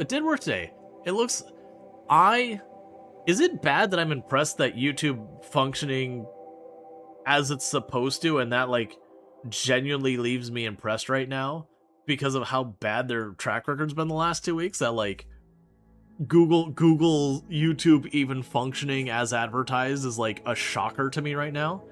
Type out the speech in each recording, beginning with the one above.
It did work today. It looks... Is it bad that I'm impressed that YouTube functioning as it's supposed to, and that, like, genuinely leaves me impressed right now because of how bad their track record's been the last 2 weeks, that, like, Google YouTube even functioning as advertised is, like, a shocker to me right now.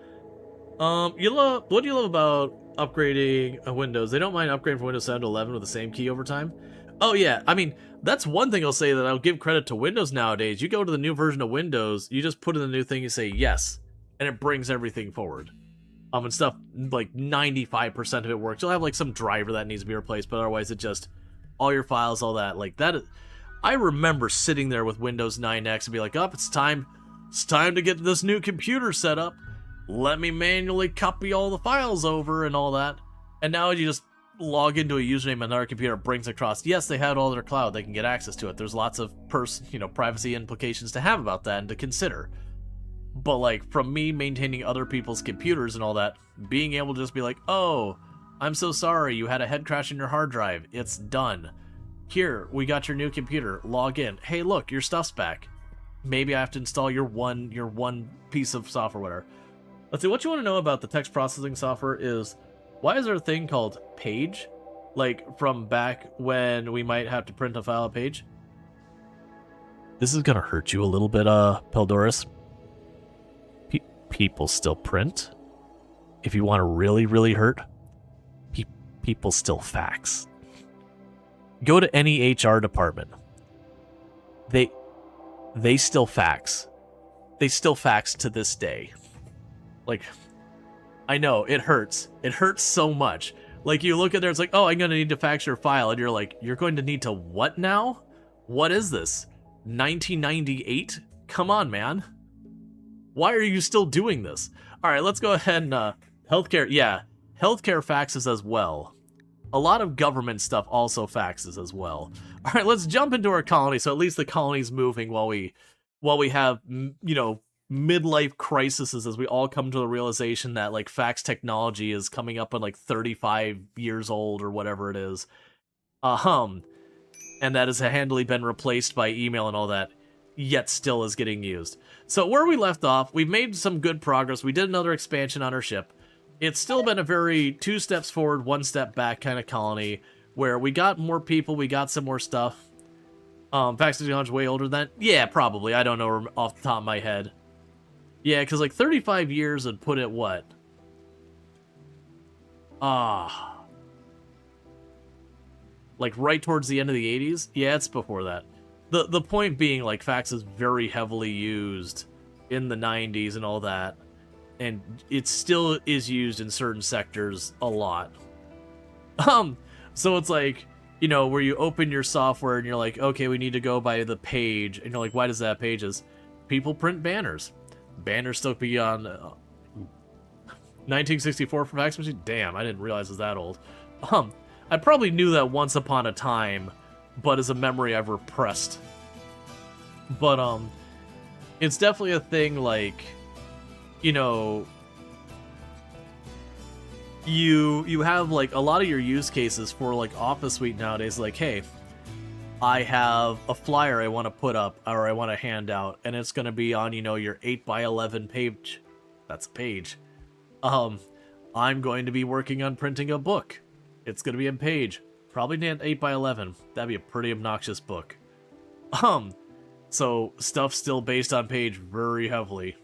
What do you love about upgrading Windows? They don't mind upgrading from Windows 7 to 11 with the same key over time. Oh yeah, I mean, that's one thing I'll say that I'll give credit to Windows nowadays. You go to the new version of Windows, you just put in the new thing, you say yes, and it brings everything forward. And stuff, like 95% of it works. You'll have like some driver that needs to be replaced, but otherwise it just, all your files, all that, like that. I remember sitting there with Windows 9X and be like, oh, it's time to get this new computer set up. Let me manually copy all the files over and all that. And now you just log into a username on another computer, brings across. Yes, they had all their cloud, they can get access to it. There's lots of privacy implications to have about that and to consider. But like from me maintaining other people's computers and all that, being able to just be like, oh, I'm so sorry, you had a head crash in your hard drive. It's done. Here, we got your new computer. Log in. Hey, look, your stuff's back. Maybe I have to install your one piece of software, whatever. Let's see, what you want to know about the text processing software is, why is there a thing called page? Like, from back when we might have to print a file a page? This is gonna hurt you a little bit, Peldoris. People still print. If you want to really, really hurt, people still fax. Go to any HR department. They still fax. They still fax to this day. Like, I know, it hurts. It hurts so much. Like, you look at there, it's like, oh, I'm going to need to fax your file. And you're like, you're going to need to what now? What is this? 1998? Come on, man. Why are you still doing this? All right, let's go ahead and, healthcare. Yeah, healthcare faxes as well. A lot of government stuff also faxes as well. All right, let's jump into our colony. So at least the colony's moving while we have, midlife crises as we all come to the realization that like fax technology is coming up on like 35 years old or whatever it is. And that has handily been replaced by email and all that, yet still is getting used. So where we left off, we've made some good progress. We did another expansion on our ship. It's still been a very 2 steps forward, 1 step back kind of colony where we got more people, we got some more stuff. Fax technology way older than that? Yeah, probably. I don't know off the top of my head. Yeah, because like 35 years would put it what? Like right towards the end of the 80s? Yeah, it's before that. The point being, like, fax is very heavily used in the 90s and all that. And it still is used in certain sectors a lot. So it's like, where you open your software and you're like, okay, we need to go by the page. And you're like, why does that page is? People print banners. Banners still be on 1964 for fax machine? Damn, I didn't realize it was that old. I probably knew that once upon a time, but as a memory I've repressed. But, it's definitely a thing, like, you have, like, a lot of your use cases for, like, Office Suite nowadays, like, hey, I have a flyer I want to put up, or I want to hand out, and it's going to be on, your 8x11 page. That's a page. I'm going to be working on printing a book. It's going to be a page. Probably not 8x11. That'd be a pretty obnoxious book. So, stuff still based on page very heavily.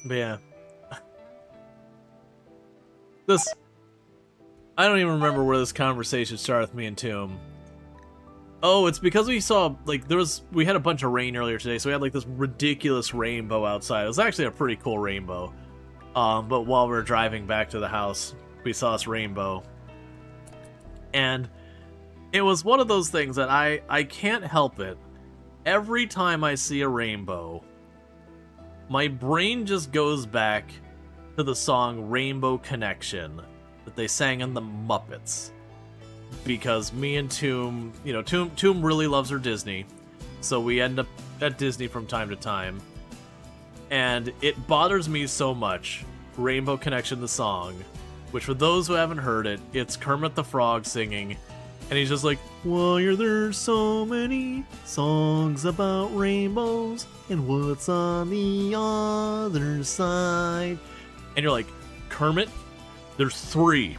But yeah. I don't even remember where this conversation started with me and Tomb. Oh, it's because we saw, like, we had a bunch of rain earlier today, so we had, like, this ridiculous rainbow outside. It was actually a pretty cool rainbow. But while we were driving back to the house, we saw this rainbow. And it was one of those things that I can't help it. Every time I see a rainbow, my brain just goes back to the song Rainbow Connection that they sang in the Muppets. Because me and Tomb, Tomb really loves her Disney, so we end up at Disney from time to time. And it bothers me so much. Rainbow Connection, the song, which for those who haven't heard it, it's Kermit the Frog singing, and he's just like, why are there so many songs about rainbows, and what's on the other side? And you're like, Kermit, there's 3.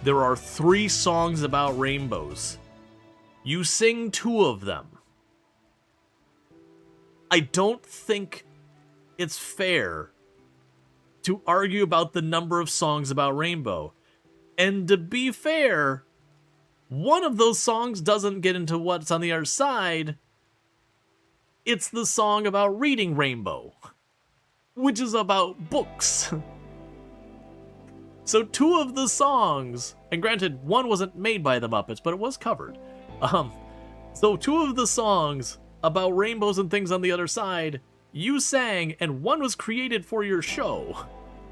There are 3 songs about rainbows. You sing 2 of them. I don't think it's fair to argue about the number of songs about rainbow. And to be fair, one of those songs doesn't get into what's on the other side. It's the song about reading rainbow, which is about books. So 2 of the songs, and granted, one wasn't made by the Muppets, but it was covered. So 2 of the songs about rainbows and things on the other side, you sang, and one was created for your show,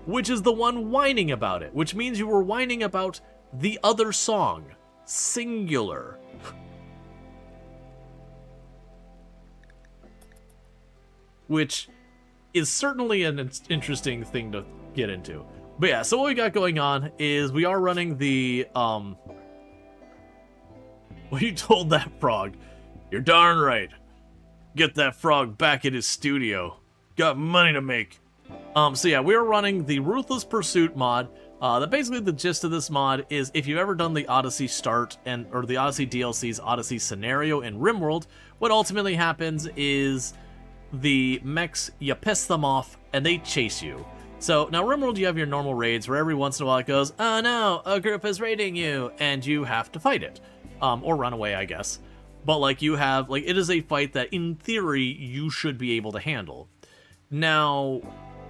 which is the one whining about it, which means you were whining about the other song, singular. Which is certainly an interesting thing to get into. But yeah, so what we got going on is we are running the, well, you told that frog, you're darn right. Get that frog back in his studio. Got money to make. So yeah, we're running the Ruthless Pursuit mod. Basically the gist of this mod is if you've ever done the Odyssey start or the Odyssey DLC's Odyssey scenario in RimWorld, what ultimately happens is the mechs, you piss them off and they chase you. So now RimWorld, you have your normal raids where every once in a while it goes, oh no, a group is raiding you, and you have to fight it. Or run away, I guess. But, like, you have, like, it is a fight that, in theory, you should be able to handle. Now,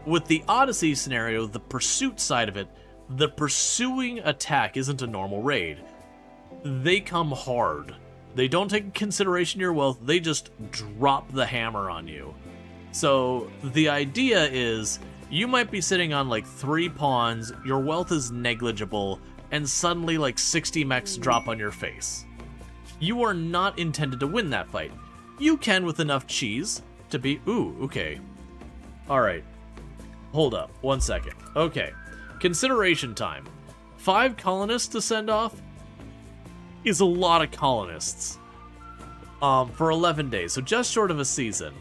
with the Odyssey scenario, the pursuit side of it, the pursuing attack isn't a normal raid. They come hard. They don't take into consideration your wealth, they just drop the hammer on you. So, the idea is, you might be sitting on, like, 3 pawns, your wealth is negligible, and suddenly, like, 60 mechs drop on your face. You are not intended to win that fight. You can with enough cheese to be... Ooh, okay. Alright. Hold up. 1 second. Okay. Consideration time. 5 colonists to send off is a lot of colonists. For 11 days, so just short of a season.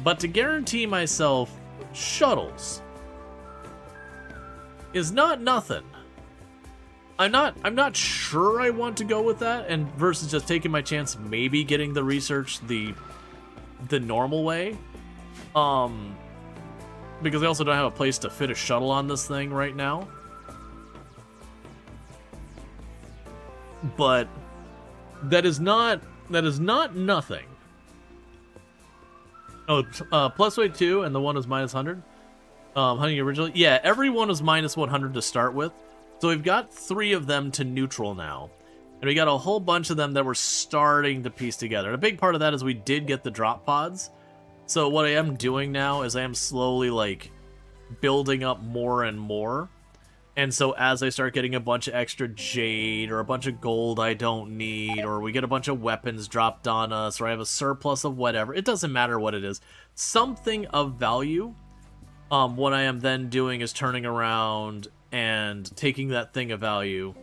But to guarantee myself shuttles is not nothing. I'm not sure I want to go with that, and versus just taking my chance maybe getting the research the normal way. Because I also don't have a place to fit a shuttle on this thing right now. But that is not nothing. Oh, plus weight 2 and the one is minus 100. Hunting originally, yeah, every one is minus 100 to start with. So we've got 3 of them to neutral now. And we got a whole bunch of them that we're starting to piece together. And a big part of that is we did get the drop pods. So what I am doing now is I am slowly, like, building up more and more. And so as I start getting a bunch of extra jade or a bunch of gold I don't need, or we get a bunch of weapons dropped on us, or I have a surplus of whatever, it doesn't matter what it is. Something of value, what I am then doing is turning around and taking that thing of value,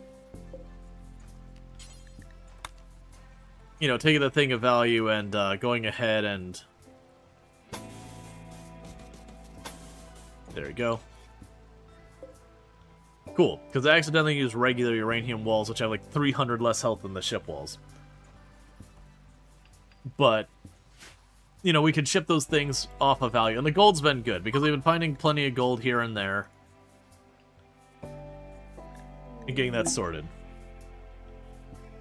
you know, taking the thing of value and going ahead and... There we go. Cool, because I accidentally used regular uranium walls, which have like 300 less health than the ship walls. But, you know, we could ship those things off of value. And the gold's been good, because we've been finding plenty of gold here and there. And getting that sorted.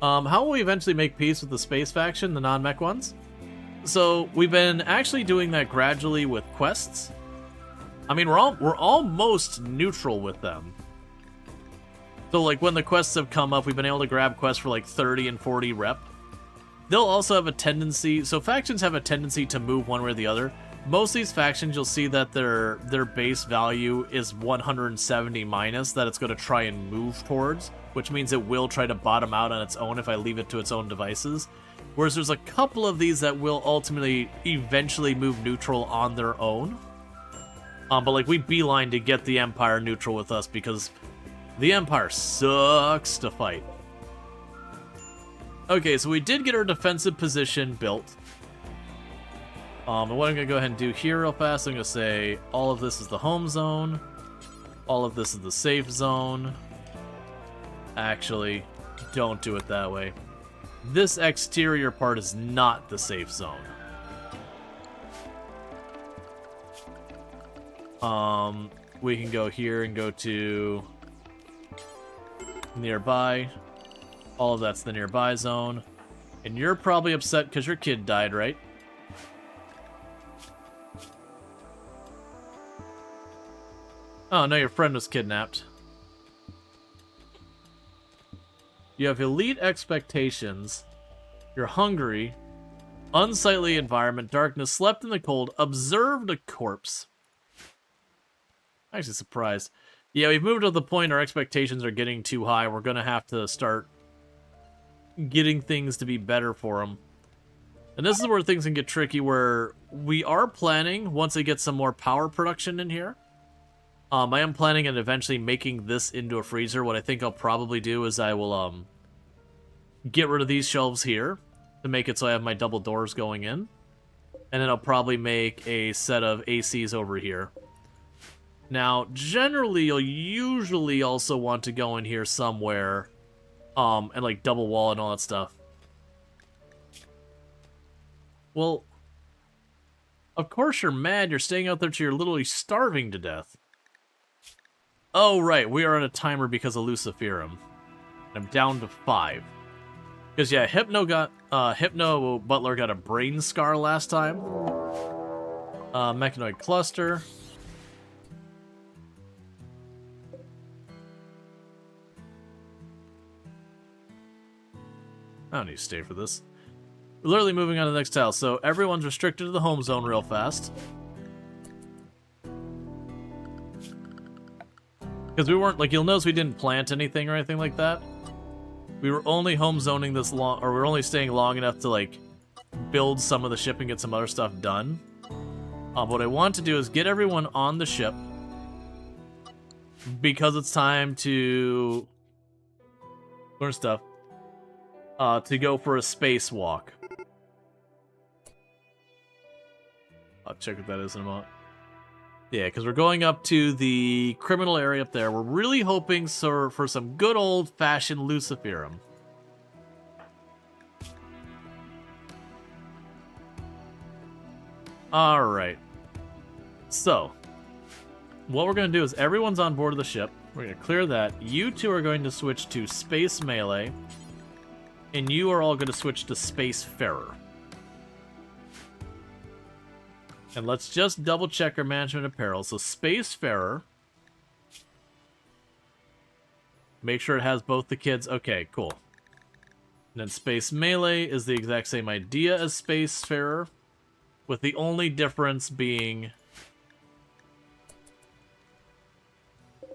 How will we eventually make peace with the space faction, the non-mech ones? So, we've been actually doing that gradually with quests. I mean, we're almost neutral with them. So, like, when the quests have come up, we've been able to grab quests for, like, 30 and 40 rep. They'll also have a tendency... So, factions have a tendency to move one way or the other. Most of these factions, you'll see that their base value is 170 minus, that it's going to try and move towards, which means it will try to bottom out on its own if I leave it to its own devices. Whereas there's a couple of these that will ultimately, eventually move neutral on their own. But like we beeline to get the Empire neutral with us because the Empire sucks to fight. Okay, so we did get our defensive position built. And what I'm going to go ahead and do here real fast, I'm going to say all of this is the home zone. All of this is the safe zone. Actually, don't do it that way. This exterior part is not the safe zone. We can go here and go to nearby. All of that's the nearby zone. And you're probably upset because your kid died, right? Oh, no, your friend was kidnapped. You have elite expectations. You're hungry. Unsightly environment. Darkness. Slept in the cold. Observed a corpse. I'm actually surprised. Yeah, we've moved to the point our expectations are getting too high. We're going to have to start getting things to be better for them. And this is where things can get tricky, where we are planning, once they get some more power production in here, I am planning on eventually making this into a freezer. What I think I'll probably do is I will get rid of these shelves here to make it so I have my double doors going in. And then I'll probably make a set of ACs over here. Now, generally, you'll usually also want to go in here somewhere and like double wall and all that stuff. Well, of course you're mad. You're staying out there till you're literally starving to death. Oh, right. We are on a timer because of Luciferum. I'm down to 5. Because, yeah, Hypno Butler got a brain scar last time. Mechanoid Cluster. I don't need to stay for this. We're literally moving on to the next tile. So everyone's restricted to the home zone real fast. Because we weren't, like, you'll notice we didn't plant anything or anything like that. We were only home zoning this long, or we were only staying long enough to, like, build some of the ship and get some other stuff done. What I want to do is get everyone on the ship. Because it's time to learn stuff. To go for a spacewalk. I'll check what that is in a moment. Yeah, because we're going up to the criminal area up there. We're really hoping for some good old-fashioned Luciferum. Alright. So, what we're going to do is everyone's on board of the ship. We're going to clear that. You two are going to switch to Space Melee. And you are all going to switch to Spacefarer. And let's just double check our management apparel. So Spacefarer. Make sure it has both the kids. Okay, cool. And then Space Melee is the exact same idea as Spacefarer. With the only difference being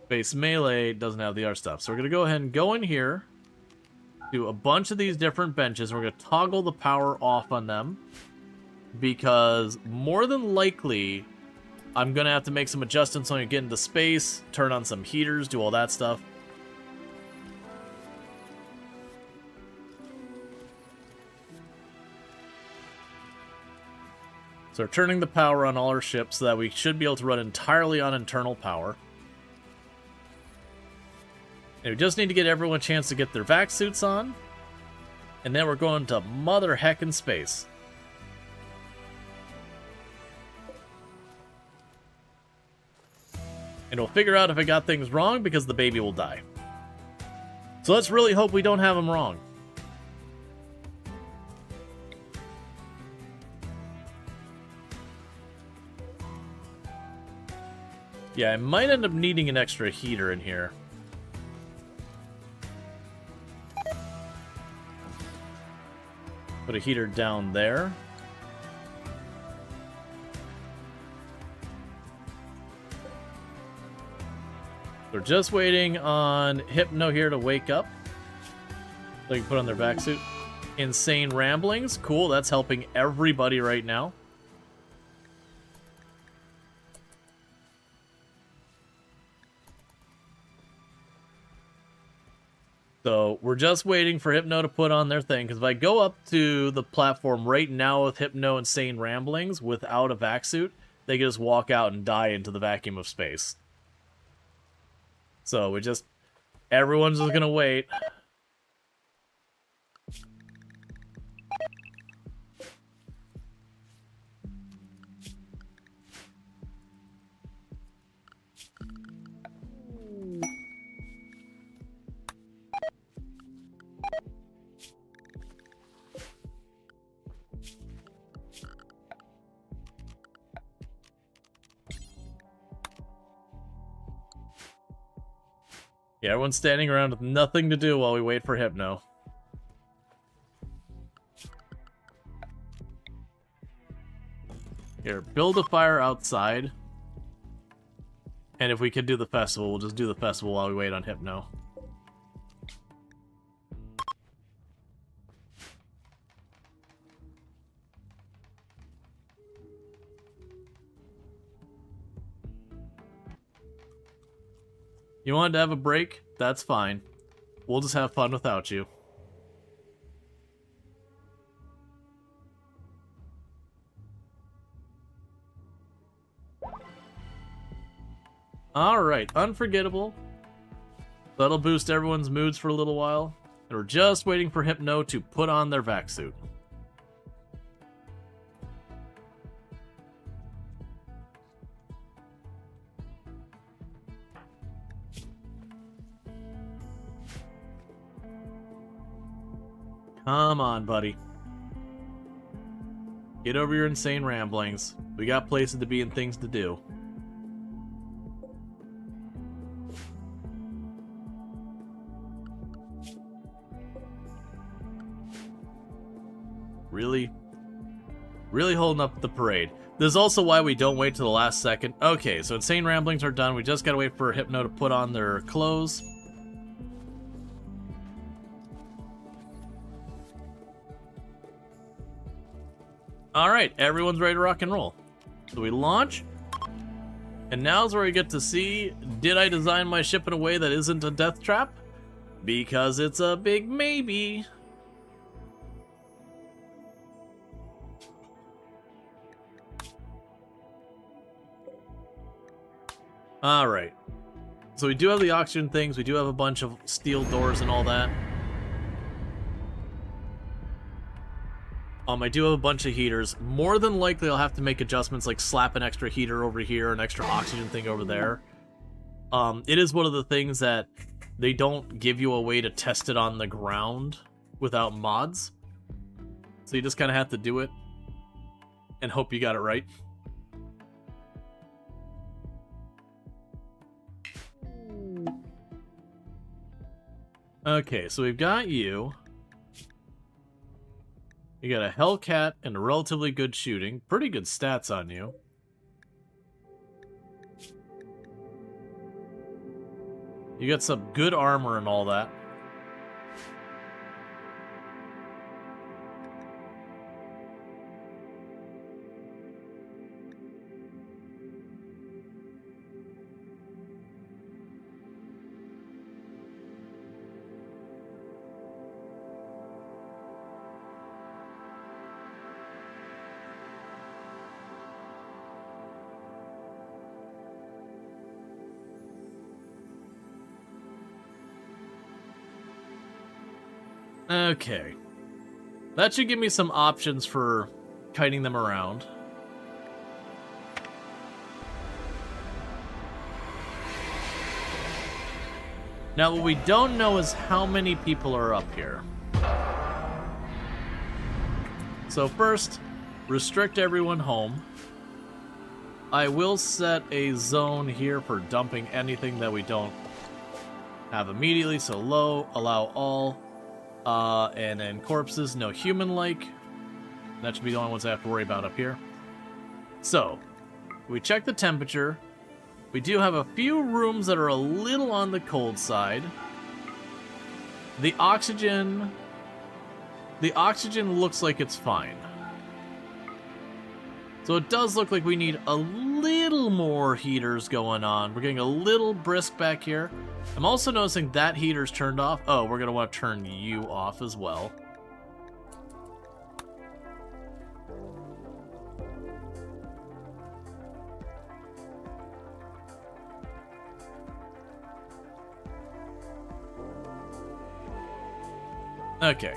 Space Melee doesn't have the other stuff. So we're going to go ahead and go in here. Do a bunch of these different benches. We're going to toggle the power off on them. Because more than likely, I'm going to have to make some adjustments when you get into space. Turn on some heaters, do all that stuff. So we're turning the power on all our ships so that we should be able to run entirely on internal power. And we just need to get everyone a chance to get their vac suits on. And then we're going to mother heckin' space. And we'll figure out if I got things wrong because the baby will die. So let's really hope we don't have them wrong. Yeah, I might end up needing an extra heater in here. Put a heater down there. We're just waiting on Hypno here to wake up. So you can put on their vac suit. Insane Ramblings. Cool, that's helping everybody right now. So we're just waiting for Hypno to put on their thing, because if I go up to the platform right now with Hypno Insane Ramblings without a vac suit, they can just walk out and die into the vacuum of space. So everyone's just gonna wait. Yeah, everyone's standing around with nothing to do while we wait for Hypno. Here, build a fire outside. And if we can do the festival, we'll just do the festival while we wait on Hypno. You wanted to have a break? That's fine. We'll just have fun without you. Alright, Unforgettable. That'll boost everyone's moods for a little while. And we're just waiting for Hypno to put on their vac suit. Come on, buddy. Get over your insane ramblings. We got places to be and things to do. Really holding up the parade. This is also why we don't wait till the last second. Okay, so insane ramblings are done. We just gotta wait for Hypno to put on their clothes. Alright, everyone's ready to rock and roll. So we launch. And now's where we get to see, did I design my ship in a way that isn't a death trap? Because it's a big maybe. Alright. So we do have the oxygen things, we do have a bunch of steel doors and all that. I do have a bunch of heaters. More than likely I'll have to make adjustments like slap an extra heater over here, an extra oxygen thing over there. It is one of the things that they don't give you a way to test it on the ground without mods. So you just kind of have to do it and hope you got it right. Okay, so we've got you. You got a Hellcat and a relatively good shooting. Pretty good stats on you. You got some good armor and all that. Okay. That should give me some options for kiting them around. Now, what we don't know is how many people are up here. So first, restrict everyone home. I will set a zone here for dumping anything that we don't have immediately, so low, allow all. And then corpses, no human-like. That should be the only ones I have to worry about up here. So, we check the temperature. We do have a few rooms that are a little on the cold side. The oxygen looks like it's fine. So it does look like we need a little more heaters going on. We're getting a little brisk back here. I'm also noticing that heater's turned off. Oh, we're going to want to turn you off as well. Okay.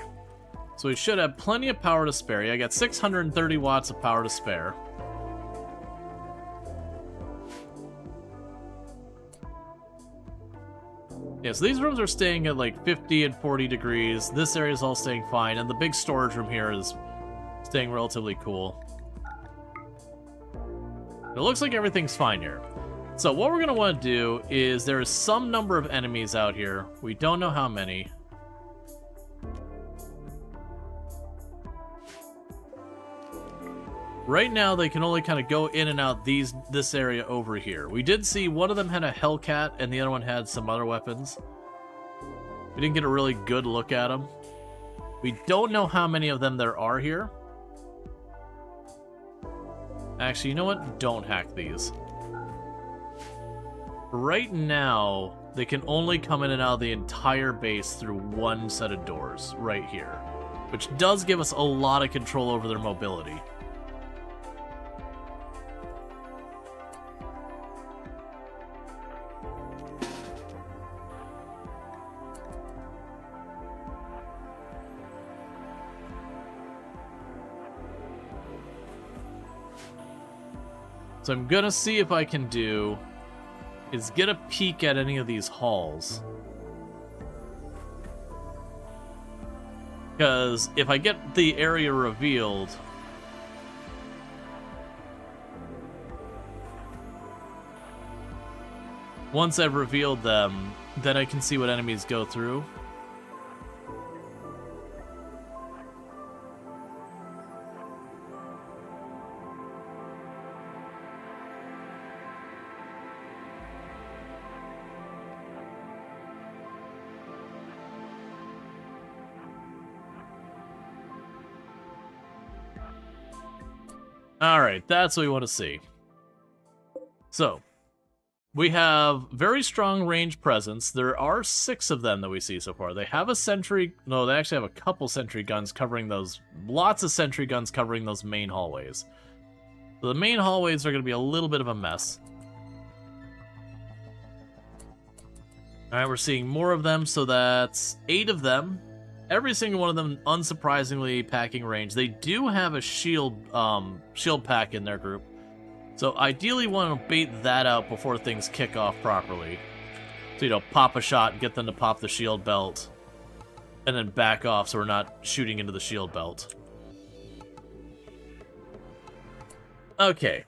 So we should have plenty of power to spare. I got 630 watts of power to spare. Yeah, so these rooms are staying at like 50 and 40 degrees. This area is all staying fine, and the big storage room here is staying relatively cool. It looks like everything's fine here. So what we're going to want to do is there is some number of enemies out here. We don't know how many. Right now, they can only kind of go in and out this area over here. We did see one of them had a Hellcat, and the other one had some other weapons. We didn't get a really good look at them. We don't know how many of them there are here. Actually, you know what? Don't hack these. Right now, they can only come in and out of the entire base through one set of doors, right here. Which does give us a lot of control over their mobility. So I'm gonna see if I can do is get a peek at any of these halls. Because if I get the area revealed, once I've revealed them, then I can see what enemies go through. Alright, that's what we want to see. So, we have very strong range presence. There are 6 of them that we see so far. They have a sentry... No, they actually have a couple sentry guns covering those... Lots of sentry guns covering those main hallways. So the main hallways are going to be a little bit of a mess. Alright, we're seeing more of them, so that's 8 of them. Every single one of them, unsurprisingly, packing range. They do have a shield pack in their group. So ideally want to bait that out before things kick off properly. So, you know, pop a shot, get them to pop the shield belt, and then back off so we're not shooting into the shield belt. Okay.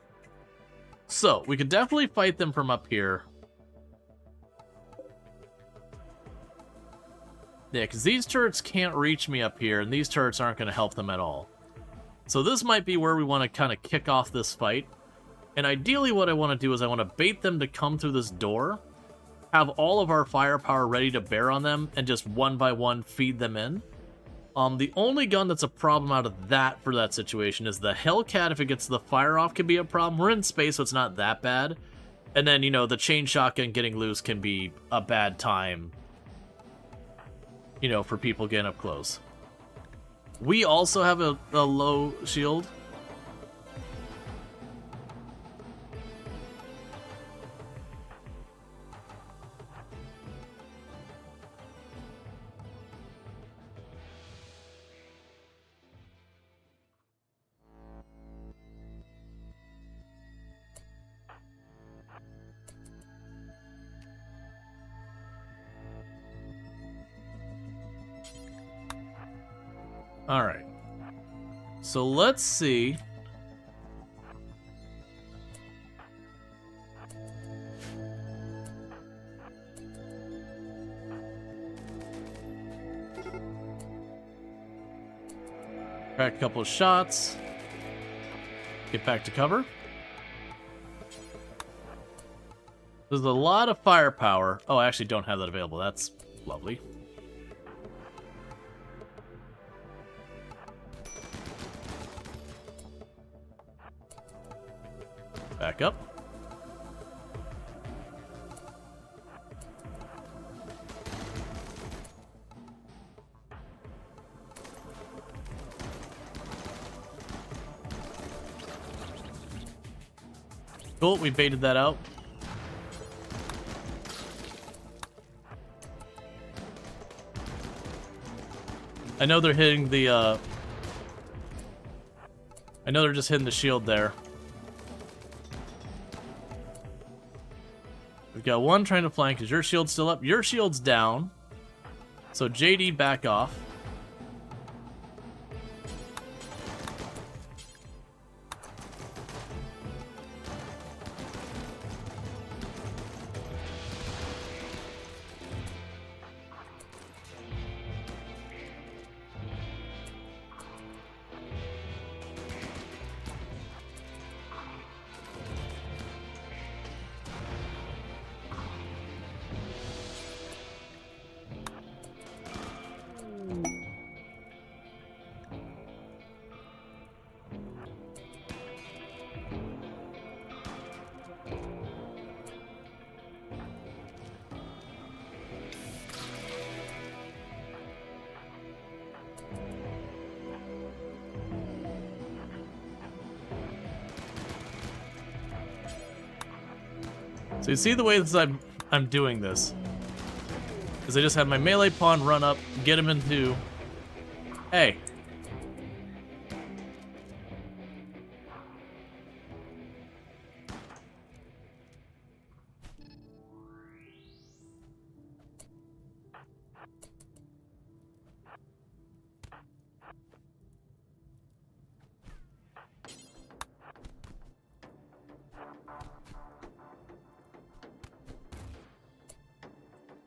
So, we could definitely fight them from up here. Yeah, because these turrets can't reach me up here, and these turrets aren't going to help them at all. So this might be where we want to kind of kick off this fight. And ideally what I want to do is I want to bait them to come through this door, have all of our firepower ready to bear on them, and just one by one feed them in. The only gun that's a problem out of that for that situation is the Hellcat. If it gets the fire off, can be a problem. We're in space, so it's not that bad. And then, you know, the chain shotgun getting loose can be a bad time, you know, for people getting up close. We also have a low shield. Alright. So let's see. Crack a couple of shots. Get back to cover. There's a lot of firepower. Oh, I actually don't have that available. That's lovely. back up. Cool, we baited that out. I know they're hitting the, I know they're just hitting the shield there. We've got one trying to flank. Is your shield still up? Your shield's down. So JD, back off. So you see the way that I'm doing this is I just have my melee pawn run up, get him into... Hey.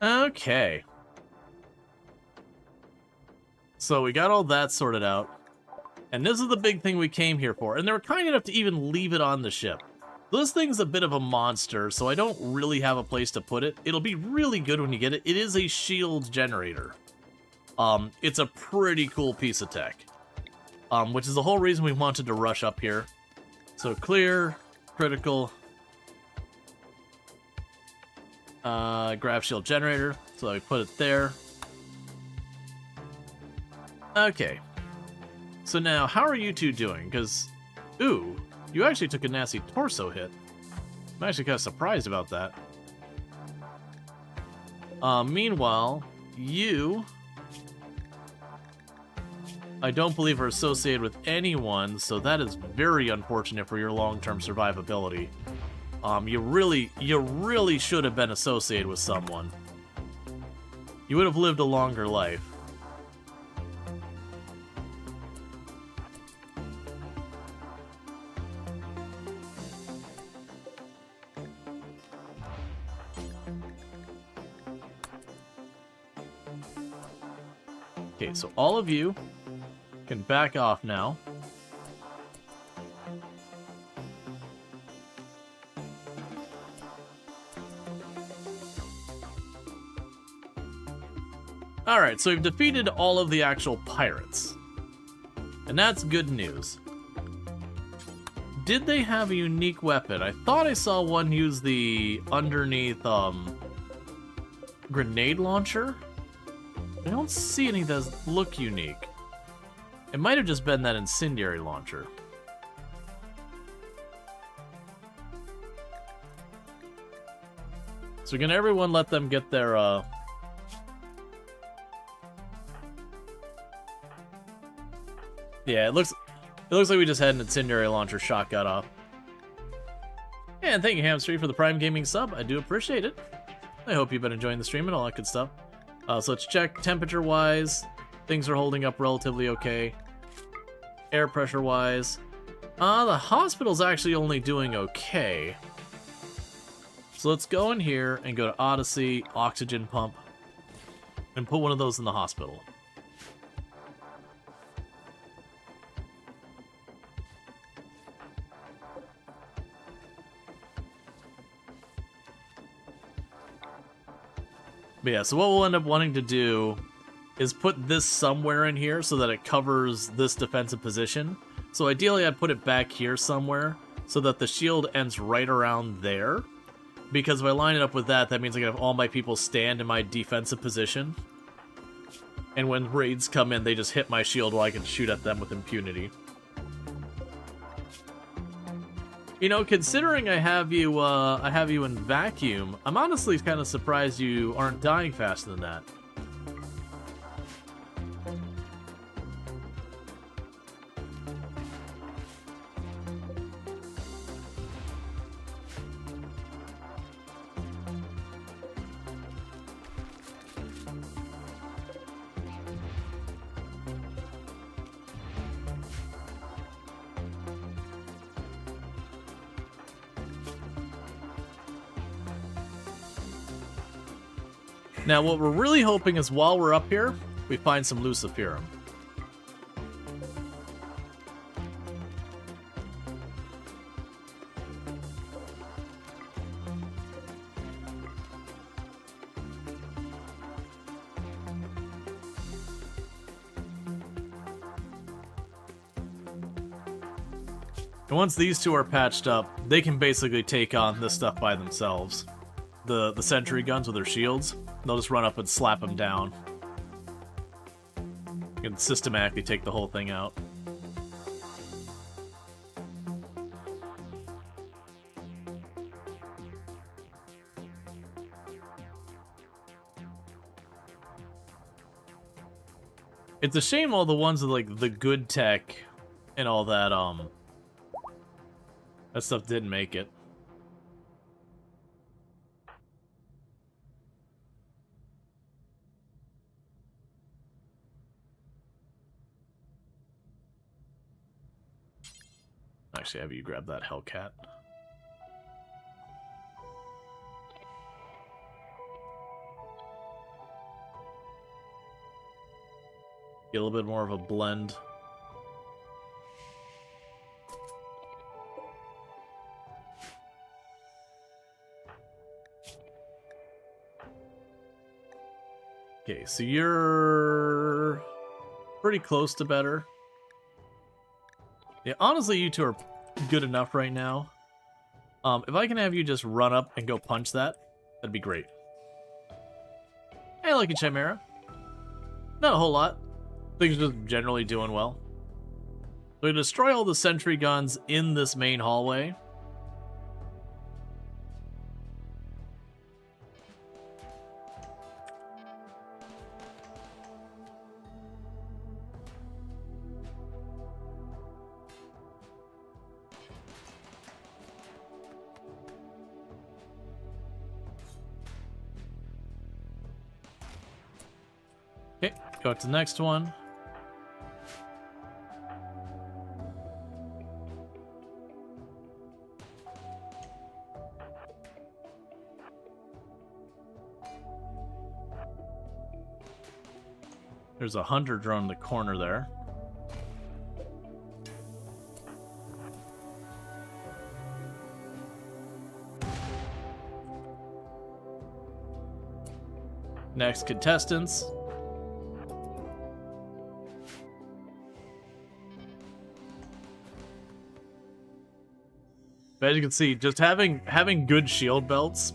Okay. So we got all that sorted out. And this is the big thing we came here for. And they were kind enough to even leave it on the ship. This thing's a bit of a monster, so I don't really have a place to put it. It'll be really good when you get it. It is a shield generator. It's a pretty cool piece of tech. Which is the whole reason we wanted to rush up here. So clear, critical... grab shield generator, so I put it there. Okay. So now, how are you two doing? Because, ooh, you actually took a nasty torso hit. I'm actually kind of surprised about that. Meanwhile, you... I don't believe are associated with anyone, so that is very unfortunate for your long-term survivability. You really should have been associated with someone. You would have lived a longer life. Okay, so all of you can back off now. Alright, so we've defeated all of the actual pirates. And that's good news. Did they have a unique weapon? I thought I saw one use the underneath, grenade launcher? I don't see any that look unique. It might have just been that incendiary launcher. So can everyone let them get their, Yeah, it looks like we just had an incendiary launcher shot got off. And thank you, Hamstream, for the Prime Gaming sub. I do appreciate it. I hope you've been enjoying the stream and all that good stuff. So let's check temperature-wise. Things are holding up relatively okay. Air pressure-wise. The hospital's actually only doing okay. So let's go in here and go to Odyssey, oxygen pump, and put one of those in the hospital. But yeah, so what we'll end up wanting to do is put this somewhere in here so that it covers this defensive position. So ideally I'd put it back here somewhere so that the shield ends right around there. Because if I line it up with that, that means I can have all my people stand in my defensive position. And when raids come in, they just hit my shield while I can shoot at them with impunity. You know, considering I have you in vacuum, I'm honestly kind of surprised you aren't dying faster than that. Now, what we're really hoping is while we're up here, we find some Luciferum. And once these two are patched up, they can basically take on this stuff by themselves. The sentry guns with their shields, they'll just run up and slap them down. You can systematically take the whole thing out. It's a shame all the ones with like the good tech and all that that stuff didn't make it. Actually, have you grab that Hellcat? Get a little bit more of a blend. Okay, so you're pretty close to better. Yeah, honestly, you two are good enough right now. If I can have you just run up and go punch that, that'd be great. Hey, Lucky Chimera. Not a whole lot. Things are just generally doing well. So we destroy all the sentry guns in this main hallway. Okay, go to the next one. There's a hunter drone in the corner there. Next, contestants. But as you can see, just having good shield belts,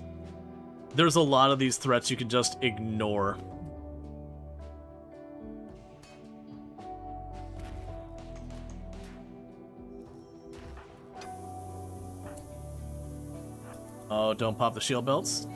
there's a lot of these threats you can just ignore. Oh, don't pop the shield belts.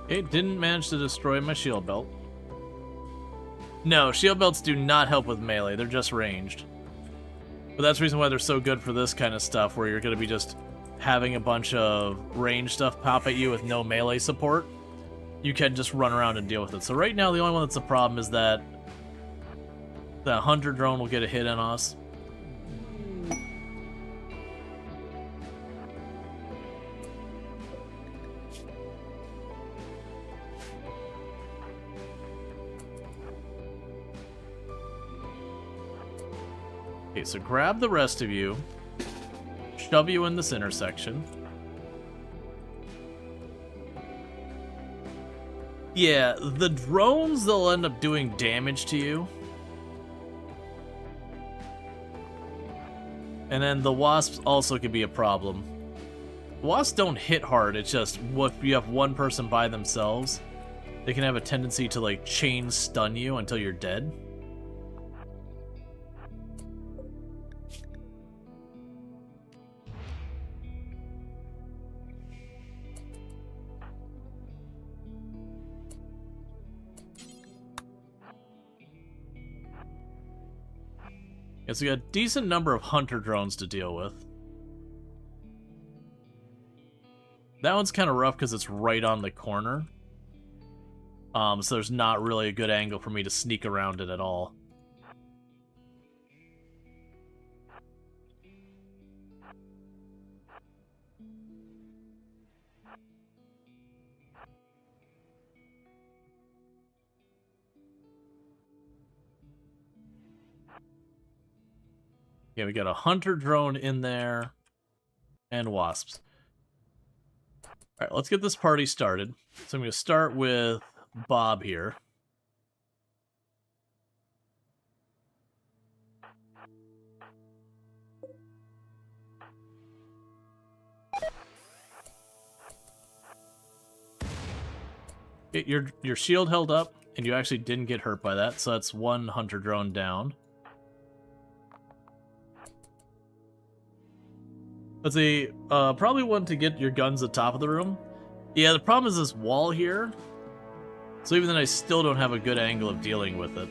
It didn't manage to destroy my shield belt. No, shield belts do not help with melee. They're just ranged. But that's the reason why they're so good for this kind of stuff, where you're going to be just having a bunch of range stuff pop at you with no melee support. You can just run around and deal with it. So right now, the only one that's a problem is that the hunter drone will get a hit on us. Okay, so grab the rest of you, shove you in this intersection. Yeah, the drones, they'll end up doing damage to you. And then the wasps also could be a problem. Wasps don't hit hard, it's just if you have one person by themselves, they can have a tendency to like chain stun you until you're dead. Yeah, so we got a decent number of hunter drones to deal with. That one's kind of rough because it's right on the corner. So there's not really a good angle for me to sneak around it at all. Yeah, we got a hunter drone in there and wasps. All right, let's get this party started. So I'm going to start with Bob here. Get your shield held up, and you actually didn't get hurt by that, so that's one hunter drone down. Let's see, probably want to get your guns at the top of the room. Yeah, the problem is this wall here. So even then, I still don't have a good angle of dealing with it.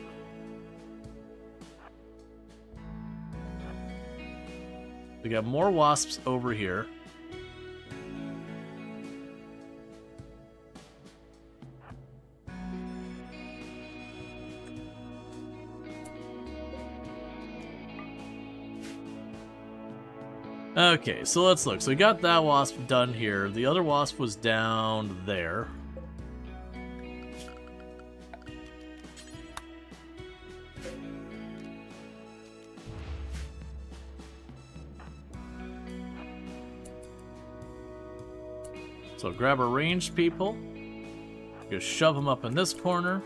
We got more wasps over here. Okay, so let's look. So we got that wasp done here. The other wasp was down there. So grab our ranged people. Just shove them up in this corner.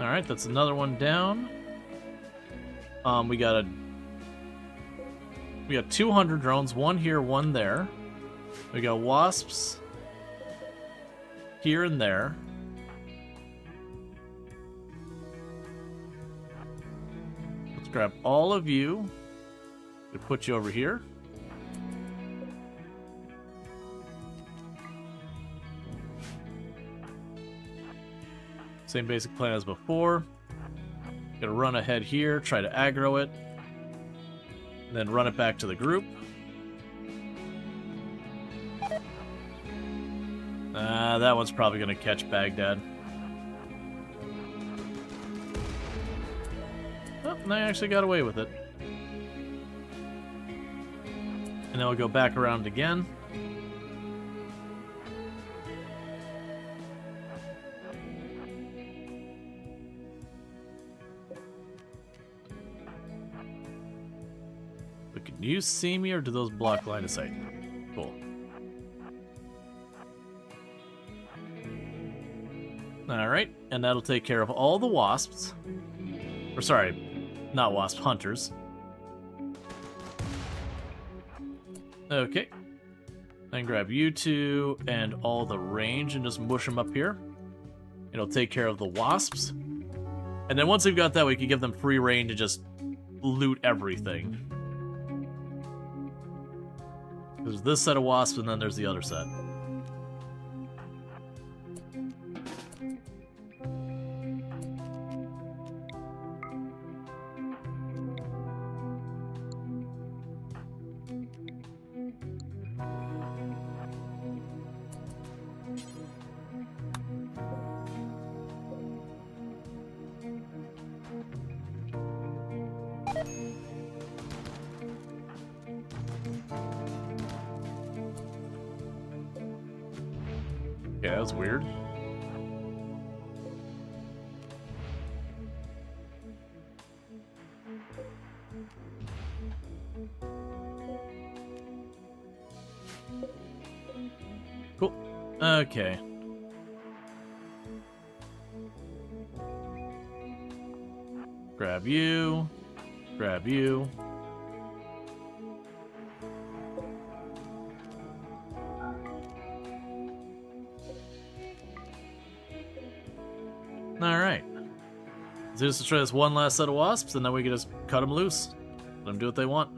Alright, that's another one down. We got 200 drones, one here, one there. We got wasps here and there. Let's grab all of you. We'll put you over here. Same basic plan as before. Gonna run ahead here, try to aggro it, and then run it back to the group. That one's probably gonna catch Baghdad. Oh, and I actually got away with it. And then we'll go back around again. Can you see me, or do those block line of sight? Cool. Alright, and that'll take care of all the wasps. Or sorry, Not wasp, hunters. Okay. Then grab you two and all the range and just mush them up here. It'll take care of the wasps. And then once we've got that, we can give them free reign to just loot everything. There's this set of wasps, and then there's the other set. Yeah, that was weird. Cool. Okay. Grab you. Grab you. Alright. Let's just try this one last set of wasps, and then we can just cut them loose. Let them do what they want.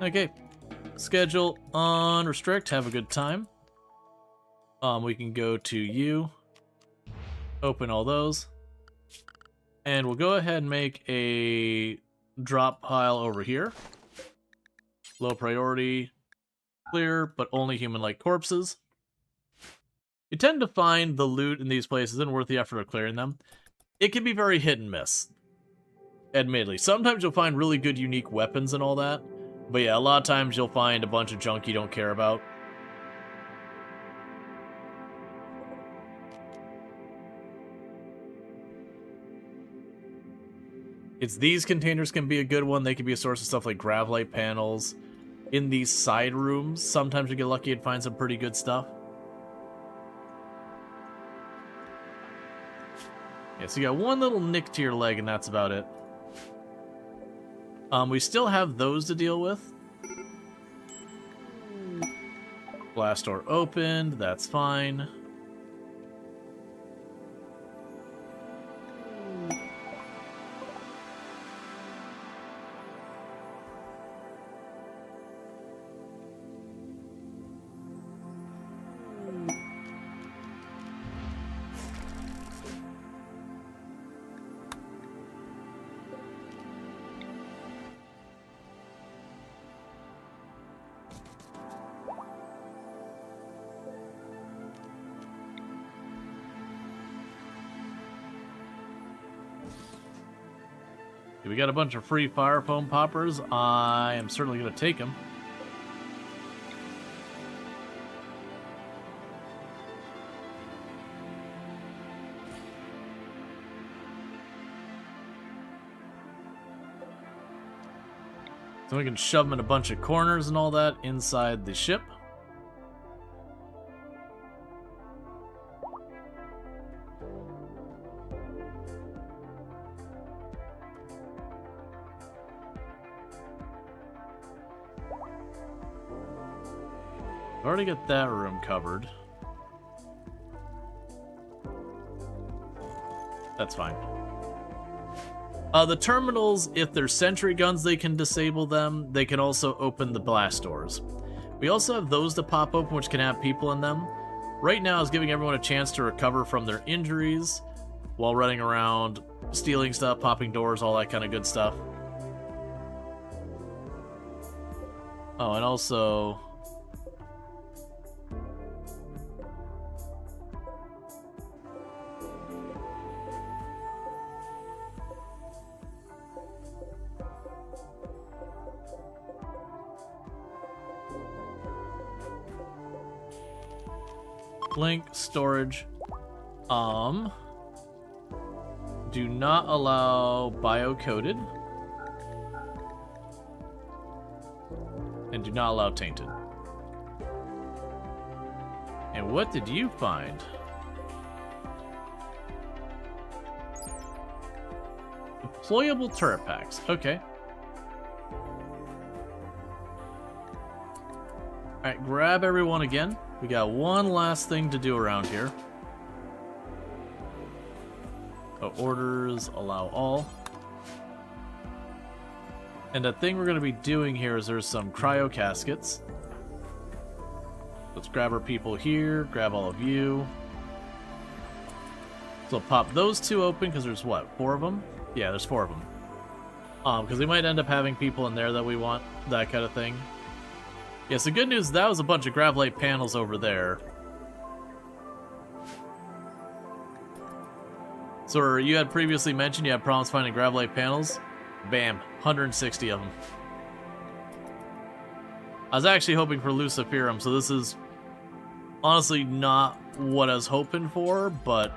Okay. Schedule on restrict. Have a good time. We can go to you, open all those, and we'll go ahead and make a drop pile over here. Low priority, clear, but only human-like corpses. You tend to find the loot in these places isn't worth the effort of clearing them. It can be very hit and miss, admittedly. Sometimes you'll find really good unique weapons and all that, but yeah, a lot of times you'll find a bunch of junk you don't care about. It's these containers can be a good one. They can be a source of stuff like gravlite panels. In these side rooms, sometimes you get lucky and find some pretty good stuff. Yeah, so you got one little nick to your leg, and that's about it. We still have those to deal with. Blast door opened, that's fine. We got a bunch of free fire foam poppers. I am certainly going to take them. So we can shove them in a bunch of corners and all that inside the ship. Already got that room covered. That's fine. The terminals, if they're sentry guns, they can disable them. They can also open the blast doors. We also have those to pop open, which can have people in them. Right now is giving everyone a chance to recover from their injuries while running around, stealing stuff, popping doors, all that kind of good stuff. Oh, and also... Link, storage. Do not allow bio-coded. And do not allow tainted. And what did you find? Deployable turret packs. Okay. Alright, grab everyone again. We got one last thing to do around here. So orders, allow all. And the thing we're going to be doing here is there's some cryo caskets. Let's grab our people here, grab all of you. So pop those two open, because there's what, 4 of them? Yeah, there's 4 of them. Because we might end up having people in there that we want, that kind of thing. Yeah, so good news, that was a bunch of Gravlite panels over there. So you had previously mentioned you had problems finding Gravlite panels. Bam, 160 of them. I was actually hoping for Luciferum, so this is honestly not what I was hoping for, but...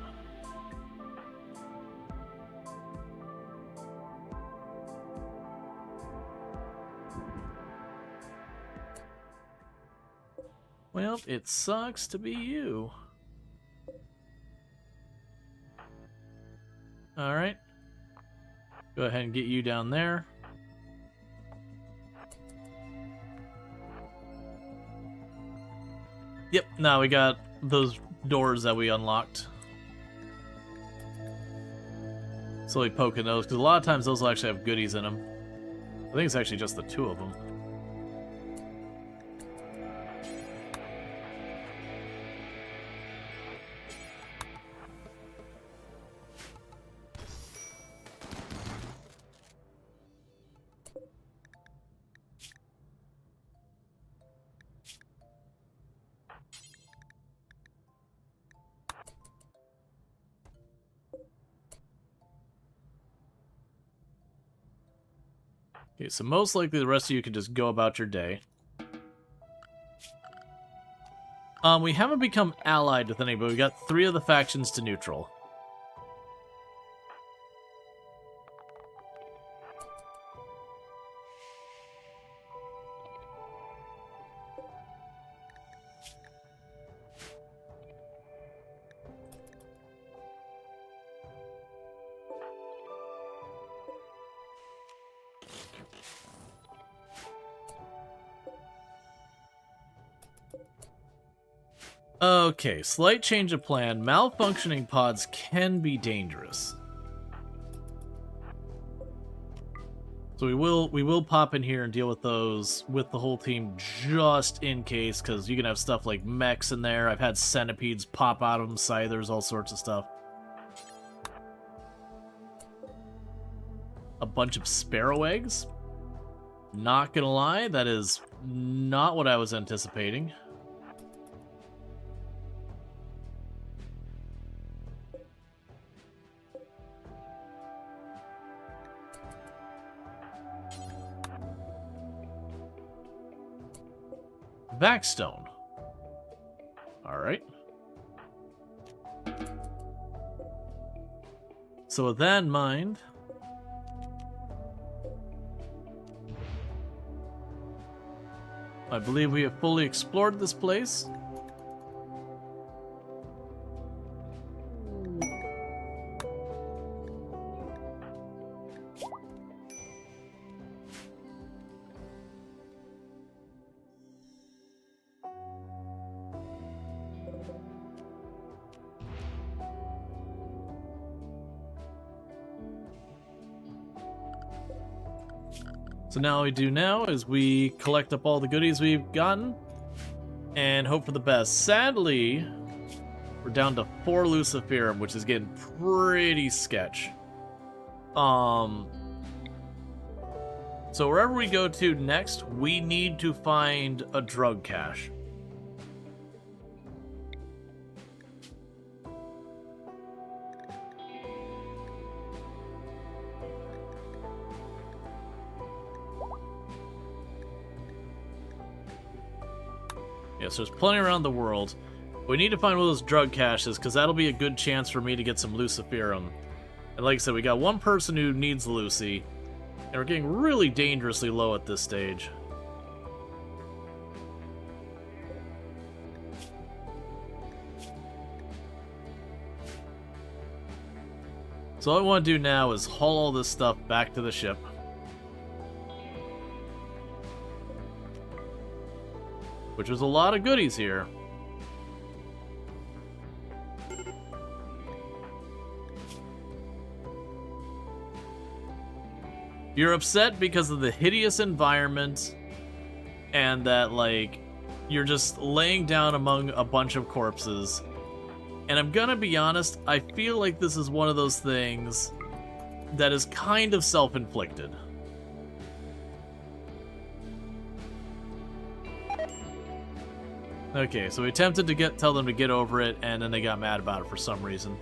well, it sucks to be you. Alright. Go ahead and get you down there. Yep, now we got those doors that we unlocked. Slowly poking those, because a lot of times those will actually have goodies in them. I think it's actually just the 2 of them. Okay, so most likely the rest of you can just go about your day. We haven't become allied with anybody. We got 3 of the factions to neutral. Okay, slight change of plan. Malfunctioning pods can be dangerous. So we will pop in here and deal with those with the whole team just in case, because you can have stuff like mechs in there. I've had centipedes pop out of them, scythers, all sorts of stuff. A bunch of sparrow eggs. Not gonna lie, that is not what I was anticipating. Backstone. Alright. So with that in mind, I believe we have fully explored this place. So now what we do now is we collect up all the goodies we've gotten and hope for the best. Sadly, we're down to 4 Luciferum, which is getting pretty sketch. So wherever we go to next, we need to find a drug cache. So there's plenty around the world. We need to find one of those drug caches, because that'll be a good chance for me to get some Luciferum. And like I said, we got one person who needs Lucy, and we're getting really dangerously low at this stage. So all I want to do now is haul all this stuff back to the ship. Which was a lot of goodies here. You're upset because of the hideous environment and that, like, you're just laying down among a bunch of corpses. And I'm gonna be honest, I feel like this is one of those things that is kind of self-inflicted. Okay, so we attempted to tell them to get over it, and then they got mad about it for some reason.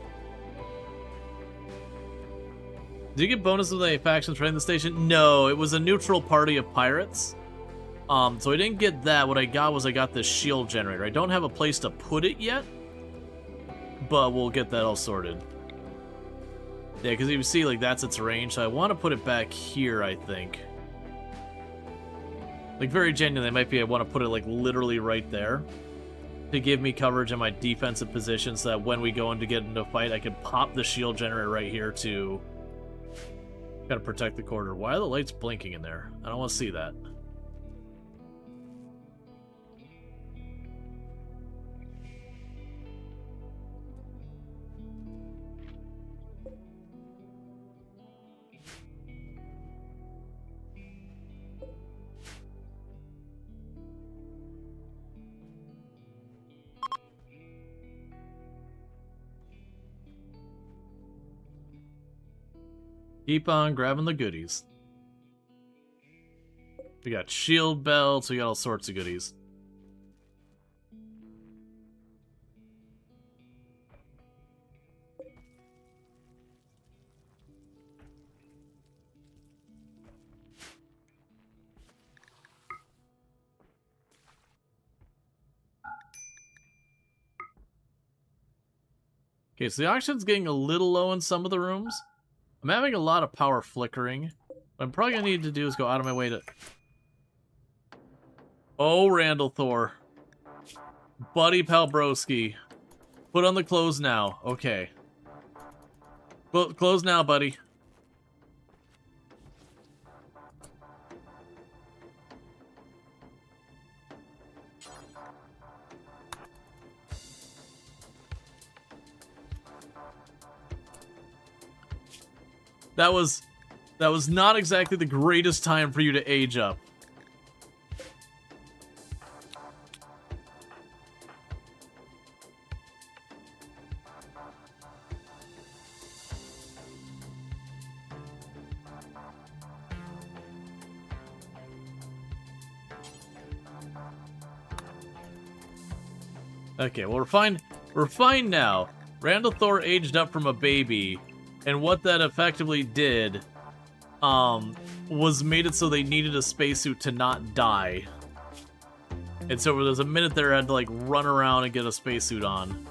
Did you get bonuses with a faction training the station? No, it was a neutral party of pirates. So I didn't get that. What I got was I got this shield generator. I don't have a place to put it yet, but we'll get that all sorted. Yeah, because you see, like, that's its range, so I want to put it back here, I think. Like, very genuinely, I want to put it, like, literally right there to give me coverage in my defensive position so that when we go in to get into a fight, I can pop the shield generator right here to kind of protect the corridor. Why are the lights blinking in there? I don't want to see that. Keep on grabbing the goodies. We got shield belts, we got all sorts of goodies. Okay, so the oxygen's getting a little low in some of the rooms. I'm having a lot of power flickering. What I'm probably gonna need to do is go out of my way to... Oh, Randall Thor. Buddy Palbrowski. Put on the clothes now. Okay. Clothes now, buddy. That was not exactly the greatest time for you to age up. Okay, well, we're fine. We're fine now. Randall Thor aged up from a baby, and what that effectively did was made it so they needed a spacesuit to not die. And so there's a minute there I had to, like, run around and get a spacesuit on.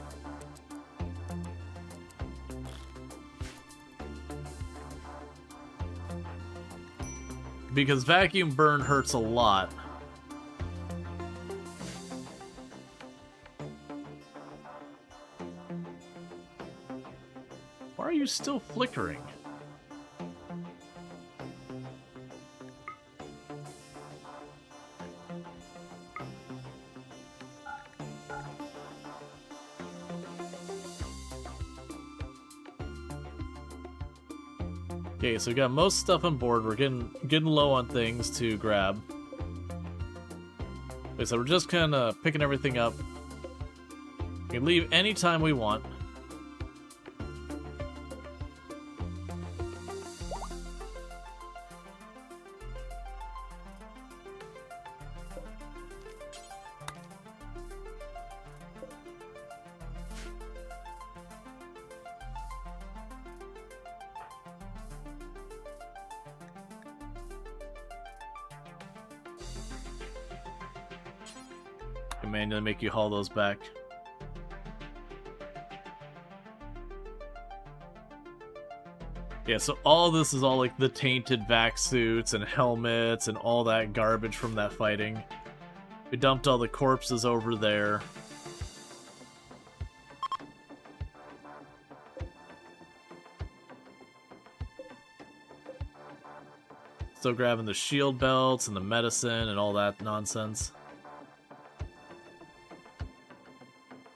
Because vacuum burn hurts a lot. Why are you still flickering? Okay, so we got most stuff on board. We're getting low on things to grab. Okay, so we're just kind of picking everything up. We can leave anytime we want. Manually make you haul those back. Yeah, so all this is all like the tainted vac suits and helmets and all that garbage from that fighting. We dumped all the corpses over there. Still grabbing the shield belts and the medicine and all that nonsense.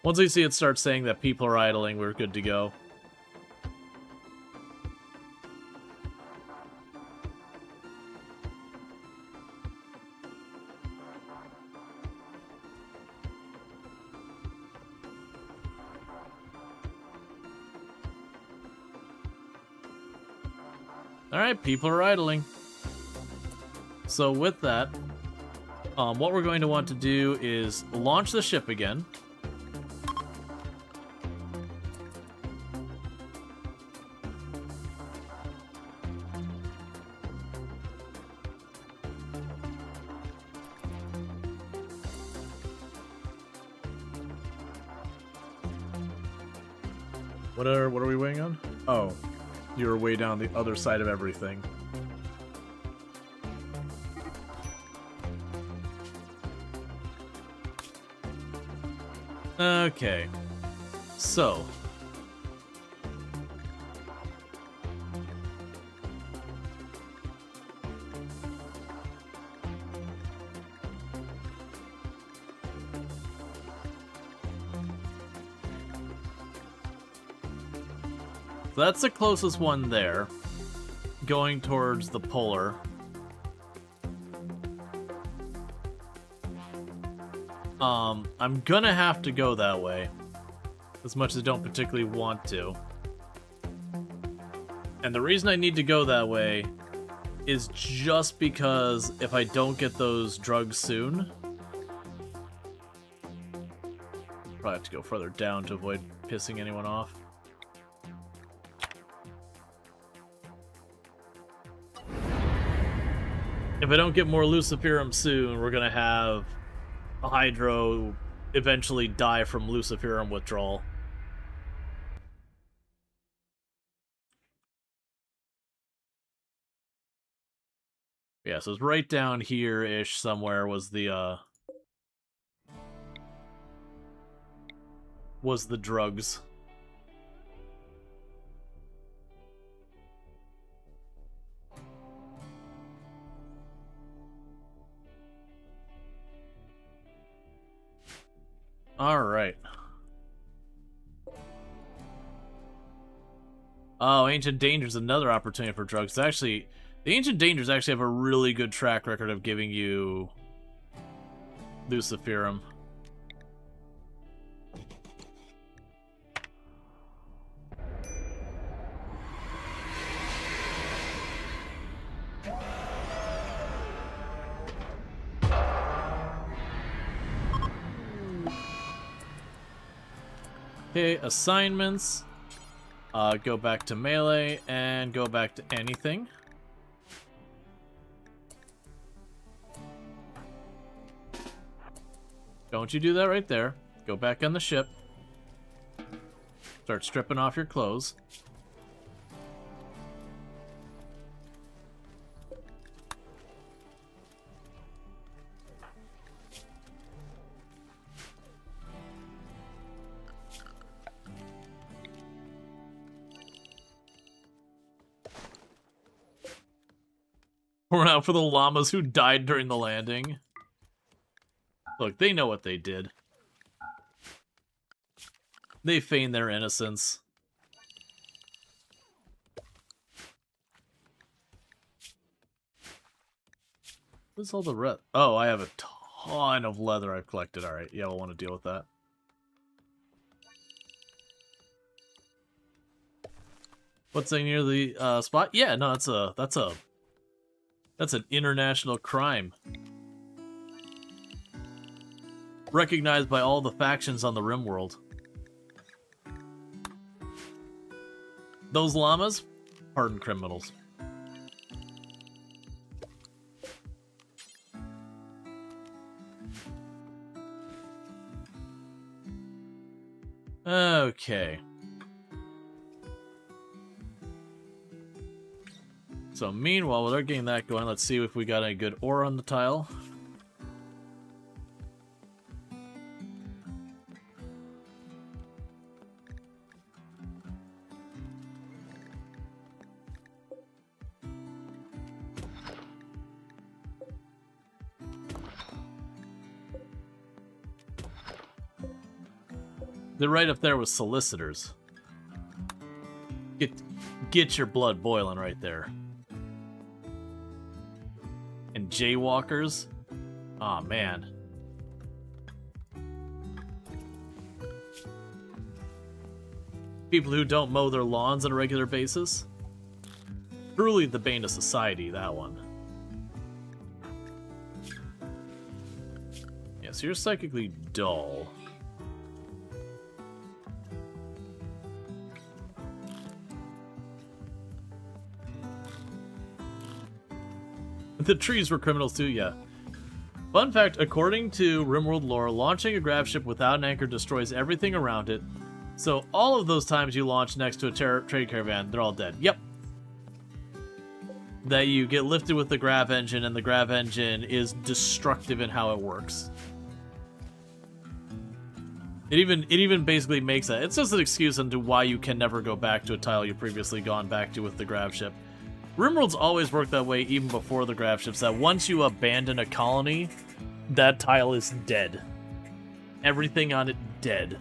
Once we see it start saying that people are idling, we're good to go. Alright, people are idling. So with that, what we're going to want to do is launch the ship again. What are we waiting on? Oh, you're way down the other side of everything. Okay, so that's the closest one there, going towards the polar. I'm gonna have to go that way, as much as I don't particularly want to. And the reason I need to go that way is just because if I don't get those drugs soon, probably have to go further down to avoid pissing anyone off. If I don't get more Luciferum soon, we're gonna have a Hydro eventually die from Luciferum withdrawal. Yeah, so it's right down here-ish somewhere was the drugs. Alright. Oh, Ancient Danger's another opportunity for drugs. Actually, the Ancient Dangers actually have a really good track record of giving you Luciferum. Okay, assignments. Go back to melee and go back to anything. Don't you do that right there. Go back on the ship. Start stripping off your clothes. Pour out for the llamas who died during the landing. Look, they know what they did. They feign their innocence. What's all the rest? Oh, I have a ton of leather I've collected. Alright, yeah, we'll want to deal with that. What's near the spot? Yeah, no, that's an international crime. Recognized by all the factions on the RimWorld. Those llamas? Hardened criminals. Okay. So meanwhile, while they're getting that going, let's see if we got any good ore on the tile. They're right up there with solicitors. Get your blood boiling right there. And jaywalkers? Aw, man. People who don't mow their lawns on a regular basis? Truly the bane of society, that one. Yeah, so you're psychically dull. The trees were criminals too, yeah. Fun fact, according to RimWorld lore, launching a grav ship without an anchor destroys everything around it. So all of those times you launch next to a trade caravan, they're all dead. Yep. That you get lifted with the grav engine, and the grav engine is destructive in how it works. It even basically makes that. It's just an excuse into why you can never go back to a tile you've previously gone back to with the grav ship. RimWorld's always worked that way, even before the grav ships, that once you abandon a colony, that tile is dead. Everything on it dead.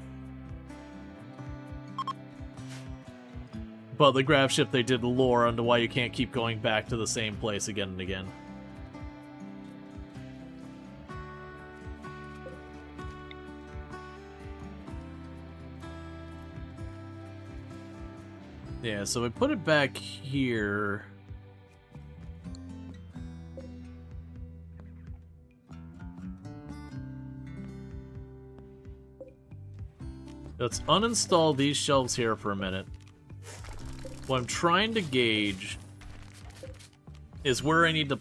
But the grav ship, they did lore onto why you can't keep going back to the same place again and again. Yeah, so we put it back here. Let's uninstall these shelves here for a minute. What I'm trying to gauge is where I need to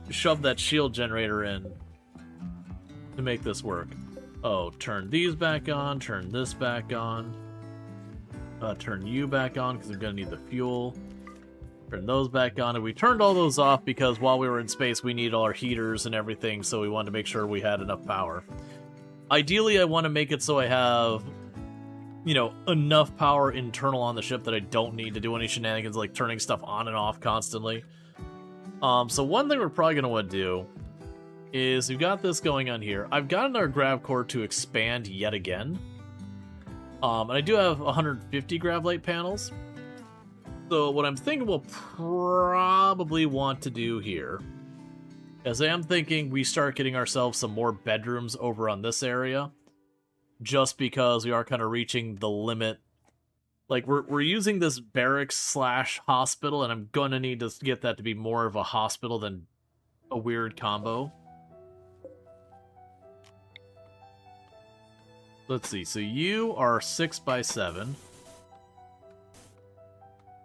shove that shield generator in to make this work. Oh, turn these back on, turn this back on. Turn you back on because I'm going to need the fuel. Turn those back on. And we turned all those off because while we were in space, we need all our heaters and everything, so we wanted to make sure we had enough power. Ideally, I want to make it so I have, you know, enough power internal on the ship that I don't need to do any shenanigans like turning stuff on and off constantly. So one thing we're probably going to want to do is we've got this going on here. I've gotten our grav core to expand yet again. And I do have 150 grav light panels. So what I'm thinking we'll probably want to do here is I am thinking we start getting ourselves some more bedrooms over on this area. Just because we are kind of reaching the limit. Like, we're using this barracks slash hospital, and I'm gonna need to get that to be more of a hospital than a weird combo. Let's see, so you are 6x7.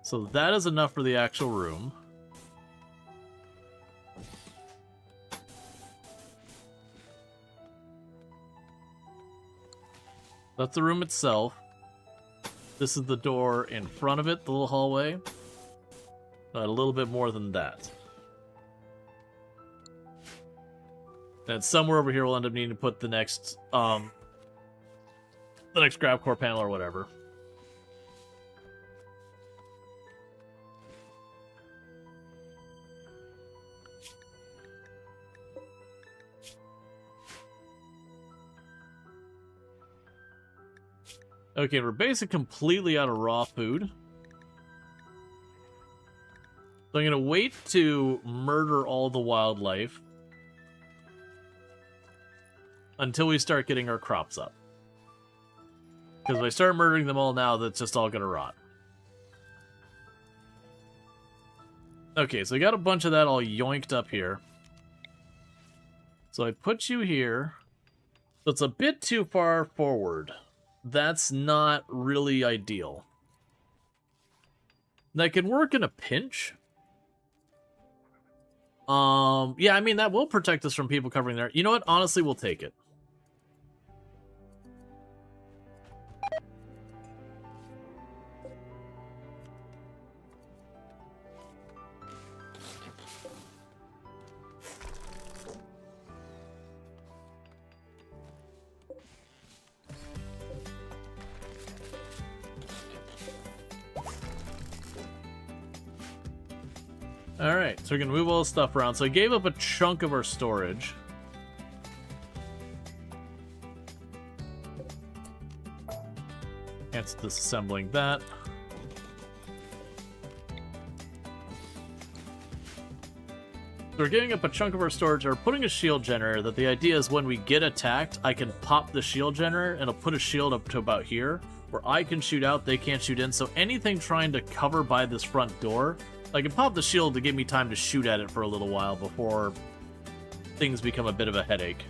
So that is enough for the actual room. That's the room itself. This is the door in front of it, the little hallway. A little bit more than that. And somewhere over here we'll end up needing to put the next grav core panel or whatever. Okay, we're basically completely out of raw food. So I'm going to wait to murder all the wildlife until we start getting our crops up. Because if I start murdering them all now, that's just all going to rot. Okay, so I got a bunch of that all yoinked up here. So I put you here. So it's a bit too far forward. That's not really ideal. That can work in a pinch. Yeah, I mean, that will protect us from people covering there. You know what? Honestly, we'll take it. Alright, so we're gonna move all the stuff around. So I gave up a chunk of our storage. It's disassembling that. So we're giving up a chunk of our storage, or putting a shield generator, that the idea is when we get attacked, I can pop the shield generator, and it'll put a shield up to about here, where I can shoot out, they can't shoot in, so anything trying to cover by this front door, I can pop the shield to give me time to shoot at it for a little while before things become a bit of a headache.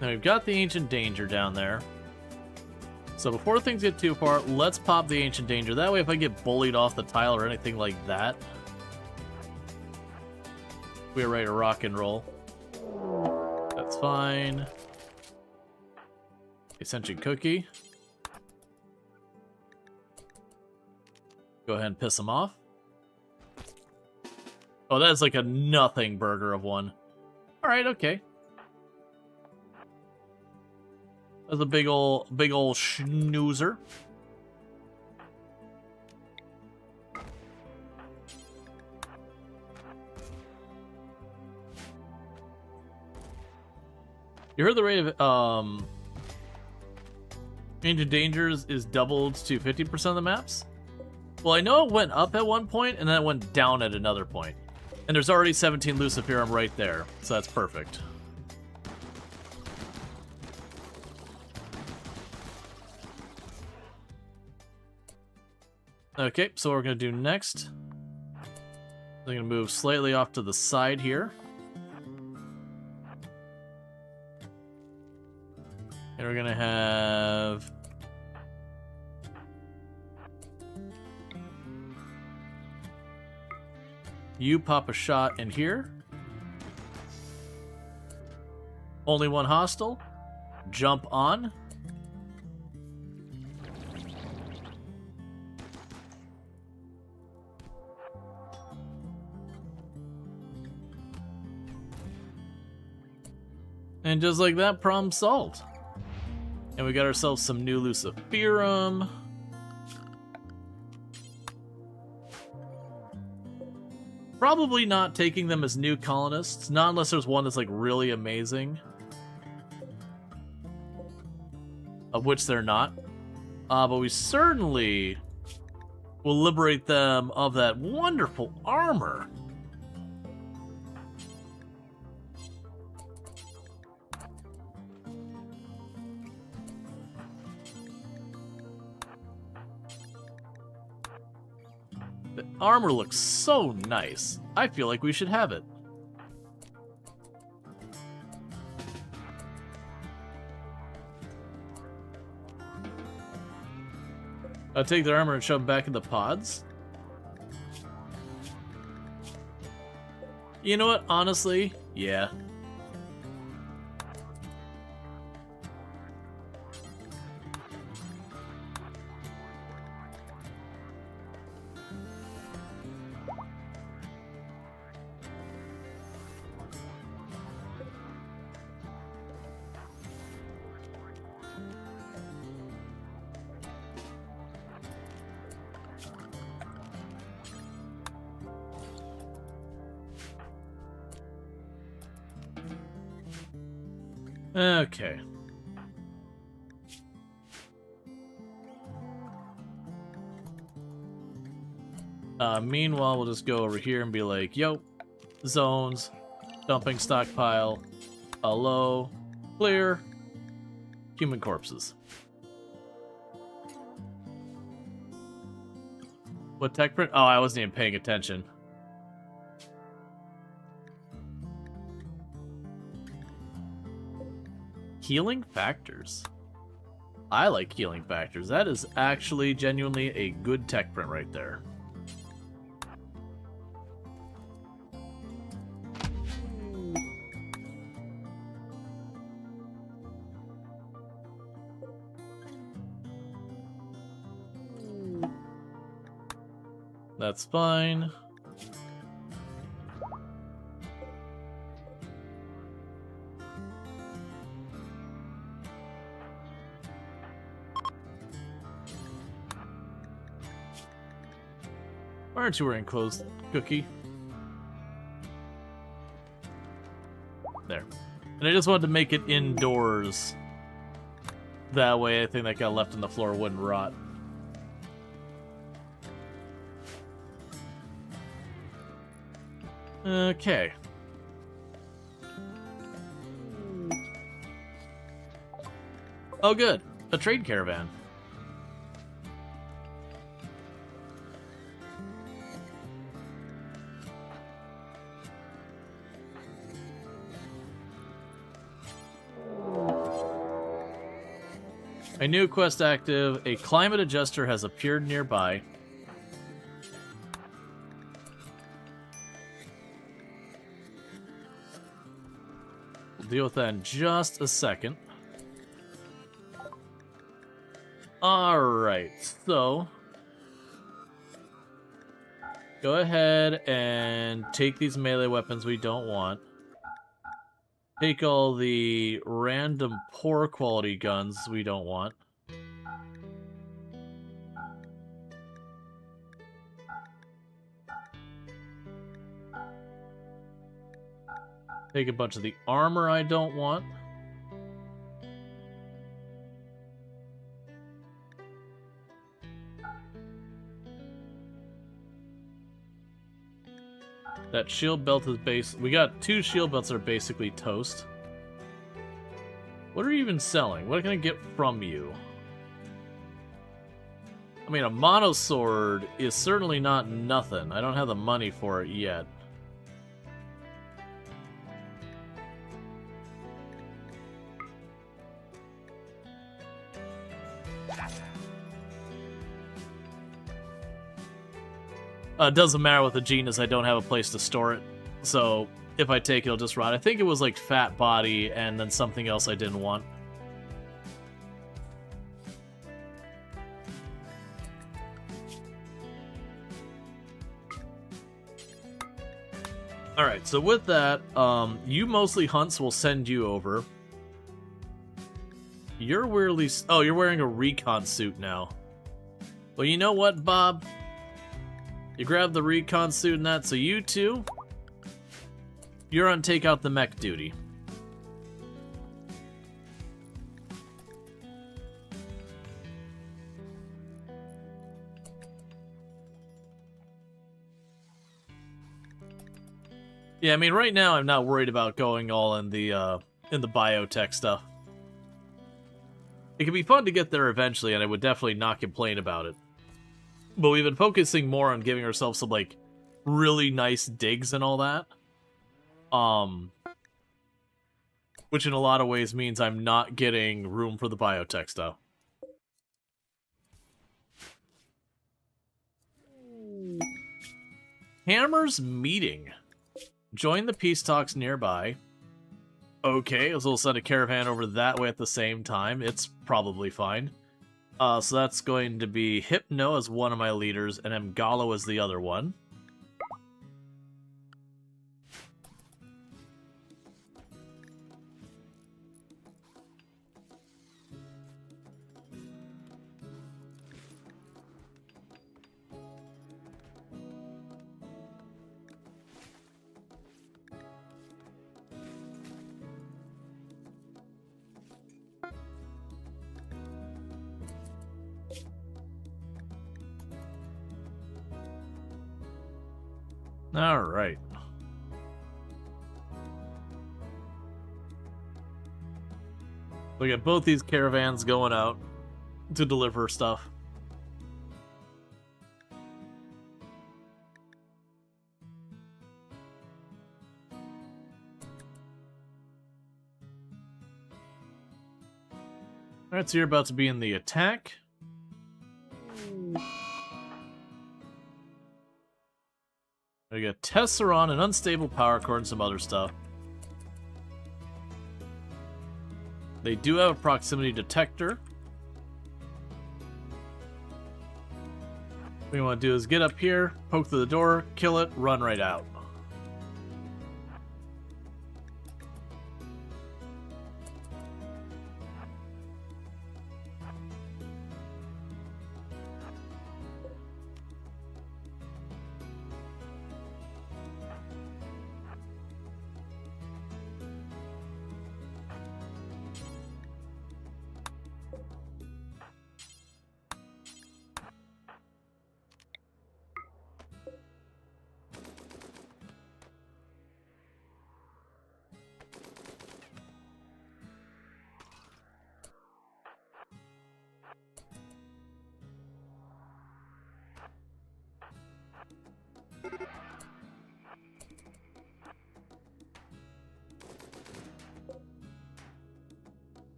Now we've got the Ancient Danger down there. So before things get too far, let's pop the Ancient Danger. That way if I get bullied off the tile or anything like that, we're ready to rock and roll. That's fine. Ascension Cookie. Go ahead and piss him off. Oh, that's like a nothing burger of one. Alright, okay. That's a big ol' schnoozer. You heard the rate of Ancient Dangers is doubled to 50% of the maps? Well, I know it went up at one point and then it went down at another point. And there's already 17 Luciferum right there, so that's perfect. Okay, so what we're going to do next, I'm going to move slightly off to the side here. And we're going to have you pop a shot in here. Only one hostile. Jump on. And just like that, problem solved. And we got ourselves some new Luciferum. Probably not taking them as new colonists, not unless there's one that's like really amazing. Of which they're not. But we certainly will liberate them of that wonderful armor. The armor looks so nice. I feel like we should have it. I'll take their armor and shove them back in the pods. You know what? Honestly, yeah. Okay. Meanwhile, we'll just go over here and be like, yo, zones, dumping stockpile, hello, clear, human corpses. What tech print? Oh, I wasn't even paying attention. Healing factors. I like healing factors. That is actually genuinely a good tech print right there. That's fine. Why aren't you wearing clothes, Cookie? There. And I just wanted to make it indoors. That way, anything that got left on the floor wouldn't rot. Okay. Oh, good. A trade caravan. A new quest active. A climate adjuster has appeared nearby. We'll deal with that in just a second. Alright, so go ahead and take these melee weapons we don't want. Take all the random poor quality guns we don't want. Take a bunch of the armor I don't want. That shield belt is we got 2 shield belts that are basically toast. What are you even selling? What can I get from you? I mean, a mono sword is certainly not nothing. I don't have the money for it yet. It doesn't matter with the genus, I don't have a place to store it. So, if I take it, it'll just rot. I think it was like fat body and then something else I didn't want. Alright, so with that, you mostly hunts will send you over. You're weirdly... Oh, you're wearing a recon suit now. Well, you know what, Bob? You grab the recon suit and that, so you two, you're on take out the mech duty. Yeah, I mean, right now I'm not worried about going all in the biotech stuff. It can be fun to get there eventually, and I would definitely not complain about it. But we've been focusing more on giving ourselves some, like, really nice digs and all that. Which in a lot of ways means I'm not getting room for the biotech stuff. Hammer's meeting. Join the peace talks nearby. Okay, so we'll send a caravan over that way at the same time. It's probably fine. So that's going to be Hypno as one of my leaders, and Mgalo as the other one. Alright. We got both these caravans going out to deliver stuff. Alright, so you're about to be in the attack. We got Tesseron, an unstable power cord, and some other stuff. They do have a proximity detector. What we want to do is get up here, poke through the door, kill it, run right out.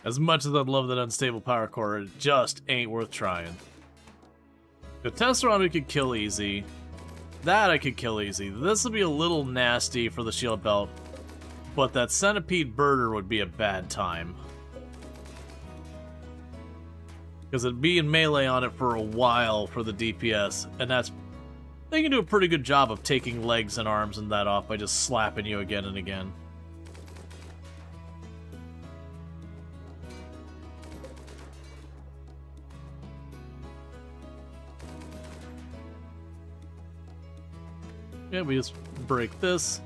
As much as I'd love that unstable power core, it just ain't worth trying. The Tesseron we could kill easy. That I could kill easy. This would be a little nasty for the shield belt, but that centipede birder would be a bad time. Because it'd be in melee on it for a while for the DPS, and that's... They can do a pretty good job of taking legs and arms and that off by just slapping you again and again. Yeah, we just break this.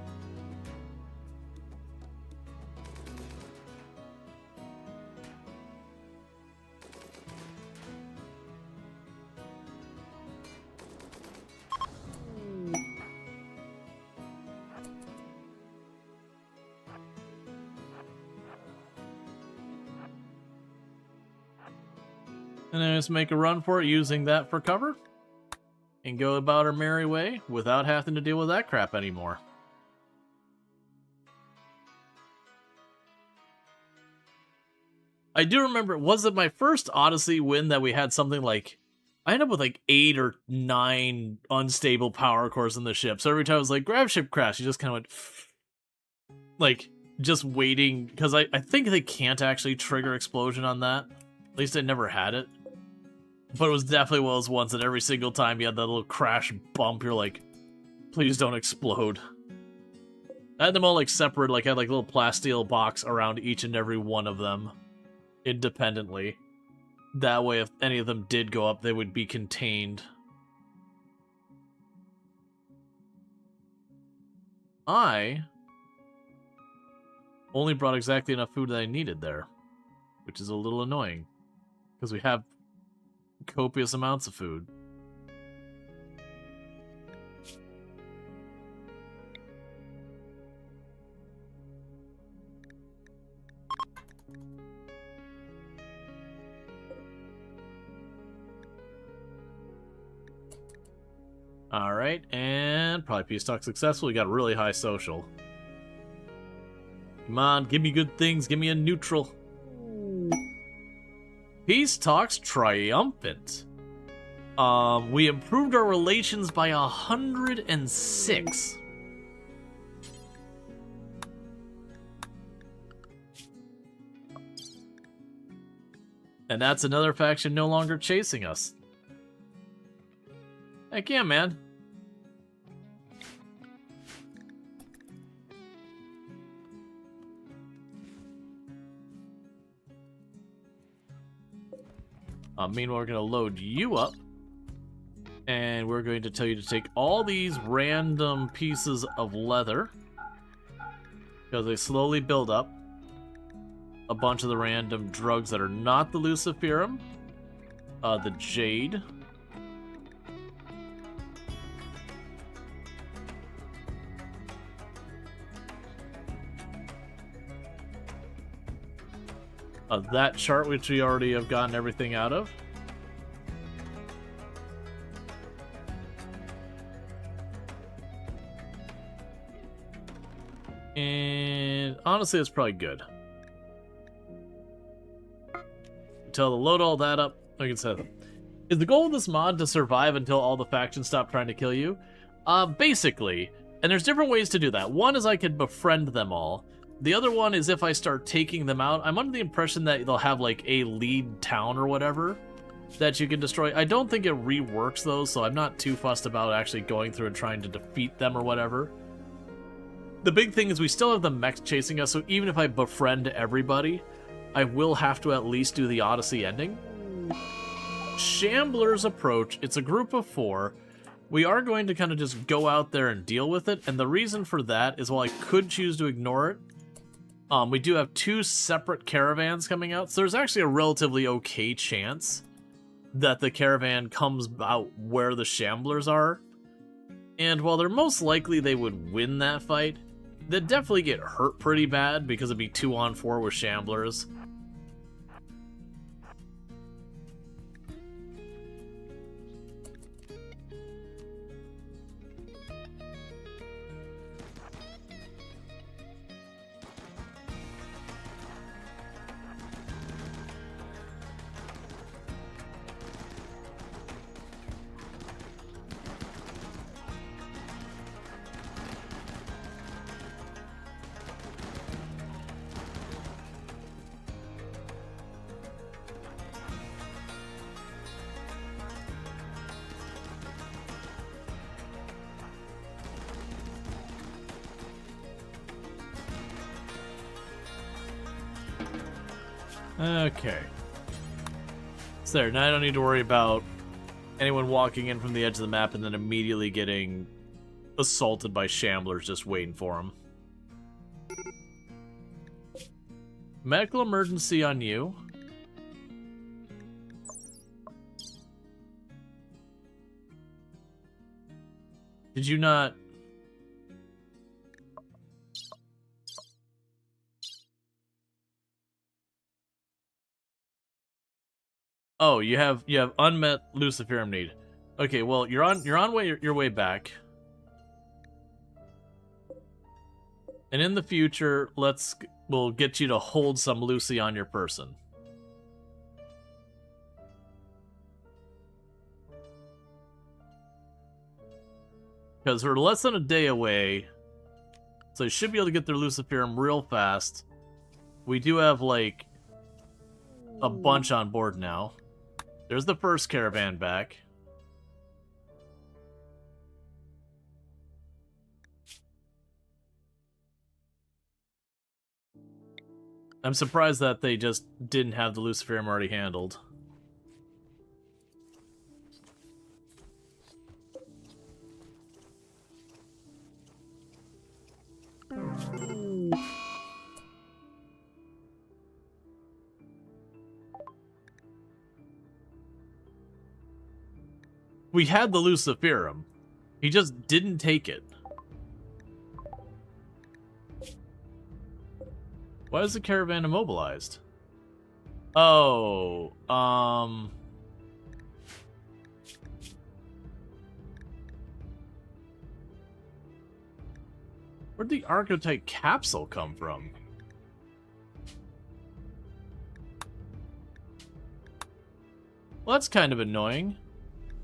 And then just make a run for it using that for cover. And go about our merry way without having to deal with that crap anymore. I do remember, was it my first Odyssey win that we had something like... I ended up with like 8 or 9 unstable power cores in the ship. So every time I was like, grab ship crash, you just kind of went... Like, just waiting. Because I think they can't actually trigger explosion on that. At least I never had it. But it was definitely one of those ones that every single time you had that little crash bump, you're like, please don't explode. I had them all like separate, like I had like a little plasteel box around each and every one of them independently. That way, if any of them did go up, they would be contained. I only brought exactly enough food that I needed there, which is a little annoying, because we have copious amounts of food. Alright, and probably peace talk successful. We got really high social. Come on, give me good things, give me a neutral. Peace talks triumphant. We improved our relations by 106. And that's another faction no longer chasing us. Heck yeah, man. Meanwhile, we're going to load you up. And we're going to tell you to take all these random pieces of leather. Because they slowly build up. A bunch of the random drugs that are not the Luciferum. The Jade. That chart, which we already have gotten everything out of. And honestly, it's probably good. Until to load all that up, like I said, is the goal of this mod to survive until all the factions stop trying to kill you? Basically. And there's different ways to do that. One is I could befriend them all. The other one is if I start taking them out, I'm under the impression that they'll have like a lead town or whatever that you can destroy. I don't think it reworks those, so I'm not too fussed about actually going through and trying to defeat them or whatever. The big thing is we still have the mechs chasing us, so even if I befriend everybody, I will have to at least do the Odyssey ending. Shambler's approach, it's a group of 4. We are going to kind of just go out there and deal with it, and the reason for that is while I could choose to ignore it, we do have 2 separate caravans coming out, so there's actually a relatively okay chance that the caravan comes out where the Shamblers are. And while they're most likely they would win that fight, they'd definitely get hurt pretty bad because it'd be 2-on-4 with Shamblers. Okay. So there, now I don't need to worry about anyone walking in from the edge of the map and then immediately getting assaulted by shamblers just waiting for him. Medical emergency on you. Did you not... Oh, you have unmet Luciferum need. Okay, well you're on your way back. And in the future, we'll get you to hold some Lucy on your person. Because we're less than a day away, so you should be able to get their Luciferum real fast. We do have, like, a bunch on board now. There's the first caravan back. I'm surprised that they just didn't have the Luciferum already handled. We had the Luciferum. He just didn't take it. Why is the caravan immobilized? Oh, where'd the Archetype capsule come from? Well, that's kind of annoying.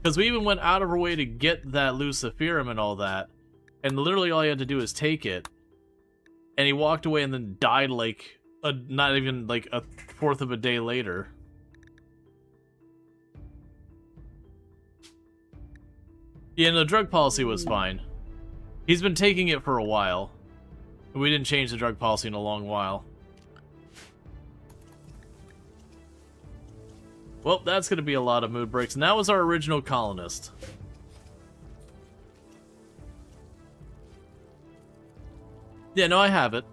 Because we even went out of our way to get that Luciferum and all that. And literally all you had to do is take it. And he walked away and then died like, not even like a fourth of a day later. Yeah, the drug policy was fine. He's been taking it for a while. We didn't change the drug policy in a long while. Well, that's going to be a lot of mood breaks. And that was our original colonist. Yeah, no, I have it.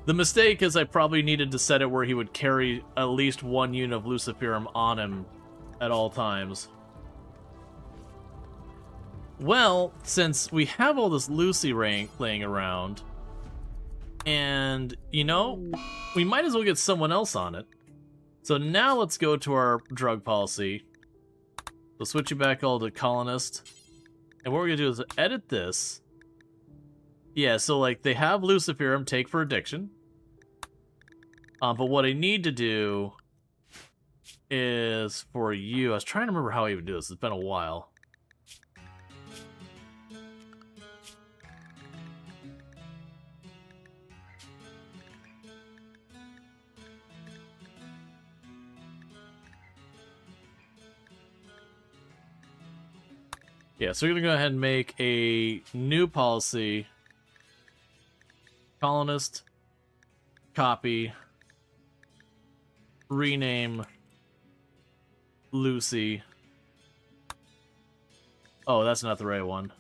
The mistake is I probably needed to set it where he would carry at least one unit of Luciferum on him at all times. Well, since we have all this Lucy laying around, and, you know, we might as well get someone else on it. So now let's go to our drug policy. We'll switch you back all to Colonist. And what we're going to do is edit this. Yeah, so like they have Luciferum take for addiction. But what I need to do is for you. I was trying to remember how I would do this. It's been a while. Yeah, so we're going to go ahead and make a new policy. Colonist. Copy. Rename. Lucy. Oh, that's not the right one.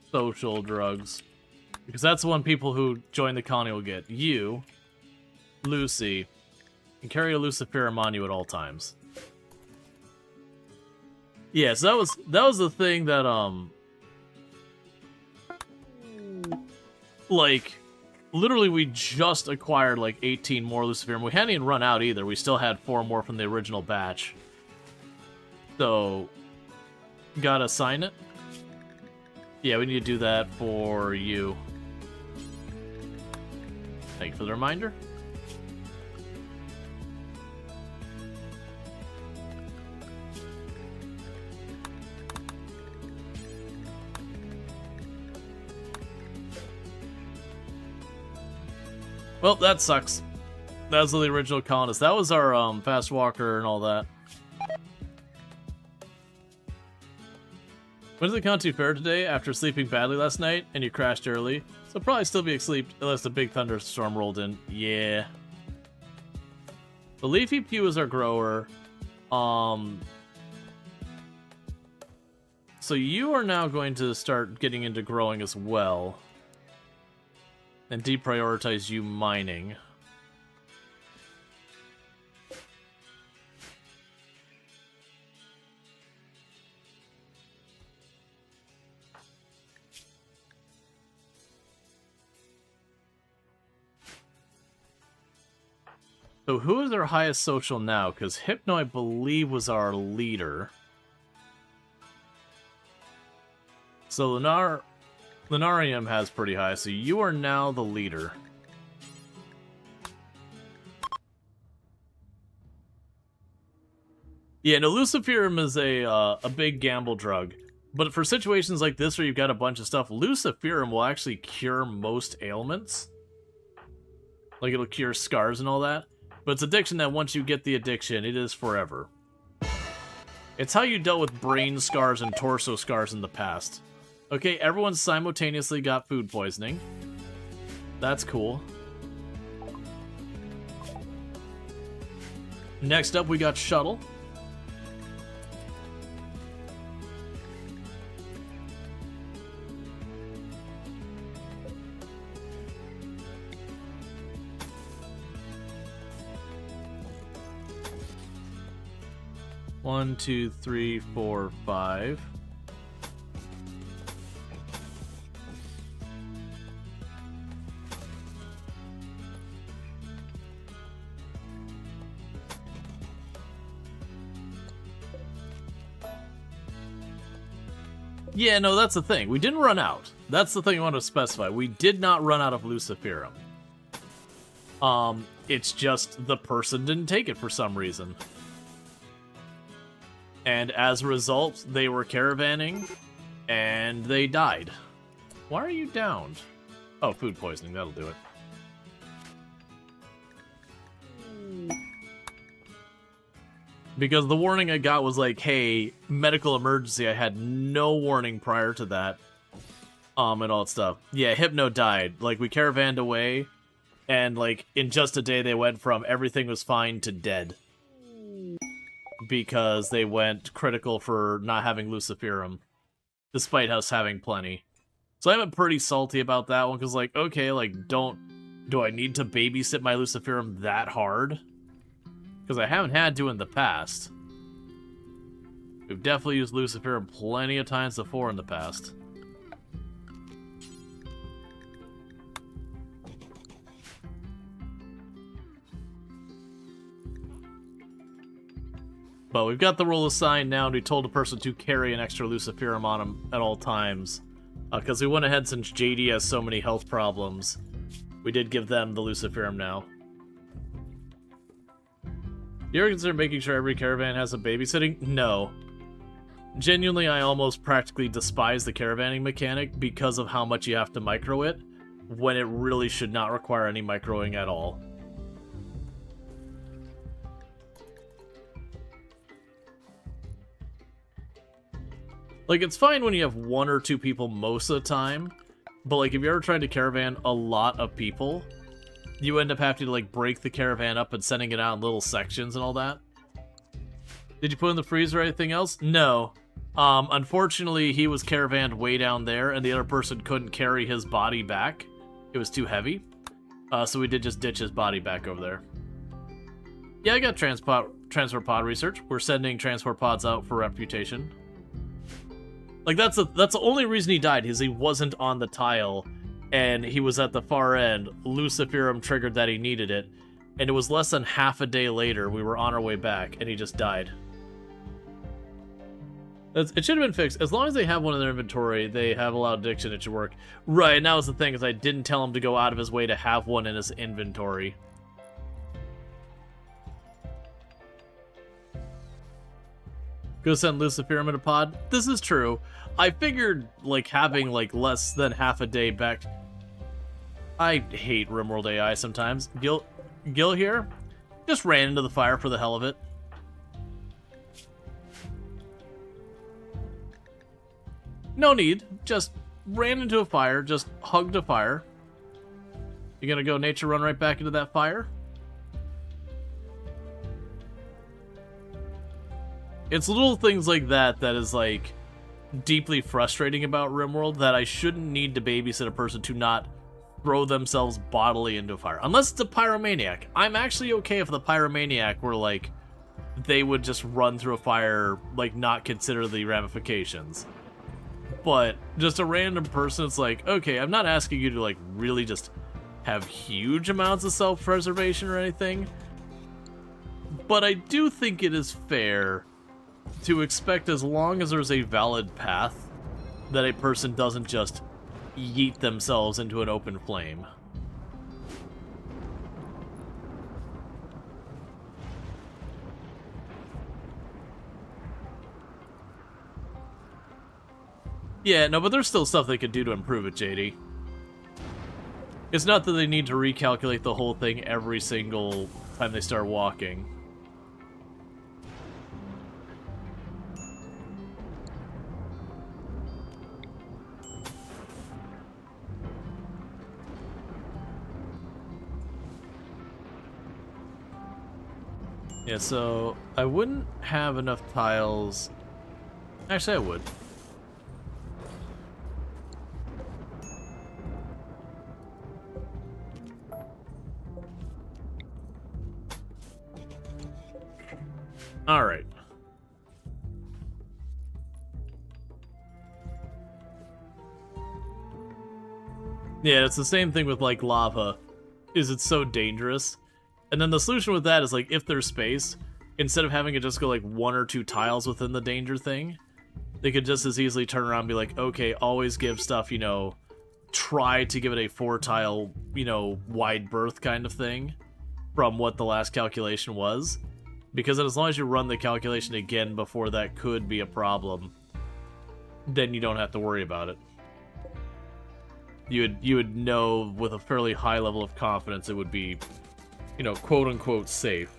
Social drugs. Because that's the one people who join the colony will get. You, Lucy, and carry a Luciferum on you at all times. Yeah, so that was the thing that, like, literally we just acquired, like, 18 more Luciferum. We hadn't even run out either. We still had 4 more from the original batch. So, gotta sign it? Yeah, we need to do that for you. Thank you for the reminder. Well, that sucks. That was the original colonist. That was our fast walker and all that. Went to the county fair today after sleeping badly last night, and you crashed early. So probably still be asleep unless the big thunderstorm rolled in. Yeah. The Leafy Pew is our grower. So you are now going to start getting into growing as well. And deprioritize you mining. So who is our highest social now? Because Hypno, I believe, was our leader. So Lunarium has pretty high, so you are now the leader. Yeah, no, Luciferum is a big gamble drug. But for situations like this where you've got a bunch of stuff, Luciferum will actually cure most ailments. Like, it'll cure scars and all that. But it's addiction that once you get the addiction, it is forever. It's how you dealt with brain scars and torso scars in the past. Okay, everyone simultaneously got food poisoning. That's cool. Next up, we got Shuttle. One, two, three, four, five. Yeah, no, that's the thing. We didn't run out. That's the thing I want to specify. We did not run out of Luciferum. It's just the person didn't take it for some reason. And as a result, they were caravanning, and they died. Why are you downed? Oh, food poisoning, that'll do it. Because the warning I got was like, hey, medical emergency. I had no warning prior to that. And all that stuff. Yeah, Hypno died. Like, we caravanned away, and like, in just a day they went from everything was fine to dead. Because they went critical for not having Luciferum, despite us having plenty. So I'm pretty salty about that one, because, like, okay, like, do I need to babysit my Luciferum that hard? Because I haven't had to in the past. We've definitely used Luciferum plenty of times before in the past. But we've got the role assigned now, and we told a person to carry an extra Luciferum on him at all times. Because we went ahead, since JD has so many health problems, we did give them the Luciferum now. You ever consider making sure every caravan has a babysitting? No. Genuinely, I almost practically despise the caravanning mechanic because of how much you have to micro it, when it really should not require any microing at all. Like, it's fine when you have one or two people most of the time, but, like, if you're ever trying to caravan a lot of people, you end up having to, like, break the caravan up and sending it out in little sections and all that. Did you put in the freezer or anything else? No. Unfortunately, he was caravanned way down there, and the other person couldn't carry his body back. It was too heavy. So we did just ditch his body back over there. Yeah, I got transport pod research. We're sending transport pods out for reputation. Like, that's the only reason he died, is he wasn't on the tile, and he was at the far end. Luciferum triggered that he needed it, and it was less than half a day later, we were on our way back, and he just died. It should have been fixed. As long as they have one in their inventory, they have a lot of addiction, it should work. Right, and that was the thing, is I didn't tell him to go out of his way to have one in his inventory. Go send Luciferum in a pod? This is true. I figured, like, having, like, less than half a day back... I hate RimWorld AI sometimes. Gil here just ran into the fire for the hell of it. No need. Just ran into a fire, just hugged a fire. You're gonna go nature run right back into that fire? It's little things like that that is, like, deeply frustrating about RimWorld, that I shouldn't need to babysit a person to not throw themselves bodily into a fire. Unless it's a pyromaniac. I'm actually okay if the pyromaniac were, like, they would just run through a fire, like, not consider the ramifications. But just a random person, it's like, okay, I'm not asking you to, like, really just have huge amounts of self-preservation or anything, but I do think it is fair to expect, as long as there's a valid path, that a person doesn't just yeet themselves into an open flame. Yeah, no, but there's still stuff they could do to improve it, JD. It's not that they need to recalculate the whole thing every single time they start walking. Yeah, so I wouldn't have enough tiles. Actually, I would. All right. Yeah, it's the same thing with, like, lava. It's so dangerous. And then the solution with that is, like, if there's space, instead of having it just go, like, 1 or 2 tiles within the danger thing, they could just as easily turn around and be like, okay, always give stuff, you know, try to give it a 4-tile, you know, wide berth kind of thing from what the last calculation was. Because as long as you run the calculation again before that could be a problem, then you don't have to worry about it. You would know with a fairly high level of confidence it would be, you know, quote-unquote safe.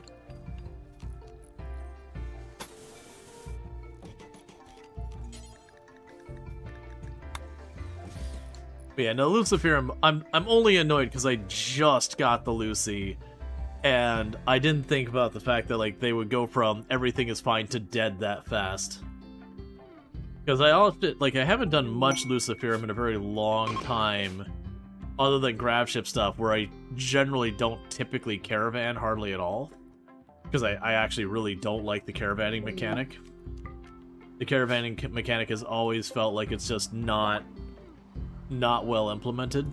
But yeah, no, Lucifer, I'm only annoyed because I just got the Lucy, and I didn't think about the fact that, like, they would go from everything is fine to dead that fast. Because I often, like, I haven't done much Luciferum in a very long time, other than grab ship stuff, where I generally don't typically caravan hardly at all. Because I actually really don't like the caravanning mechanic. The caravanning mechanic has always felt like it's just not well implemented.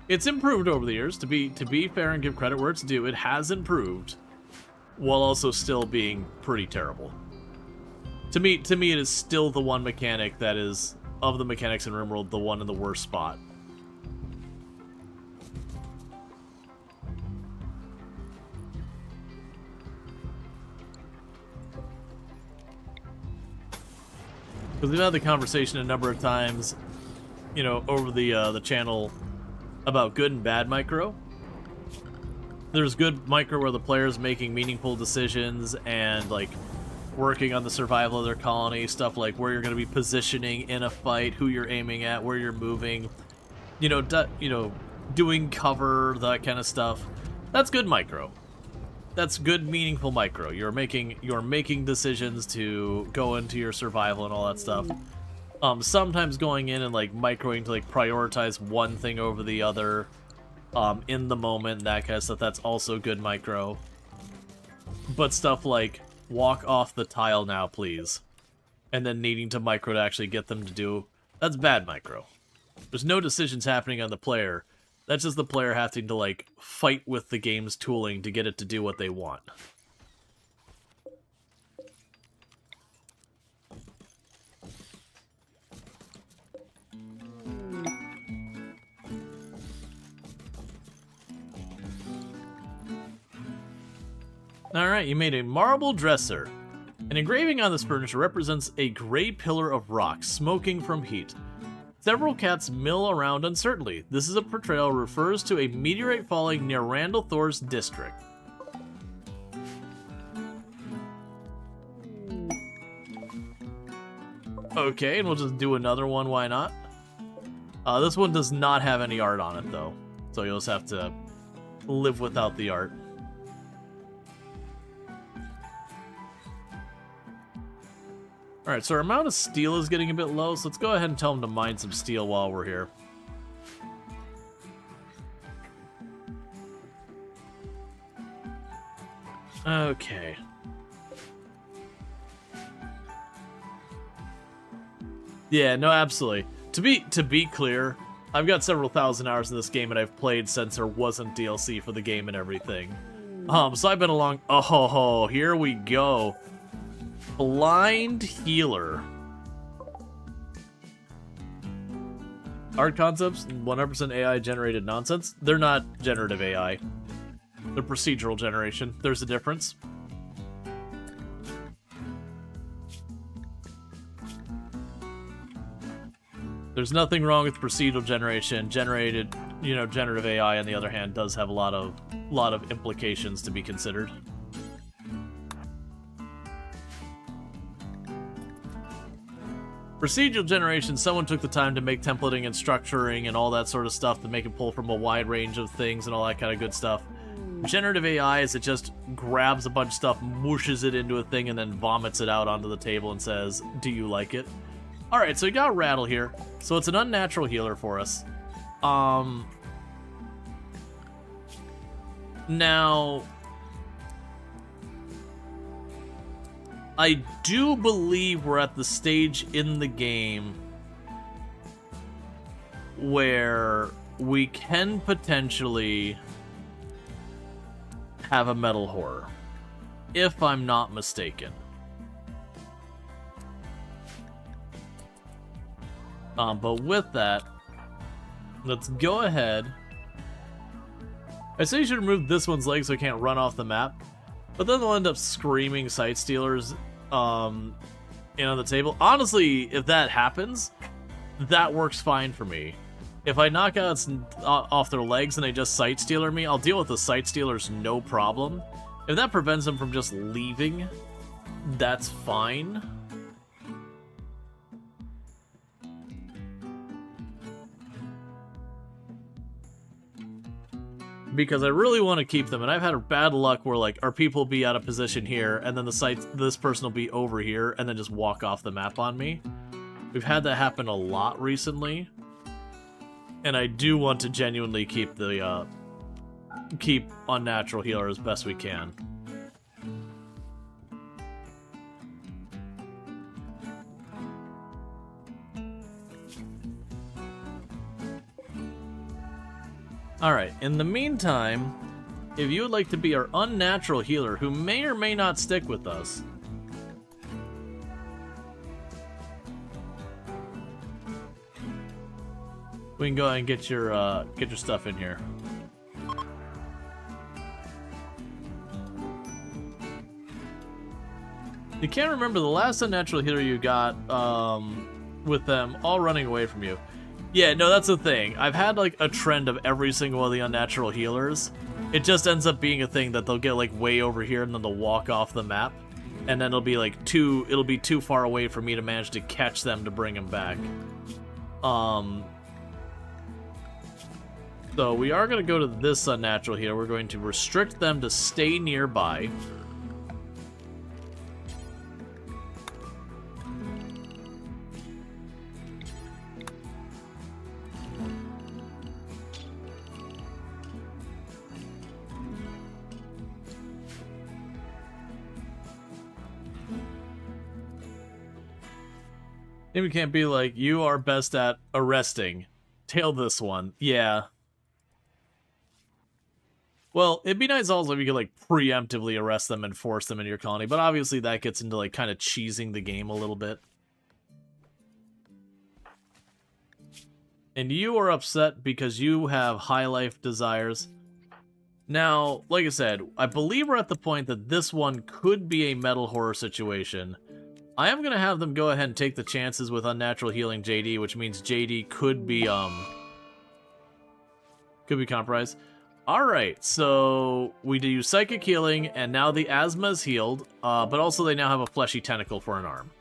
It's improved over the years, to be fair and give credit where it's due. It has improved, while also still being pretty terrible. To me, it is still the one mechanic that is, of the mechanics in RimWorld, the one in the worst spot. Because we've had the conversation a number of times, you know, over the channel about good and bad micro. There's good micro where the player's making meaningful decisions and, like, working on the survival of their colony, stuff like where you're going to be positioning in a fight, who you're aiming at, where you're moving, you know, doing cover, that kind of stuff. That's good micro. That's good, meaningful micro. You're making decisions to go into your survival and all that stuff. Sometimes going in and, like, microing to, like, prioritize one thing over the other, in the moment, that kind of stuff, that's also good micro. But stuff like, walk off the tile now, please, and then needing to micro to actually get them to do, that's bad micro. There's no decisions happening on the player. That's just the player having to, like, fight with the game's tooling to get it to do what they want. Alright, you made a marble dresser. An engraving on this furniture represents a gray pillar of rock smoking from heat. Several cats mill around uncertainly. This is a portrayal refers to a meteorite falling near Randall Thor's district. Okay, and we'll just do another one, why not? This one does not have any art on it, though. So you'll just have to live without the art. Alright, so our amount of steel is getting a bit low, so let's go ahead and tell them to mine some steel while we're here. Okay. Yeah, no, absolutely. To be clear, I've got several thousand hours in this game, and I've played since there wasn't DLC for the game and everything. So I've been along. Oh, here we go. Blind healer. Art concepts, 100% AI generated nonsense. They're not generative AI. They're procedural generation. There's a difference. There's nothing wrong with procedural generation. Generated, you know, generative AI, on the other hand, does have a lot of implications to be considered. Procedural generation, someone took the time to make templating and structuring and all that sort of stuff to make it pull from a wide range of things and all that kind of good stuff. Generative AI is it just grabs a bunch of stuff, mushes it into a thing, and then vomits it out onto the table and says, do you like it? Alright, so we got Rattle here. So it's an unnatural healer for us. Now, I do believe we're at the stage in the game where we can potentially have a metal horror, if I'm not mistaken. But with that, let's go ahead. I say you should remove this one's leg so it can't run off the map, but then they'll end up screaming sight stealers in on the table. Honestly, if that happens, that works fine for me. If I knock out off their legs and they just sight stealer me, I'll deal with the sight stealers no problem. If that prevents them from just leaving, that's fine. Because I really want to keep them, and I've had bad luck where, like, our people will be out of position here, and then this person will be over here, and then just walk off the map on me. We've had that happen a lot recently, and I do want to genuinely keep the keep unnatural healer as best we can. Alright, in the meantime, if you would like to be our unnatural healer, who may or may not stick with us, we can go ahead and get your stuff in here. You can't remember the last unnatural healer you got with them all running away from you. Yeah, no, that's the thing. I've had, like, a trend of every single one of the unnatural healers. It just ends up being a thing that they'll get, like, way over here and then they'll walk off the map. And then it'll be, like, it'll be too far away for me to manage to catch them to bring them back. So we are going to go to this unnatural healer. We're going to restrict them to stay nearby. Maybe we can't be like, you are best at arresting. Tail this one. Yeah. Well, it'd be nice also if you could, like, preemptively arrest them and force them into your colony, but obviously that gets into, like, kind of cheesing the game a little bit. And you are upset because you have high life desires. Now, like I said, I believe we're at the point that this one could be a metal horror situation. I am going to have them go ahead and take the chances with unnatural healing JD, which means JD could be compromised. Alright, so we do psychic healing, and now the asthma is healed, but also they now have a fleshy tentacle for an arm.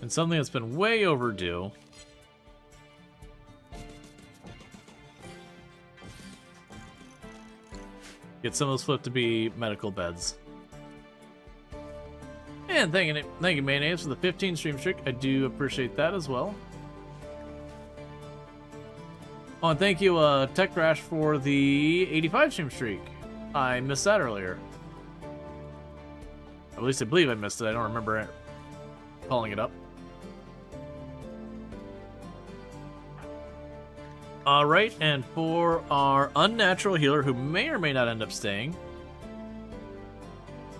And something that's been way overdue. Get some of those flipped to be medical beds. And thank you, Mayonnaise, for the 15 stream streak. I do appreciate that as well. Oh, and thank you, Tech Crash, for the 85 stream streak. I missed that earlier. At least I believe I missed it. I don't remember calling it up. Alright, and for our unnatural healer, who may or may not end up staying,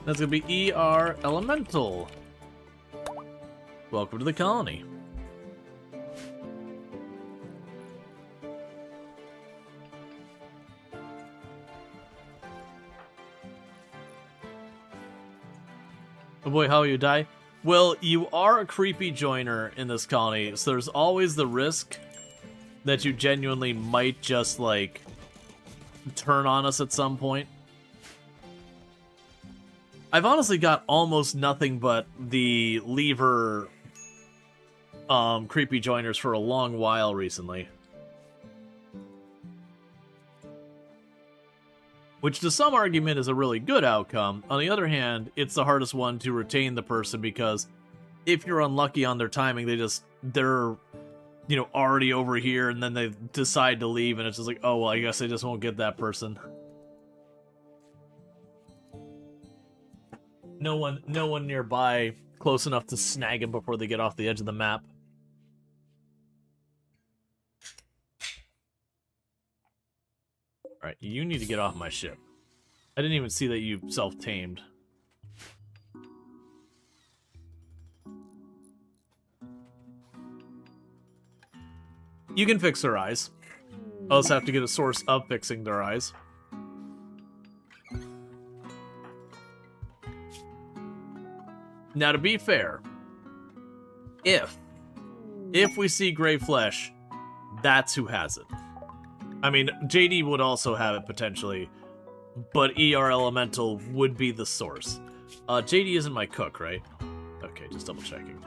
that's going to be ER Elemental. Welcome to the colony. Oh boy, how will you die? Well, you are a creepy joiner in this colony, so there's always the risk that you genuinely might just, like, turn on us at some point. I've honestly got almost nothing but the lever creepy joiners for a long while recently. Which to some argument is a really good outcome. On the other hand, it's the hardest one to retain the person because if you're unlucky on their timing, they're you know, already over here and then they decide to leave and it's just like, oh, well, I guess I just won't get that person. No one nearby close enough to snag him before they get off the edge of the map. Alright, you need to get off my ship. I didn't even see that you self-tamed. You can fix their eyes. I'll also have to get a source of fixing their eyes. Now, to be fair, if we see gray flesh, that's who has it. I mean, JD would also have it potentially, but ER Elemental would be the source. JD isn't my cook, right? Okay, just double checking.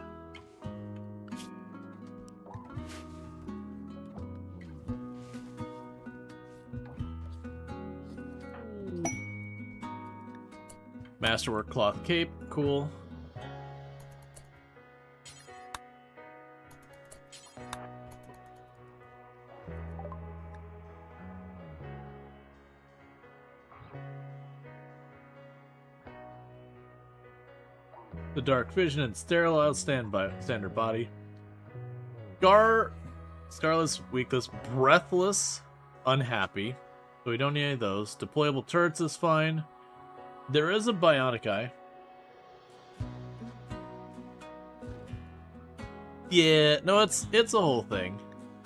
Masterwork cloth cape, cool. The dark vision and sterile standard body. Scarless, weakless, breathless, unhappy. So we don't need any of those. Deployable turrets is fine. There is a bionic eye. Yeah, no, it's a whole thing.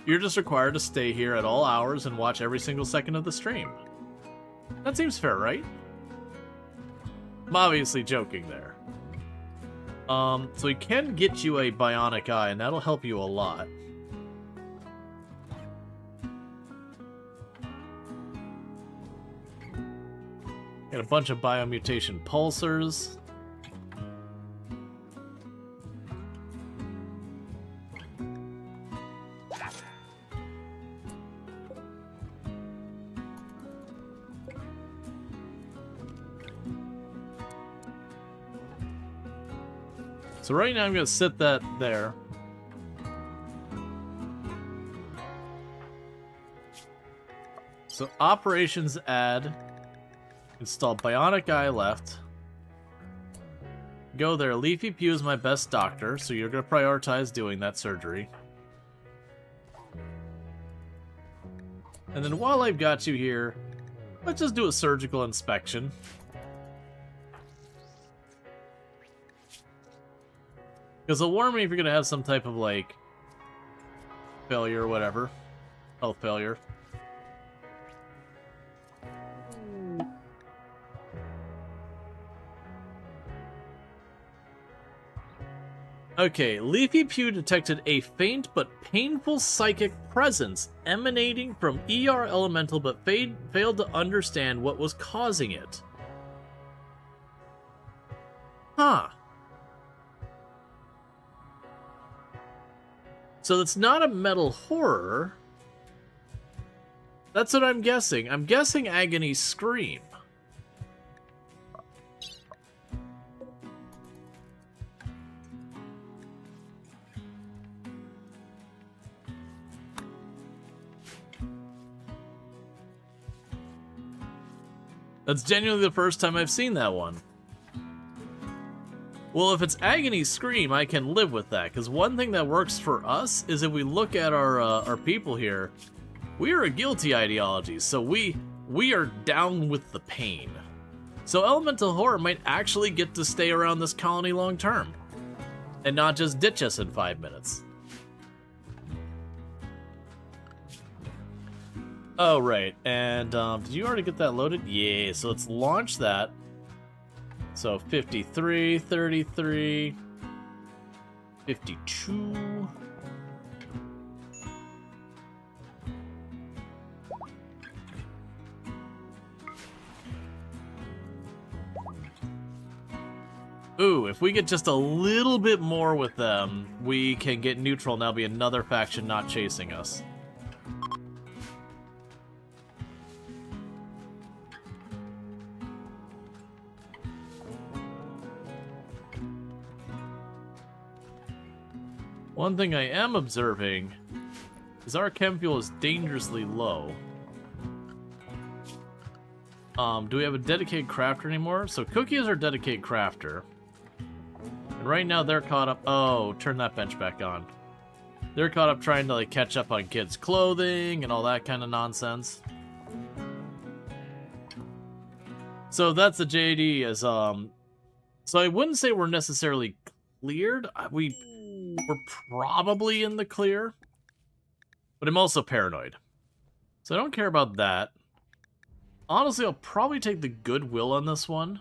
You're just required to stay here at all hours and watch every single second of the stream. That seems fair, right? I'm obviously joking there. So we can get you a bionic eye, and that'll help you a lot. Got a bunch of biomutation pulsars. So right now I'm going to sit that there. So operations add, install bionic eye left. Go there. Leafy Pew is my best doctor, so you're going to prioritize doing that surgery. And then while I've got you here, let's just do a surgical inspection. Because it'll warn me if you're going to have some type of, like, failure or whatever. Health failure. Okay, Leafy Pew detected a faint but painful psychic presence emanating from ER Elemental but failed to understand what was causing it. Huh. So it's not a metal horror. That's what I'm guessing. I'm guessing Agony Scream. That's genuinely the first time I've seen that one. Well, if it's Agony Scream, I can live with that, because one thing that works for us is if we look at our people here, we are a guilty ideology, so we are down with the pain. So Elemental Horror might actually get to stay around this colony long term, and not just ditch us in 5 minutes. Oh, right, and did you already get that loaded? Yeah, so let's launch that. So 53, 33, 52. Ooh, if we get just a little bit more with them, we can get neutral and that'll be another faction not chasing us. One thing I am observing is our chem fuel is dangerously low. Do we have a dedicated crafter anymore? So Cookie is our dedicated crafter. And right now they're caught up... Oh, turn that bench back on. They're caught up trying to like catch up on kids' clothing and all that kind of nonsense. So that's the JD as So I wouldn't say we're necessarily cleared. We're probably in the clear, but I'm also paranoid. So I don't care about that. Honestly, I'll probably take the goodwill on this one.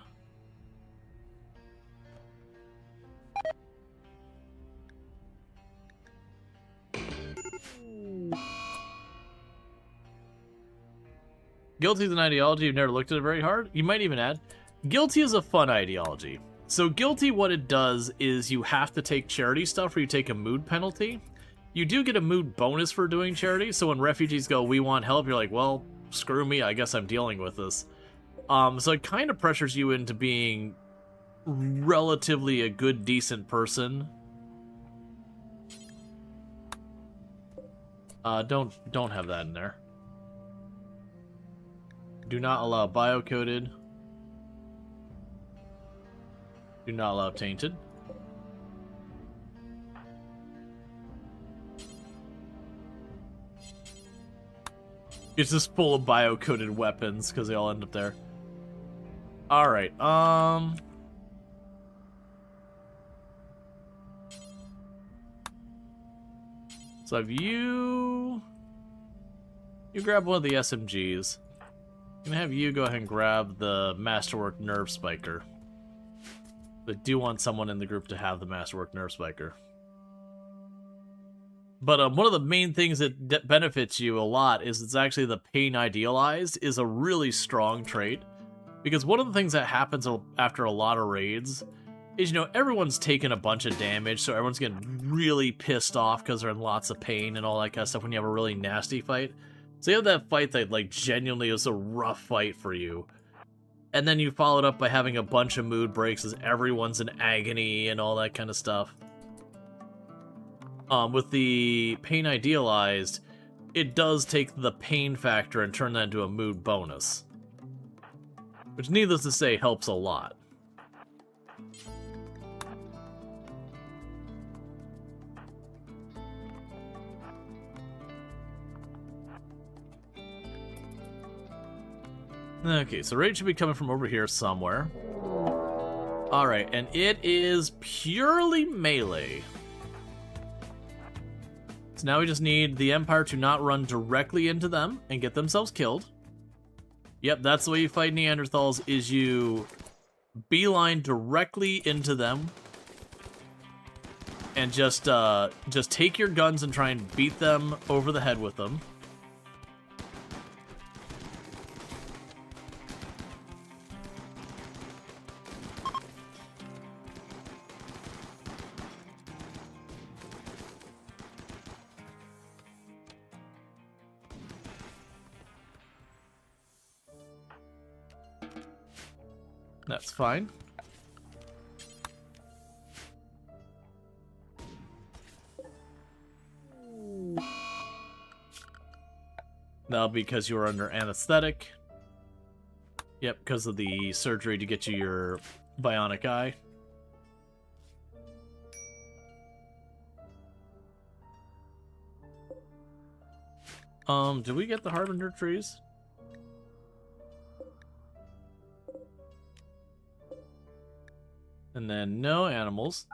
Guilty is an ideology. You've never looked at it very hard. You might even add, guilty is a fun ideology. So guilty, what it does is you have to take charity stuff or you take a mood penalty. You do get a mood bonus for doing charity, so when refugees go, we want help, you're like, well, screw me, I guess I'm dealing with this. So it kind of pressures you into being relatively a good, decent person. Don't have that in there. Do not allow biocoded. Do not allow tainted. It's just full of biocoded weapons because they all end up there. Alright, so have you grab one of the SMGs. I'm gonna have you go ahead and grab the Masterwork Nerve Spiker. I do want someone in the group to have the Masterwork Nerve Spiker. But one of the main things that benefits you a lot is it's actually the Pain Idealized is a really strong trait. Because one of the things that happens after a lot of raids is, you know, everyone's taking a bunch of damage, so everyone's getting really pissed off because they're in lots of pain and all that kind of stuff when you have a really nasty fight. So you have that fight that, like, genuinely is a rough fight for you. And then you follow it up by having a bunch of mood breaks as everyone's in agony and all that kind of stuff. With the Pain Idealized, it does take the pain factor and turn that into a mood bonus. Which, needless to say, helps a lot. Okay, so raid should be coming from over here somewhere. Alright, and it is purely melee. So now we just need the Empire to not run directly into them and get themselves killed. Yep, that's the way you fight Neanderthals, is you beeline directly into them and just take your guns and try and beat them over the head with them. That's fine. Now, because you were under anesthetic. Yep, because of the surgery to get you your bionic eye. Did we get the Harbinger trees? And then no animals.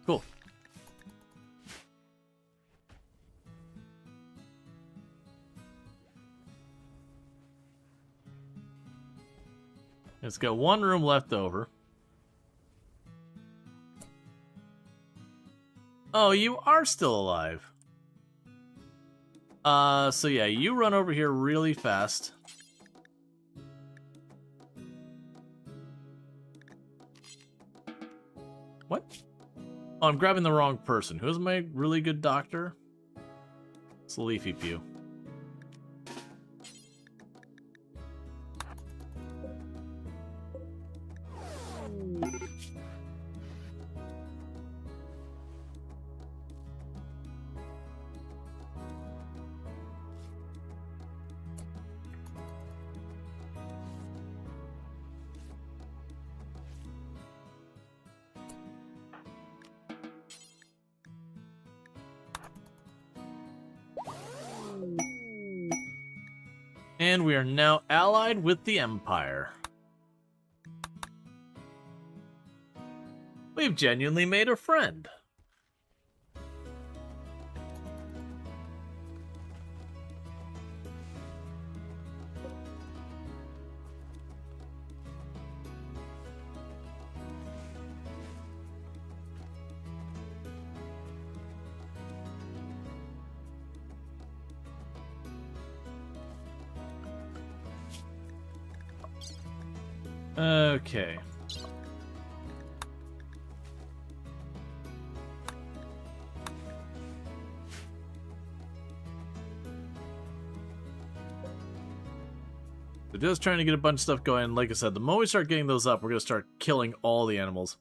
Cool. It's got one room left over. Oh, you are still alive. So yeah, you run over here really fast. What? Oh, I'm grabbing the wrong person. Who's my really good doctor? It's Leafy Pew. And we are now allied with the Empire. We've genuinely made a friend. Okay. So just trying to get a bunch of stuff going. Like I said, the moment we start getting those up, we're going to start killing all the animals.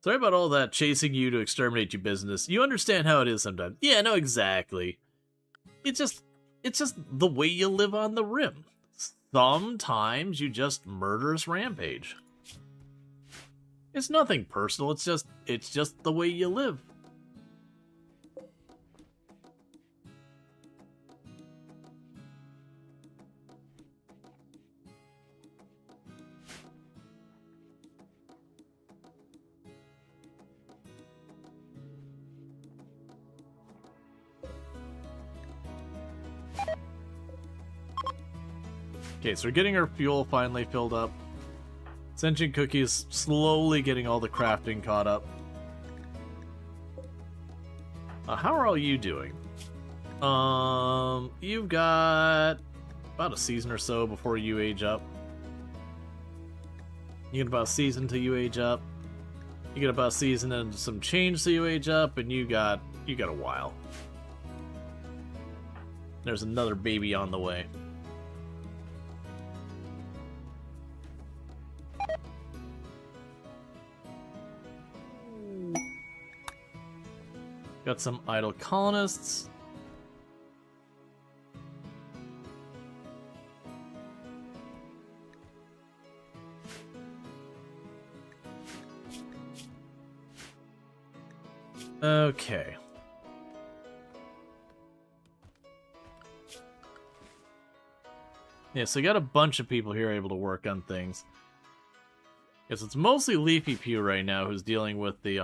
Sorry about all that chasing you to exterminate you business. You understand how it is sometimes. Yeah, no, exactly. It's just the way you live on the Rim. Sometimes you just murderous rampage. It's nothing personal, it's just the way you live. Okay, so we're getting our fuel finally filled up. Sentient Cookie is slowly getting all the crafting caught up. How are all you doing? You've got about a season or so before you age up. You get about a season till you age up. You get about a season and some change till you age up, and you got a while. There's another baby on the way. Got some idle colonists. Okay. Yeah, so you got a bunch of people here able to work on things. Yes, it's mostly Leafy Pew right now who's dealing with the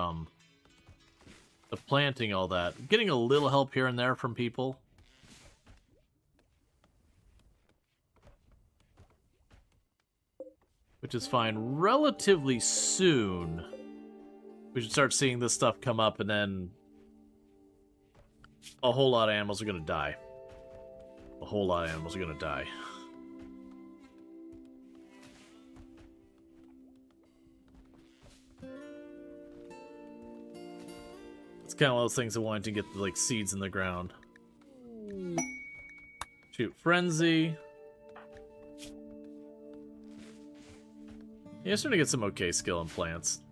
planting, all that. Getting a little help here and there from people. Which is fine. Relatively soon, we should start seeing this stuff come up, and then a whole lot of animals are going to die. A whole lot of animals are going to die. It's kind of one of those things I wanted to get the, like, seeds in the ground. Shoot, Frenzy. You're starting to get some okay skill in plants.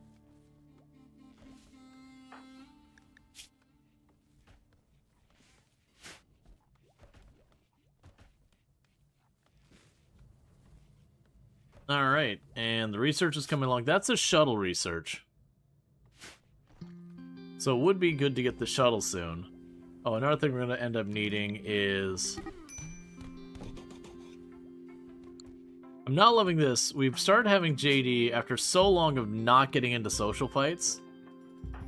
Alright, and the research is coming along. That's a shuttle research. So it would be good to get the shuttle soon. Oh, another thing we're going to end up needing is... I'm not loving this. We've started having JD, after so long of not getting into social fights,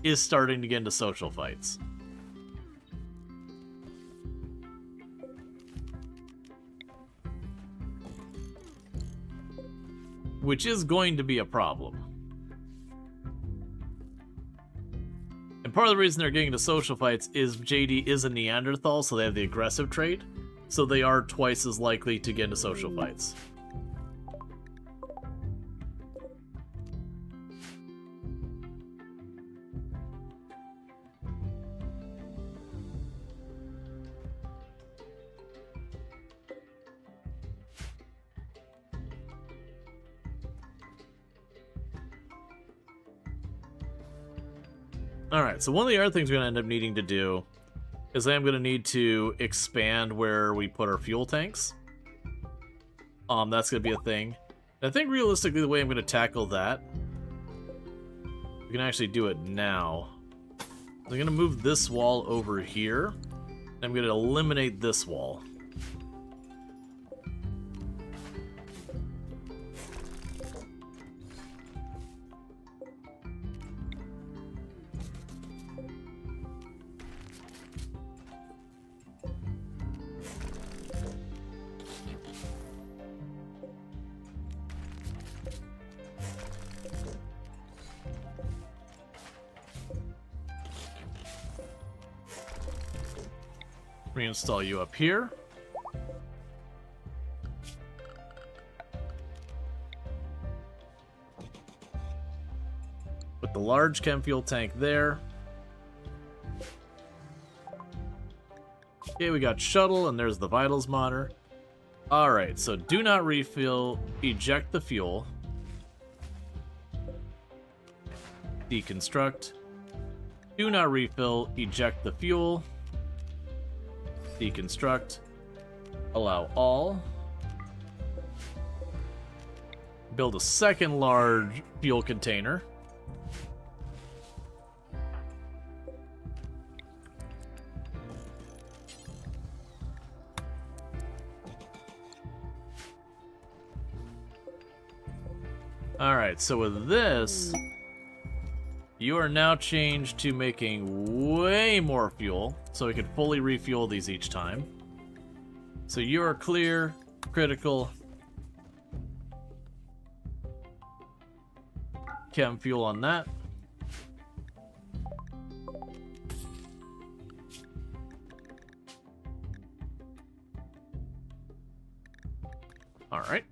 is starting to get into social fights. Which is going to be a problem. And part of the reason they're getting into social fights is JD is a Neanderthal, so they have the aggressive trait. So they are twice as likely to get into social fights. Alright, so one of the other things we're going to end up needing to do is I am going to need to expand where we put our fuel tanks. That's going to be a thing. And I think realistically the way I'm going to tackle that, we can actually do it now. I'm going to move this wall over here. And I'm going to eliminate this wall. Reinstall you up here. Put the large chem fuel tank there. Okay, we got shuttle, and there's the vitals monitor. Alright, so do not refill, eject the fuel. Deconstruct. Do not refill, eject the fuel. Deconstruct. Allow all. Build a second large fuel container. Alright, so with this, you are now changed to making way more fuel, so we can fully refuel these each time. So you are clear, critical. Chem fuel on that. Alright.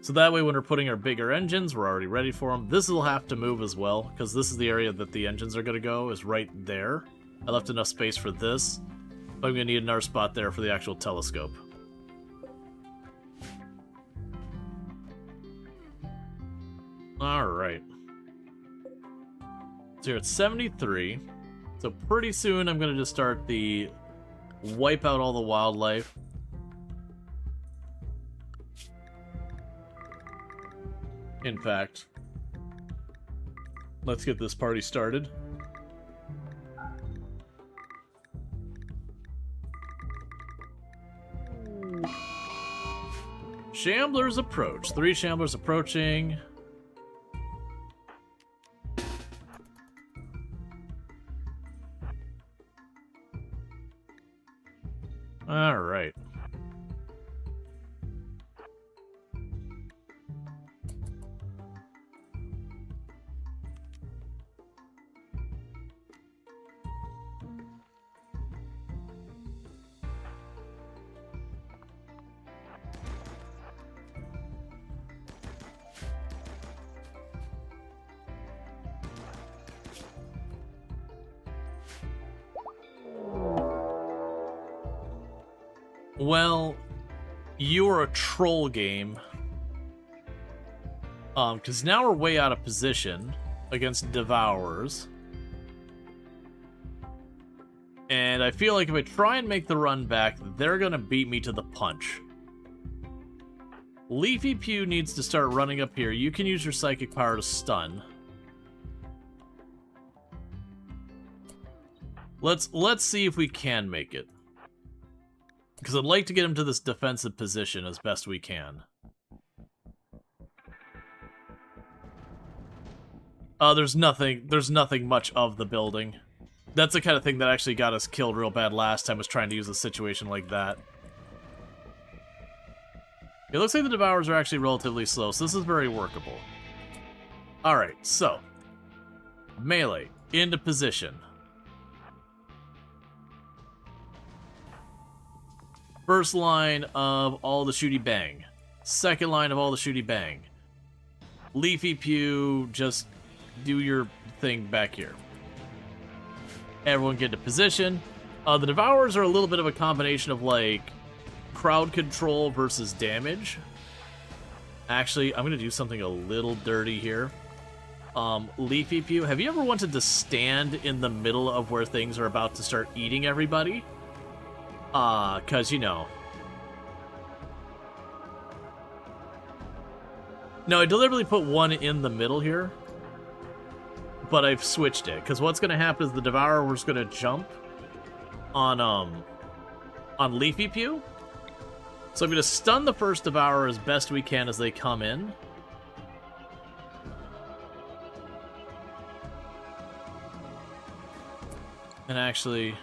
So that way when we're putting our bigger engines, we're already ready for them. This will have to move as well, because this is the area that the engines are going to go, is right there. I left enough space for this, but I'm going to need another spot there for the actual telescope. Alright. So you're at 73. So pretty soon I'm going to just start the wipe out all the wildlife. In fact, let's get this party started. Shamblers approach. 3 shamblers approaching. All right. Well, you're a troll game. Because now we're way out of position against Devourers. And I feel like if I try and make the run back, they're going to beat me to the punch. Leafy Pew needs to start running up here. You can use your psychic power to stun. Let's see if we can make it. Because I'd like to get him to this defensive position as best we can. There's nothing much of the building. That's the kind of thing that actually got us killed real bad last time, was trying to use a situation like that. It looks like the Devourers are actually relatively slow, so this is very workable. Alright, so. Melee. Into position. First line of all the shooty bang. Second line of all the shooty bang. Leafy Pew, just do your thing back here. Everyone get to position. The Devourers are a little bit of a combination of, like, crowd control versus damage. Actually, I'm going to do something a little dirty here. Leafy Pew, have you ever wanted to stand in the middle of where things are about to start eating everybody? Cause, you know. No, I deliberately put one in the middle here. But I've switched it, because what's going to happen is the Devourer's going to jump on Leafy Pew. So I'm going to stun the first Devourer as best we can as they come in. And actually...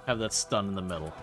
have that stun in the middle.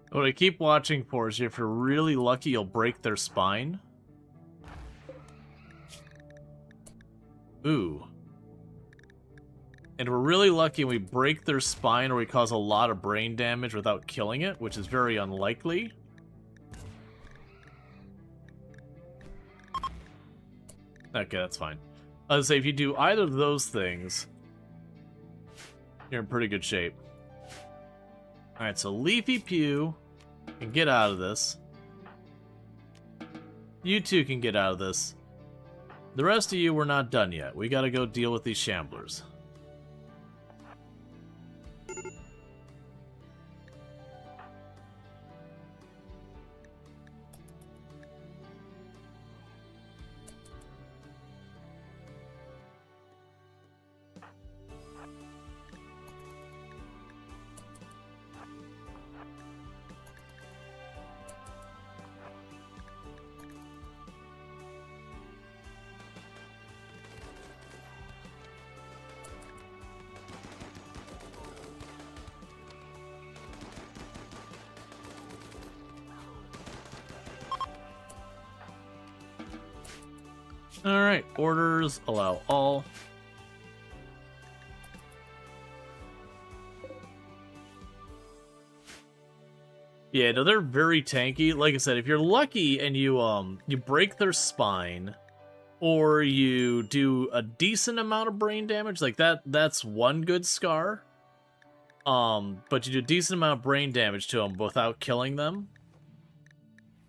What I keep watching for is if you're really lucky, you'll break their spine. Ooh. And we're really lucky and we break their spine or we cause a lot of brain damage without killing it, which is very unlikely. Okay, that's fine. I was say if you do either of those things, you're in pretty good shape. Alright, so Leafy Pew can get out of this. You two can get out of this. The rest of you, we're not done yet. We gotta go deal with these shamblers. Alright, orders, allow all. Yeah, no, they're very tanky. Like I said, if you're lucky and you break their spine, or you do a decent amount of brain damage, like that's one good scar. But you do a decent amount of brain damage to them without killing them,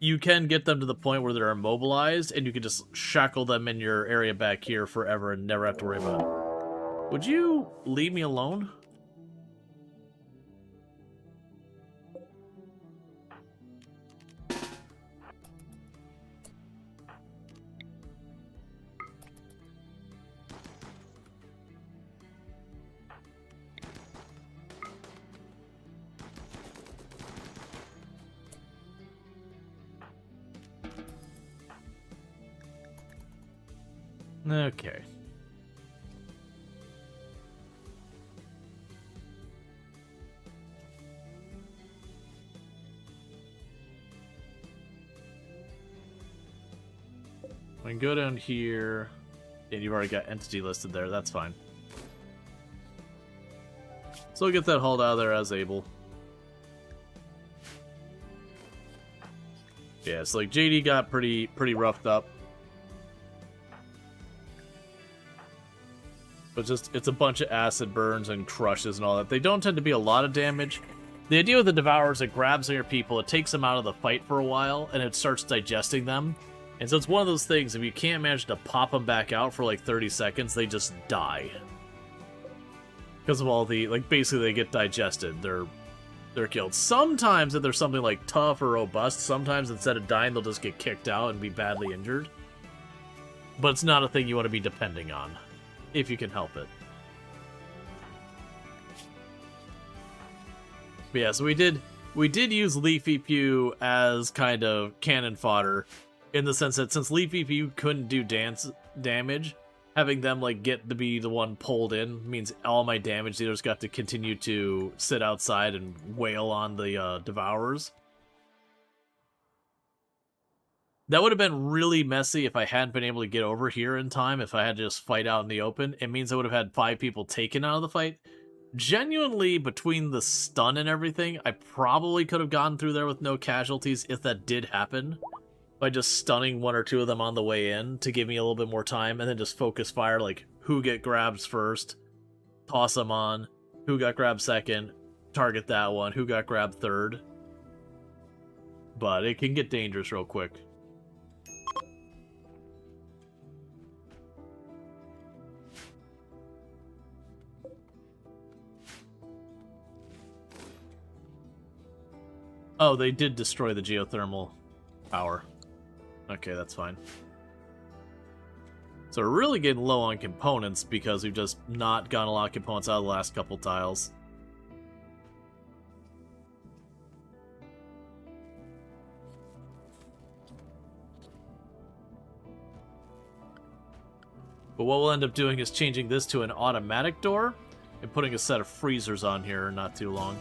you can get them to the point where they're immobilized, and you can just shackle them in your area back here forever and never have to worry about it. Would you leave me alone? Okay. I can go down here, and you've already got entity listed there. That's fine. So we'll get that hauled out of there as able. Yeah, so like JD got pretty roughed up. But just, it's a bunch of acid burns and crushes and all that. They don't tend to be a lot of damage. The idea with the Devourers, it grabs on your people, it takes them out of the fight for a while, and it starts digesting them. And so it's one of those things, if you can't manage to pop them back out for like 30 seconds, they just die. Because of all the, like, basically they get digested. They're killed. Sometimes if there's something like tough or robust, sometimes instead of dying, they'll just get kicked out and be badly injured. But it's not a thing you want to be depending on, if you can help it. But yeah, so we did use Leafy Pew as kind of cannon fodder, in the sense that since Leafy Pew couldn't do damage, having them like get to be the one pulled in means all my damage dealers got to continue to sit outside and wail on the Devourers. That would have been really messy if I hadn't been able to get over here in time, if I had to just fight out in the open. It means I would have had 5 people taken out of the fight. Genuinely, between the stun and everything, I probably could have gone through there with no casualties if that did happen. By just stunning 1 or 2 of them on the way in to give me a little bit more time, and then just focus fire, like, who get grabs first, toss them on, who got grabbed second, target that one, who got grabbed third. But it can get dangerous real quick. Oh, they did destroy the geothermal power. Okay, that's fine. So we're really getting low on components because we've just not gotten a lot of components out of the last couple tiles. But what we'll end up doing is changing this to an automatic door and putting a set of freezers on here not too long.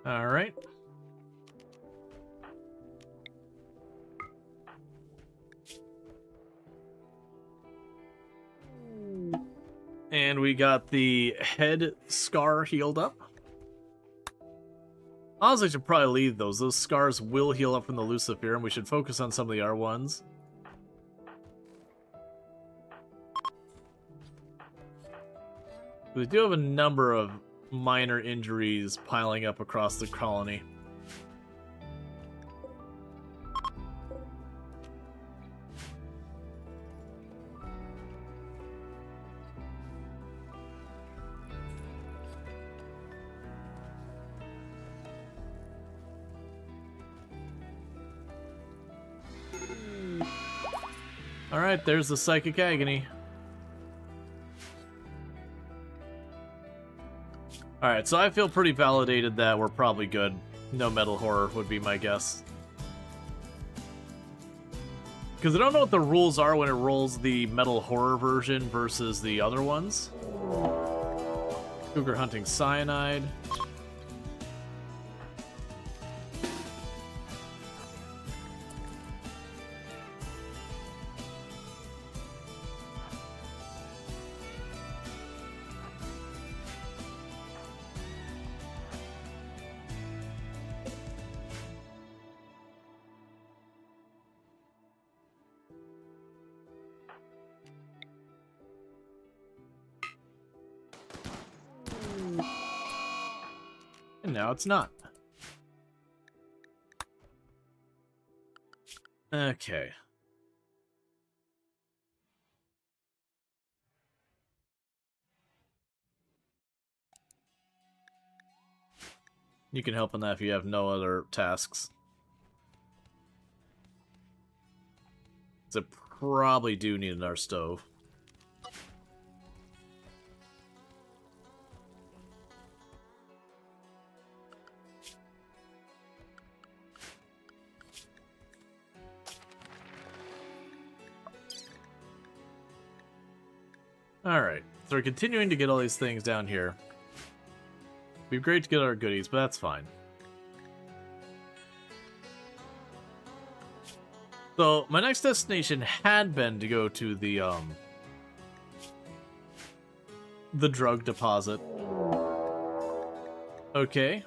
Alright. And we got the head scar healed up. Honestly, I should probably leave those. Those scars will heal up from the Lucifer, and we should focus on some of the R1s. We do have a number of minor injuries piling up across the colony. Alright, there's the Psychic Agony. Alright, so I feel pretty validated that we're probably good. No Metal Horror would be my guess. Because I don't know what the rules are when it rolls the Metal Horror version versus the other ones. Cougar hunting cyanide. And now it's not. Okay. You can help on that if you have no other tasks. So probably do need another stove. Alright, so we're continuing to get all these things down here. It'd be great to get our goodies, but that's fine. So, my next destination had been to go to the drug deposit. Okay.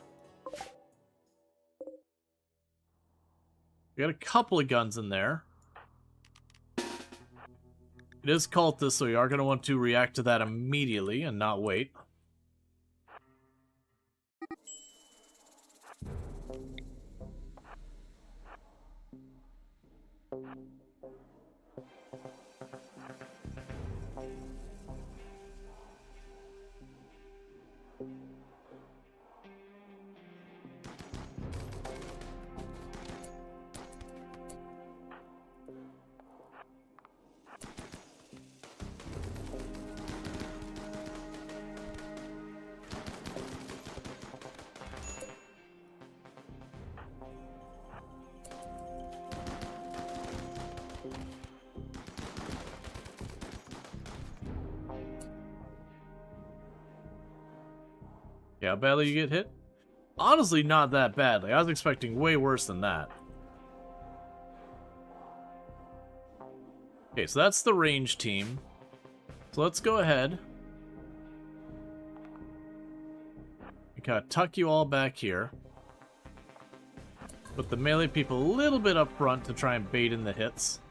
We got a couple of guns in there. It is cultist, so you are going to want to react to that immediately and not wait. Yeah, how badly you get hit? Honestly, not that badly. I was expecting way worse than that. Okay, so that's the range team. So let's go ahead. We gotta tuck you all back here. Put the melee people a little bit up front to try and bait in the hits.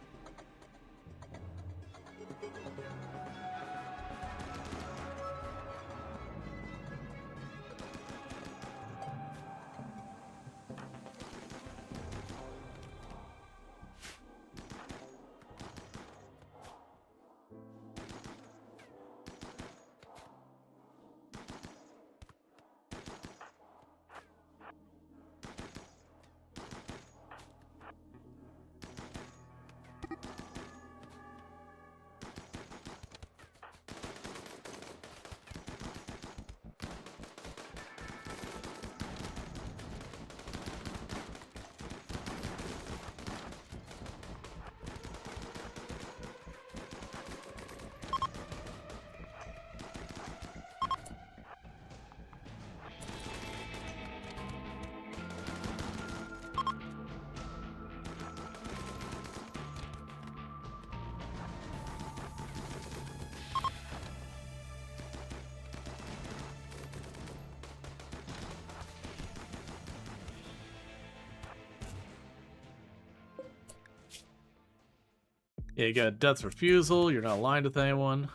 Yeah, you got death refusal, you're not aligned with anyone.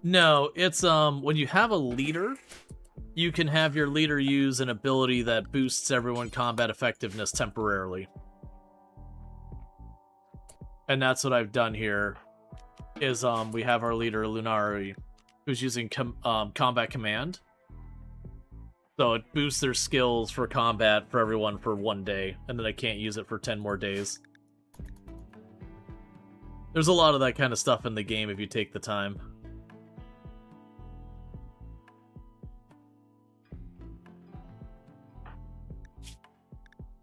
No, it's when you have a leader, you can have your leader use an ability that boosts everyone combat effectiveness temporarily. And that's what I've done here, is we have our leader, Lunari, who's using combat command. So it boosts their skills for combat for everyone for 1 day, and then they can't use it for 10 more days. There's a lot of that kind of stuff in the game if you take the time.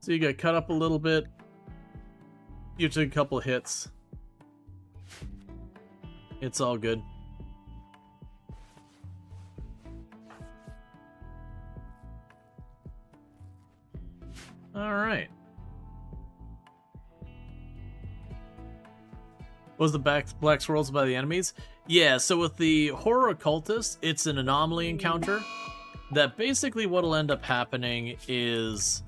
So you get cut up a little bit. You took a couple hits. It's all good. Alright. Was the black swirls by the enemies? Yeah, so with the horror occultist, it's an anomaly encounter. That basically what'll end up happening is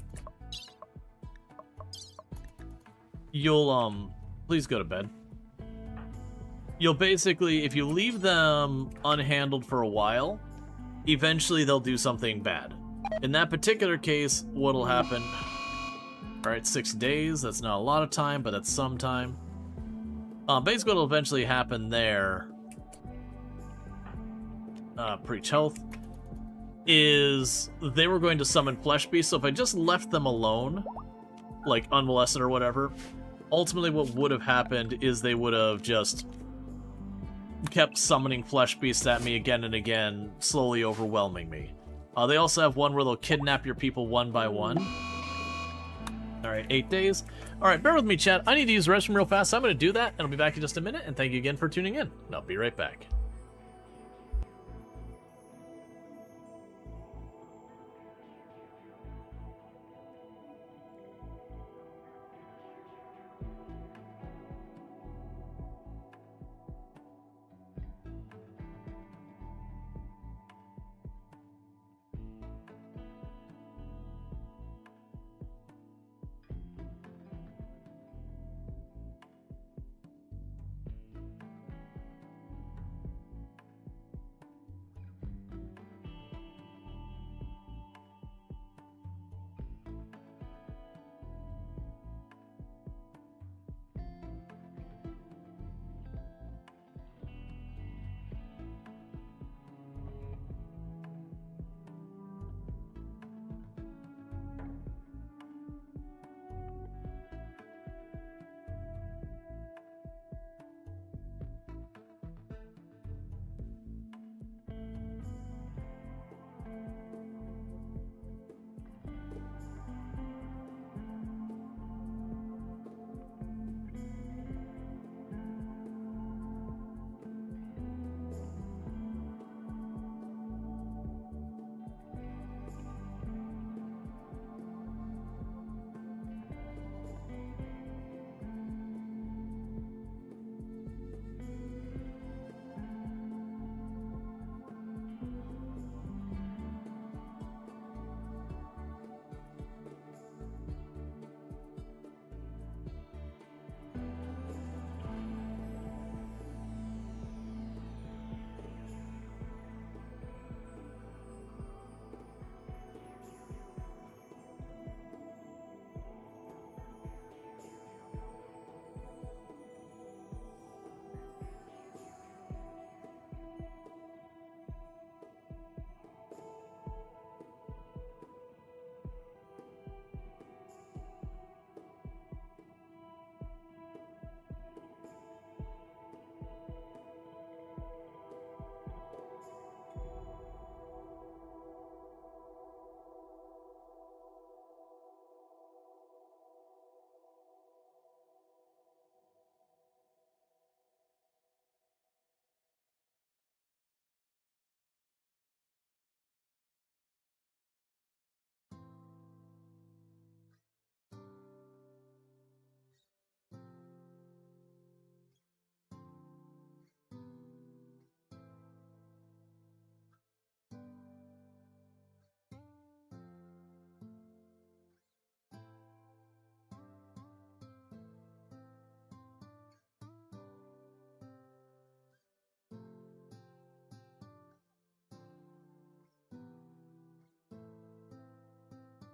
you'll please go to bed. You'll basically, if you leave them unhandled for a while, eventually they'll do something bad. In that particular case, what'll happen... Alright, 6 days, that's not a lot of time, but that's some time. Basically what'll eventually happen there... preach health... is they were going to summon flesh beasts, so if I just left them alone, like unmolested or whatever, ultimately what would have happened is they would have just kept summoning flesh beasts at me again and again, slowly overwhelming me. They also have one where they'll kidnap your people one by one. Alright, 8 days. Alright, bear with me, chat. I need to use the restroom real fast, so I'm going to do that, and I'll be back in just a minute, and thank you again for tuning in. And I'll be right back.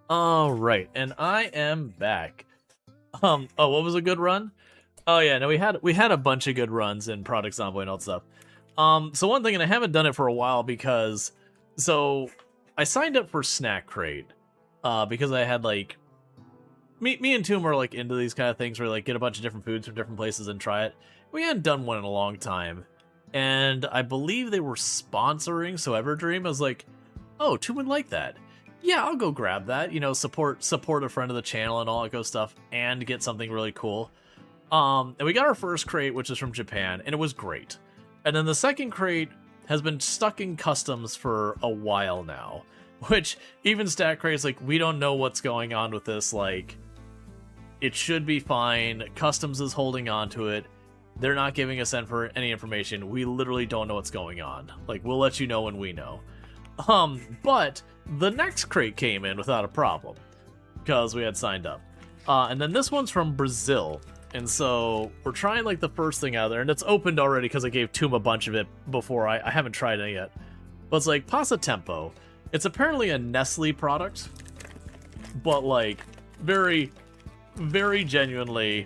All right, and I am back. Oh, what was a good run? Oh yeah, no, we had a bunch of good runs in Project Zomboid and all that stuff. So one thing, and I haven't done it for a while because, so I signed up for Snack Crate, because I had like, me and Toom are like into these kind of things where like get a bunch of different foods from different places and try it. We hadn't done one in a long time, and I believe they were sponsoring, so Everdream. I was like, oh, Toom would like that. yeah, I'll go grab that. You know, support a friend of the channel and all that good stuff, and get something really cool. And we got our first crate, which is from Japan, and it was great. And then the second crate has been stuck in customs for a while now, which even Stat Crate's like, we don't know what's going on with this. Like, it should be fine. Customs is holding on to it. They're not giving us any information. We literally don't know what's going on. Like, we'll let you know when we know. But the next crate came in without a problem because we had signed up. And then this one's from Brazil. And so we're trying like the first thing out there, and it's opened already because I gave Toom a bunch of it before. I haven't tried it yet. But it's like Passatempo. It's apparently a Nestle product, but like very, very genuinely,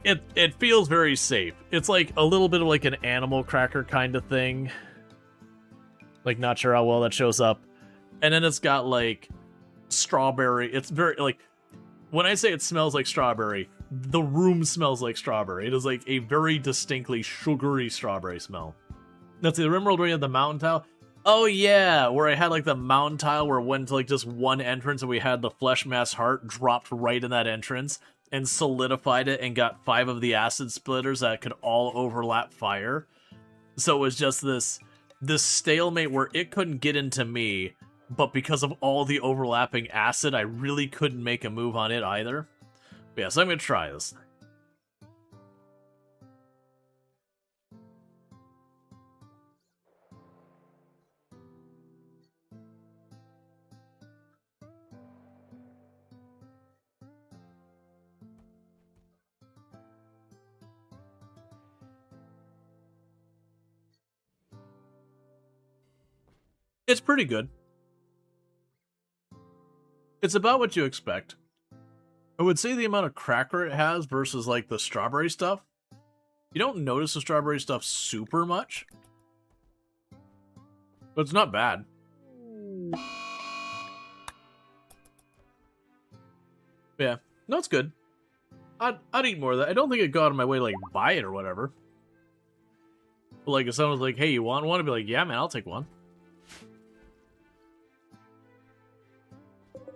it feels very safe. It's like a little bit of like an animal cracker kind of thing. Like, not sure how well that shows up. And then it's got like strawberry. It's very like, when I say it smells like strawberry, the room smells like strawberry. It is like a very distinctly sugary strawberry smell. That's the RimWorld where you had the mountain tile. Oh yeah, where I had like the mountain tile where it went to like just one entrance, and we had the flesh mass heart dropped right in that entrance and solidified it and got 5 of the acid splitters that could all overlap fire. So it was just this stalemate where it couldn't get into me, but because of all the overlapping acid, I really couldn't make a move on it either. But yeah, so I'm gonna try this. It's pretty good. It's about what you expect. I would say the amount of cracker it has versus like the strawberry stuff. You don't notice the strawberry stuff super much, but it's not bad. Yeah, no, it's good. I'd eat more of that. I don't think I'd go out of my way to like buy it or whatever. But like if someone was like, "Hey, you want one?" I'd be like, "Yeah, man, I'll take one."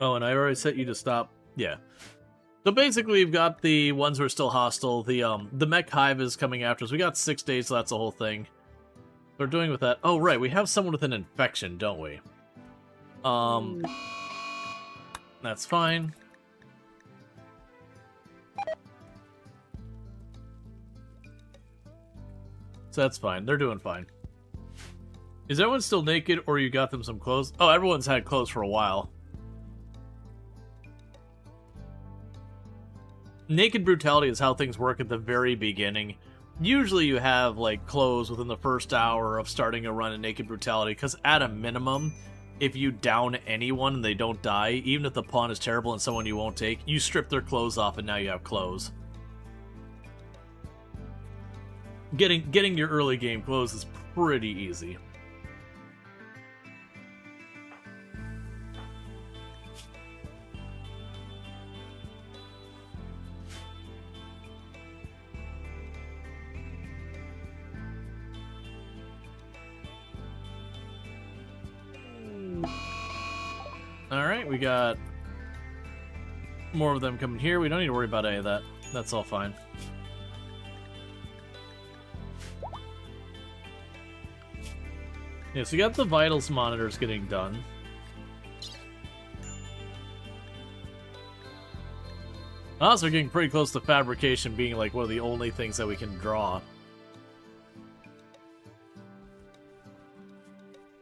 Oh, and I already set you to stop. Yeah. So basically, we've got the ones who are still hostile. The mech hive is coming after us. We got 6 days, so that's the whole thing. We're doing with that. Oh, right, we have someone with an infection, don't we? That's fine. So that's fine. They're doing fine. Is everyone still naked, or you got them some clothes? Oh, everyone's had clothes for a while. Naked brutality is how things work at the very beginning. Usually you have, like, clothes within the first hour of starting a run in naked brutality, because at a minimum, if you down anyone and they don't die, even if the pawn is terrible and someone you won't take, you strip their clothes off and now you have clothes. Getting your early game clothes is pretty easy. Alright, we got more of them coming here. We don't need to worry about any of that. That's all fine. Yeah, so you got the vitals monitors getting done. Also, we're getting pretty close to fabrication being like one of the only things that we can draw.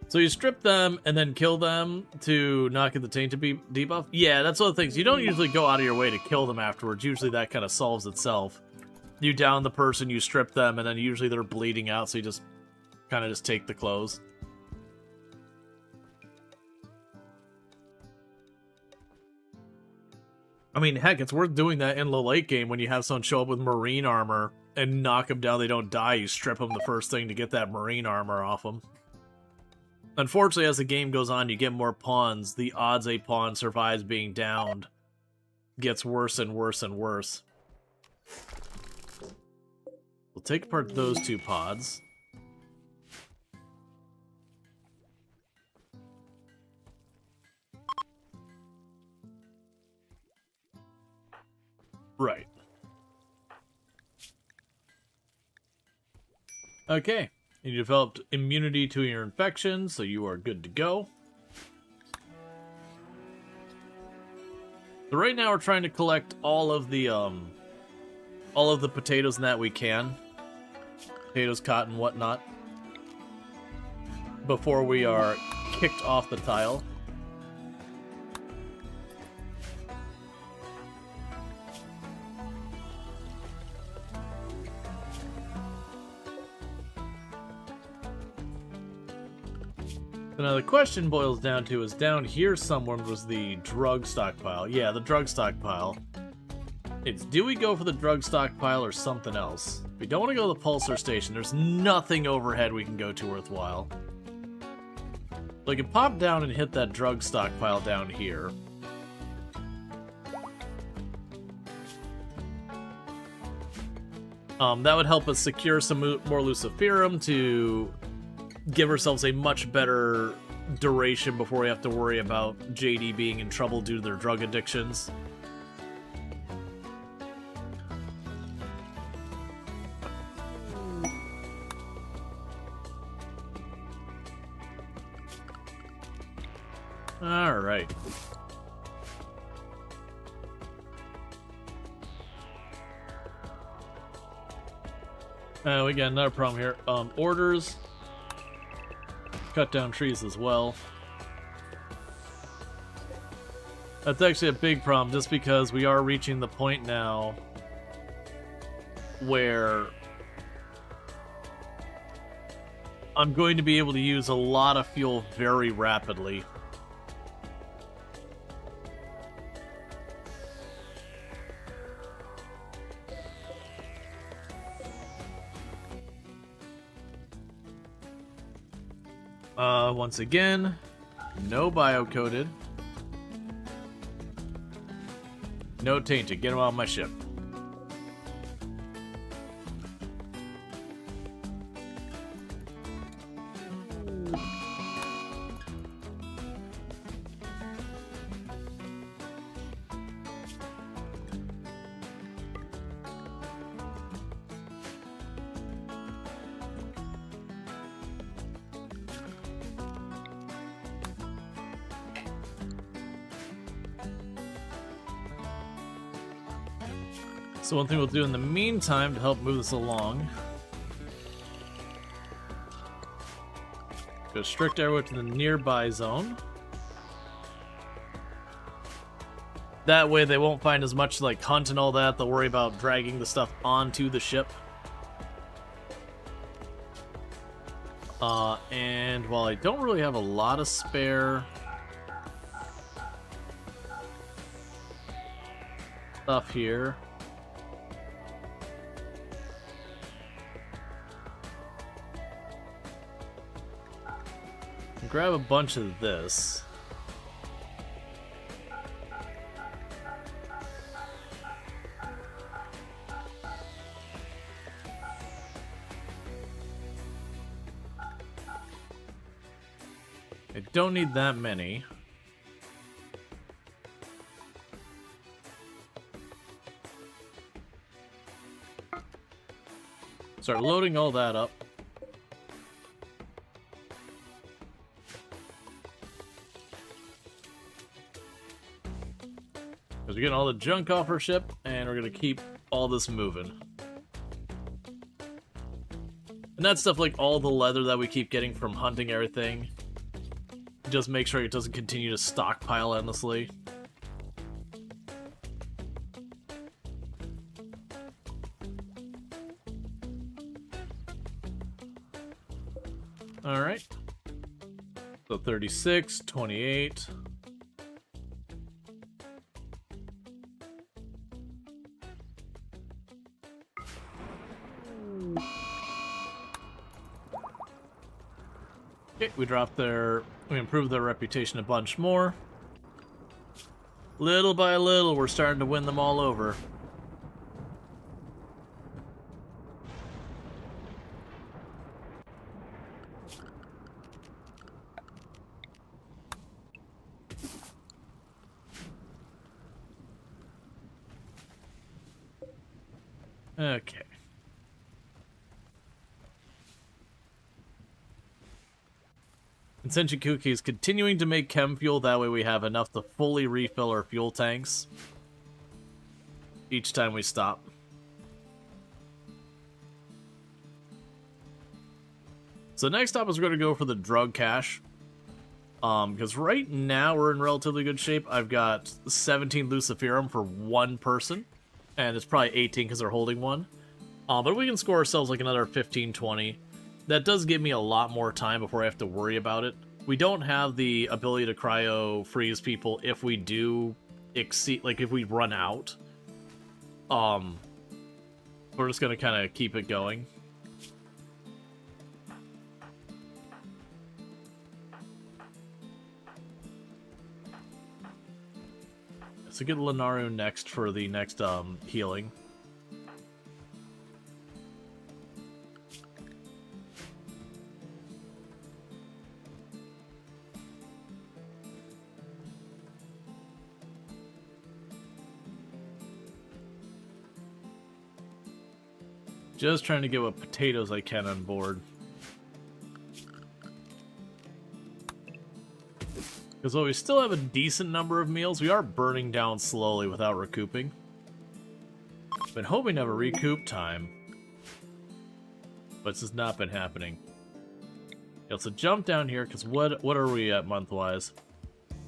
So you strip them and then kill them to not get the taint to be debuff? Yeah, that's one of the things. You don't usually go out of your way to kill them afterwards. Usually that kind of solves itself. You down the person, you strip them, and then usually they're bleeding out, so you just kind of just take the clothes. I mean, heck, it's worth doing that in the late game when you have someone show up with marine armor and knock them down, they don't die, you strip them the first thing to get that marine armor off them. Unfortunately, as the game goes on, you get more pawns. The odds a pawn survives being downed gets worse and worse and worse. We'll take apart those 2 pods. Right. Okay. You developed immunity to your infections, so you are good to go. So right now we're trying to collect all of the potatoes and that we can. Potatoes, cotton, whatnot. Before we are kicked off the tile. So now the question boils down to is down here somewhere was the drug stockpile. Yeah, the drug stockpile. It's do we go for the drug stockpile or something else? We don't want to go to the pulsar station. There's nothing overhead we can go to worthwhile. So I can pop down and hit that drug stockpile down here. That would help us secure some more Luciferum to give ourselves a much better duration before we have to worry about JD being in trouble due to their drug addictions. Alright. We got another problem here. Orders. Cut down trees as well. That's actually a big problem just because we are reaching the point now where I'm going to be able to use a lot of fuel very rapidly. Once again, no bio-coded. No tainted. Get them on my ship. So one thing we'll do in the meantime to help move this along, go strict arrow to the nearby zone. That way they won't find as much like hunt and all that. They'll worry about dragging the stuff onto the ship. And while I don't really have a lot of spare stuff here, grab a bunch of this. I don't need that many. Start loading all that up. Because we're getting all the junk off our ship, and we're going to keep all this moving. And that's stuff like all the leather that we keep getting from hunting everything. Just make sure it doesn't continue to stockpile endlessly. Alright. So 36, 28... we dropped we improved their reputation a bunch more. Little by little, we're starting to win them all over. Okay. And Senchikuki is continuing to make chem fuel, that way we have enough to fully refill our fuel tanks each time we stop. So next stop is we're going to go for the drug cache. Because right now we're in relatively good shape. I've got 17 Luciferum for one person, and it's probably 18 because they're holding one. But we can score ourselves like another 15, 20. That does give me a lot more time before I have to worry about it. We don't have the ability to cryo freeze people if we do exceed, like if we run out. We're just gonna kind of keep it going. So get Lenaru next for the next healing. Just trying to get what potatoes I can on board. Because while we still have a decent number of meals, we are burning down slowly without recouping. Been hoping to have a recoup time, but this has not been happening. Yeah, so jump down here, because what are we at month-wise?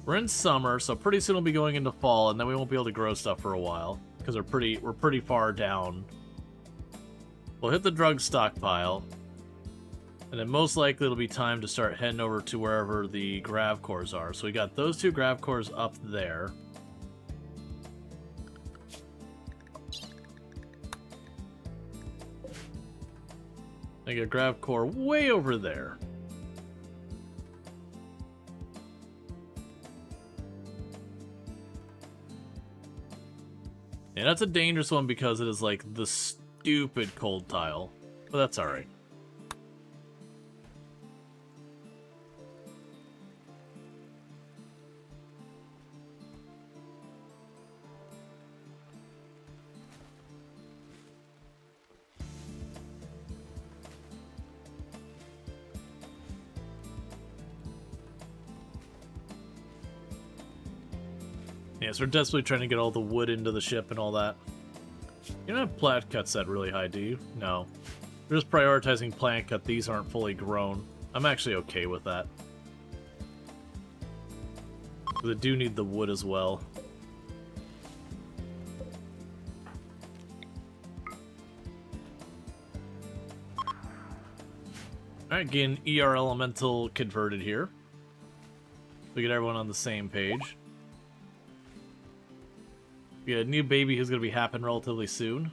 We're in summer, so pretty soon we'll be going into fall, and then we won't be able to grow stuff for a while, because we're pretty far down. We'll hit the drug stockpile, and then most likely it'll be time to start heading over to wherever the grav cores are. So we got those two grav cores up there. I got a grav core way over there. And that's a dangerous one because it is like the stupid cold tile, but that's alright. Yeah, so we're desperately trying to get all the wood into the ship and all that. You don't have plant cut set really high, do you? No. We're just prioritizing plant cut. These aren't fully grown. I'm actually okay with that. Because I do need the wood as well. Alright, getting ER Elemental converted here. We get everyone on the same page. We got a new baby who's going to be happening relatively soon.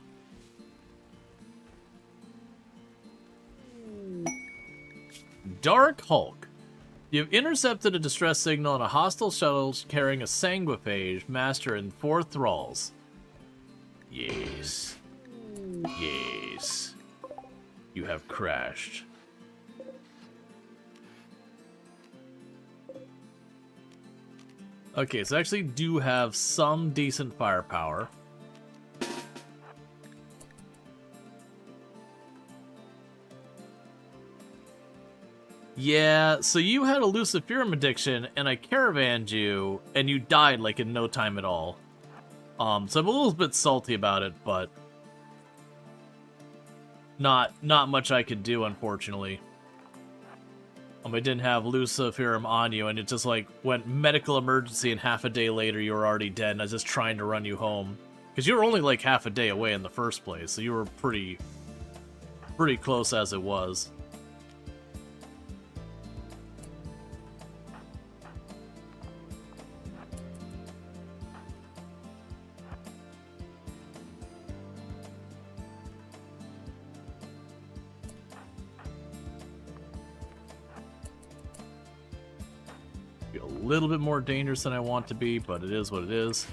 Dark Hulk. You've intercepted a distress signal on a hostile shuttle carrying a sanguiphage master and 4 thralls. Yes. Yes. You have crashed. Okay, so I actually do have some decent firepower. Yeah, so you had a Luciferum addiction, and I caravanned you, and you died, like, in no time at all. So I'm a little bit salty about it, but not much I could do, unfortunately. I didn't have Luciferum on you, and it just, like, went medical emergency, and half a day later you were already dead, and I was just trying to run you home. Because you were only, like, half a day away in the first place, so you were pretty close as it was. A little bit more dangerous than I want to be, but it is what it is.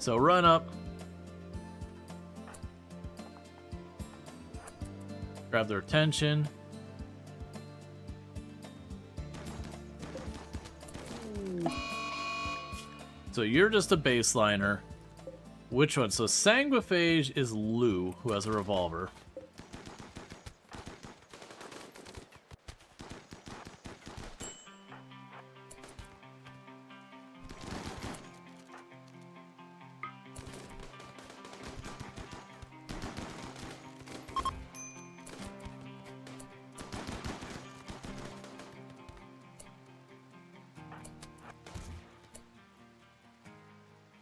So run up. Grab their attention. So you're just a baseliner. Which one? So Sanguiphage is Lou, who has a revolver.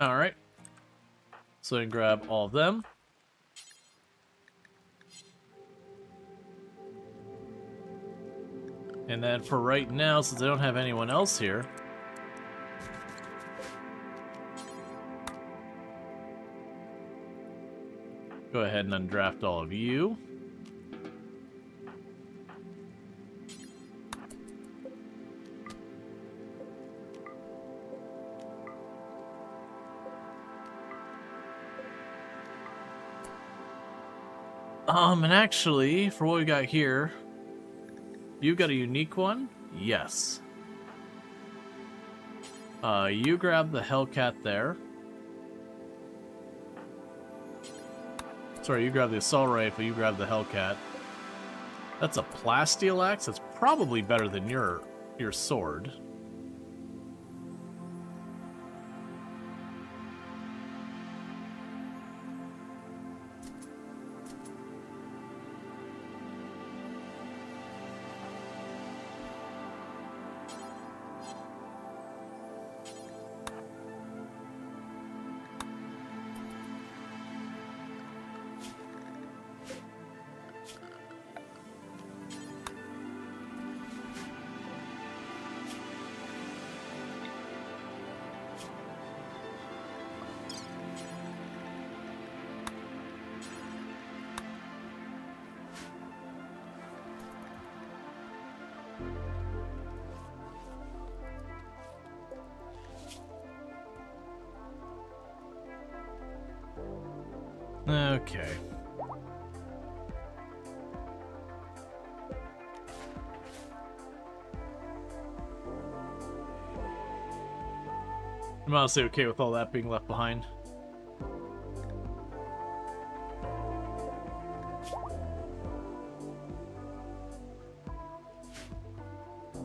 Alright. So I can grab all of them. And then for right now, since I don't have anyone else here, go ahead and undraft all of you. And actually, for what we got here, you got a unique one? Yes. You grab the Hellcat there. Sorry, you grab the assault rifle, you grab the Hellcat. That's a plasteel axe? That's probably better than your sword. Okay. I'm honestly okay with all that being left behind.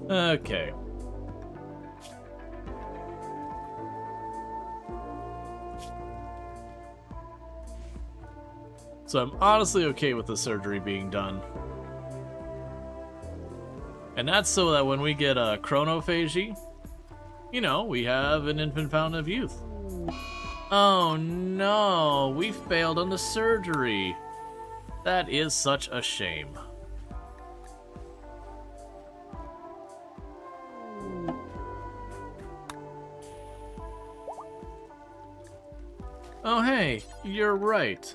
Okay. So I'm honestly okay with the surgery being done. And that's so that when we get a chronophagy, you know, we have an infant fountain of youth. Oh no, we failed on the surgery. That is such a shame. Oh hey, you're right.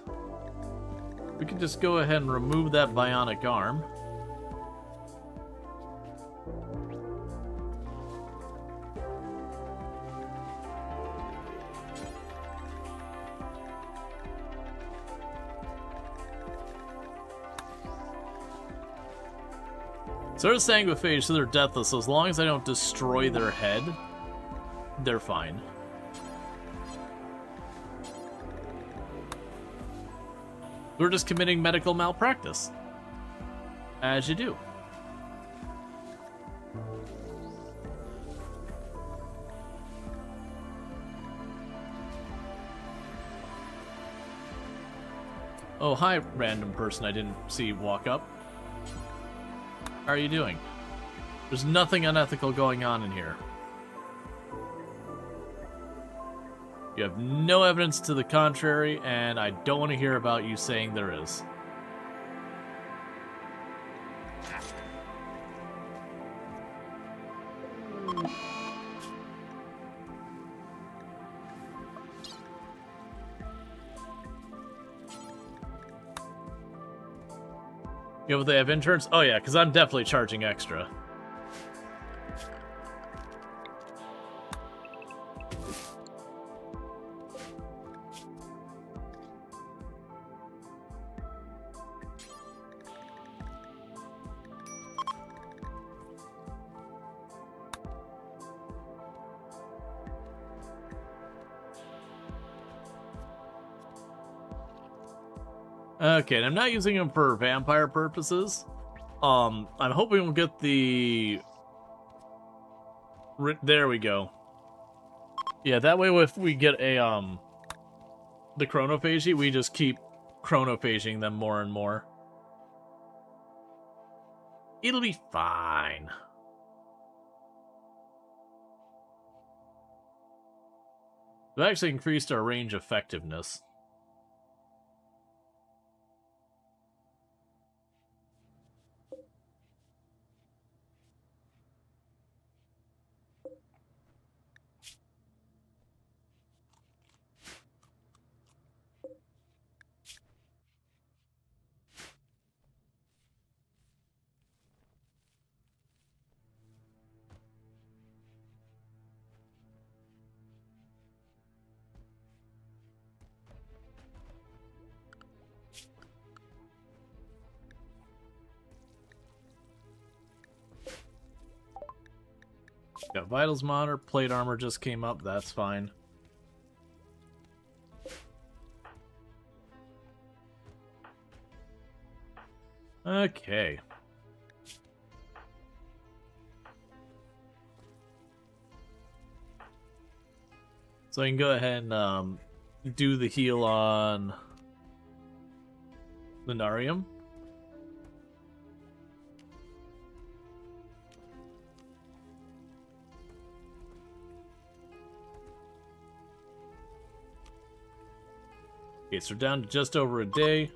We can just go ahead and remove that bionic arm. So they're sanguiphage, so they're deathless, so as long as I don't destroy their head, they're fine. We're just committing medical malpractice. As you do. Oh, hi, random person I didn't see walk up. How are you doing? There's nothing unethical going on in here. You have no evidence to the contrary, and I don't want to hear about you saying there is. You know, they have interns? Oh yeah, because I'm definitely charging extra. Okay, and I'm not using them for vampire purposes. I'm hoping we'll get the... There we go. Yeah, that way if we get a, the chronophagy, we just keep chronophaging them more and more. It'll be fine. We've actually increased our range effectiveness. Got vitals monitor, plate armor just came up, that's fine. Okay. So I can go ahead and do the heal on Lunarium. Okay, so we're down to just over a day.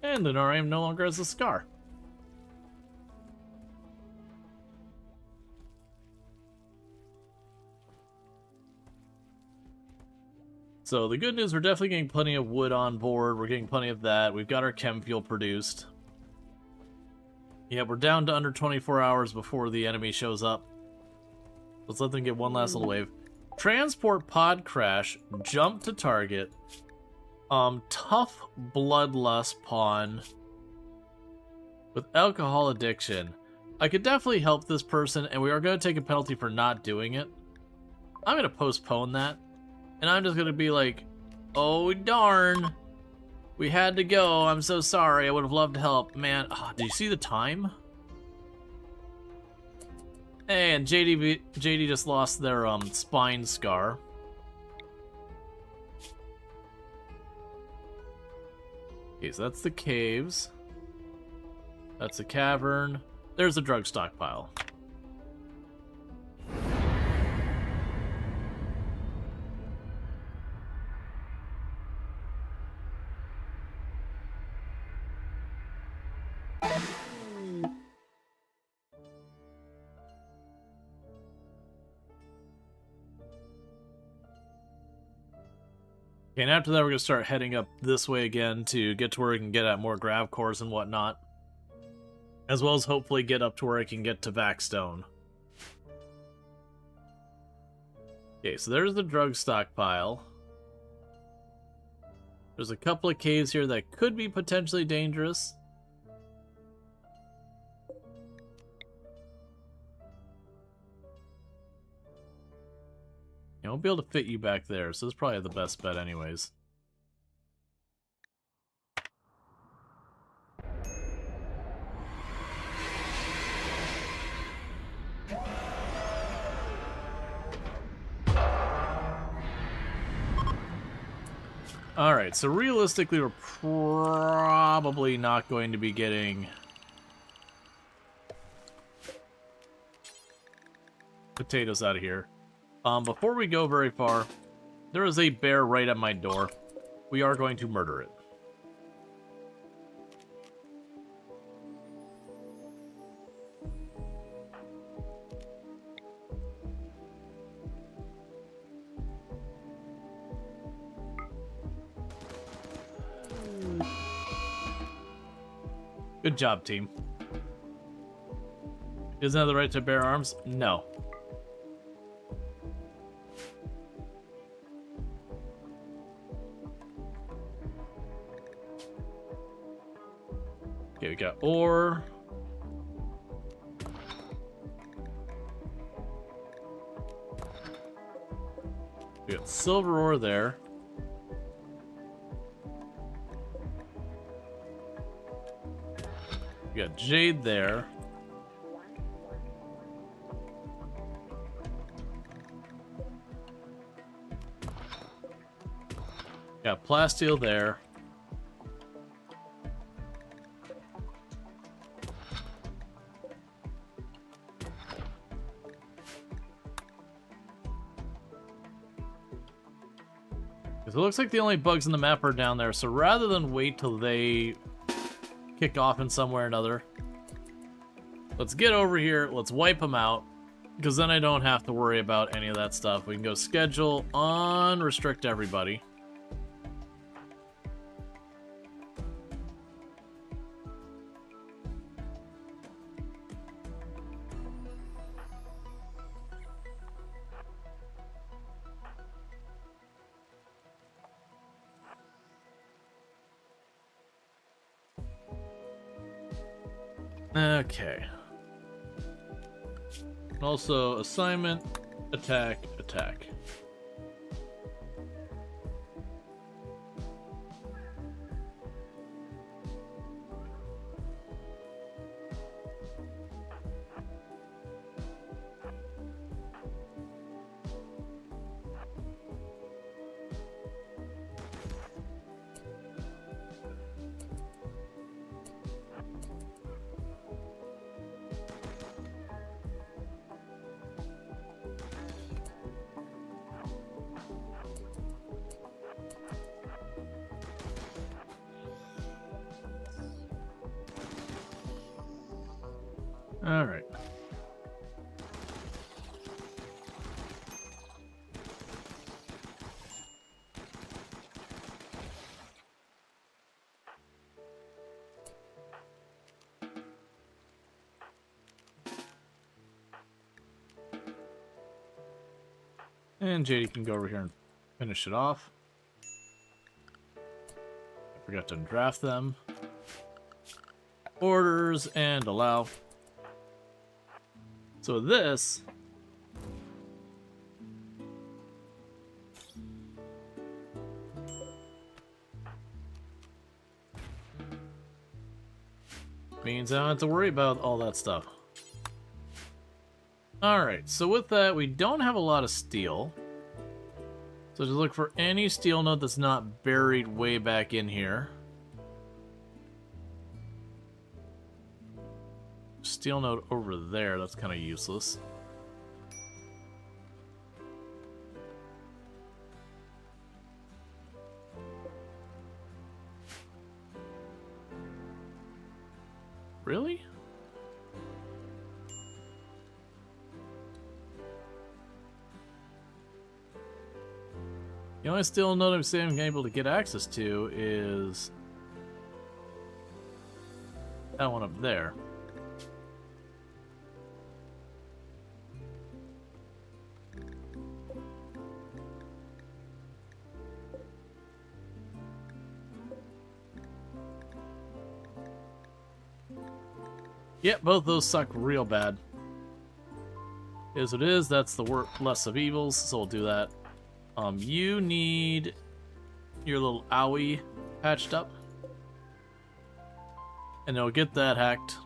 And Lunarium no longer has a scar. So the good news, we're definitely getting plenty of wood on board. We're getting plenty of that. We've got our chem fuel produced. Yeah, we're down to under 24 hours before the enemy shows up. Let's let them get one last little wave. Transport pod crash, jump to target, tough bloodlust pawn with alcohol addiction. I could definitely help this person, and we are going to take a penalty for not doing it. I'm going to postpone that, and I'm just going to be like, oh darn, we had to go, I'm so sorry, I would have loved to help. Man, did you see the time? And JD just lost their spine scar. Okay, so that's the caves. That's a cavern. There's a drug stockpile. Okay, and after that, we're going to start heading up this way again to get to where we can get at more grav cores and whatnot. As well as hopefully get up to where I can get to Vaxstone. Okay, so there's the drug stockpile. There's a couple of caves here that could be potentially dangerous. I won't be able to fit you back there, so it's probably the best bet anyways. Alright, so realistically we're probably not going to be getting potatoes out of here. Before we go very far, there is a bear right at my door. We are going to murder it. Good job, team. Doesn't have the right to bear arms? No. Okay, we got ore. We got silver ore there. We got jade there. Got plasteel there. It looks like the only bugs in the map are down there, so rather than wait till they kick off in somewhere or another, let's get over here, let's wipe them out, because then I don't have to worry about any of that stuff. We can go schedule, unrestrict everybody. Okay. Also, assignment, attack, attack. All right. And JD can go over here and finish it off. I forgot to draft them. Orders and allow. So this means I don't have to worry about all that stuff. Alright, so with that, we don't have a lot of steel. So just look for any steel node that's not buried way back in here. Steel node over there, that's kind of useless. Really? The only steel node I'm saying I'm able to get access to is that one up there. Yep, both those suck real bad. Is what it is, that's the less of evils, so we'll do that. You need your little owie patched up. And they'll get that hacked.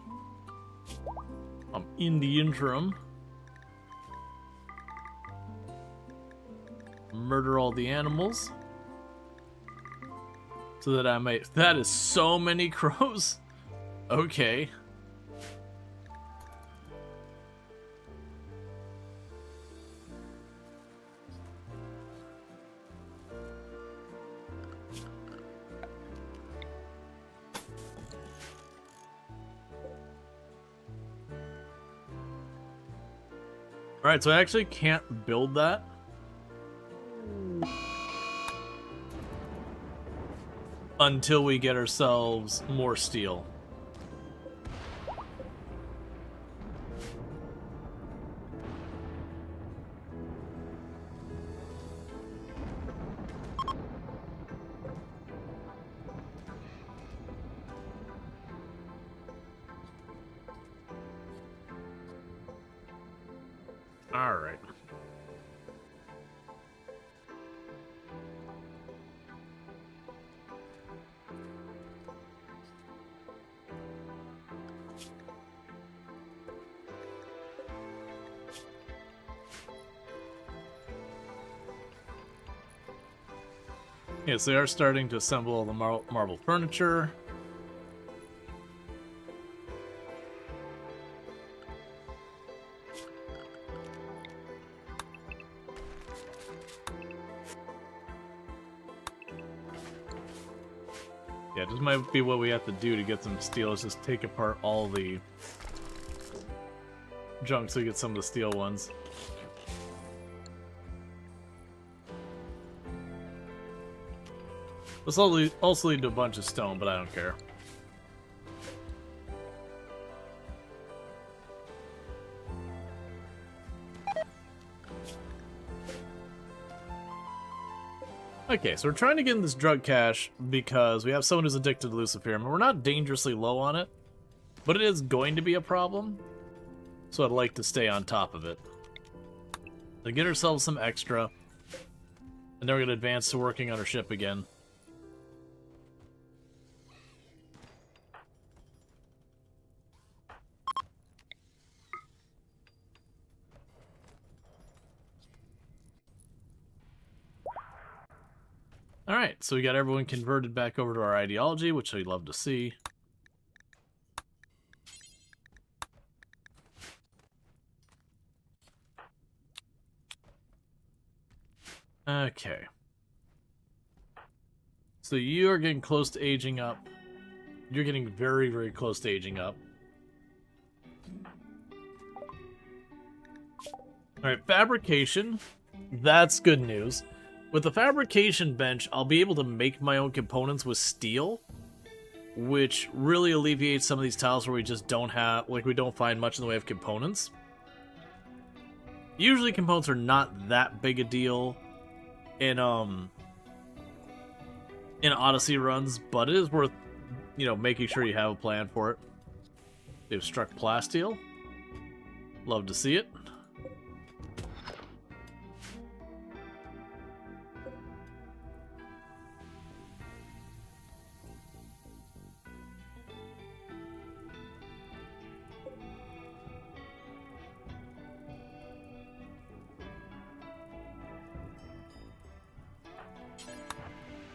In the interim. Murder all the animals. So that I might... That is so many crows. Okay. Alright, so I actually can't build that. Until we get ourselves more steel. Alright. Yeah, so they are starting to assemble all the marble furniture. Yeah, this might be what we have to do to get some steel, is just take apart all the junk so we get some of the steel ones. This will also lead to a bunch of stone, but I don't care. Okay, so we're trying to get in this drug cache because we have someone who's addicted to luciferium, and we're not dangerously low on it, but it is going to be a problem, so I'd like to stay on top of it. So get ourselves some extra, and then we're going to advance to working on our ship again. Alright, so we got everyone converted back over to our ideology, which I'd love to see. Okay. So you are getting close to aging up. You're getting very, very close to aging up. Alright, fabrication. That's good news. With the fabrication bench, I'll be able to make my own components with steel, which really alleviates some of these tiles where we just don't have, like, we don't find much in the way of components. Usually components are not that big a deal in Odyssey runs, but it is worth, you know, making sure you have a plan for it. They've struck plasteel. Love to see it.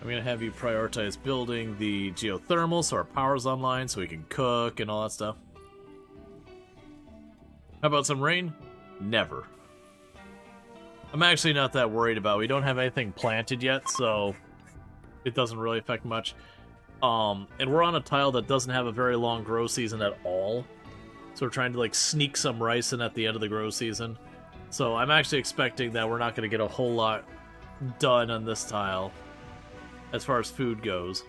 I'm going to have you prioritize building the geothermal so our power's online so we can cook and all that stuff. How about some rain? Never. I'm actually not that worried about it. We don't have anything planted yet, so it doesn't really affect much. And we're on a tile that doesn't have a very long grow season at all. So we're trying to like sneak some rice in at the end of the grow season. So I'm actually expecting that we're not going to get a whole lot done on this tile as far as food goes.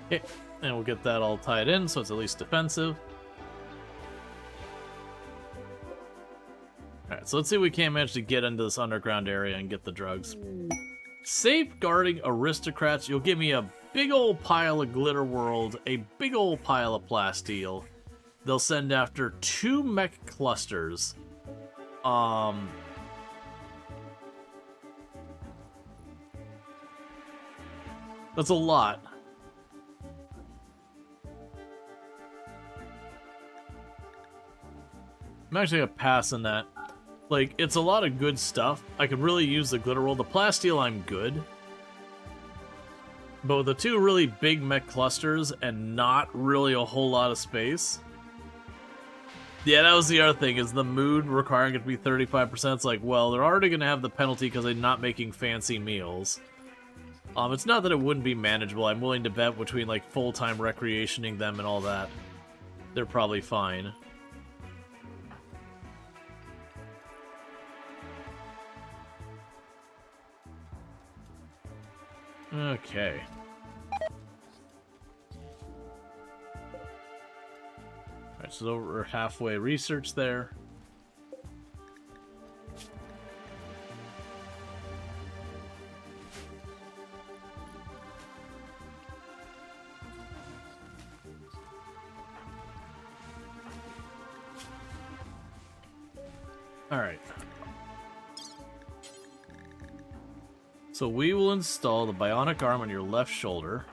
Okay, and we'll get that all tied in so it's at least defensive. Alright, so let's see if we can't manage to get into this underground area and get the drugs. Safeguarding aristocrats, you'll give me a big old pile of glitter world, a big old pile of plasteel. They'll send after 2 mech clusters. That's a lot. I'm actually gonna pass on that. Like, it's a lot of good stuff. I could really use the glitter roll. The plasteel, I'm good. But with the 2 really big mech clusters and not really a whole lot of space. Yeah, that was the other thing, is the mood requiring it to be 35%. It's like, well, they're already gonna have the penalty because they're not making fancy meals. It's not that it wouldn't be manageable. I'm willing to bet between, like, full-time recreationing them and all that, they're probably fine. Okay. Alright, so we're halfway research there. Alright. So we will install the bionic arm on your left shoulder.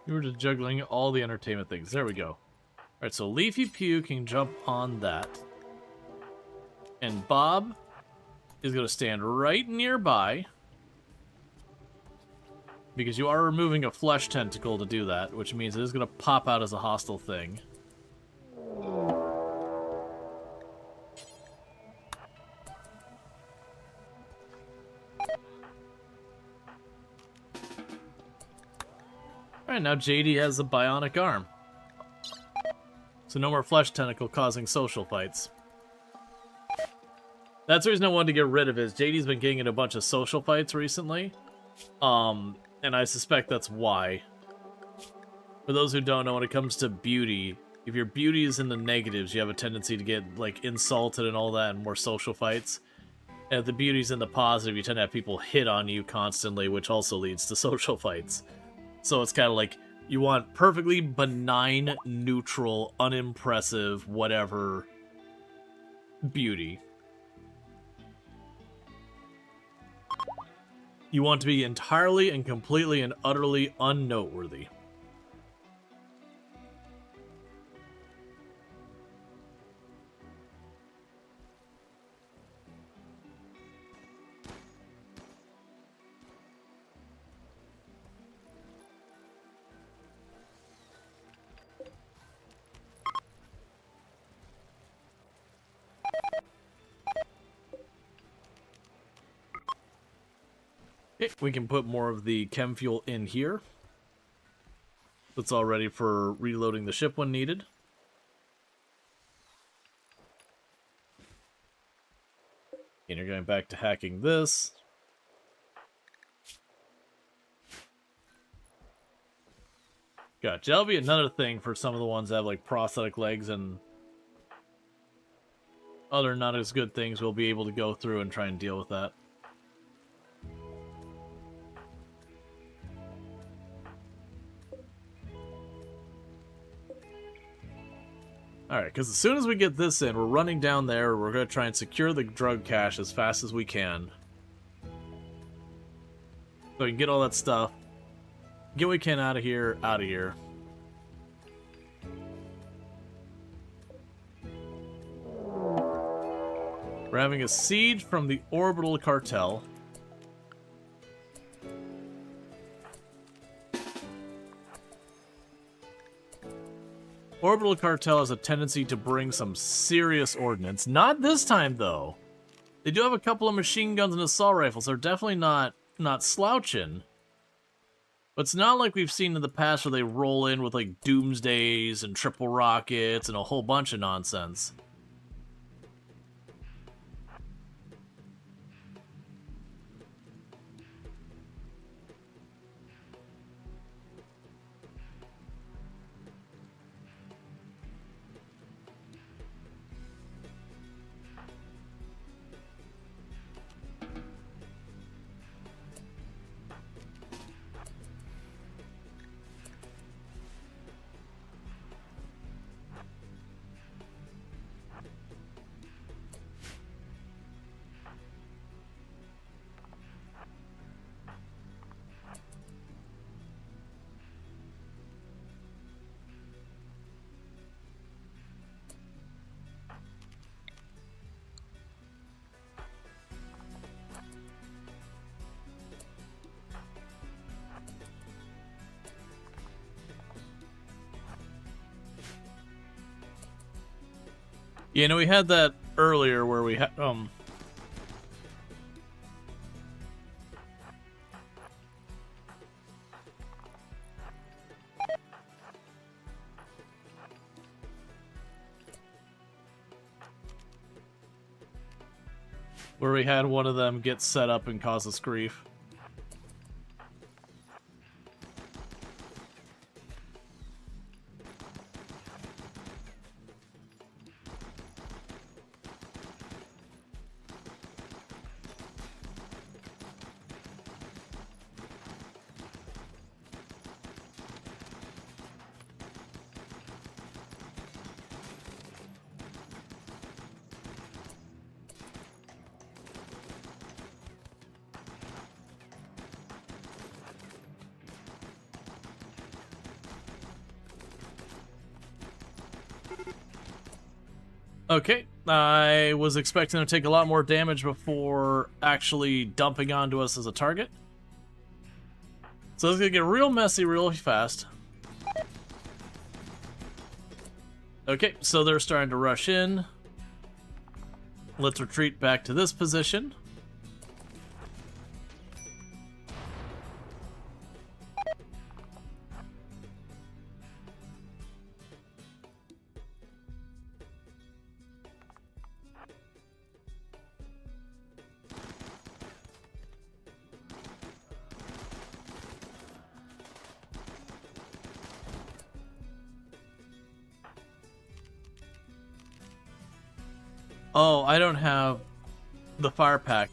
You were just juggling all the entertainment things. There we go. Alright, so Leafy Pew can jump on that. And Bob is going to stand right nearby. Because you are removing a flesh tentacle to do that, which means it is going to pop out as a hostile thing. Alright, now JD has a bionic arm. So no more flesh tentacle causing social fights. That's the reason I wanted to get rid of it, is JD's been getting in a bunch of social fights recently. And I suspect that's why. For those who don't know, when it comes to beauty, if your beauty is in the negatives, you have a tendency to get, like, insulted and all that and more social fights. And if the beauty's in the positive, you tend to have people hit on you constantly, which also leads to social fights. So it's kind of like, you want perfectly benign, neutral, unimpressive, whatever beauty. You want to be entirely and completely and utterly unnoteworthy. Okay, we can put more of the chem fuel in here. It's all ready for reloading the ship when needed. And you're going back to hacking this. Gotcha. That'll be another thing for some of the ones that have like prosthetic legs and other not as good things. We'll be able to go through and try and deal with that. Alright, because as soon as we get this in, we're running down there, we're going to try and secure the drug cache as fast as we can. So we can get all that stuff. Get what we can out of here, out of here. We're having a siege from the Orbital Cartel. Orbital Cartel has a tendency to bring some serious ordnance. Not this time, though. They do have a couple of machine guns and assault rifles. They're definitely not slouching. But it's not like we've seen in the past where they roll in with, like, doomsdays and triple rockets and a whole bunch of nonsense. You know, we had that earlier where we had, where we had one of them get set up and cause us grief. Okay, I was expecting to take a lot more damage before actually dumping onto us as a target. So it's gonna get real messy real fast. Okay, so they're starting to rush in. Let's retreat back to this position. Oh, I don't have the fire pack.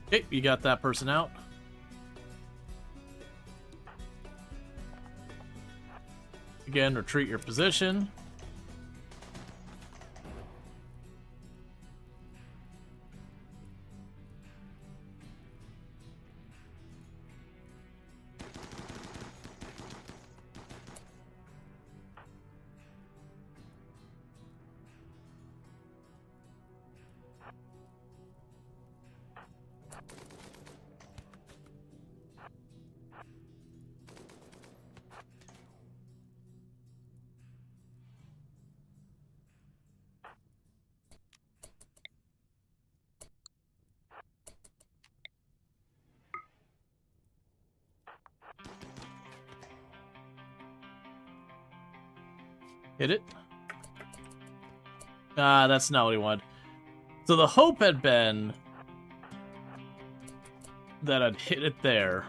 Okay, you got that person out. Again, retreat your position. Hit it. Ah, that's not what he wanted. So the hope had been that I'd hit it there.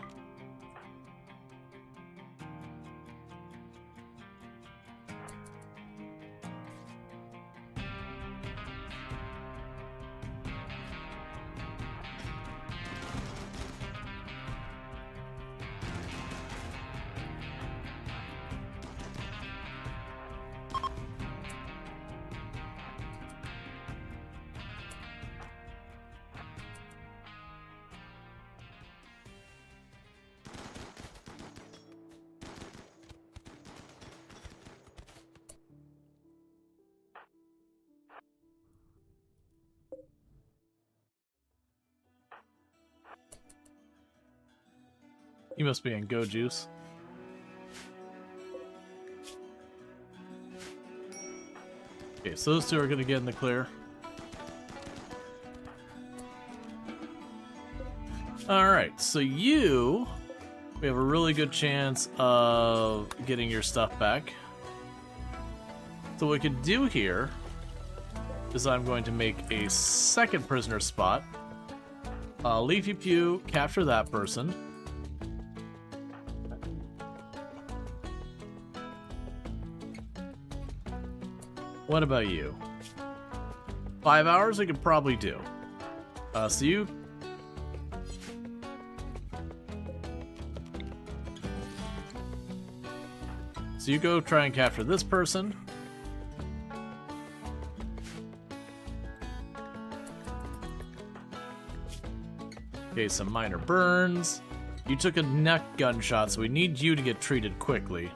You must be in Go Juice. Okay, so those two are going to get in the clear. Alright, so we have a really good chance of getting your stuff back. So what we can do here is I'm going to make a second prisoner spot. Leafy Pew, capture that person. What about you? 5 hours I could probably do. So you go try and capture this person. Okay, some minor burns. You took a neck gunshot, so we need you to get treated quickly.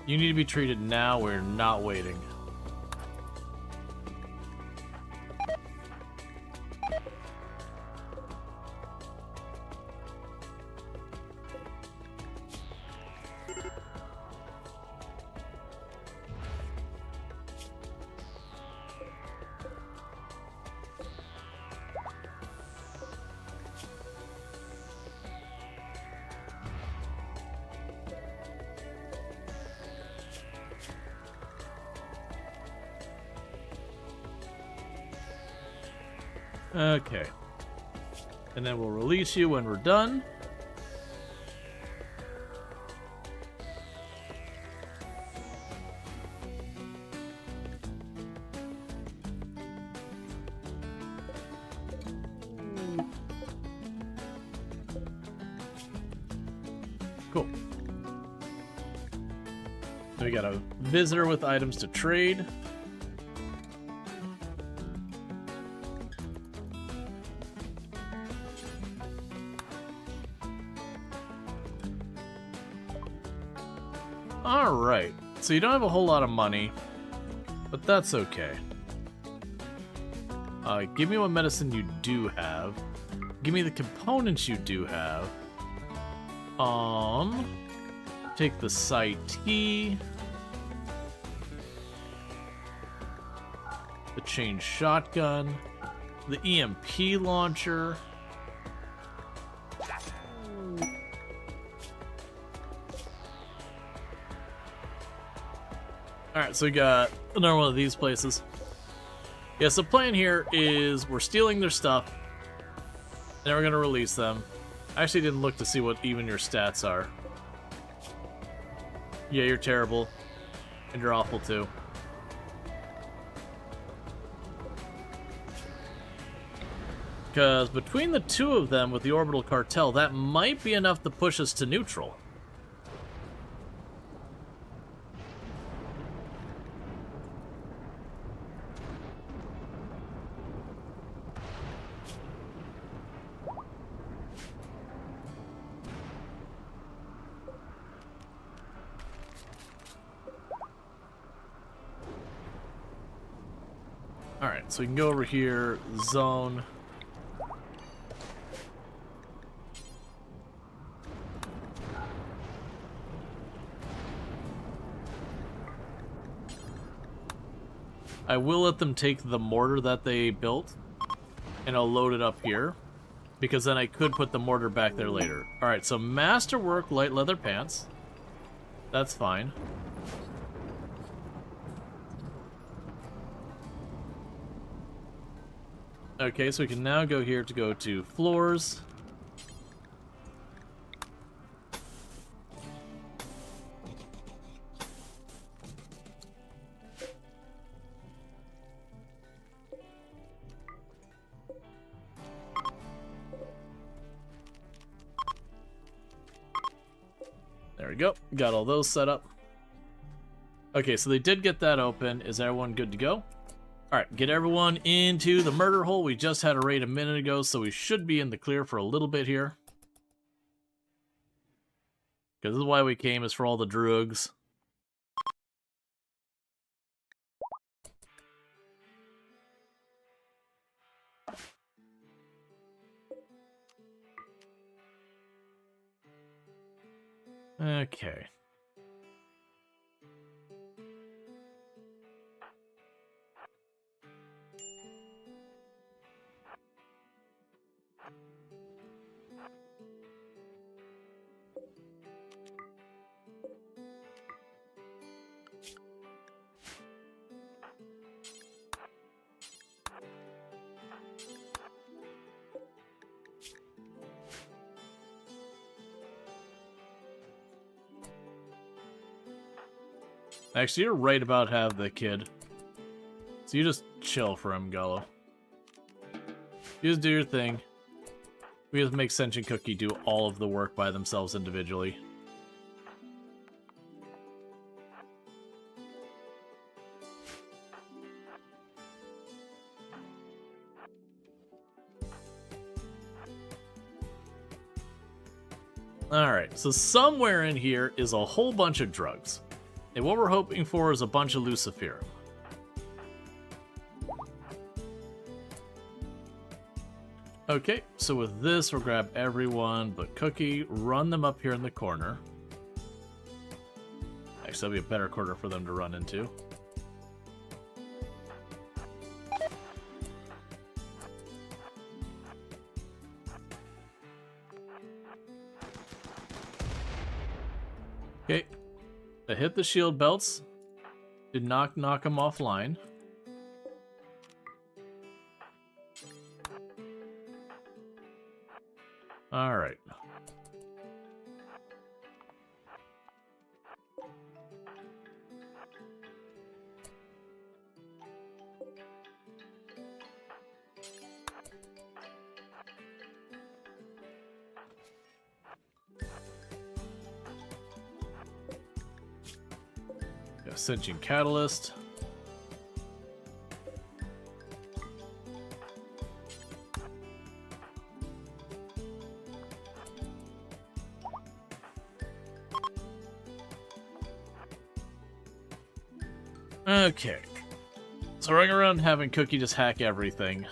You need to be treated now, we're not waiting. Okay. And then we'll release you when we're done. Cool. So we got a visitor with items to trade. Alright, so you don't have a whole lot of money, but that's okay. Give me what medicine you do have. Give me the components you do have. Take the Sci-T. The chain shotgun. The EMP launcher. Alright, so we got another one of these places. Yeah, so plan here is we're stealing their stuff, and then we're going to release them. I actually didn't look to see what even your stats are. Yeah, you're terrible. And you're awful too. Because between the two of them with the orbital cartel, that might be enough to push us to neutral. Alright, so we can go over here, zone. I will let them take the mortar that they built, and I'll load it up here, because then I could put the mortar back there later. Alright, so masterwork light leather pants. That's fine. Okay, so we can now go here to go to floors. There we go. Got all those set up. Okay, so they did get that open. Is everyone good to go? Alright, get everyone into the murder hole. We just had a raid a minute ago, so we should be in the clear for a little bit here. Because this is why we came, is for all the drugs. Okay. Actually, you're right about have the kid. So you just chill for him, Gullo. You just do your thing. We just make Sentient Cookie do all of the work by themselves individually. Alright, so somewhere in here is a whole bunch of drugs. And what we're hoping for is a bunch of Luciferum. Okay, so with this, we'll grab everyone but Cookie, run them up here in the corner. Actually, that'll be a better corner for them to run into. Okay. I hit the shield belts. Did not knock them offline. Alright. Sentient Catalyst. Okay. So running around having Cookie just hack everything.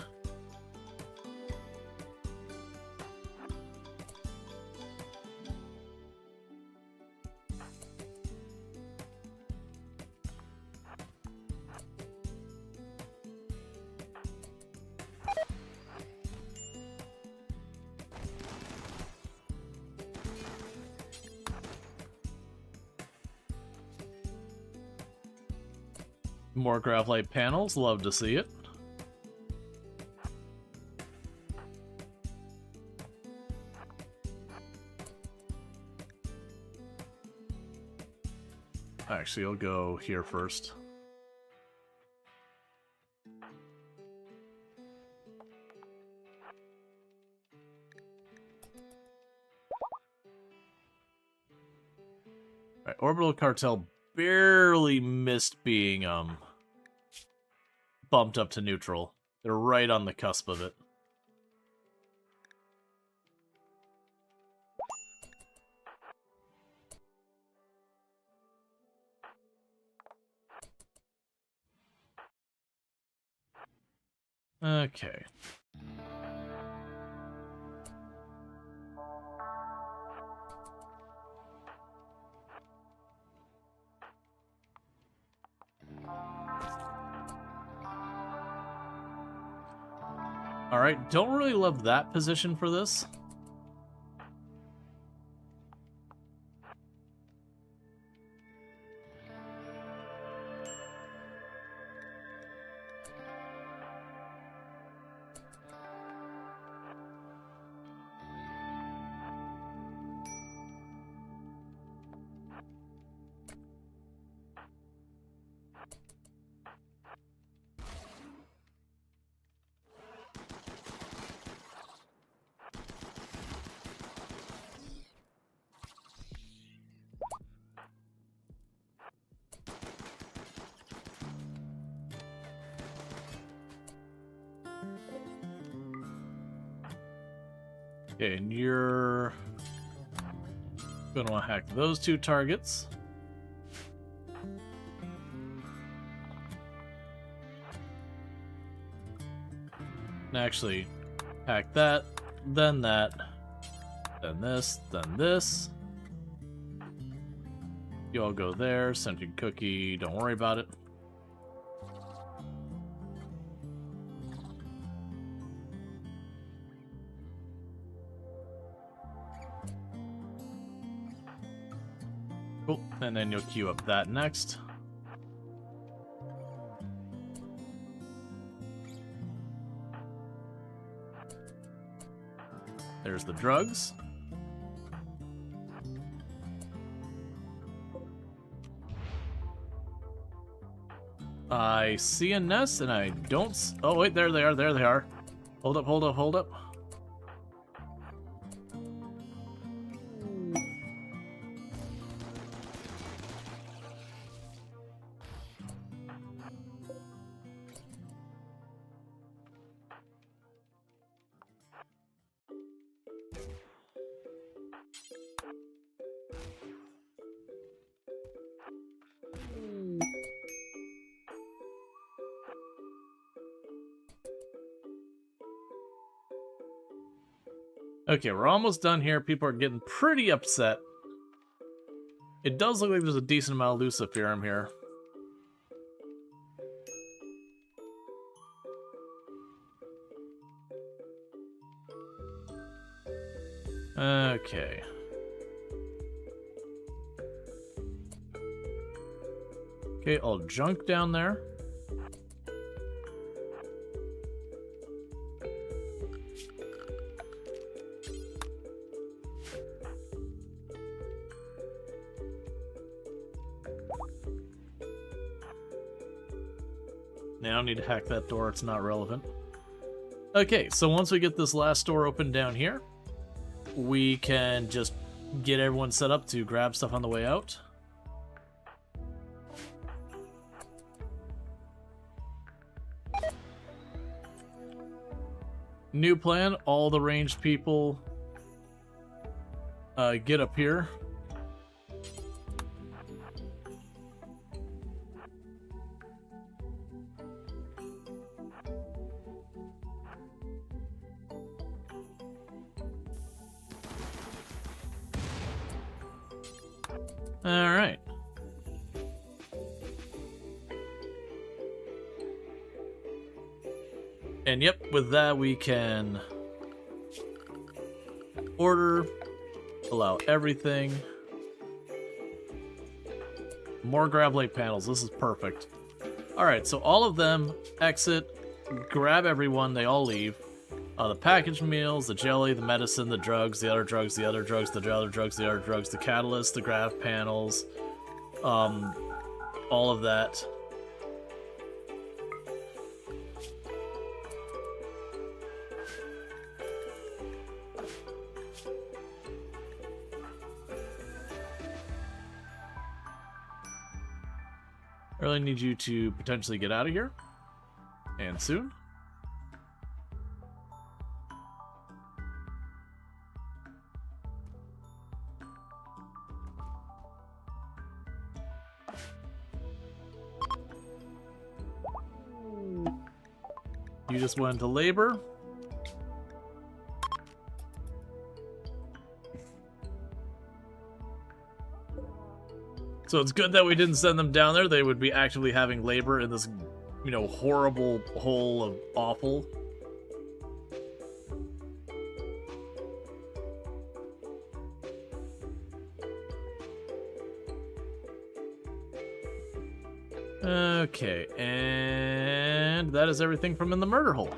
More graphite panels, love to see it. Actually, I'll go here first. Alright, Orbital Cartel barely missed being, bumped up to neutral. They're right on the cusp of it. Okay. Alright, don't really love that position for this. Okay, and you're gonna want to hack those two targets. And actually, hack that, then this, then this. You all go there, scented cookie, don't worry about it. Cool, and then you'll queue up that next. There's the drugs. I see a nest and I don't oh wait, there they are. Hold up. Okay, we're almost done here. People are getting pretty upset. It does look like there's a decent amount of Luciferum here. Okay. Okay, all junk down there. Now I need to hack that door, it's not relevant. Okay, so once we get this last door open down here, we can just get everyone set up to grab stuff on the way out. New plan, all the ranged people get up here. Alright. And yep, with that we can order, allow everything. More grab lake panels, this is perfect. Alright, so all of them exit, grab everyone, they all leave. The packaged meals, the jelly, the medicine, the drugs, the other drugs, the other drugs, the other drugs, the other drugs, the catalyst, the graph panels, all of that. I really need you to potentially get out of here. And soon. You just went into labor. So it's good that we didn't send them down there. They would be actively having labor in this, you know, horrible hole of awful. Okay, and that is everything from in the murder hole.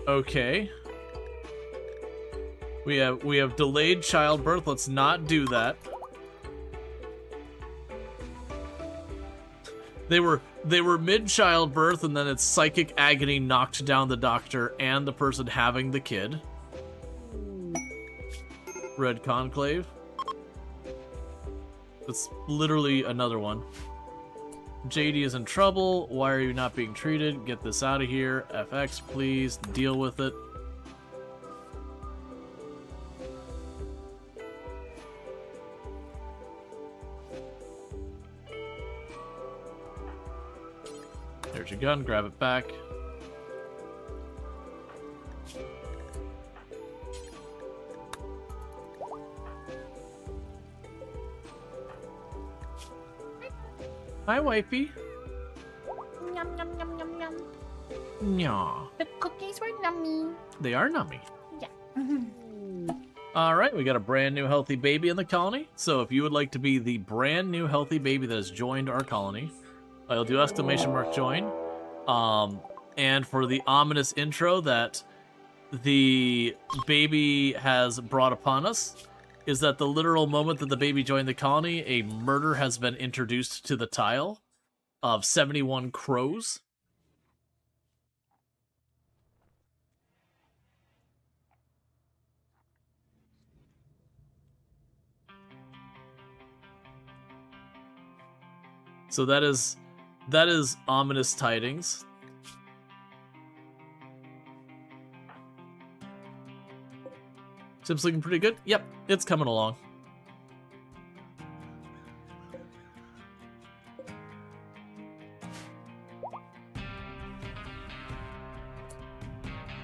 Okay. We have delayed childbirth. Let's not do that. They were mid childbirth, and then its psychic agony knocked down the doctor and the person having the kid. Red conclave. That's literally another one. JD is in trouble. Why are you not being treated? Get this out of here. FX, please. Deal with it. There's your gun. Grab it back. Hi, wifey. Yum, yum, yum, yum, yum. Nya. The cookies were nummy. They are nummy. Yeah. Alright, we got a brand new healthy baby in the colony. So if you would like to be the brand new healthy baby that has joined our colony, I'll do exclamation mark join. And for the ominous intro that the baby has brought upon us, is that the literal moment that the baby joined the colony, a murder has been introduced to the tile of 71 crows. So that is ominous tidings. Sim's looking pretty good. Yep, it's coming along.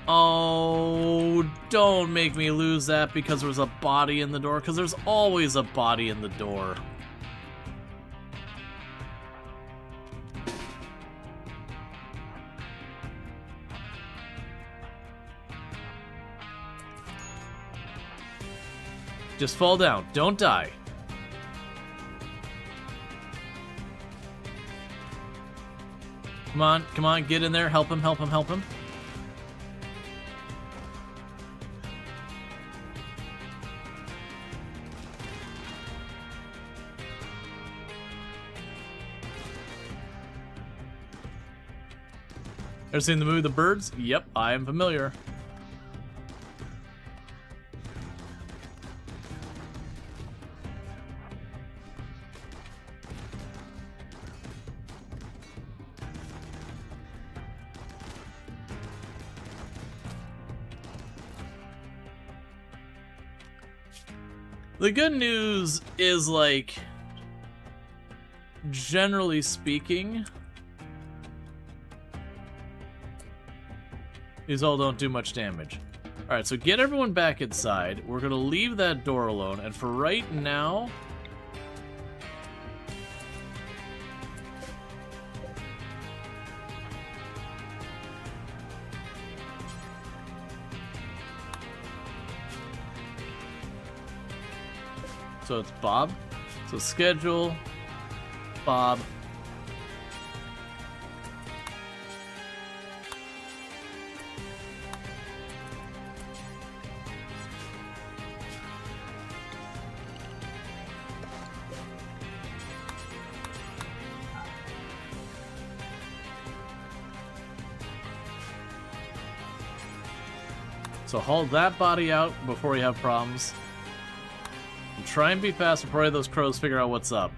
Oh, don't make me lose that because there was a body in the door, because there's always a body in the door. Just fall down. Don't die. Come on, get in there. Help him, help him, help him. Ever seen the movie The Birds? Yep, I am familiar. The good news is, like, generally speaking, these all don't do much damage. Alright, so get everyone back inside. We're gonna leave that door alone, and for right now... So it's Bob. So schedule, Bob. So haul that body out before we have problems. And try and be fast before those crows figure out what's up.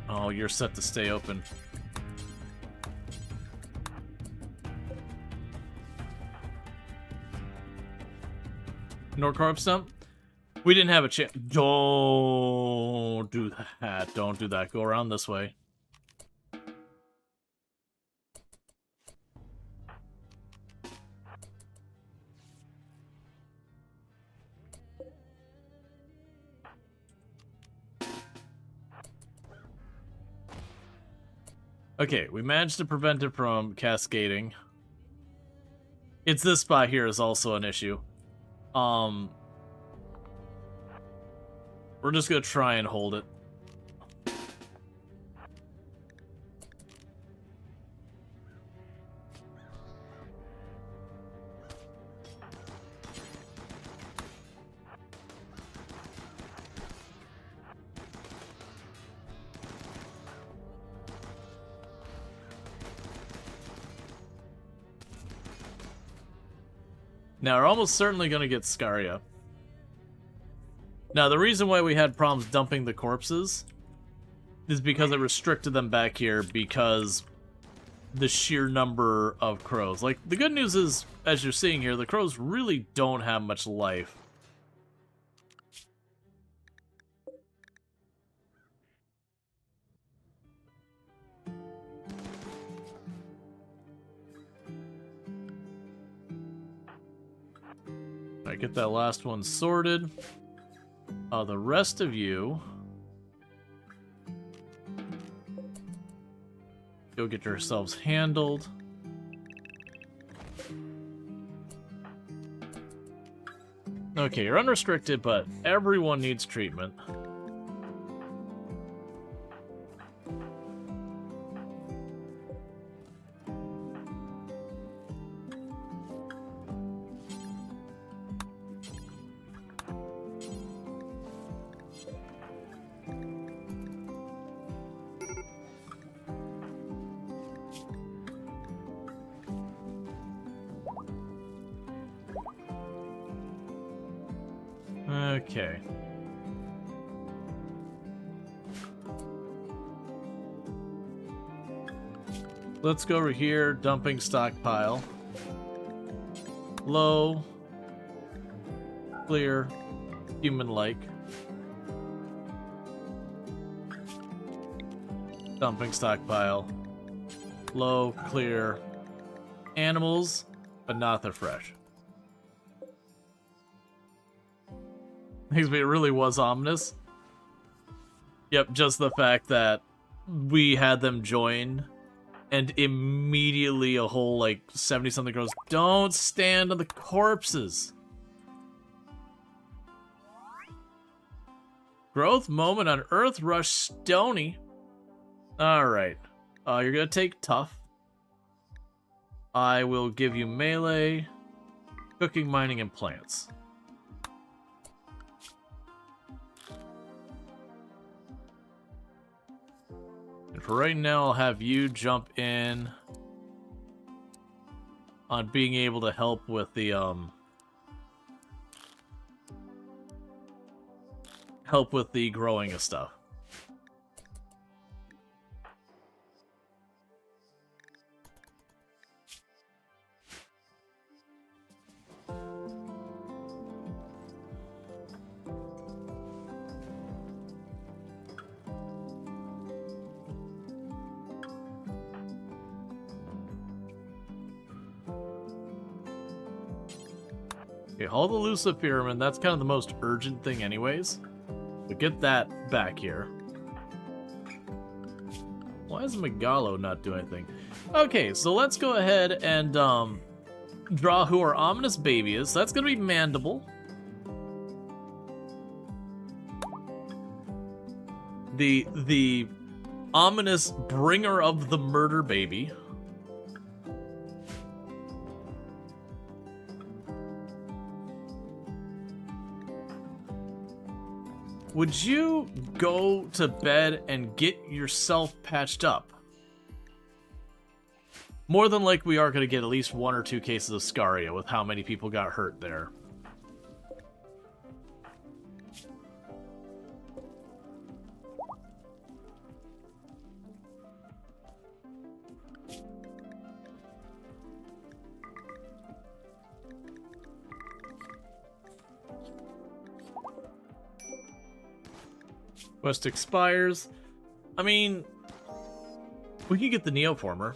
Oh, you're set to stay open. Nor corpse dump? We didn't have a chance. Don't do that. Don't do that. Go around this way. Okay, we managed to prevent it from cascading. It's this spot here is also an issue. We're just gonna try and hold it. Now, we're almost certainly gonna get Scaria. Now, the reason why we had problems dumping the corpses is because it restricted them back here because the sheer number of crows. Like, the good news is, as you're seeing here, the crows really don't have much life. Alright, get that last one sorted. The rest of you, go get yourselves handled. Okay, you're unrestricted, but everyone needs treatment. Okay. Let's go over here, dumping stockpile. Low. Clear. Human-like. Dumping stockpile. Low, clear. Animals, but not the fresh. It really was ominous. Yep, just the fact that we had them join and immediately a whole, like, 70-something goes, don't stand on the corpses. Growth moment on Earth Rush Stony. Alright. You're gonna take tough. I will give you melee, cooking, mining, and plants. For right now, I'll have you jump in on being able to help with the, growing of stuff. Okay, haul the Luciferamin. That's kind of the most urgent thing anyways. But get that back here. Why is Megalo not doing anything? Okay, so let's go ahead and draw who our ominous baby is. So that's going to be Mandible. The ominous bringer of the murder baby. Would you go to bed and get yourself patched up? More than likely we are going to get at least 1 or 2 cases of Scaria with how many people got hurt there. Quest expires. I mean, we can get the Neoformer.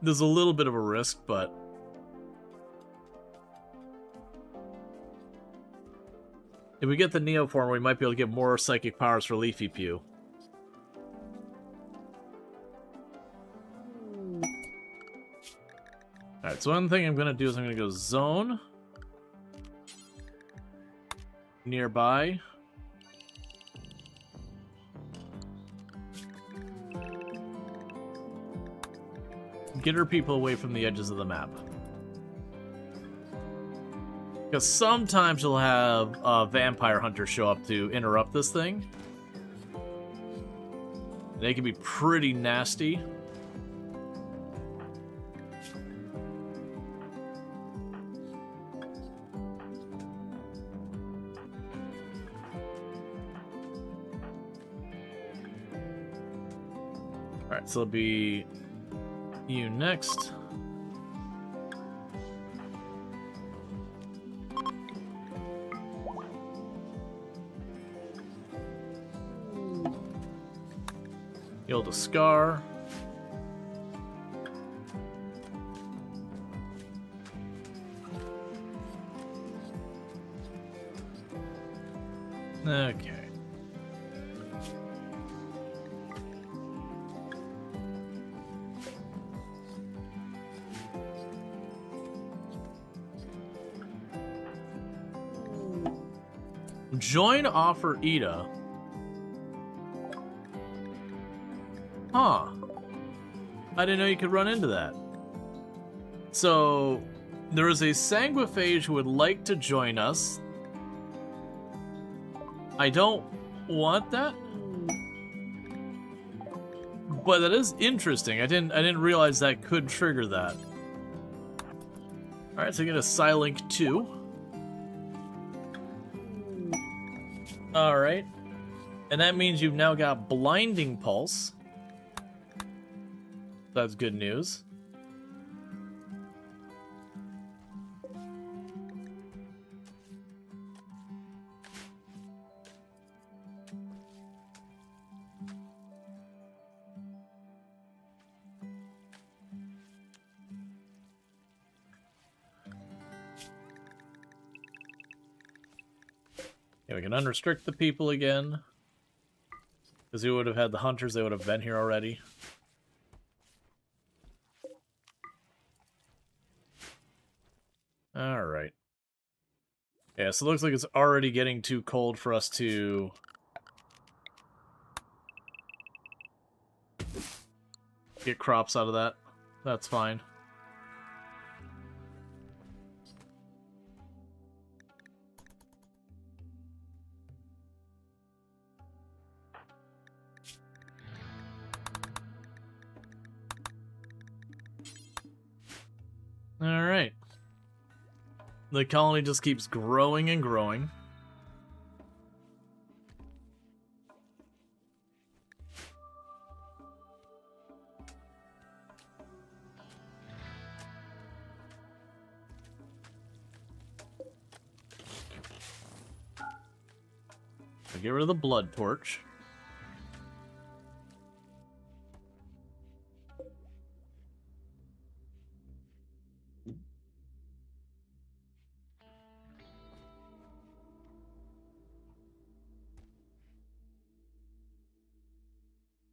There's a little bit of a risk, but... if we get the Neoformer, we might be able to get more psychic powers for Leafy Pew. Alright, so one thing I'm going to do is I'm going to go zone. Nearby. Get her people away from the edges of the map. Because sometimes you'll have vampire hunters show up to interrupt this thing. They can be pretty nasty. Alright, so it'll be you next. You'll to Scar. Okay. Join offer Ida. Huh. I didn't know you could run into that. So, there is a Sanguiphage who would like to join us. I don't want that. But that is interesting. I didn't realize that could trigger that. Alright, so you get a Psylink 2. Alright. And that means you've now got Blinding Pulse. That's good news. Yeah, we can unrestrict the people again. Because we would have had the hunters, they would have been here already. Alright. Yeah, so it looks like it's already getting too cold for us to... get crops out of that. That's fine. Alright. The colony just keeps growing and growing. So get rid of the blood torch.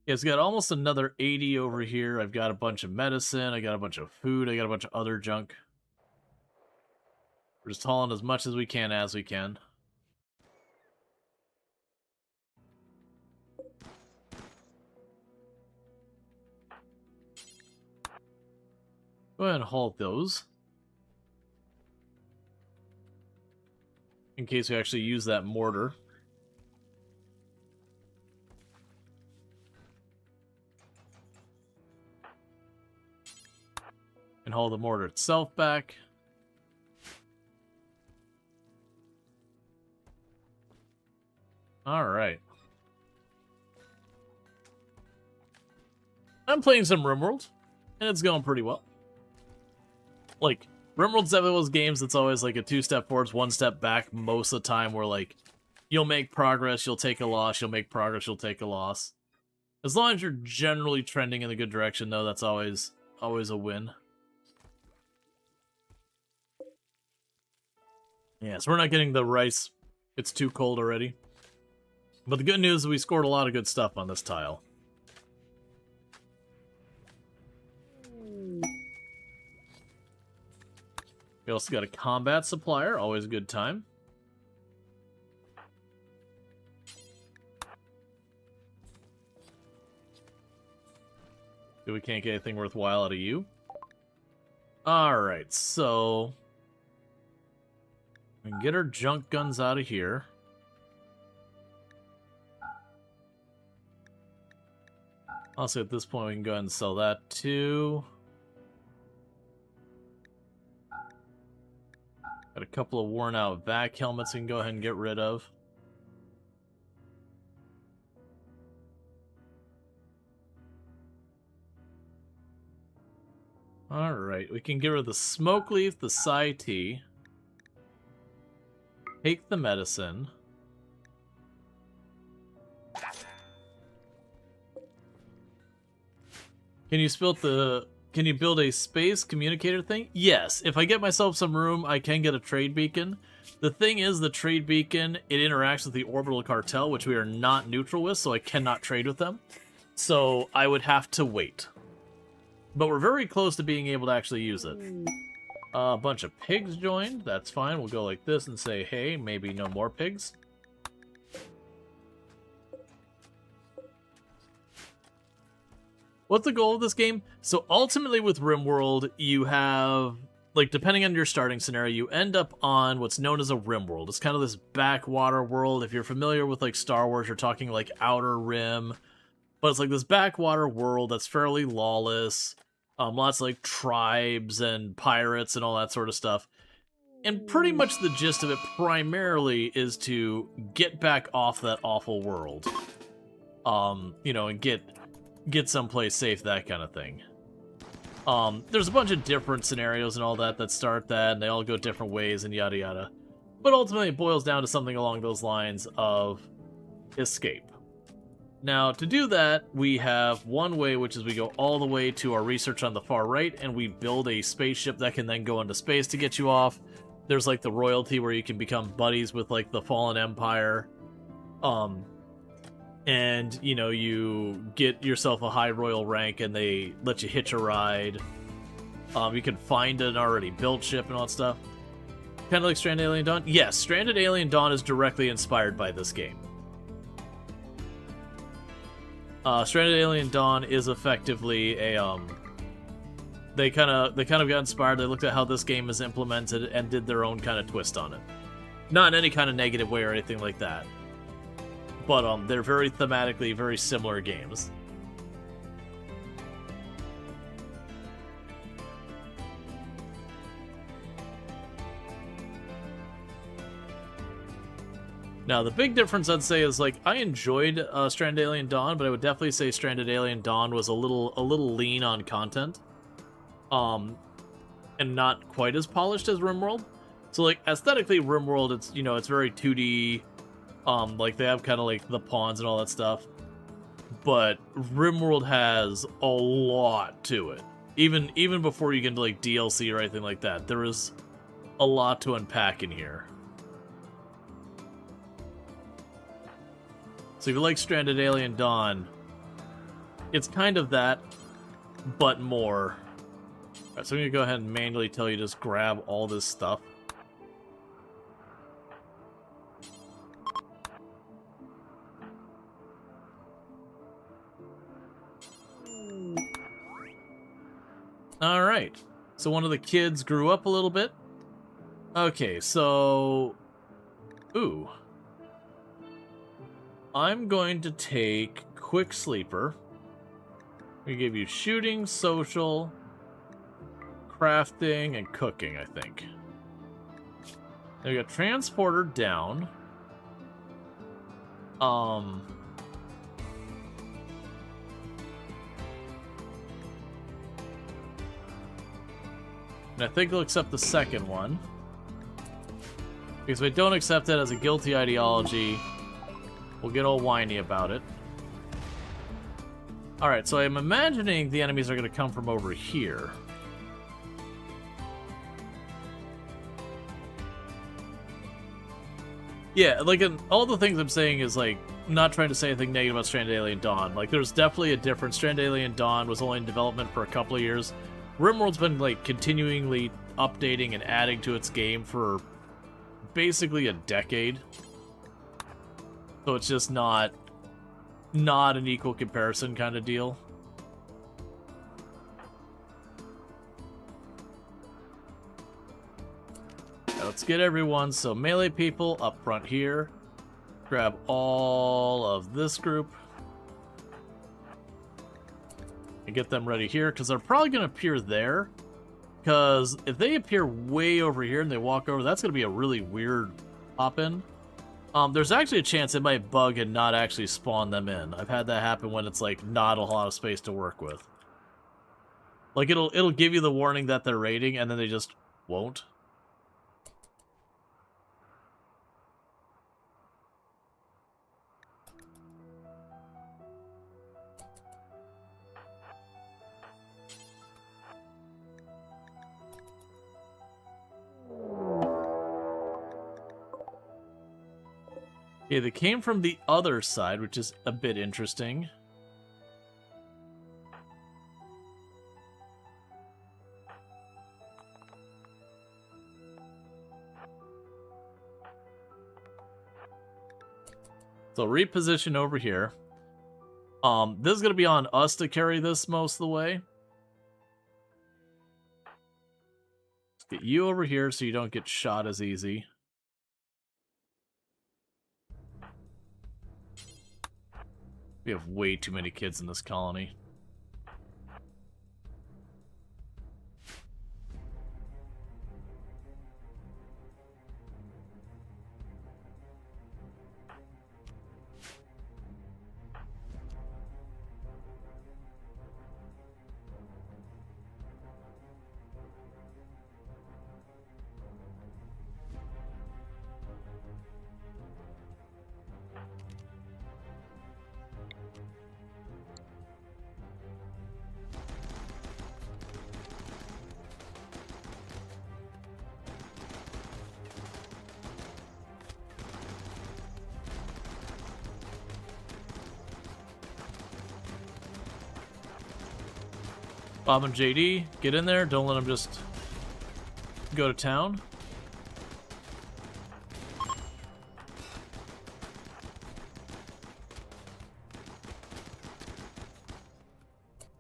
Yeah, it's got almost another 80 over here. I've got a bunch of medicine. I got a bunch of food. I got a bunch of other junk. We're just hauling as much as we can. Go ahead and haul those. In case we actually use that mortar. And haul the mortar itself back. Alright. I'm playing some RimWorld, and it's going pretty well. Like, RimWorld's one of those games that's always like a 2-step forwards, 1 step back most of the time, where like, you'll make progress, you'll take a loss, you'll make progress, you'll take a loss. As long as you're generally trending in the good direction, though, that's always a win. Yeah, so we're not getting the rice. It's too cold already. But the good news is we scored a lot of good stuff on this tile. We also got a combat supplier, always a good time. We can't get anything worthwhile out of you. Alright, so we can get our junk guns out of here. Also, at this point, we can go ahead and sell that too. Got a couple of worn out vac helmets we can go ahead and get rid of. Alright, we can get rid of the smoke leaf, the Psi tea. Take the medicine. Can you build a space communicator thing? Yes. If I get myself some room, I can get a trade beacon. The thing is, the trade beacon, it interacts with the orbital cartel, which we are not neutral with, so I cannot trade with them. So I would have to wait. But we're very close to being able to actually use it. A bunch of pigs joined. That's fine. We'll go like this and say, hey, maybe no more pigs. What's the goal of this game? So ultimately with RimWorld, you have, like, depending on your starting scenario, you end up on what's known as a RimWorld. It's kind of this backwater world. If you're familiar with, like, Star Wars, you're talking, like, Outer Rim. But it's like this backwater world that's fairly lawless. Lots of, like, tribes and pirates and all that sort of stuff. And pretty much the gist of it primarily is to get back off that awful world. You know, and get someplace safe, that kind of thing. There's a bunch of different scenarios and all that start that, and they all go different ways and yada yada. But ultimately it boils down to something along those lines of escape. Now, to do that, we have one way, which is we go all the way to our research on the far right, and we build a spaceship that can then go into space to get you off. There's, like, the royalty where you can become buddies with, like, the Fallen Empire. And, you know, you get yourself a high royal rank, and they let you hitch a ride. You can find an already built ship and all that stuff. Kind of like Stranded Alien Dawn? Yes, Stranded Alien Dawn is directly inspired by this game. Stranded Alien Dawn is effectively a, they kind of got inspired. They looked at how this game is implemented and did their own kind of twist on it. Not in any kind of negative way or anything like that. But they're very thematically very similar games. Now, the big difference, I'd say, is, like, I enjoyed Stranded Alien Dawn, but I would definitely say Stranded Alien Dawn was a little lean on content. And not quite as polished as RimWorld. So, like, aesthetically, RimWorld, it's, you know, it's very 2D. Like, they have kind of, like, the pawns and all that stuff. But RimWorld has a lot to it. Even before you get into, like, DLC or anything like that, there is a lot to unpack in here. So if you like Stranded Alien Dawn, it's kind of that, but more. Alright, so I'm gonna go ahead and manually tell you to just grab all this stuff. Alright, so one of the kids grew up a little bit. Okay, so... Ooh. I'm going to take Quick Sleeper. We give you shooting, social, crafting, and cooking, I think. Then we got Transporter down. And I think we'll accept the second one. Because if we don't accept it as a guilty ideology, we'll get all whiny about it. Alright, so I'm imagining the enemies are going to come from over here. Yeah, like, all the things I'm saying is, like, not trying to say anything negative about Stranded Alien Dawn. Like, there's definitely a difference. Stranded Alien Dawn was only in development for a couple of years. RimWorld's been, like, continually updating and adding to its game for basically a decade. So it's just not an equal comparison kind of deal. Now let's get everyone. So melee people up front here. Grab all of this group. And get them ready here, because they're probably going to appear there. Because if they appear way over here and they walk over, that's going to be a really weird hop-in. There's actually a chance it might bug and not actually spawn them in. I've had that happen when it's, like, not a lot of space to work with. Like, it'll give you the warning that they're raiding, and then they just won't. Yeah, they came from the other side, which is a bit interesting. So reposition over here. This is going to be on us to carry this most of the way. Let's get you over here so you don't get shot as easy. We have way too many kids in this colony. Bob and JD, get in there. Don't let them just go to town.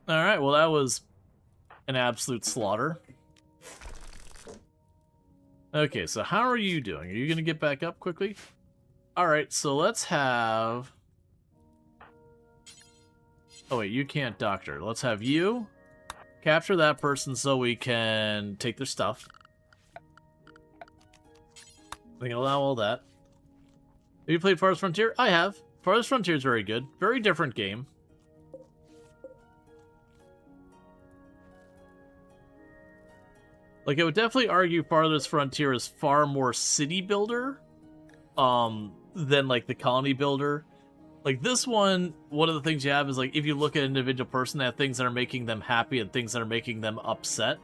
Alright, well that was an absolute slaughter. Okay, so how are you doing? Are you going to get back up quickly? Alright, so let's have... Oh wait, you can't doctor. Let's have you capture that person so we can take their stuff. We can allow all that. Have you played Farthest Frontier? I have. Farthest Frontier is very good. Very different game. Like, I would definitely argue Farthest Frontier is far more city builder than, like, the colony builder. Like, this one of the things you have is, like, if you look at an individual person, they have things that are making them happy and things that are making them upset,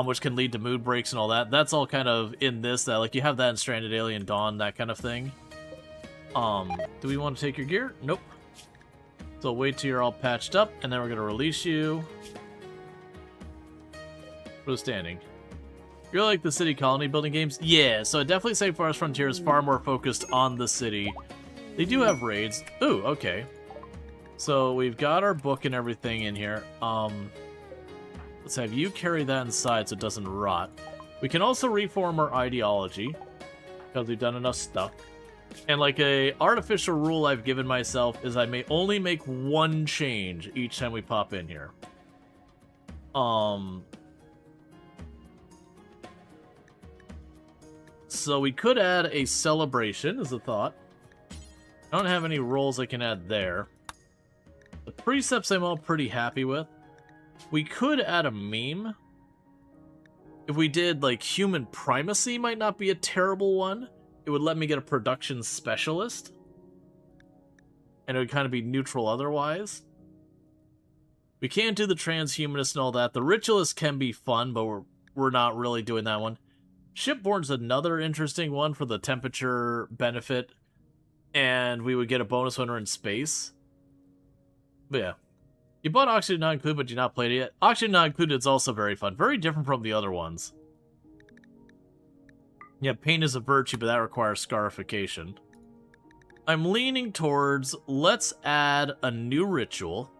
which can lead to mood breaks and all that. That's all kind of in this, that, like, you have that in Stranded Alien Dawn, that kind of thing. Do we want to take your gear? Nope. So wait till you're all patched up, and then we're going to release you. For the standing. You're like the city colony building games? Yeah, so I definitely say Forest Frontier is far more focused on the city. They do have raids. Ooh, okay. So we've got our book and everything in here. Let's have you carry that inside so it doesn't rot. We can also reform our ideology, because we've done enough stuff. And like a artificial rule I've given myself is I may only make one change each time we pop in here. So we could add a celebration as a thought. I don't have any roles I can add there. The precepts I'm all pretty happy with. We could add a meme. If we did, like, human primacy might not be a terrible one. It would let me get a production specialist. And it would kind of be neutral otherwise. We can't do the transhumanist and all that. The ritualist can be fun, but we're not really doing that one. Shipborne's another interesting one for the temperature benefit. And we would get a bonus when we're in space. But yeah. You bought Oxygen Not Included, but you not played it yet. Oxygen Not Included is also very fun. Very different from the other ones. Yeah, pain is a virtue, but that requires scarification. I'm leaning towards, let's add a new ritual.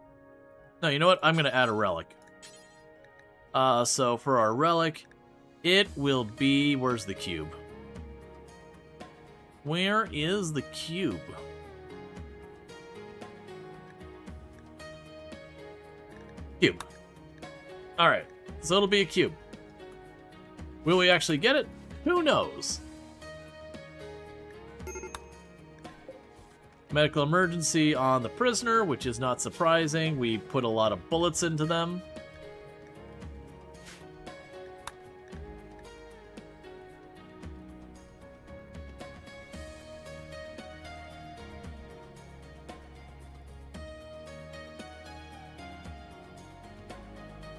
No, you know what? I'm going to add a relic. So for our relic, it will be... Where's the cube? Where is the cube? Cube. Alright, so it'll be a cube. Will we actually get it? Who knows? Medical emergency on the prisoner, which is not surprising. We put a lot of bullets into them.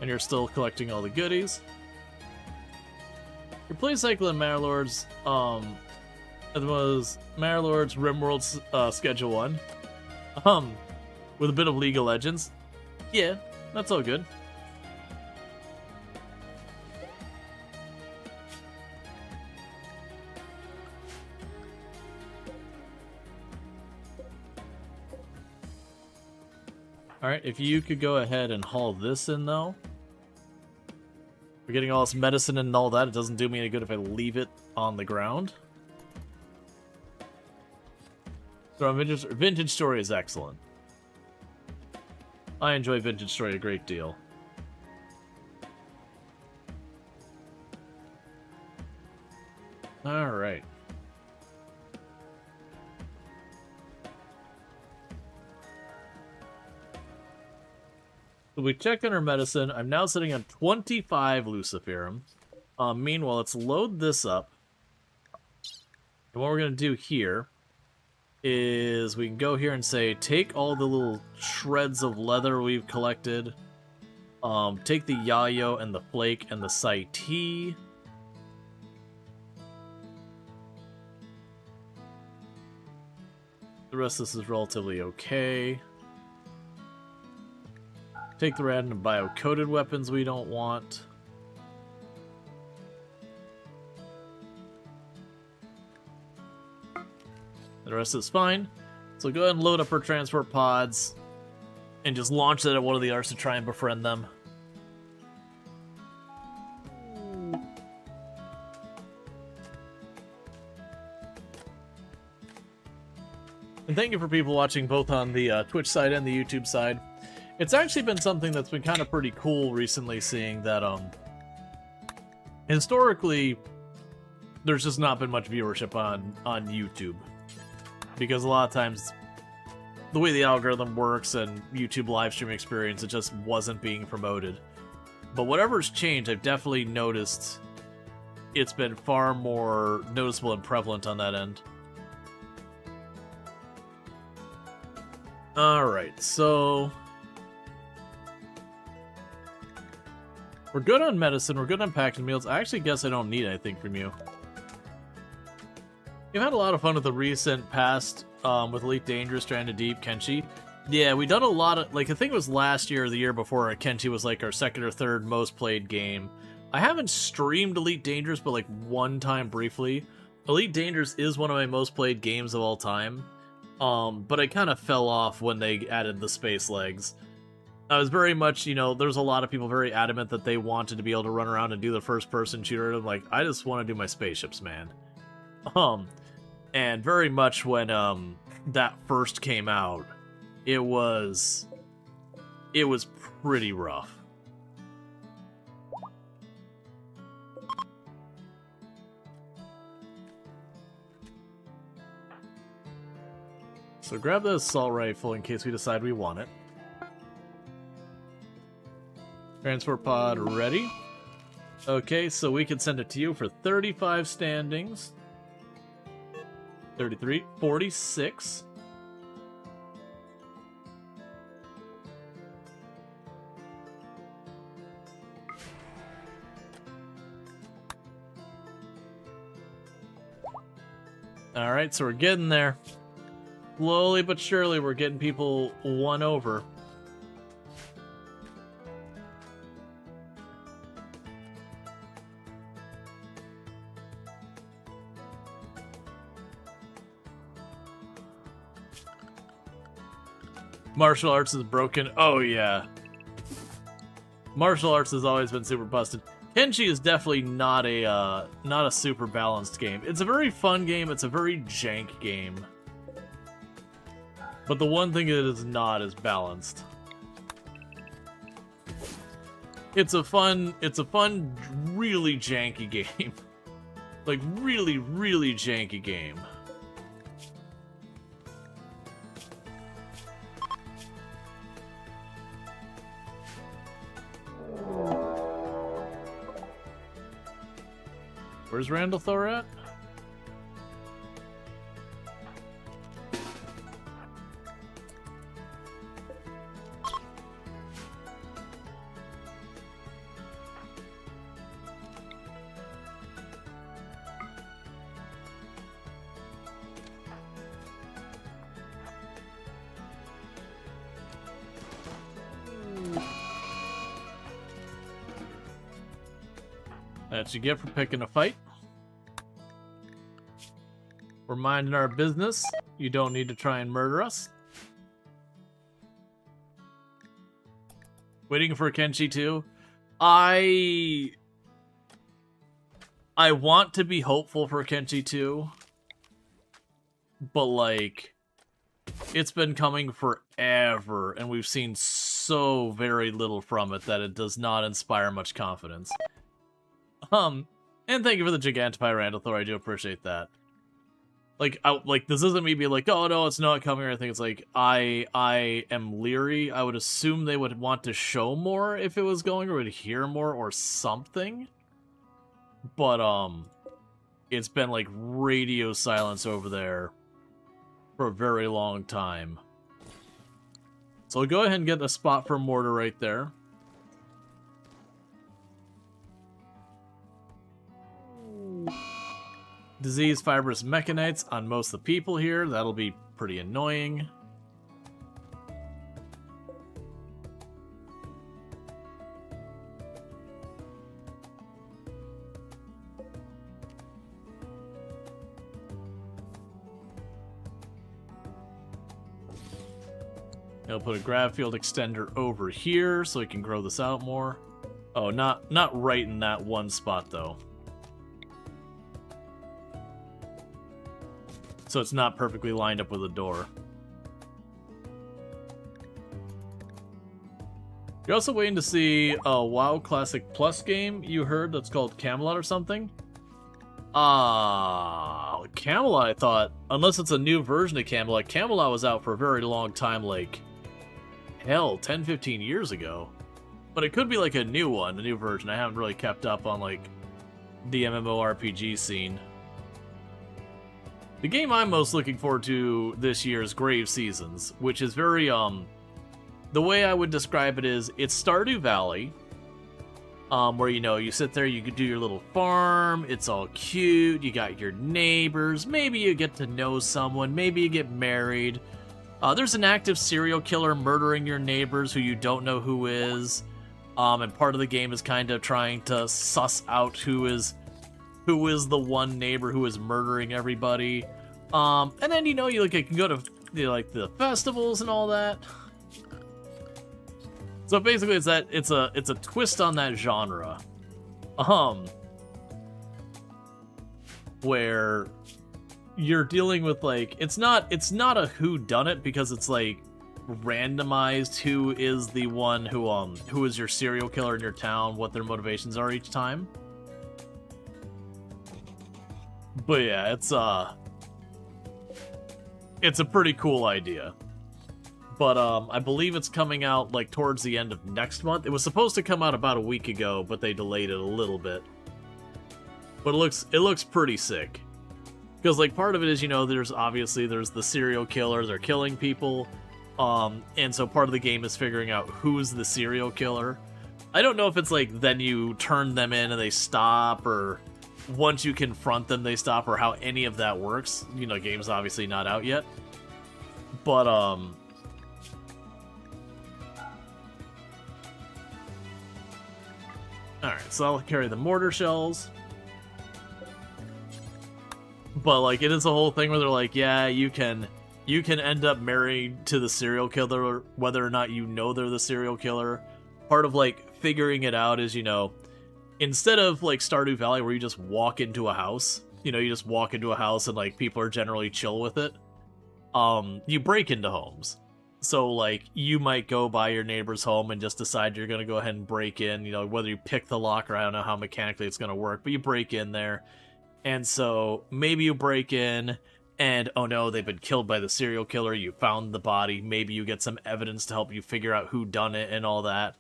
And you're still collecting all the goodies. Your play cycle in Marelord's, it was Marelord's RimWorld Schedule 1. With a bit of League of Legends. Yeah, that's all good. Alright, if you could go ahead and haul this in, though. We're getting all this medicine and all that. It doesn't do me any good if I leave it on the ground. So Vintage Story is excellent. I enjoy Vintage Story a great deal. Alright. So we checked on our medicine. I'm now sitting on 25 Luciferum. Meanwhile, let's load this up. And what we're going to do here is we can go here and say, take all the little shreds of leather we've collected. Take the Yayo and the Flake and the Saiti. The rest of this is relatively okay. Take the random bio-coded weapons we don't want. The rest is fine. So go ahead and load up our transport pods and just launch it at one of the arts to try and befriend them. And thank you for people watching both on the Twitch side and the YouTube side. It's actually been something that's been kind of pretty cool recently, seeing that, historically, there's just not been much viewership on YouTube. Because a lot of times, the way the algorithm works and YouTube live stream experience, it just wasn't being promoted. But whatever's changed, I've definitely noticed it's been far more noticeable and prevalent on that end. Alright, so... we're good on medicine, we're good on packing meals. I actually guess I don't need anything from you. You've had a lot of fun with the recent past with Elite Dangerous, Stranded Deep, Kenshi. Yeah, we done a lot of, like, I think it was last year or the year before, Kenshi was like our second or third most played game. I haven't streamed Elite Dangerous, but like one time briefly. Elite Dangerous is one of my most played games of all time. But I kind of fell off when they added the space legs. I was very much, you know, there's a lot of people very adamant that they wanted to be able to run around and do the first person shooter. And I'm like, I just want to do my spaceships, man. And very much when that first came out, it was pretty rough. So grab the assault rifle in case we decide we want it. Transport pod ready. Okay, so we can send it to you for 35 standings. 33, 46. Alright, so we're getting there. Slowly but surely, we're getting people won over. Martial arts is broken. Oh, yeah. Martial arts has always been super busted. Kenshi is definitely not a super balanced game. It's a very fun game. It's a very jank game. But the one thing it is not is balanced. It's a fun, really janky game. Like, really, really janky game. Where's Randall Thor at? That's what you get for picking a fight. We're minding our business. You don't need to try and murder us. Waiting for Kenshi too. I want to be hopeful for Kenshi too. But like, it's been coming forever and we've seen so very little from it that it does not inspire much confidence. And thank you for the Gigantipie, Randall Thor. I do appreciate that. Like, this isn't me being like, oh no, it's not coming or anything. It's like, I am leery. I would assume they would want to show more if it was going, or would hear more or something. But, it's been like radio silence over there for a very long time. So I'll go ahead and get a spot for mortar right there. Disease fibrous mechanites on most of the people here. That'll be pretty annoying. I'll put a grav field extender over here so we can grow this out more. Oh, not right in that one spot though. So it's not perfectly lined up with the door. You're also waiting to see a WoW Classic Plus game you heard that's called Camelot or something? Camelot, I thought, unless it's a new version of Camelot, Camelot was out for a very long time, like, hell, 10, 15 years ago. But it could be like a new one, a new version. I haven't really kept up on, like, the MMORPG scene. The game I'm most looking forward to this year is Grave Seasons, which is very, the way I would describe it is, it's Stardew Valley, where, you know, you sit there, you could do your little farm, it's all cute, you got your neighbors, maybe you get to know someone, maybe you get married, There's an active serial killer murdering your neighbors who you don't know who is. And part of the game is kind of trying to suss out who is the one neighbor who is murdering everybody. And then you can go to the festivals and all that. So basically, it's a twist on that genre, where you're dealing with it's not a whodunit because it's randomized who is the one who is your serial killer in your town, what their motivations are each time. But yeah, it's a pretty cool idea. But I believe it's coming out towards the end of next month. It was supposed to come out about a week ago, but they delayed it a little bit. But it looks pretty sick. Because part of it is, there's the serial killer, they're killing people. And so part of the game is figuring out who's the serial killer. I don't know if it's then you turn them in and they stop, or once you confront them they stop, or how any of that works. Game's obviously not out yet. But alright, so I'll carry the mortar shells. But it is a whole thing where they're yeah, you can end up married to the serial killer whether or not you know they're the serial killer. Part of figuring it out is, instead of Stardew Valley where you just walk into a house, you just walk into a house and people are generally chill with it. You break into homes. So, you might go by your neighbor's home and just decide you're going to go ahead and break in, whether you pick the lock or I don't know how mechanically it's going to work, but you break in there. And so, maybe you break in, and oh no, they've been killed by the serial killer, you found the body, maybe you get some evidence to help you figure out who done it and all that.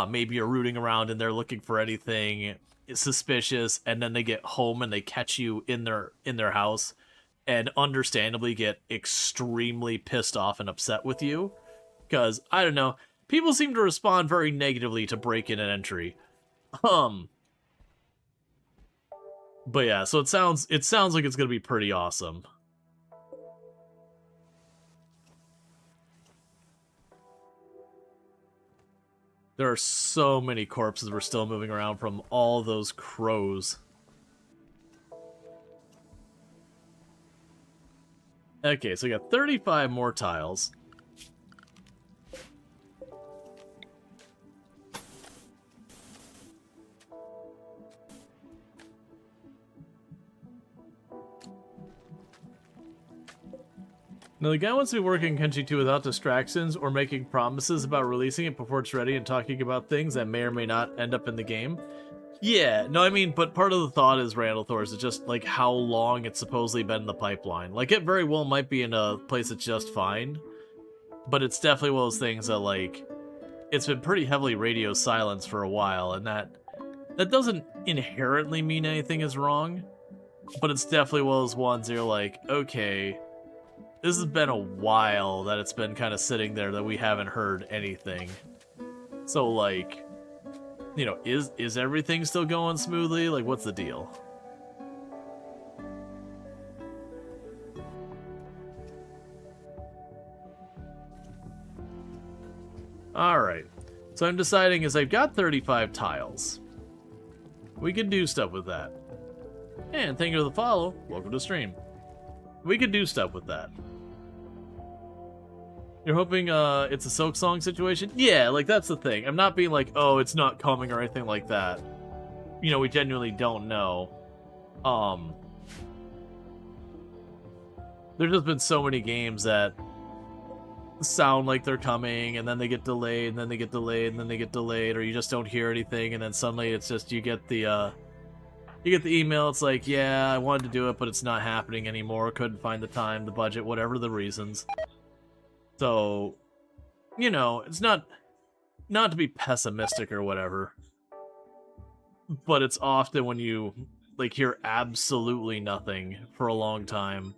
Maybe you're rooting around and they're looking for anything suspicious, and then they get home and they catch you in their house, and understandably get extremely pissed off and upset with you. Because, I don't know, people seem to respond very negatively to break-in and entry. But yeah, so it sounds like it's gonna be pretty awesome. There are so many corpses we're still moving around from all those crows. Okay, so we got 35 more tiles. Now, the guy wants to be working Kenshi 2 without distractions or making promises about releasing it before it's ready and talking about things that may or may not end up in the game. Yeah, no, I mean, but part of the thought is, Randall Thors, is just, how long it's supposedly been in the pipeline. It very well might be in a place that's just fine, but it's definitely one of those things that, it's been pretty heavily radio silenced for a while, and that doesn't inherently mean anything is wrong, but it's definitely one of those ones you're okay, this has been a while that it's been kind of sitting there that we haven't heard anything. So, is everything still going smoothly? What's the deal? Alright. So I'm deciding is I've got 35 tiles. We can do stuff with that. And thank you for the follow. Welcome to stream. We could do stuff with that. You're hoping it's a Silk Song situation? Yeah, that's the thing. I'm not being oh, it's not coming or anything like that. We genuinely don't know. There's just been so many games that sound like they're coming, and then they get delayed, and then they get delayed, and then they get delayed, or you just don't hear anything, and then suddenly it's just you get the email, it's yeah, I wanted to do it, but it's not happening anymore, couldn't find the time, the budget, whatever the reasons. So, it's not to be pessimistic or whatever, but it's often when you, hear absolutely nothing for a long time,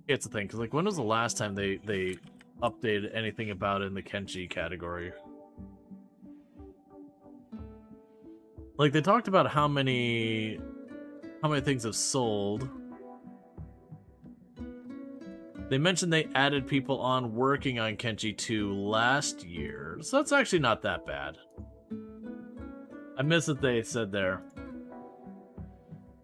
it's a thing. Because, when was the last time they updated anything about it in the Kenshi category? They talked about how many things have sold. They mentioned they added people on working on Kenshi 2 last year, so that's actually not that bad. I miss that they said there.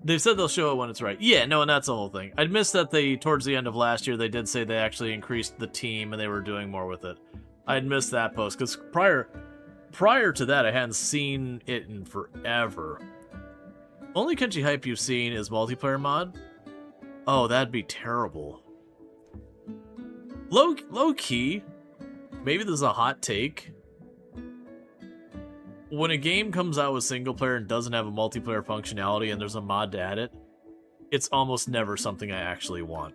They said they'll show it when it's right. Yeah, no, and that's the whole thing. I'd miss that they, towards the end of last year, they did say they actually increased the team and they were doing more with it. I'd missed that post, because prior to that, I hadn't seen it in forever. Only Kenshi hype you've seen is multiplayer mod? Oh, that'd be terrible. Low key, maybe this is a hot take. When a game comes out with single player and doesn't have a multiplayer functionality and there's a mod to add it, it's almost never something I actually want.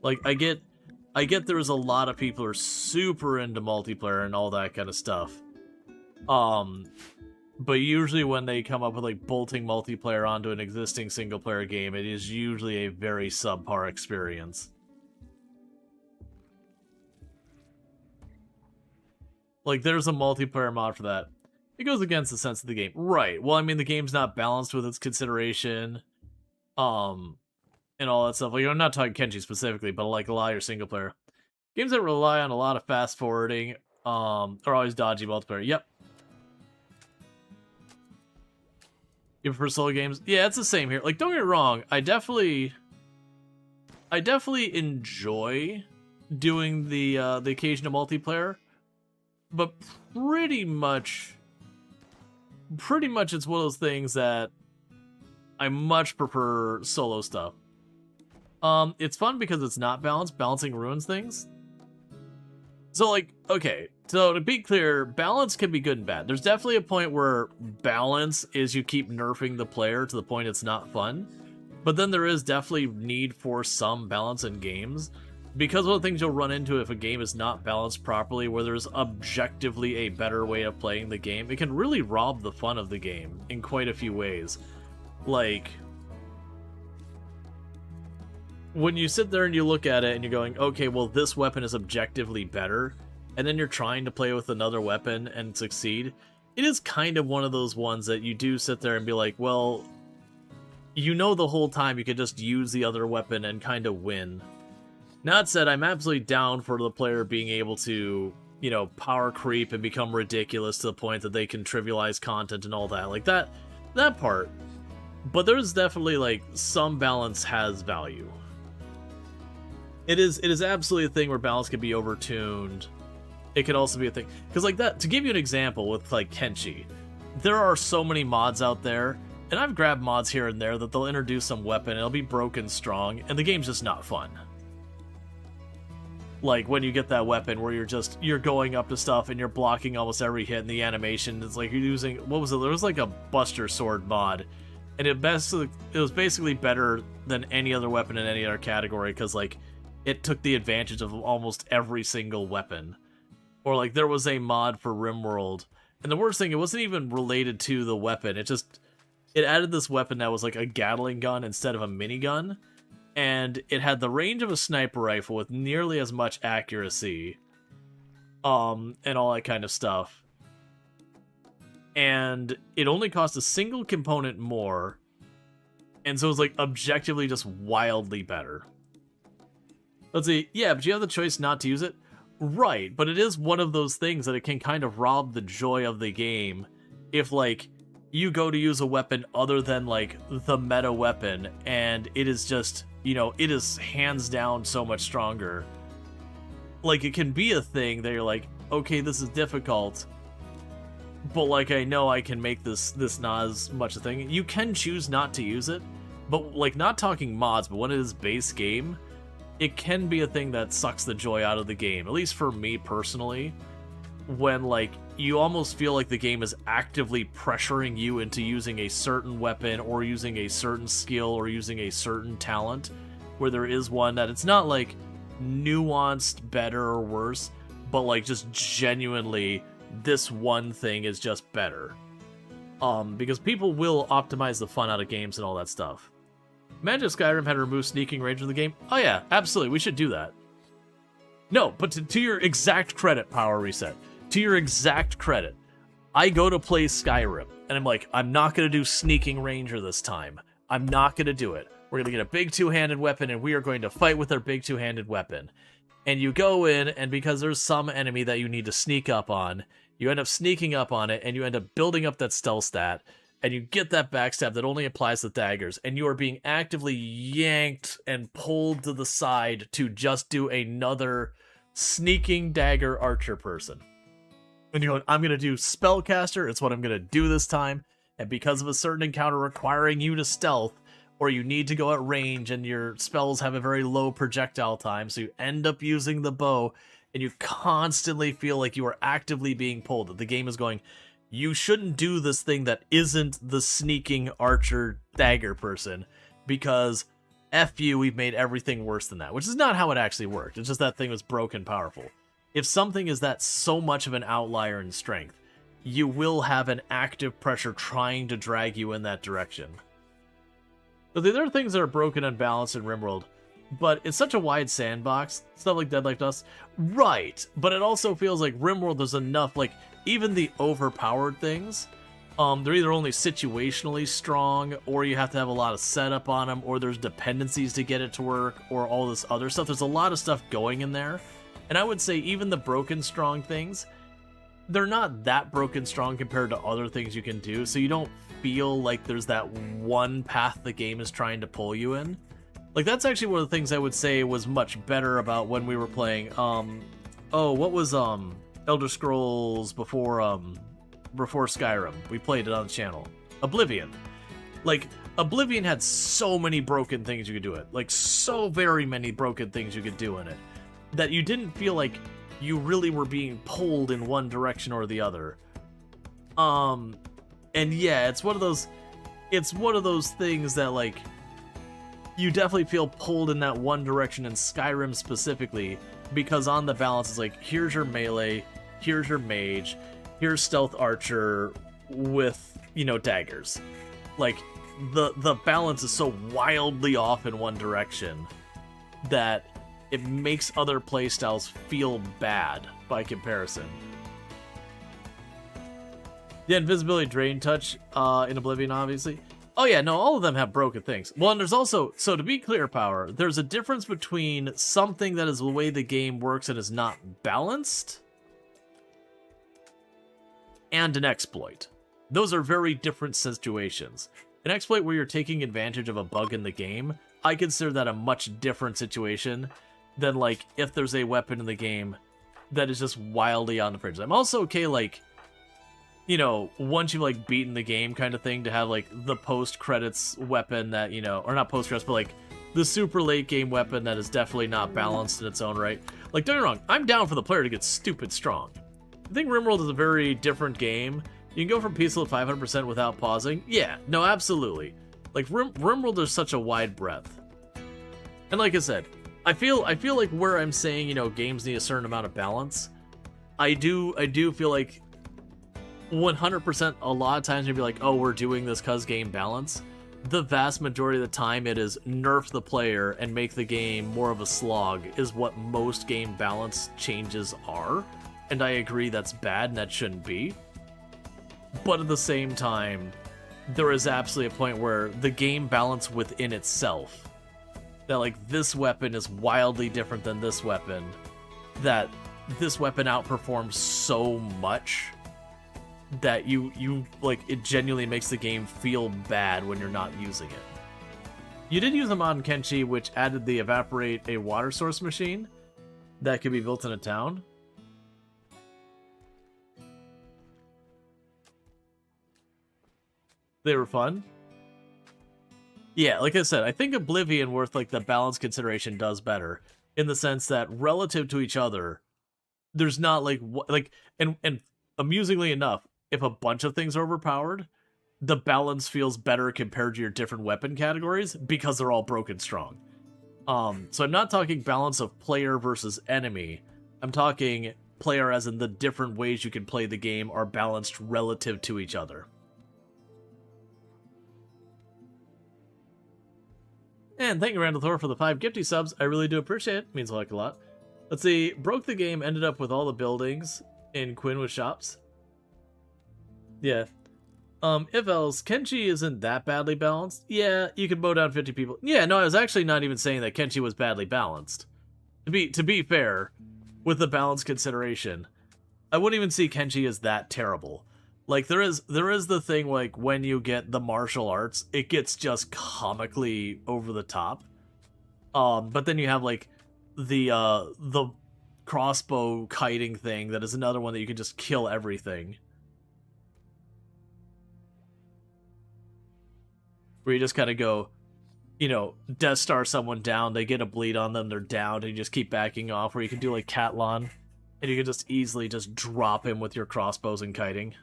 Like, I get there's a lot of people who are super into multiplayer and all that kind of stuff. But usually when they come up with like bolting multiplayer onto an existing single player game, it is usually a very subpar experience. Like, there's a multiplayer mod for that. It goes against the sense of the game. Right. Well, I mean, the game's not balanced with its consideration. And all that stuff. Like, I'm not talking Kenshi specifically, but like a lot of your single player. Games that rely on a lot of fast forwarding are always dodgy multiplayer. Yep. You prefer solo games? Yeah, it's the same here. Like, don't get me wrong, I definitely enjoy doing the occasional multiplayer. But pretty much it's one of those things that I much prefer solo stuff. It's fun because it's not balanced. Balancing ruins things. So, like, okay, so to be clear, balance can be good and bad. There's definitely a point where balance is you keep nerfing the player to the point it's not fun. But then there is definitely need for some balance in games. Because one of the things you'll run into if a game is not balanced properly, where there's objectively a better way of playing the game, it can really rob the fun of the game in quite a few ways. Like, when you sit there and you look at it and you're going, okay, well, this weapon is objectively better, and then you're trying to play with another weapon and succeed, it is kind of one of those ones that you do sit there and be like, well, you know the whole time you could just use the other weapon and kind of win. That said, I'm absolutely down for the player being able to, you know, power creep and become ridiculous to the point that they can trivialize content and all that. Like, that part. But there's definitely, like, some balance has value. It is absolutely a thing where balance can be overtuned. It could also be a thing. Because, like, that, to give you an example with, like, Kenshi, there are so many mods out there, and I've grabbed mods here and there that they'll introduce some weapon, and it'll be broken strong, and the game's just not fun. Like, when you get that weapon where you're going up to stuff and you're blocking almost every hit in the animation, it's like you're using, what was it? There was like a Buster Sword mod, and it was basically better than any other weapon in any other category, because, like, it took the advantage of almost every single weapon. Or, like, there was a mod for RimWorld, and the worst thing, it wasn't even related to the weapon, it added this weapon that was like a Gatling gun instead of a minigun. And it had the range of a sniper rifle with nearly as much accuracy, and all that kind of stuff. And it only cost a single component more, and so it was like objectively just wildly better. Let's see, yeah, but you have the choice not to use it? Right, but it is one of those things that it can kind of rob the joy of the game if, like, you go to use a weapon other than, like, the meta weapon, and it is just, you know, it is hands down so much stronger. Like, it can be a thing that you're like, okay, this is difficult, but, like, I know I can make this not as much a thing. You can choose not to use it, but, like, not talking mods, but when it is base game, it can be a thing that sucks the joy out of the game, at least for me personally, when, like, you almost feel like the game is actively pressuring you into using a certain weapon or using a certain skill or using a certain talent, where there is one that it's not, like, nuanced better or worse, but, like, just genuinely this one thing is just better. Because people will optimize the fun out of games and all that stuff. Imagine if Skyrim had removed sneaking range in the game. Oh yeah, absolutely, we should do that. No, but to your exact credit, Power Reset, to your exact credit, I go to play Skyrim, and I'm like, I'm not going to do sneaking ranger this time. I'm not going to do it. We're going to get a big two-handed weapon, and we are going to fight with our big two-handed weapon. And you go in, and because there's some enemy that you need to sneak up on, you end up sneaking up on it, and you end up building up that stealth stat, and you get that backstab that only applies to daggers, and you are being actively yanked and pulled to the side to just do another sneaking dagger archer person. And you're going, I'm going to do spellcaster, it's what I'm going to do this time, and because of a certain encounter requiring you to stealth, or you need to go at range and your spells have a very low projectile time, so you end up using the bow, and you constantly feel like you are actively being pulled. That the game is going, you shouldn't do this thing that isn't the sneaking archer dagger person, because F you, we've made everything worse than that, which is not how it actually worked. It's just that thing was broken powerful. If something is that so much of an outlier in strength, you will have an active pressure trying to drag you in that direction. But there are things that are broken and balanced in RimWorld, but it's such a wide sandbox, stuff like Dead Like Dust. Right, but it also feels like RimWorld there's enough, like, even the overpowered things, they're either only situationally strong, or you have to have a lot of setup on them, or there's dependencies to get it to work, or all this other stuff. There's a lot of stuff going in there, and I would say even the broken strong things, they're not that broken strong compared to other things you can do, so you don't feel like there's that one path the game is trying to pull you in. Like, that's actually one of the things I would say was much better about when we were playing, what was, Elder Scrolls before Skyrim? We played it on the channel. Oblivion. Like, Oblivion had so many broken things you could do it. Like, so very many broken things you could do in it. That you didn't feel like you really were being pulled in one direction or the other. And yeah, it's one of those things that, like, you definitely feel pulled in that one direction in Skyrim specifically, because on the balance it's like, here's your melee, here's your mage, here's stealth archer with, you know, daggers. Like, the balance is so wildly off in one direction that it makes other playstyles feel bad by comparison. The invisibility drain touch in Oblivion, obviously. Oh yeah, no, all of them have broken things. Well, and there's also, so to be clear, Power, there's a difference between something that is the way the game works and is not balanced, and an exploit. Those are very different situations. An exploit where you're taking advantage of a bug in the game, I consider that a much different situation than, like, if there's a weapon in the game that is just wildly on the fringe. I'm also okay, like, you know, once you've, like, beaten the game kind of thing, to have, like, the post-credits weapon that, you know, or not post-credits, but, like, the super late-game weapon that is definitely not balanced in its own right. Like, don't get me wrong, I'm down for the player to get stupid strong. I think RimWorld is a very different game. You can go from peaceful to 500% without pausing. Yeah, no, absolutely. Like, RimWorld, there's such a wide breadth. And like I said, I feel like where I'm saying, you know, games need a certain amount of balance, I do feel like 100% a lot of times you'd be like, oh, we're doing this cause game balance. The vast majority of the time it is nerf the player and make the game more of a slog is what most game balance changes are. And I agree that's bad and that shouldn't be. But at the same time, there is absolutely a point where the game balance within itself, that, like, this weapon is wildly different than this weapon, that this weapon outperforms so much that you like, it genuinely makes the game feel bad when you're not using it. You did use a mod in Kenshi which added the evaporate a water source machine that could be built in a town. They were fun. Yeah, like I said, I think Oblivion, worth, like, the balance consideration, does better in the sense that relative to each other, there's not, like, and amusingly enough, if a bunch of things are overpowered, the balance feels better compared to your different weapon categories because they're all broken strong. So I'm not talking balance of player versus enemy. I'm talking player as in the different ways you can play the game are balanced relative to each other. And thank you, Randall Thor, for the 5 gifty subs. I really do appreciate it. Means like a lot. Let's see. Broke the game, ended up with all the buildings in Quinn with shops. Yeah. If else, Kenshi isn't that badly balanced. Yeah, you could mow down 50 people. Yeah, no, I was actually not even saying that Kenshi was badly balanced. To be fair, with the balance consideration, I wouldn't even see Kenshi as that terrible. Like there is the thing like when you get the martial arts, it gets just comically over the top. But then you have like the crossbow kiting thing that is another one that you can just kill everything. Where you just kind of go, you know, Death Star someone down, they get a bleed on them, they're down, and you just keep backing off, where you can do like Catlon, and you can just easily just drop him with your crossbows and kiting.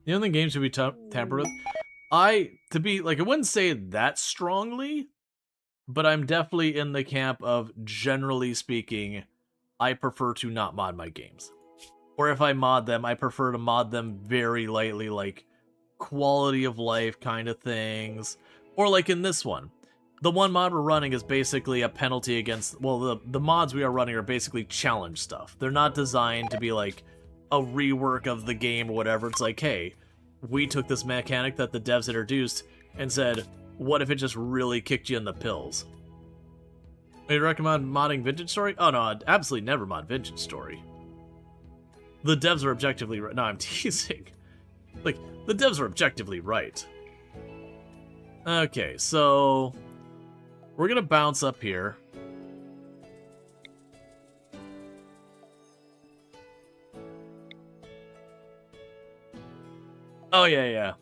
The only game should be tampered with. I wouldn't say it that strongly, but I'm definitely in the camp of, generally speaking, I prefer to not mod my games. Or if I mod them, I prefer to mod them very lightly, like quality of life kind of things. Or like in this one. The one mod we're running is basically a penalty against, well, the mods we are running are basically challenge stuff. They're not designed to be like a rework of the game or whatever. It's like, hey, we took this mechanic that the devs introduced and said, what if it just really kicked you in the pills? Do you recommend modding Vintage Story? Oh no, I'd absolutely never mod Vintage Story. The devs are objectively right. No, I'm teasing. Like, the devs are objectively right. Okay, so we're gonna bounce up here. Oh, yeah.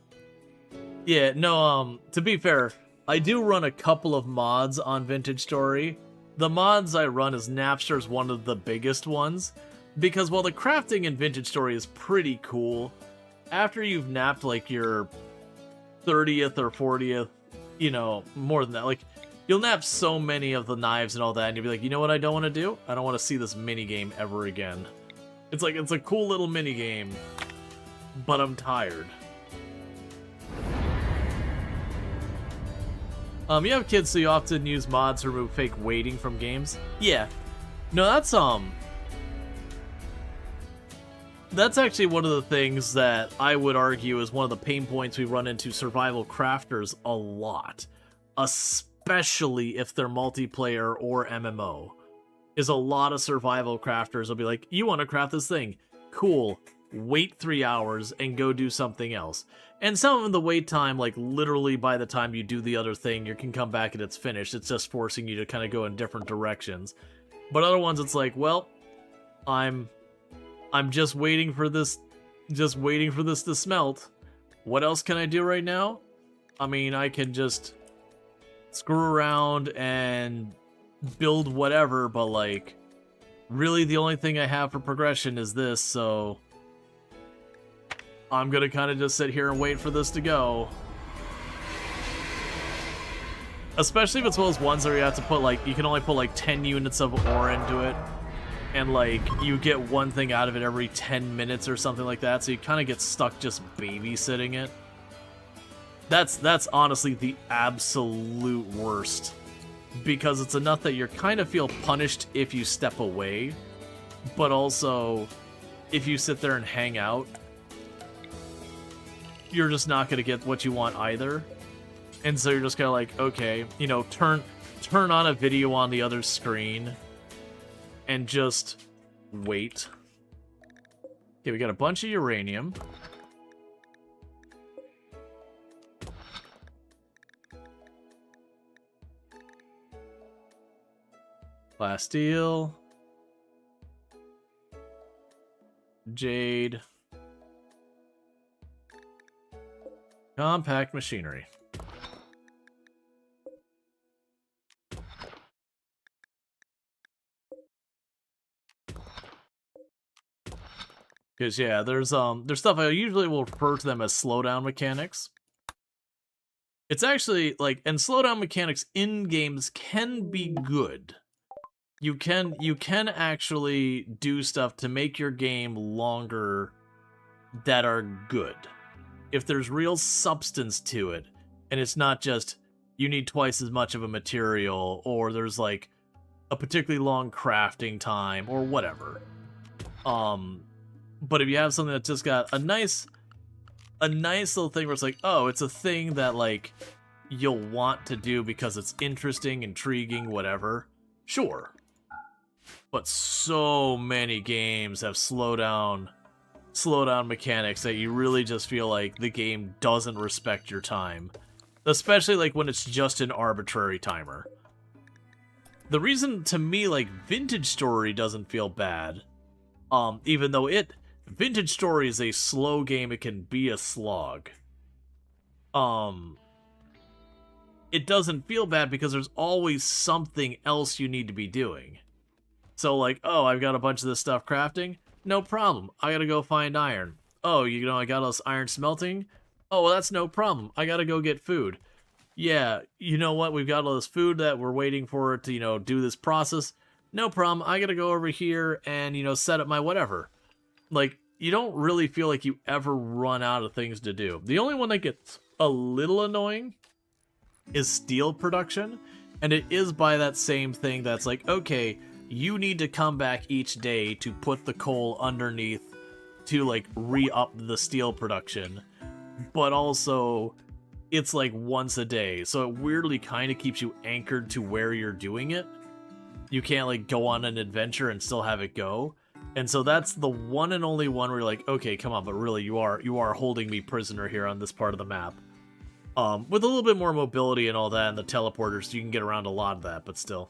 Yeah, no, to be fair, I do run a couple of mods on Vintage Story. The mods I run is Napster's one of the biggest ones, because while the crafting in Vintage Story is pretty cool, after you've napped, like, your 30th or 40th, you know, more than that, like, you'll nap so many of the knives and all that, and you'll be like, you know what I don't want to do? I don't want to see this minigame ever again. It's like, it's a cool little minigame, but I'm tired. You have kids, so you often use mods to remove fake waiting from games? Yeah. No, that's actually one of the things that I would argue is one of the pain points we run into survival crafters a lot. Especially if they're multiplayer or MMO. Is a lot of survival crafters will be like, you want to craft this thing? Cool. Wait 3 hours and go do something else. And some of them, the wait time, like literally by the time you do the other thing, you can come back and it's finished. It's just forcing you to kind of go in different directions. But other ones, it's like, well, I'm just waiting for this, to smelt. What else can I do right now? I mean, I can just screw around and build whatever, but like, really the only thing I have for progression is this, so I'm gonna kind of just sit here and wait for this to go. Especially if it's one of those ones where you have to put like, you can only put like 10 units of ore into it, and like, you get one thing out of it every 10 minutes or something like that, so you kind of get stuck just babysitting it. That's honestly the absolute worst. Because it's enough that you kind of feel punished if you step away, but also, if you sit there and hang out, you're just not going to get what you want either. And so you're just kind of like, okay, you know, turn on a video on the other screen and just wait. Okay, we got a bunch of uranium. Plasteel. Jade. Compact machinery. Because yeah, there's stuff I usually will refer to them as slowdown mechanics. It's actually like, and slowdown mechanics in games can be good. You can actually do stuff to make your game longer that are good. If there's real substance to it, And it's not just you need twice as much of a material, or there's like a particularly long crafting time, or whatever. But if you have something that's just got a nice little thing where it's like, oh, it's a thing that like you'll want to do because it's interesting, intriguing, whatever, sure. But so many games have slow down mechanics that you really just feel like the game doesn't respect your time. Especially like when it's just an arbitrary timer. The reason to me like Vintage Story doesn't feel bad, even though Vintage Story is a slow game, it can be a slog. It doesn't feel bad because there's always something else you need to be doing. So like, oh, I've got a bunch of this stuff crafting. No problem. I gotta go find iron. Oh, you know, I got all this iron smelting. Oh, well, that's no problem. I gotta go get food. Yeah, you know what? We've got all this food that we're waiting for it to, you know, do this process. No problem. I gotta go over here and, you know, set up my whatever. Like, you don't really feel like you ever run out of things to do. The only one that gets a little annoying is steel production. And it is by that same thing that's like, okay, you need to come back each day to put the coal underneath to, like, re-up the steel production. But also, it's, like, once a day. So it weirdly kind of keeps you anchored to where you're doing it. You can't, like, go on an adventure and still have it go. And so that's the one and only one where you're like, okay, come on, but really, you are holding me prisoner here on this part of the map. With a little bit more mobility and all that, and the teleporters, you can get around a lot of that, but still.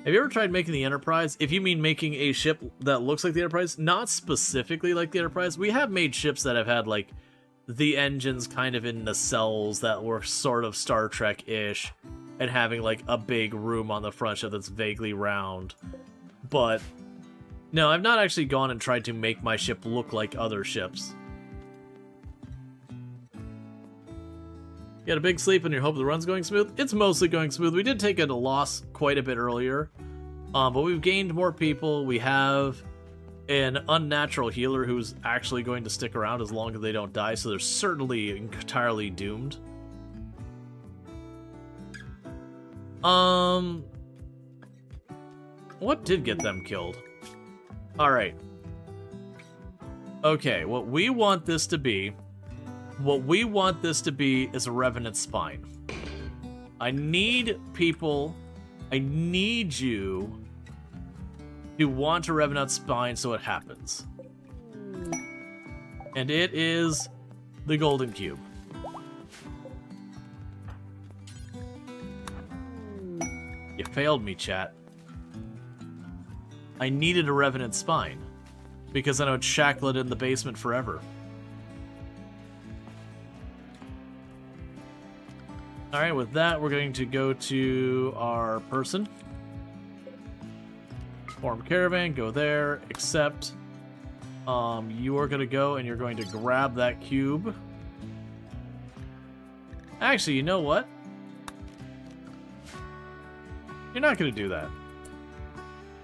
Have you ever tried making the Enterprise? If you mean making a ship that looks like the Enterprise, not specifically like the Enterprise. We have made ships that have had, like, the engines kind of in nacelles that were sort of Star Trek-ish, and having, like, a big room on the front ship that's vaguely round. But, no, I've not actually gone and tried to make my ship look like other ships. You had a big sleep and you hope the run's going smooth? It's mostly going smooth. We did take a loss quite a bit earlier, but we've gained more people. We have an unnatural healer who's actually going to stick around as long as they don't die, so they're certainly entirely doomed. What did get them killed? Alright. Okay, what we want this to be is a Revenant Spine. I need people, I need you to want a Revenant Spine so it happens. And it is the Golden Cube. You failed me, chat. I needed a Revenant Spine, because then I would shackle it in the basement forever. Alright, with that, we're going to go to our person. Form caravan, go there, except you are going to go and you're going to grab that cube. Actually, you know what? You're not going to do that.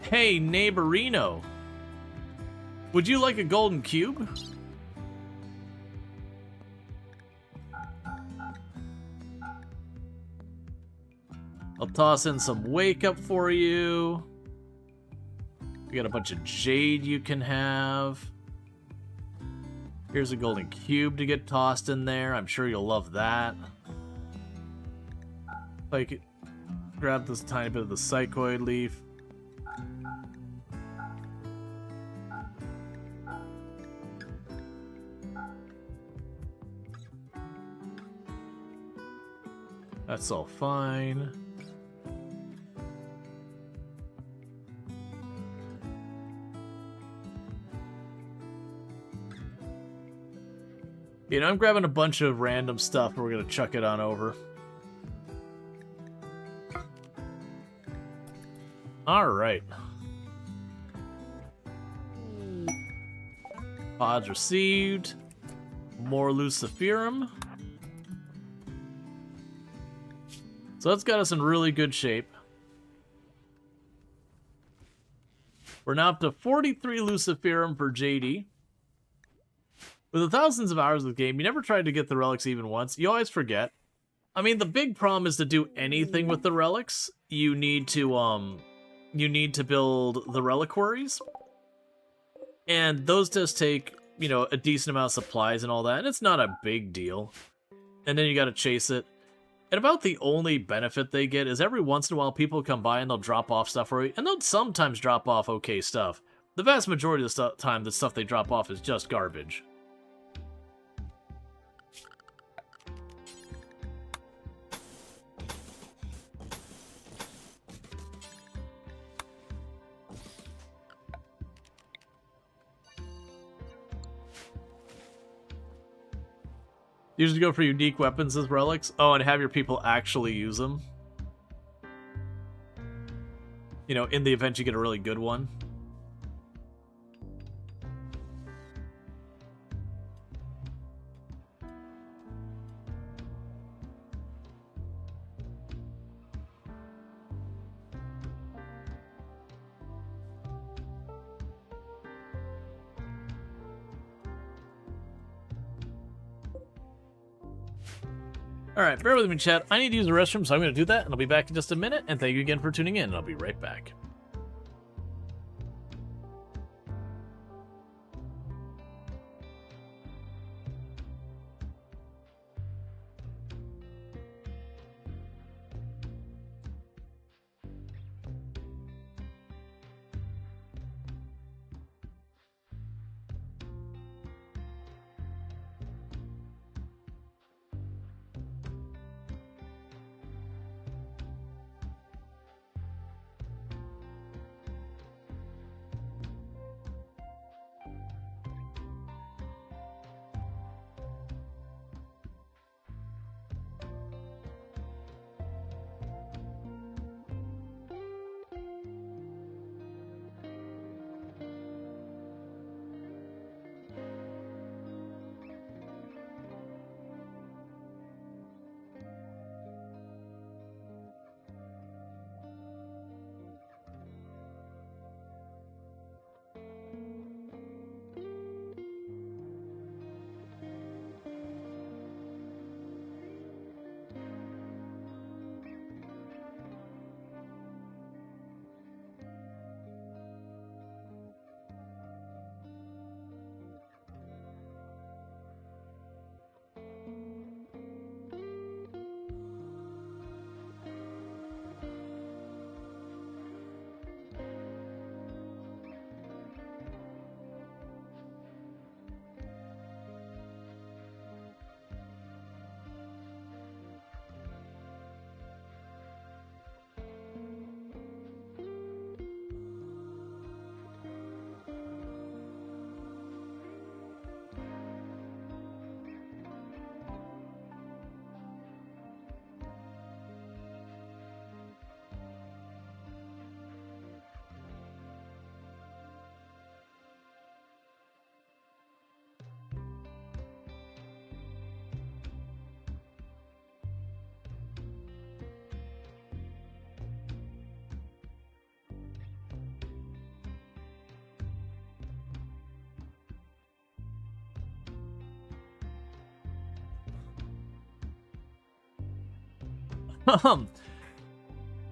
Hey, neighborino. Would you like a golden cube? I'll toss in some wake up for you. We got a bunch of jade you can have. Here's a golden cube to get tossed in there. I'm sure you'll love that. Like, grab this tiny bit of the psychoid leaf. That's all fine. You know, I'm grabbing a bunch of random stuff and we're gonna chuck it on over. Alright. Pods received. More Luciferum. So that's got us in really good shape. We're now up to 43 Luciferum for JD. With the thousands of hours of the game, you never tried to get the relics even once. You always forget. I mean, the big problem is to do anything with the relics, you need to build the reliquaries. And those just take, you know, a decent amount of supplies and all that, and it's not a big deal. And then you gotta chase it. And about the only benefit they get is every once in a while people come by and they'll drop off stuff for you, and they'll sometimes drop off okay stuff. The vast majority of the time, the stuff they drop off is just garbage. Usually go for unique weapons as relics. Oh, and have your people actually use them. You know, in the event you get a really good one. Alright, bear with me, chat. I need to use the restroom, so I'm going to do that, and I'll be back in just a minute, and thank you again for tuning in, and I'll be right back.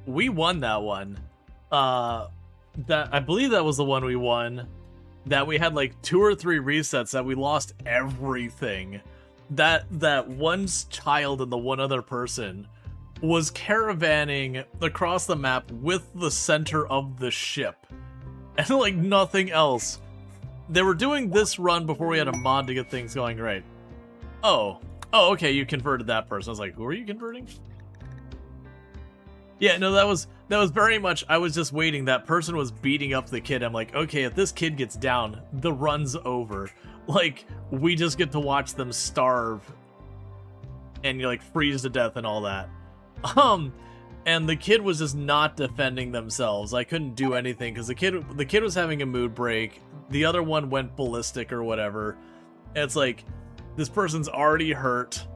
We won that one. That I believe that was the one we won. That we had like 2 or 3 resets that we lost everything. That one child and the one other person was caravanning across the map with the center of the ship. And like nothing else. They were doing this run before we had a mod to get things going right. Oh, okay, you converted that person. I was like, who are you converting? Yeah, no, that was very much, I was just waiting. That person was beating up the kid. I'm like, okay, if this kid gets down, the run's over. Like, we just get to watch them starve and you like freeze to death and all that. And the kid was just not defending themselves. I couldn't do anything because the kid was having a mood break. The other one went ballistic or whatever. And it's like, this person's already hurt.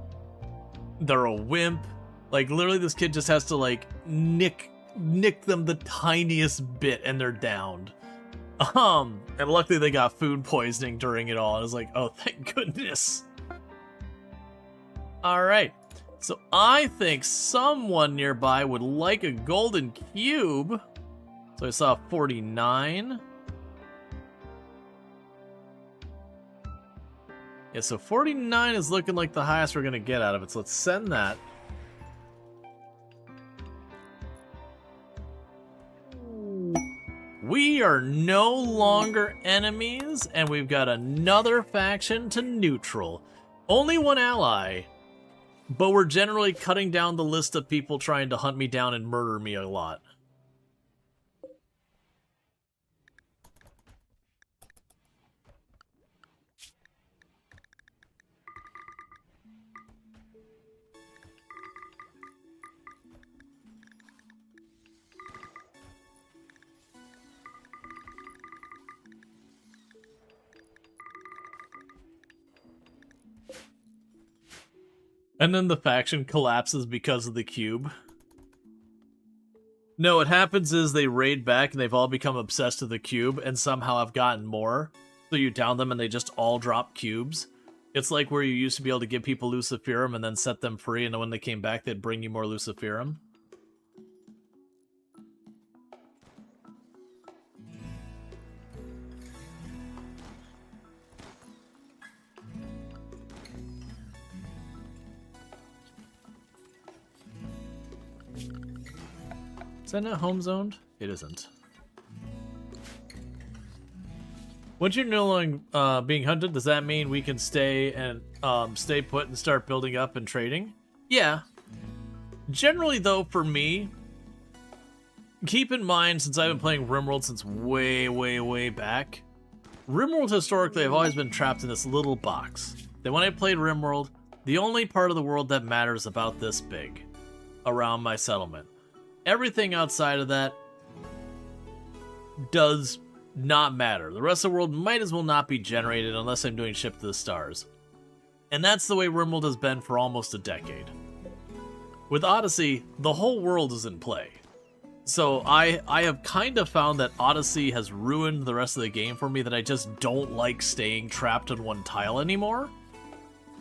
They're a wimp. Like, literally, this kid just has to, like, nick them the tiniest bit, and they're downed. And luckily they got food poisoning during it all. I was like, oh, thank goodness. Alright. So I think someone nearby would like a golden cube. So I saw 49. Yeah, so 49 is looking like the highest we're going to get out of it. So let's send that. We are no longer enemies, and we've got another faction to neutral. Only one ally, but we're generally cutting down the list of people trying to hunt me down and murder me a lot. And then the faction collapses because of the cube. No, what happens is they raid back and they've all become obsessed with the cube and somehow have gotten more. So you down them and they just all drop cubes. It's like where you used to be able to give people Luciferum and then set them free, and then when they came back they'd bring you more Luciferum. Is that not home zoned? It isn't. Once you're no longer being hunted, does that mean we can stay and stay put and start building up and trading? Yeah. Generally, though, for me, keep in mind, since I've been playing RimWorld since way, way, way back, RimWorld historically I've always been trapped in this little box. That when I played RimWorld, the only part of the world that matters about this big around my settlement. Everything outside of that does not matter. The rest of the world might as well not be generated unless I'm doing Ship to the Stars. And that's the way RimWorld has been for almost a decade. With Odyssey, the whole world is in play. So I have kind of found that Odyssey has ruined the rest of the game for me, that I just don't like staying trapped in one tile anymore.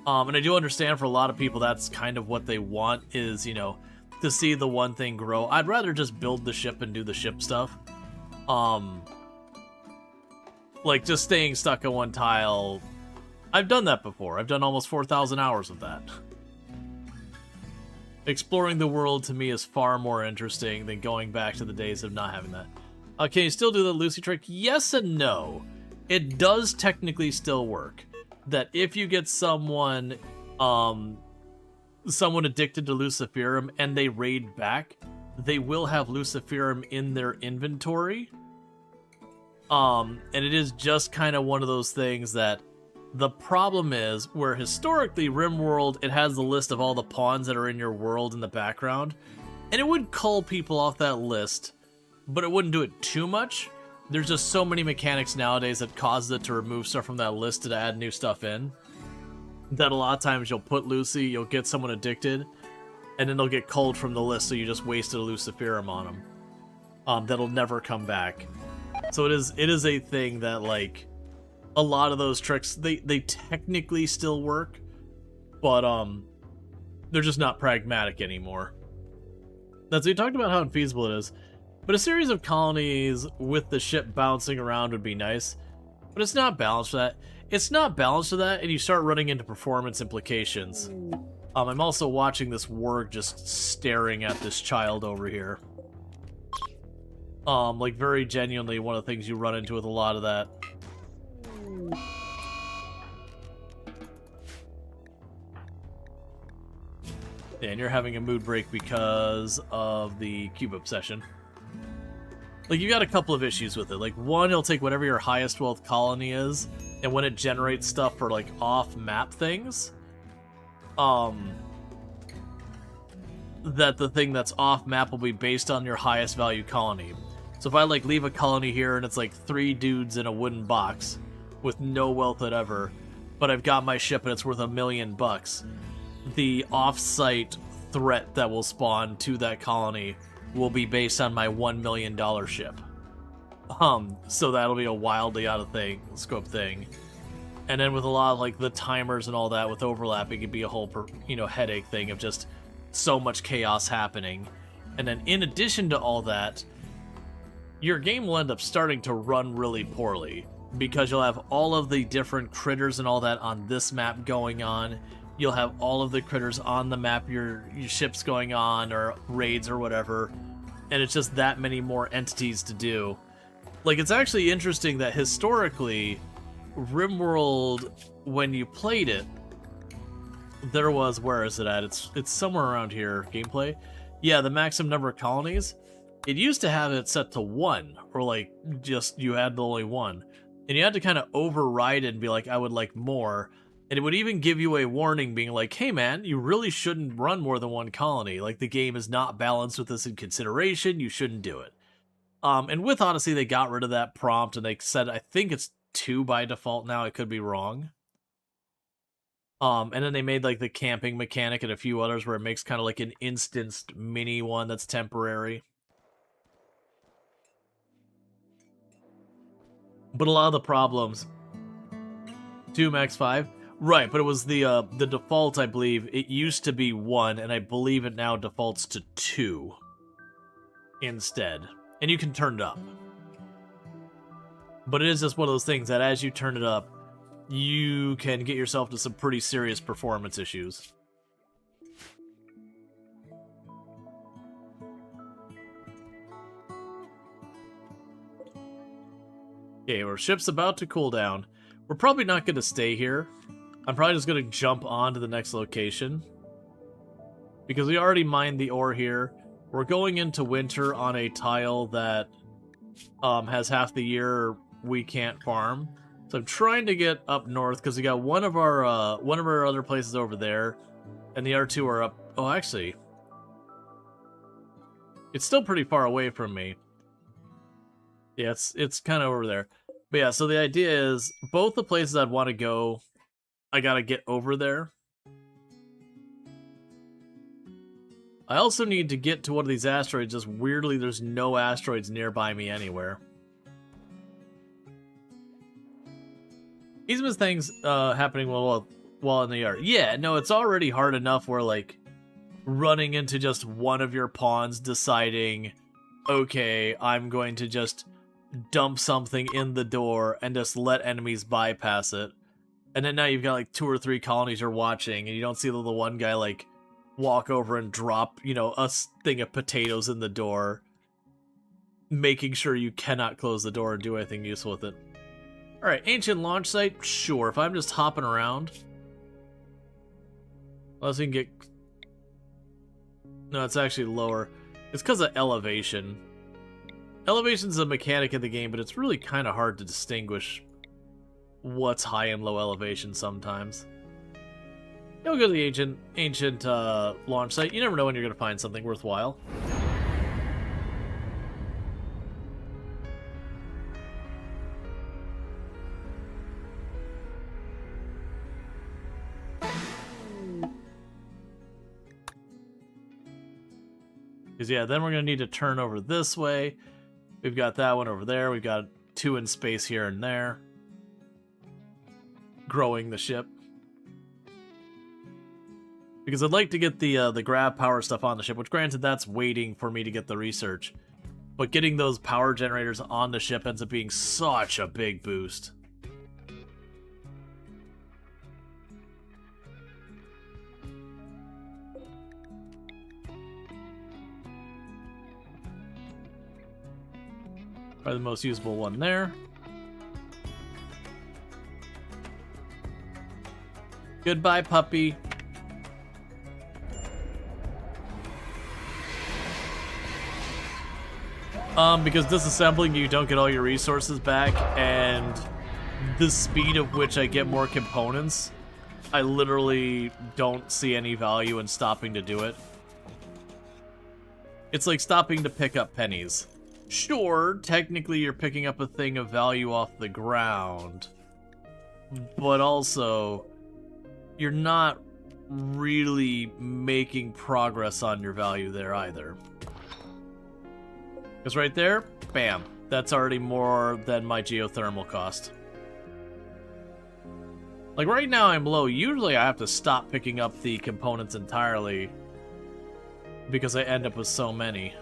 And I do understand for a lot of people that's kind of what they want, is, you know, to see the one thing grow. I'd rather just build the ship and do the ship stuff. Like, just staying stuck in one tile, I've done that before. I've done almost 4,000 hours of that. Exploring the world to me is far more interesting than going back to the days of not having that. Can you still do the Lucy trick? Yes and no. It does technically still work. That if you get someone addicted to Luciferum and they raid back, they will have Luciferum in their inventory. And it is just kind of one of those things that the problem is where historically RimWorld, it has the list of all the pawns that are in your world in the background, and it would cull people off that list, but it wouldn't do it too much. There's just so many mechanics nowadays that causes it to remove stuff from that list to add new stuff in, that a lot of times you'll put Lucy, you'll get someone addicted, and then they'll get culled from the list, so you just wasted a Luciferum on them. That'll never come back. So it is a thing that, like, a lot of those tricks, they technically still work, but they're just not pragmatic anymore. That's, we talked about how infeasible it is, but a series of colonies with the ship bouncing around would be nice, but it's not balanced for that. It's not balanced for that, and you start running into performance implications. I'm also watching this warg just staring at this child over here. Like, very genuinely one of the things you run into with a lot of that. Yeah, and you're having a mood break because of the cube obsession. Like, you got a couple of issues with it. Like, one, it'll take whatever your highest wealth colony is, and when it generates stuff for, like, off-map things, that the thing that's off-map will be based on your highest value colony. So if I, like, leave a colony here and it's, like, 3 dudes in a wooden box with no wealth whatever, but I've got my ship and it's worth $1 million, the off-site threat that will spawn to that colony will be based on my $1 million ship. So that'll be a wildly out of scope thing. And then with a lot of like the timers and all that with overlap, it could be a whole headache thing of just so much chaos happening. And then in addition to all that, your game will end up starting to run really poorly because you'll have all of the different critters and all that on this map going on. You'll have all of the critters on the map your ship's going on, or raids or whatever, and it's just that many more entities to do. Like, it's actually interesting that historically, RimWorld, when you played it, there was, where is it at? It's somewhere around here, gameplay. Yeah, the maximum number of colonies. It used to have it set to 1, or like just you had only 1. And you had to kind of override it and be like, I would like more. And it would even give you a warning being like, hey man, you really shouldn't run more than 1 colony. Like, the game is not balanced with this in consideration. You shouldn't do it. And with Odyssey, they got rid of that prompt and they said, I think it's 2 by default now. I could be wrong. And then they made like the camping mechanic and a few others where it makes kind of like an instanced mini one that's temporary. But a lot of the problems, 2 max 5, right? But it was the default, I believe. It used to be 1, and I believe it now defaults to 2 instead, and you can turn it up. But it is just one of those things that as you turn it up, you can get yourself to some pretty serious performance issues. Okay, our ship's about to cool down. We're probably not going to stay here. I'm probably just going to jump on to the next location. Because we already mined the ore here. We're going into winter on a tile that has half the year we can't farm. So I'm trying to get up north because we got one of our other places over there, and the other 2 are up. Oh, actually, it's still pretty far away from me. Yeah, it's kind of over there. But yeah, so the idea is both the places I'd want to go, I gotta get over there. I also need to get to one of these asteroids. Just weirdly, there's no asteroids nearby me anywhere. These are things happening while in the yard. Yeah, no, it's already hard enough where, like, running into just one of your pawns deciding, okay, I'm going to just dump something in the door and just let enemies bypass it. And then now you've got, like, 2 or 3 colonies you're watching, and you don't see the one guy, like, walk over and drop, a thing of potatoes in the door, making sure you cannot close the door and do anything useful with it. Alright, ancient launch site? Sure, if I'm just hopping around. Unless we can get... No, it's actually lower. It's because of elevation. Elevation's a mechanic in the game, but it's really kind of hard to distinguish what's high and low elevation sometimes. You'll go to the ancient launch site. You never know when you're going to find something worthwhile. Because, yeah, then we're going to need to turn over this way. We've got that one over there. We've got 2 in space here and there. Growing the ship. Because I'd like to get the grab power stuff on the ship, which granted, that's waiting for me to get the research. But getting those power generators on the ship ends up being such a big boost. Probably the most usable one there. Goodbye, puppy. Because disassembling, you don't get all your resources back, and the speed of which I get more components, I literally don't see any value in stopping to do it. It's like stopping to pick up pennies. Sure, technically you're picking up a thing of value off the ground, but also, you're not really making progress on your value there either. Because right there, bam, that's already more than my geothermal cost. Like right now I'm low. Usually I have to stop picking up the components entirely because I end up with so many.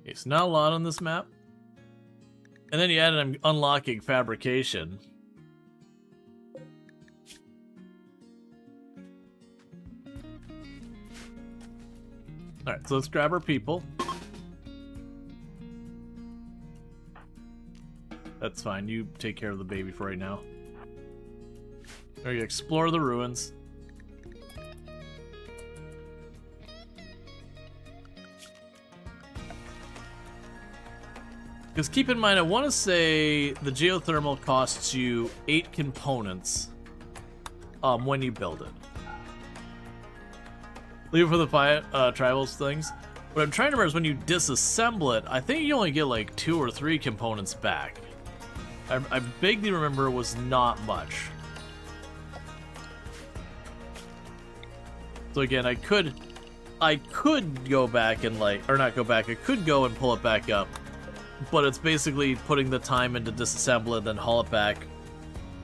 Okay, so not a lot on this map. And then you added unlocking fabrication. Alright, so let's grab our people. That's fine, you take care of the baby for right now. We're gonna explore the ruins. Because keep in mind, I want to say the geothermal costs you 8 components when you build it. Leave it for the tribals things. What I'm trying to remember is when you disassemble it, I think you only get like 2 or 3 components back. I vaguely remember it was not much. So again, I could go back and like, or not go back, I could go and pull it back up. But it's basically putting the time into disassemble it, then haul it back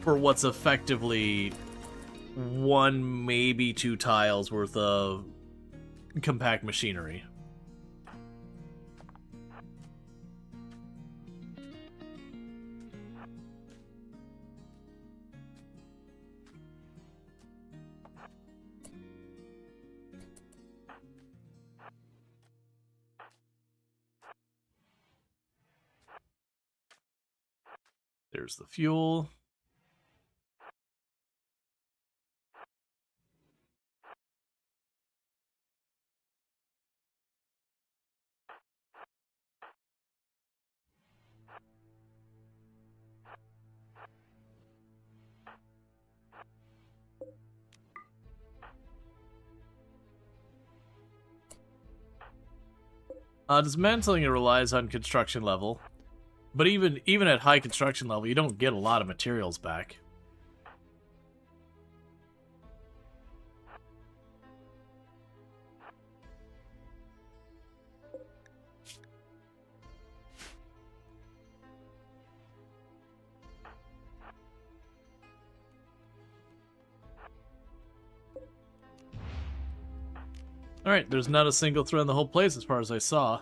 for what's effectively 1, maybe 2 tiles worth of compact machinery. There's the fuel. Dismantling it relies on construction level. But even at high construction level, you don't get a lot of materials back. Alright, there's not a single thread in the whole place as far as I saw.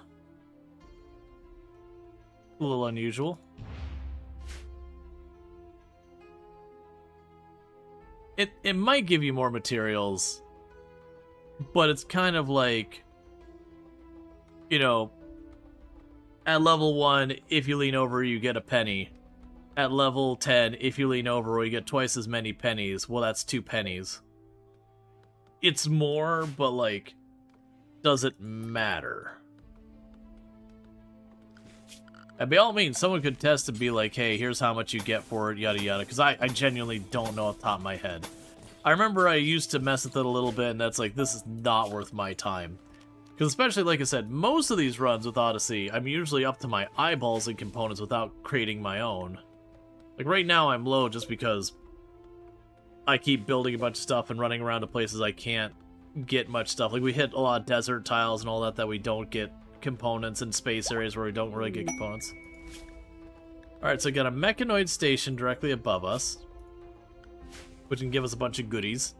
A little unusual. It might give you more materials, but it's kind of like, you know, at level 1, if you lean over, you get a penny. At level 10, if you lean over, you get twice as many pennies. Well, that's 2 pennies. It's more, but like, does it matter? And by all means, someone could test and be like, hey, here's how much you get for it, yada yada, because I genuinely don't know off the top of my head. I remember I used to mess with it a little bit, and that's like, this is not worth my time. Because especially, like I said, most of these runs with Odyssey, I'm usually up to my eyeballs in components without creating my own. Like right now, I'm low just because I keep building a bunch of stuff and running around to places I can't get much stuff. Like we hit a lot of desert tiles and all that we don't get components, and space areas where we don't really get components. Alright, so we got a mechanoid station directly above us, which can give us a bunch of goodies.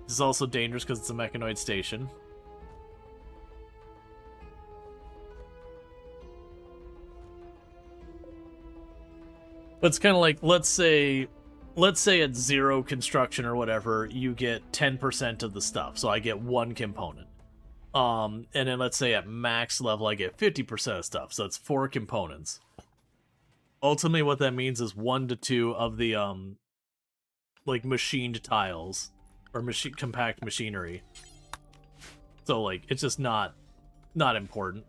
This is also dangerous because it's a mechanoid station. But it's kind of like, let's say at 0 construction or whatever, you get 10% of the stuff. So I get 1 component. And then let's say at max level, I get 50% of stuff. So it's 4 components. Ultimately, what that means is 1 to 2 of the, like, machined tiles. Or compact machinery. So, like, it's just not important.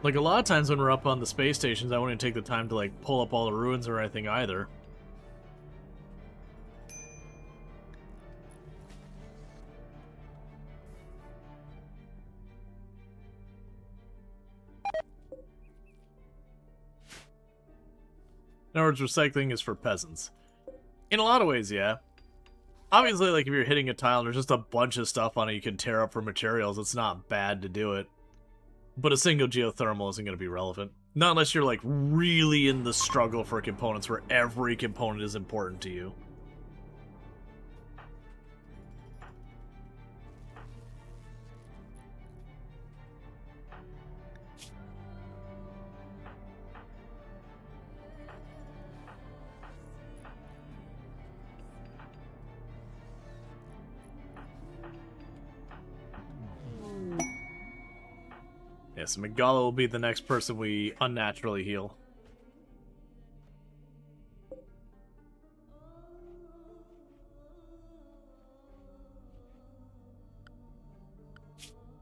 Like, a lot of times when we're up on the space stations, I wouldn't take the time to, like, pull up all the ruins or anything either. In other words, recycling is for peasants. In a lot of ways, yeah. Obviously, like, if you're hitting a tile and there's just a bunch of stuff on it you can tear up for materials, it's not bad to do it. But a single geothermal isn't going to be relevant. Not unless you're, like, really in the struggle for components where every component is important to you. Yes, Megala will be the next person we unnaturally heal.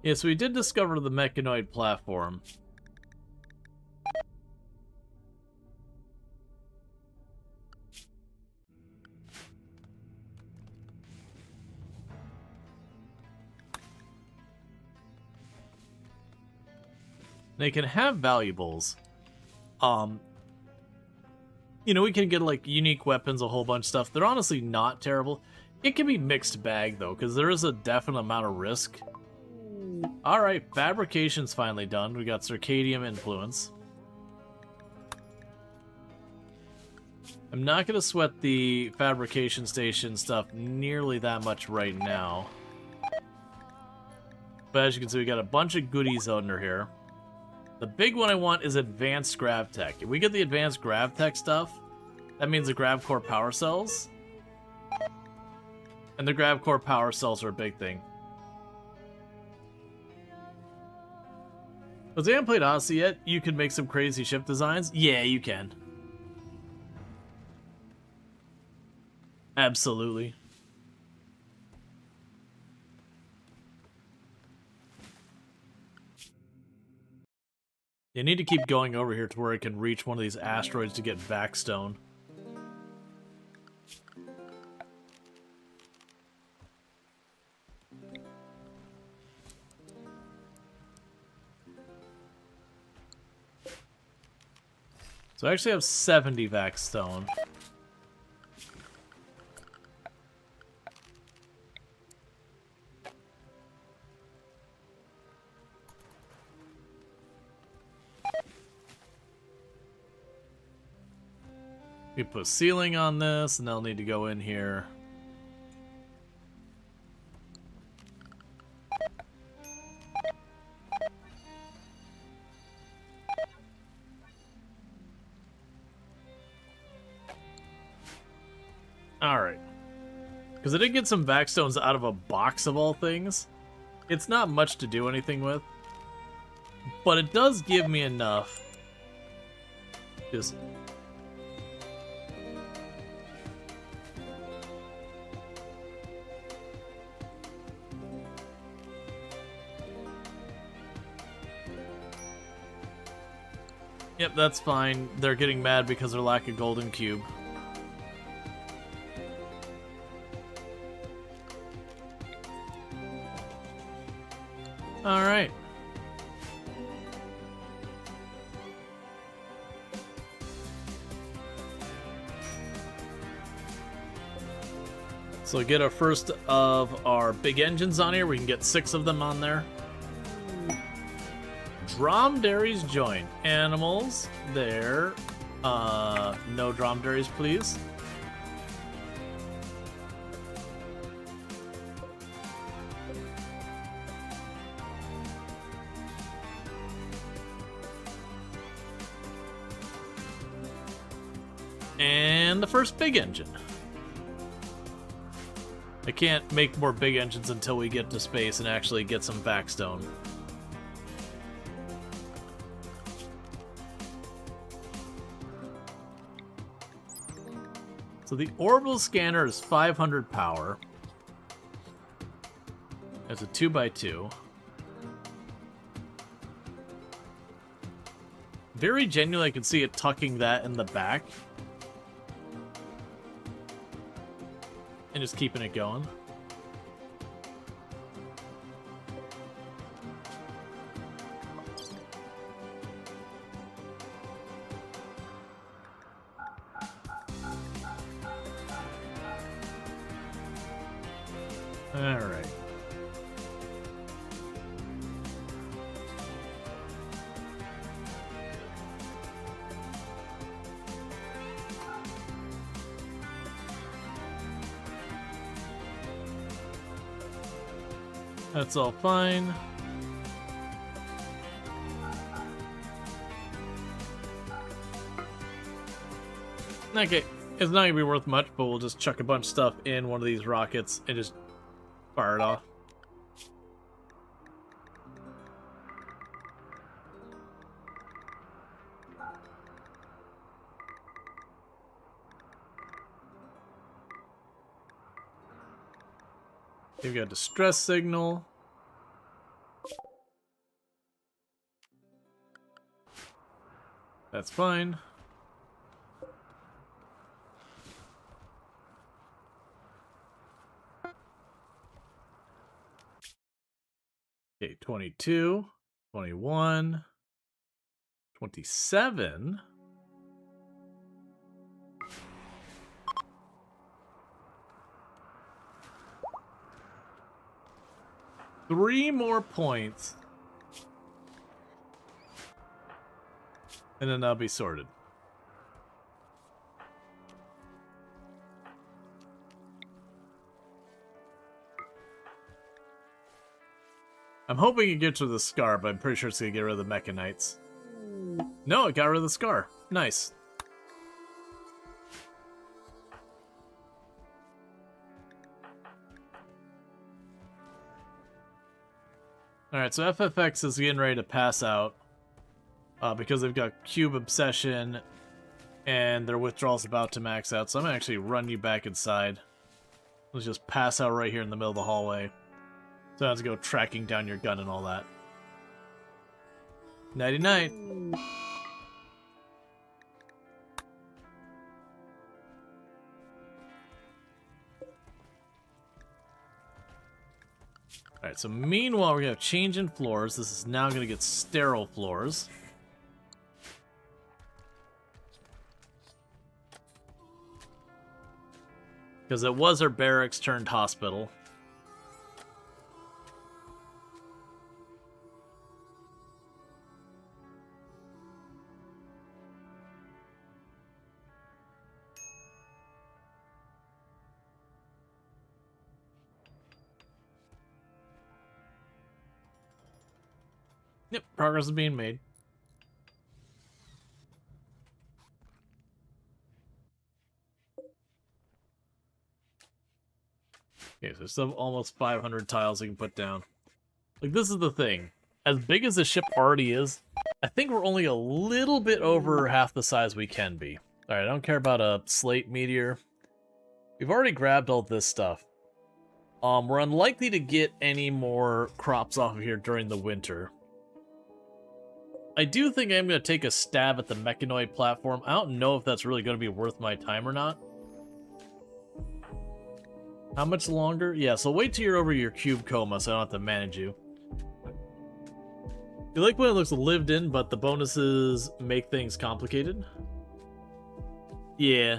Yes, we did discover the mechanoid platform. They can have valuables. You know, we can get, like, unique weapons, a whole bunch of stuff. They're honestly not terrible. It can be mixed bag, though, because there is a definite amount of risk. Alright, fabrication's finally done. We got Circadium Influence. I'm not going to sweat the fabrication station stuff nearly that much right now. But as you can see, we got a bunch of goodies under here. The big one I want is Advanced Grav Tech. If we get the Advanced Grav Tech stuff, that means the Grav Core Power Cells. And the Grav Core Power Cells are a big thing. But they haven't played Odyssey yet. You can make some crazy ship designs. Yeah, you can. Absolutely. You need to keep going over here to where it can reach one of these asteroids to get Vaxstone. So I actually have 70 Vaxstone. We put ceiling on this, and they'll need to go in here. Alright. Because I did get some Vaxstones out of a box of all things. It's not much to do anything with. But it does give me enough. Just... Yep, that's fine. They're getting mad because of their lack of golden cube. Alright. So get our first of our big engines on here. We can get 6 of them on there. Dromedaries join. Animals, there. No dromedaries, please. And the first big engine. I can't make more big engines until we get to space and actually get some Vaxstone. So the orbital scanner is 500 power. It's a 2x2. Very genuinely, I can see it tucking that in the back. And just keeping it going. Alright. That's all fine. Okay, it's not gonna be worth much, but we'll just chuck a bunch of stuff in one of these rockets and just fire it off. We've got distress signal. That's fine. Okay, 22, 21, 27. Three more points. And then that'll be sorted. I'm hoping it gets rid of the scar, but I'm pretty sure it's gonna get rid of the mechanites. No, it got rid of the scar. Nice. Alright, so FFX is getting ready to pass out because they've got Cube Obsession and their withdrawal's about to max out, so I'm gonna actually run you back inside. Let's just pass out right here in the middle of the hallway. So I have to go tracking down your gun and all that. Nighty-night. Alright, so meanwhile we're going to change in floors. This is now going to get sterile floors. Because it was our barracks turned hospital. Yep, progress is being made. Okay, so still almost 500 tiles you can put down. Like, this is the thing. As big as the ship already is, I think we're only a little bit over half the size we can be. Alright, I don't care about a slate meteor. We've already grabbed all this stuff. We're unlikely to get any more crops off of here during the winter. I do think I'm going to take a stab at the mechanoid platform. I don't know if that's really going to be worth my time or not. How much longer? Yeah, so wait till you're over your cube coma so I don't have to manage you. You like when it looks lived in, but the bonuses make things complicated? Yeah.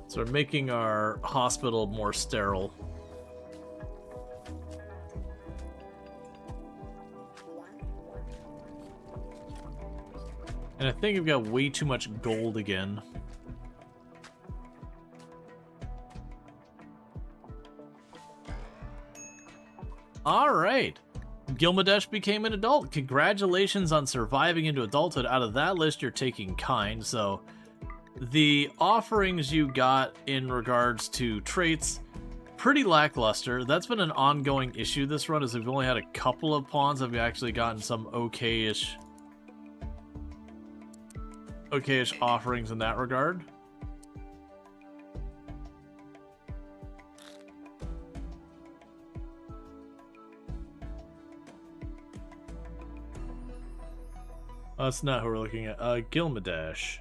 So we're making our hospital more sterile. And I think I've got way too much gold again. Alright. Gilmadesh became an adult. Congratulations on surviving into adulthood. Out of that list, you're taking kind, so... The offerings you got in regards to traits, pretty lackluster. That's been an ongoing issue this run, is we've only had a couple of pawns that have actually gotten some okay-ish offerings in that regard. That's not who we're looking at. Gilmadash.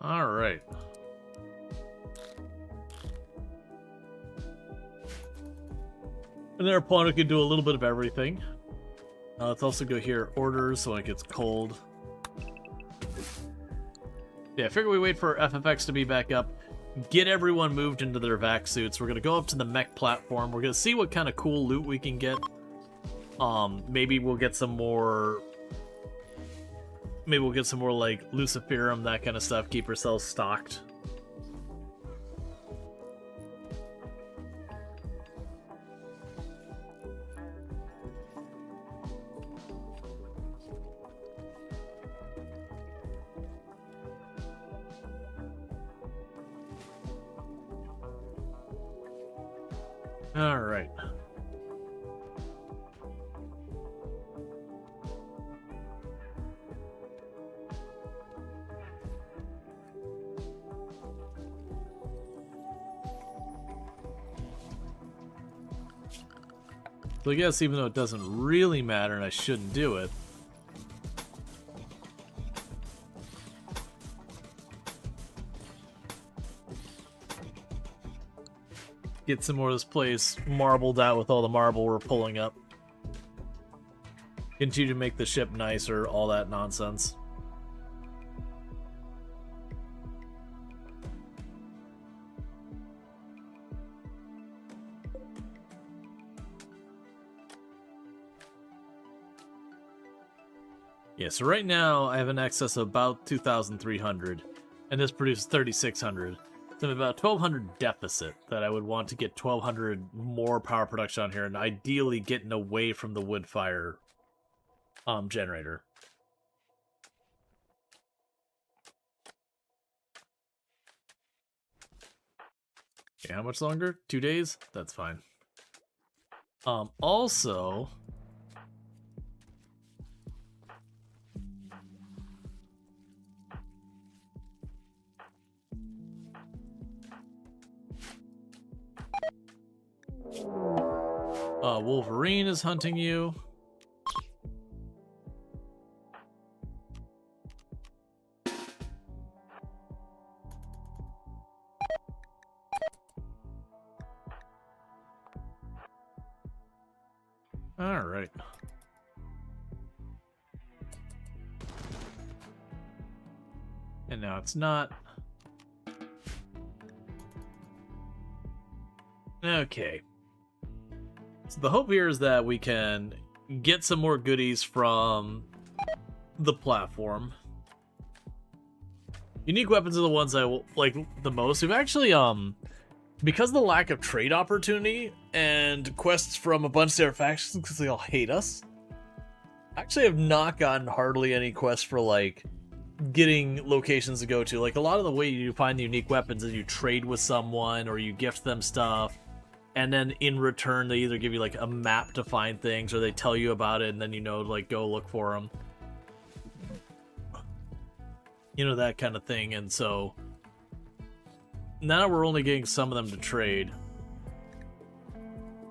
Alright. And their opponent can do a little bit of everything. Let's also go here, orders, so when it gets cold. Yeah, I figure we wait for FFX to be back up. Get everyone moved into their vac suits. We're gonna go up to the mech platform. We're gonna see what kind of cool loot we can get. Maybe we'll get some more... Maybe we'll get some more, like, Luciferum, that kind of stuff. Keep ourselves stocked. All right. So I guess even though it doesn't really matter and I shouldn't do it, get some more of this place marbled out with all the marble we're pulling up. Continue to make the ship nicer, all that nonsense. Yeah, so right now I have an excess of about 2,300, and this produces 3,600. So I'm about 1,200 deficit that I would want to get 1,200 more power production on here, and ideally getting away from the wood fire generator. Okay, how much longer? 2 days? That's fine. Also... Wolverine is hunting you. All right. And now it's not. Okay. So the hope here is that we can get some more goodies from the platform. Unique weapons are the ones I like the most. We've actually, because of the lack of trade opportunity and quests from a bunch of their factions because they all hate us, I actually have not gotten hardly any quests for, like, getting locations to go to. Like, a lot of the way you find the unique weapons is you trade with someone or you gift them stuff. And then in return, they either give you, like, a map to find things, or they tell you about it, and then you know, like, go look for them. You know, that kind of thing. And so, now we're only getting some of them to trade.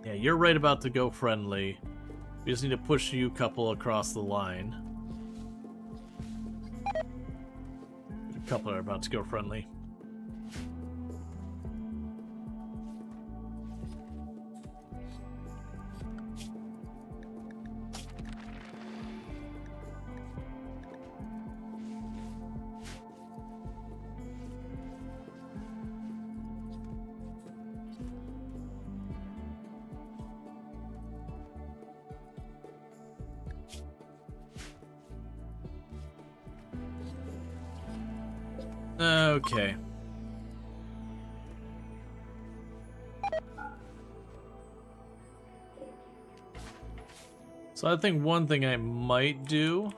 Yeah, you're right about to go friendly. We just need to push you a couple across the line. A couple are about to go friendly. Okay. So I think one thing I might do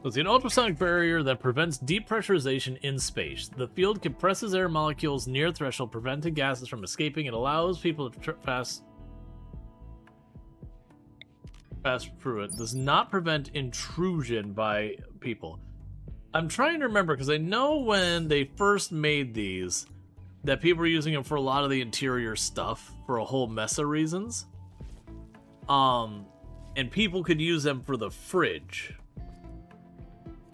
is an ultrasonic barrier that prevents depressurization in space. The field compresses air molecules near threshold, preventing gases from escaping. It allows people to pass through it. Does not prevent intrusion by people. I'm trying to remember, because I know when they first made these, that people were using them for a lot of the interior stuff, for a whole mess of reasons. And people could use them for the fridge.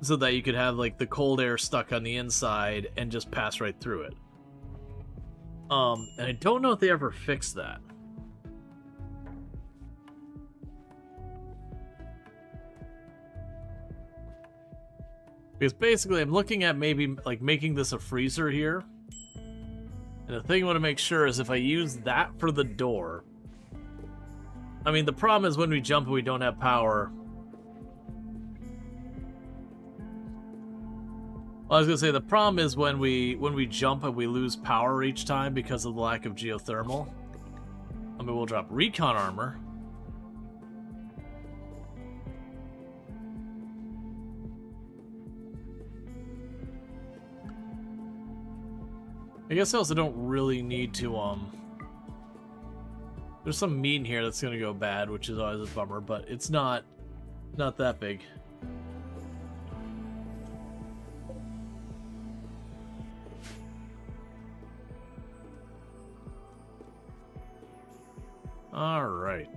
So that you could have, like, the cold air stuck on the inside and just pass right through it. And I don't know if they ever fixed that. Because basically I'm looking at maybe like making this a freezer here. And the thing I want to make sure is if I use that for the door. I mean, the problem is when we jump and we don't have power. Well, I was going to say the problem is when we jump and we lose power each time because of the lack of geothermal. I mean, we'll drop recon armor. I guess I also don't really need to, there's some meat in here that's gonna go bad, which is always a bummer, but it's not that big. Alright.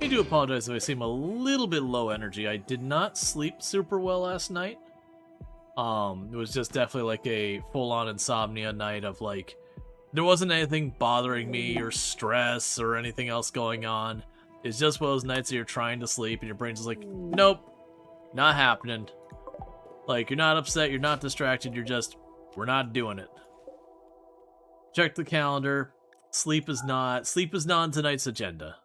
I do apologize if I seem a little bit low energy. I did not sleep super well last night. It was just definitely like a full-on insomnia night of like, there wasn't anything bothering me or stress or anything else going on. It's just one of those nights that you're trying to sleep and your brain's just like, nope, not happening. Like, you're not upset, you're not distracted, you're just, we're not doing it. Check the calendar. Sleep is not on tonight's agenda.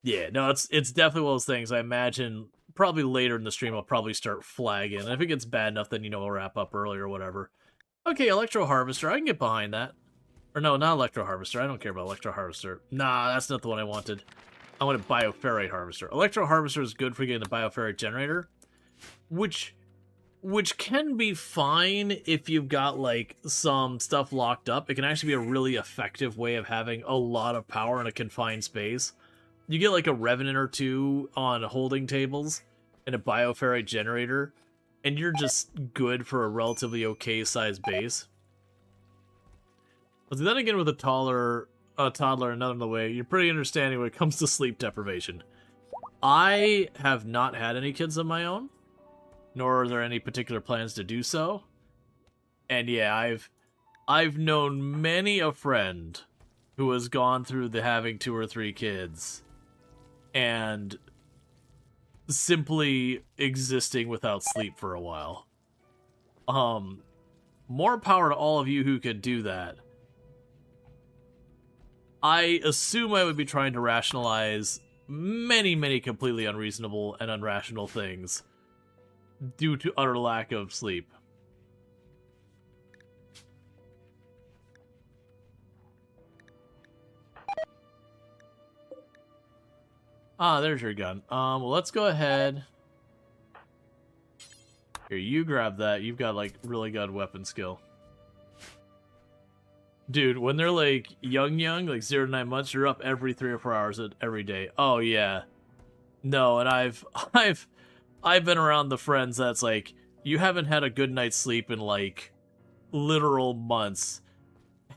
Yeah, no, it's definitely one of those things. I imagine probably later in the stream I'll probably start flagging. And if it gets bad enough, then, you know, we'll wrap up early or whatever. Okay, Electro Harvester. I can get behind that. Or no, not Electro Harvester. I don't care about Electro Harvester. Nah, that's not the one I wanted. I wanted Bioferrite Harvester. Electro Harvester is good for getting the Bioferrite Generator. Which can be fine if you've got, like, some stuff locked up. It can actually be a really effective way of having a lot of power in a confined space. You get, like, a Revenant or two on holding tables and a Bioferrite Generator, and you're just good for a relatively okay-sized base. But then again, with a toddler and none in the way, you're pretty understanding when it comes to sleep deprivation. I have not had any kids of my own, nor are there any particular plans to do so. And yeah, I've known many a friend who has gone through the having 2 or 3 kids and simply existing without sleep for a while. More power to all of you who could do that. I assume I would be trying to rationalize many completely unreasonable and unrational things due to utter lack of sleep. Ah, there's your gun. Well, let's go ahead. Here, you grab that. You've got, like, really good weapon skill. Dude, when they're, like, young, like 0 to 9 months, you're up every 3 or 4 hours every day. Oh, yeah. No, and I've been around the friends that's like, you haven't had a good night's sleep in, like, literal months.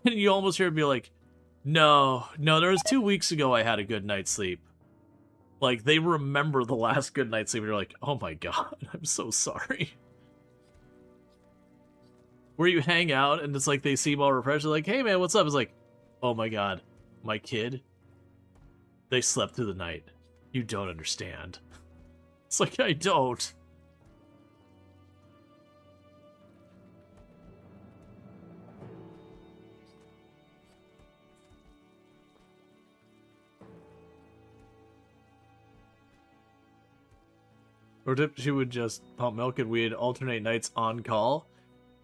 And you almost hear it be like, no, there was 2 weeks ago I had a good night's sleep. Like, they remember the last good night's sleep, and you're like, oh my god, I'm so sorry. Where you hang out, and it's like they seem all refreshed, they're like, hey man, what's up? It's like, oh my god, my kid, they slept through the night. You don't understand. It's like, I don't. Or she would just pump milk and we'd alternate nights on call,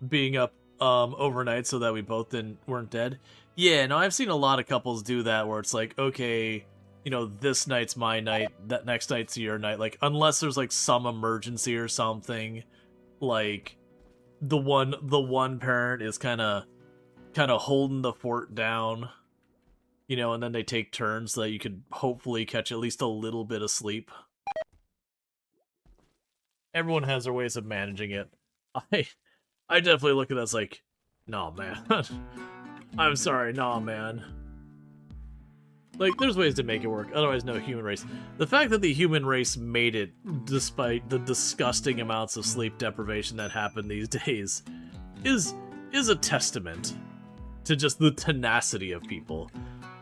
being up overnight so that we both weren't dead. Yeah, no, I've seen a lot of couples do that where it's like, okay, you know, this night's my night, that next night's your night. Like, unless there's like some emergency or something, like the one parent is kind of holding the fort down. You know, and then they take turns so that you could hopefully catch at least a little bit of sleep. Everyone has their ways of managing it. I definitely look at this like, nah, man. I'm sorry, nah, man. Like, there's ways to make it work, otherwise no human race. The fact that the human race made it, despite the disgusting amounts of sleep deprivation that happen these days, is a testament to just the tenacity of people.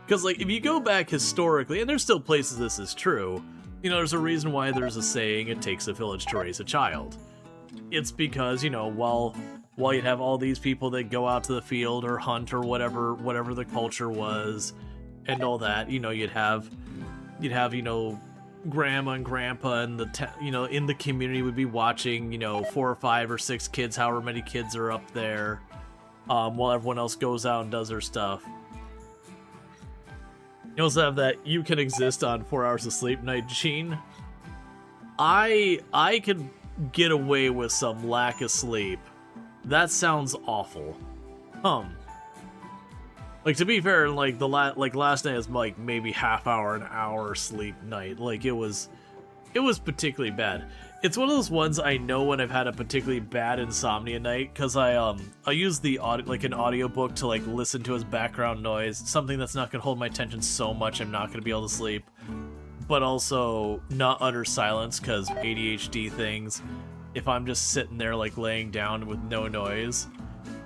Because, like, if you go back historically, and there's still places this is true, you know, there's a reason why there's a saying, it takes a village to raise a child. It's because, you know, while you'd have all these people that go out to the field or hunt or whatever the culture was, and all that, you know, you'd have, you know, grandma and grandpa and you know, in the community would be watching, you know, 4 or 5 or 6 kids, however many kids are up there, while everyone else goes out and does their stuff. You also have that you can exist on 4 hours of sleep night, Gene. I could get away with some lack of sleep. That sounds awful. Like, to be fair, like last night was like maybe half hour, an hour sleep night. Like, it was particularly bad. It's one of those ones I know when I've had a particularly bad insomnia night, because I use the audio, like an audiobook, to like listen to as background noise, something that's not gonna hold my attention so much I'm not gonna be able to sleep, but also not utter silence, because ADHD things. If I'm just sitting there like laying down with no noise,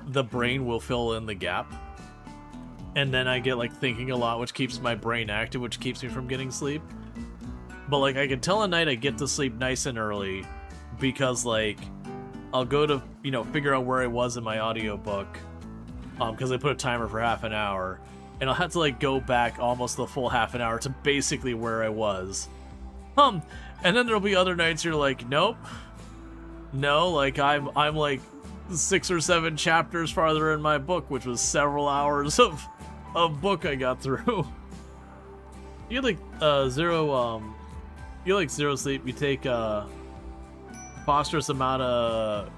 the brain will fill in the gap, and then I get like thinking a lot, which keeps my brain active, which keeps me from getting sleep. But, like, I can tell at night I get to sleep nice and early because, like, I'll go to, you know, figure out where I was in my audiobook, because I put a timer for half an hour, and I'll have to, like, go back almost the full half an hour to basically where I was. And then there'll be other nights you're like, nope. No, like, I'm like, 6 or 7 chapters farther in my book, which was several hours of book I got through. You get, like, zero sleep, you take phosphorus amount of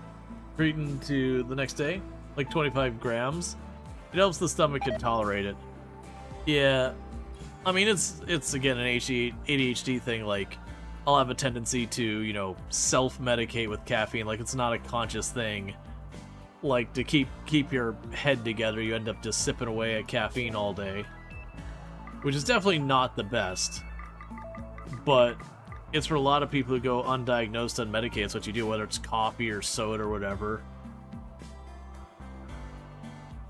creatine to the next day, like 25 grams. It helps the stomach can tolerate it. Yeah, I mean, it's again an ADHD thing. Like, I'll have a tendency to, you know, self-medicate with caffeine. Like, it's not a conscious thing. Like, to keep your head together, you end up just sipping away at caffeine all day, which is definitely not the best. But it's for a lot of people who go undiagnosed, unmedicated. It's what you do, whether it's coffee or soda or whatever.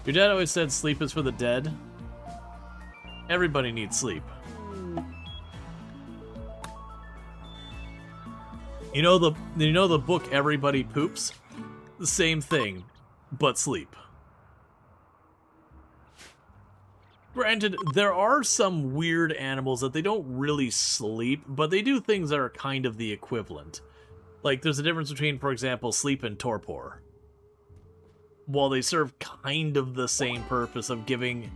Your dad always said sleep is for the dead. Everybody needs sleep. You know the book Everybody Poops? The same thing, but sleep. Granted, there are some weird animals that they don't really sleep, but they do things that are kind of the equivalent. Like, there's a difference between, for example, sleep and torpor. While they serve kind of the same purpose of giving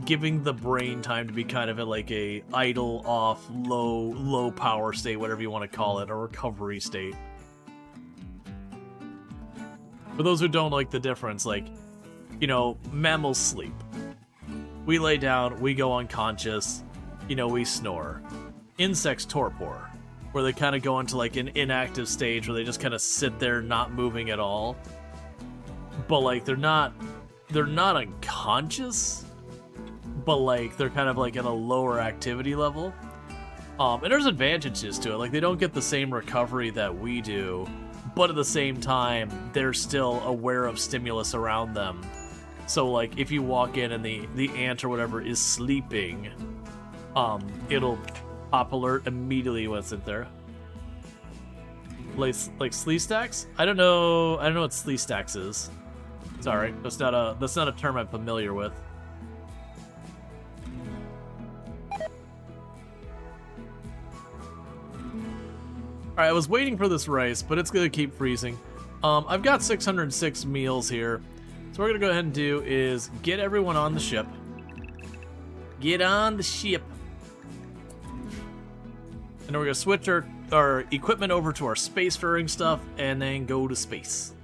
the brain time to be kind of at like a idle, off, low power state, whatever you want to call it, a recovery state. For those who don't like the difference, like, you know, mammals sleep. We lay down, we go unconscious, you know, we snore. Insects torpor, where they kind of go into like an inactive stage where they just kind of sit there not moving at all. But like they're not unconscious, but like they're kind of like at a lower activity level. And there's advantages to it. Like, they don't get the same recovery that we do, but at the same time, they're still aware of stimulus around them. So, like, if you walk in and the ant or whatever is sleeping, it'll pop alert immediately when it's in there. Like slee stacks? I don't know what slee stacks is. Sorry, that's not a term I'm familiar with. Alright, I was waiting for this rice, but it's gonna keep freezing. I've got 606 meals here. So what we're gonna go ahead and do is get everyone on the ship. Get on the ship. And then we're gonna switch our equipment over to our spacefaring stuff and then go to space.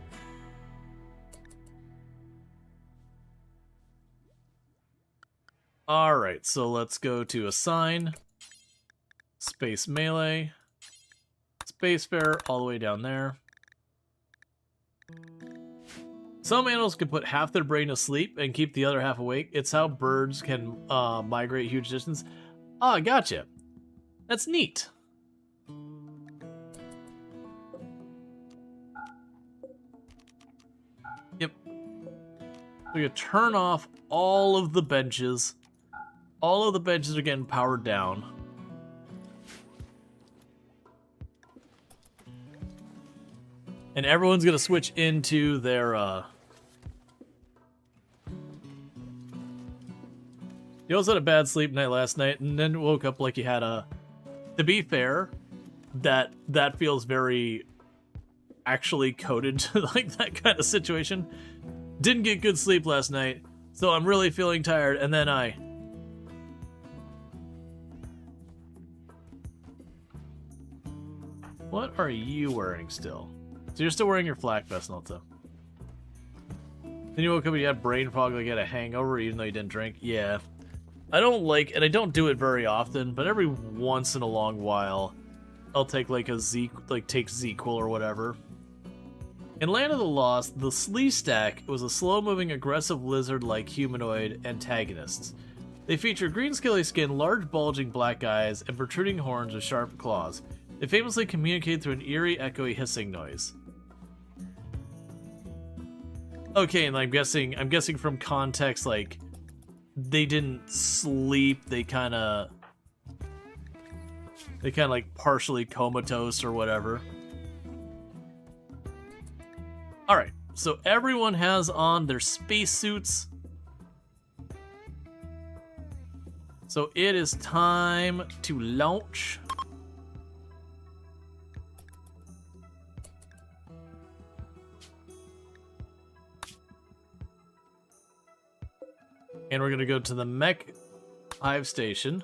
Alright, so let's go to assign, space melee, space fair, all the way down there. Some animals can put half their brain to sleep and keep the other half awake. It's how birds can migrate huge distances. Ah, gotcha. That's neat. Yep. So you turn off all of the benches. All of the benches are getting powered down. And everyone's gonna switch into their, You also had a bad sleep night last night, and then woke up like you had a... To be fair, that feels very actually coded to like that kind of situation. Didn't get good sleep last night, so I'm really feeling tired, and then What are you wearing still? So you're still wearing your flak vest, Nalta. Then you woke up and you had brain fog like you had a hangover even though you didn't drink? Yeah. I don't like, and I don't do it very often, but every once in a long while, I'll take like a take ZQL or whatever. In Land of the Lost, the Sleestack was a slow-moving, aggressive lizard-like humanoid antagonists. They feature green scaly skin, large bulging black eyes, and protruding horns with sharp claws. They famously communicate through an eerie, echoey hissing noise. Okay, and I'm guessing from context, like, they didn't sleep, they kinda like partially comatose or whatever. Alright, so everyone has on their spacesuits. So it is time to launch. And we're gonna go to the mech hive station.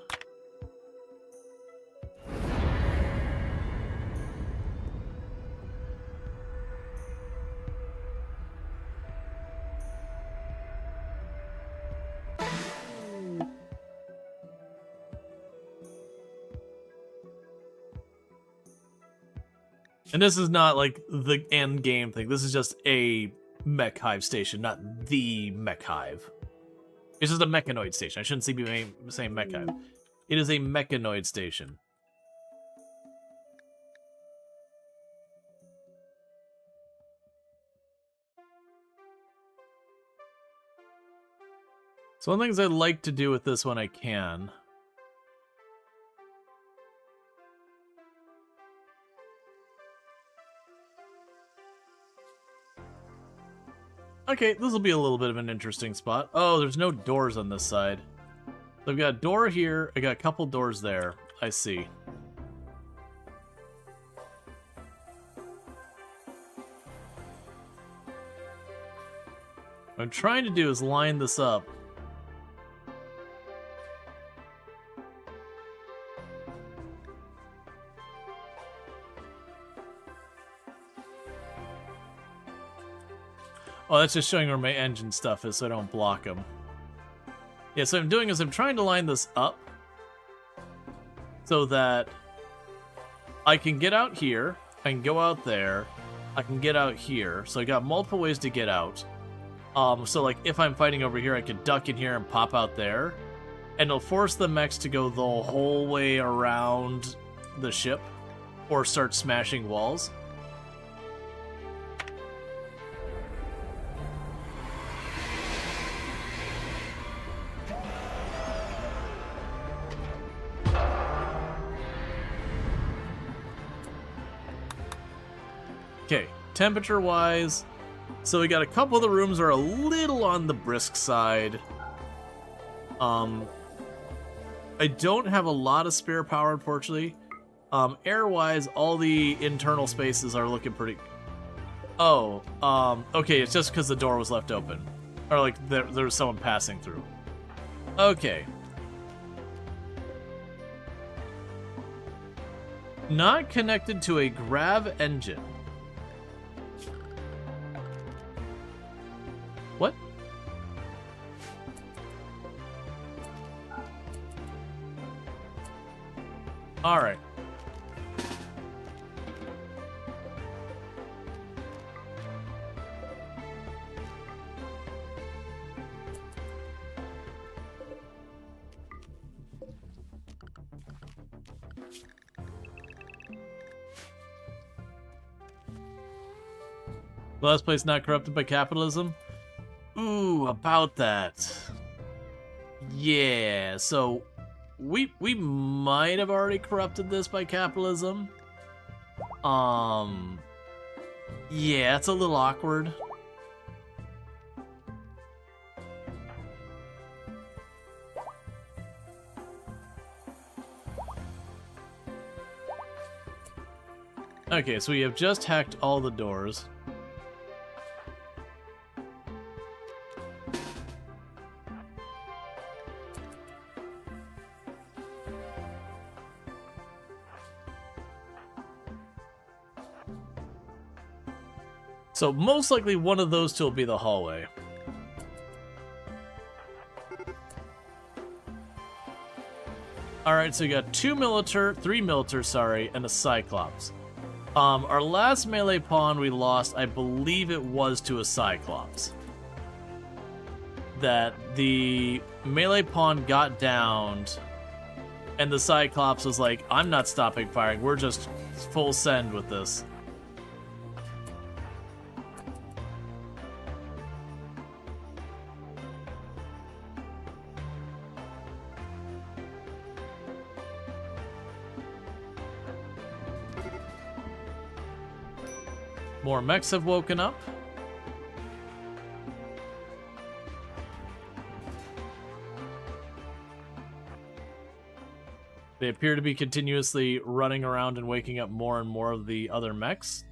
And this is not like the end game thing. This is just a mech hive station, not the mech hive. It's just a mechanoid station. I shouldn't be saying mech hive. It is a mechanoid station. So one of the things I like to do with this when I can. Okay, this will be a little bit of an interesting spot. Oh, there's no doors on this side. So I've got a door here. I got a couple doors there. I see. What I'm trying to do is line this up. Oh, that's just showing where my engine stuff is so I don't block them. Yeah, so what I'm doing is I'm trying to line this up so that I can get out here, I can go out there, I can get out here. So I got multiple ways to get out. So like if I'm fighting over here, I could duck in here and pop out there. And it'll force the mechs to go the whole way around the ship or start smashing walls. Okay, temperature-wise, so we got a couple of the rooms are a little on the brisk side. I don't have a lot of spare power, unfortunately. Air-wise, all the internal spaces are looking pretty... Oh, okay, it's just because the door was left open. Or, like, there was someone passing through. Okay. Not connected to a grav engine. What? Alright. The last place not corrupted by capitalism? Ooh, about that. Yeah, so we might have already corrupted this by capitalism. Yeah, it's a little awkward. Okay, so we have just hacked all the doors. So most likely one of those two will be the hallway. Alright, so you got three Militar, sorry, and a Cyclops. Our last melee pawn we lost, I believe it was to a Cyclops. That the melee pawn got downed, and the Cyclops was like, I'm not stopping firing, we're just full send with this. More mechs have woken up. They appear to be continuously running around and waking up more and more of the other mechs.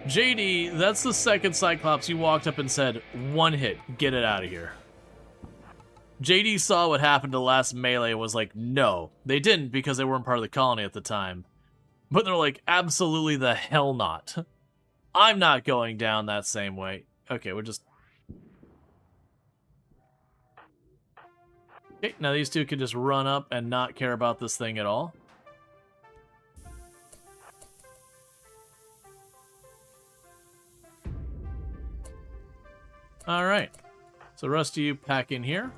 JD, that's the second Cyclops you walked up and said, one hit, get it out of here. JD saw what happened to last melee and was like, no. They didn't because they weren't part of the colony at the time. But they're like, absolutely the hell not. I'm not going down that same way. Okay, we're just... Okay, now these two can just run up and not care about this thing at all. Alright, so the rest of you pack in here.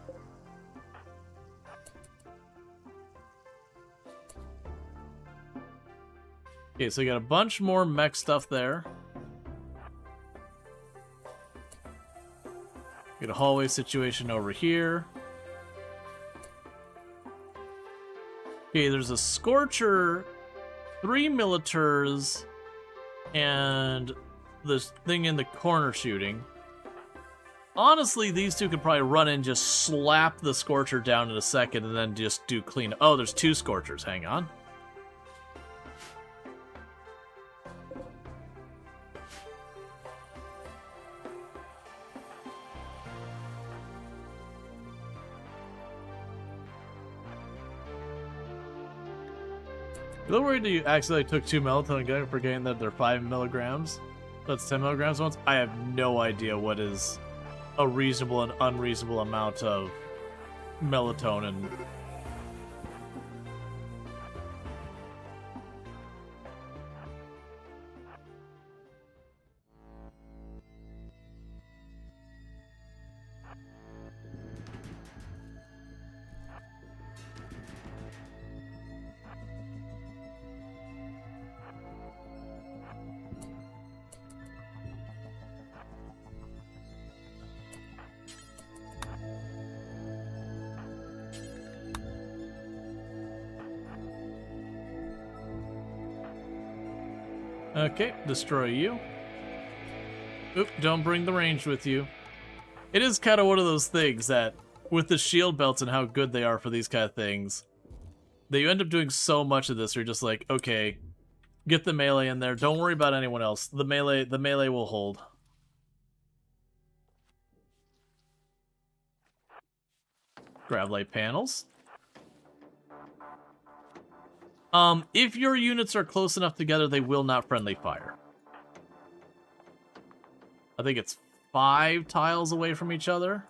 Okay, so we got a bunch more mech stuff there. Got a hallway situation over here. Okay, there's a Scorcher, 3 Militars, and this thing in the corner shooting. Honestly, these two could probably run in, just slap the Scorcher down in a second, and then just do clean. Oh, there's 2 Scorchers. Hang on. A little worried that you accidentally took 2 melatonin and forgetting that they're 5 milligrams. That's 10 milligrams once. I have no idea what is a reasonable and unreasonable amount of melatonin. Okay, destroy you. Oop, don't bring the range with you. It is kind of one of those things that, with the shield belts and how good they are for these kind of things, that you end up doing so much of this, you're just like, okay, Get the melee in there. Don't worry about anyone else. The melee will hold. Grab light panels. If your units are close enough together, they will not friendly fire. I think it's 5 tiles away from each other.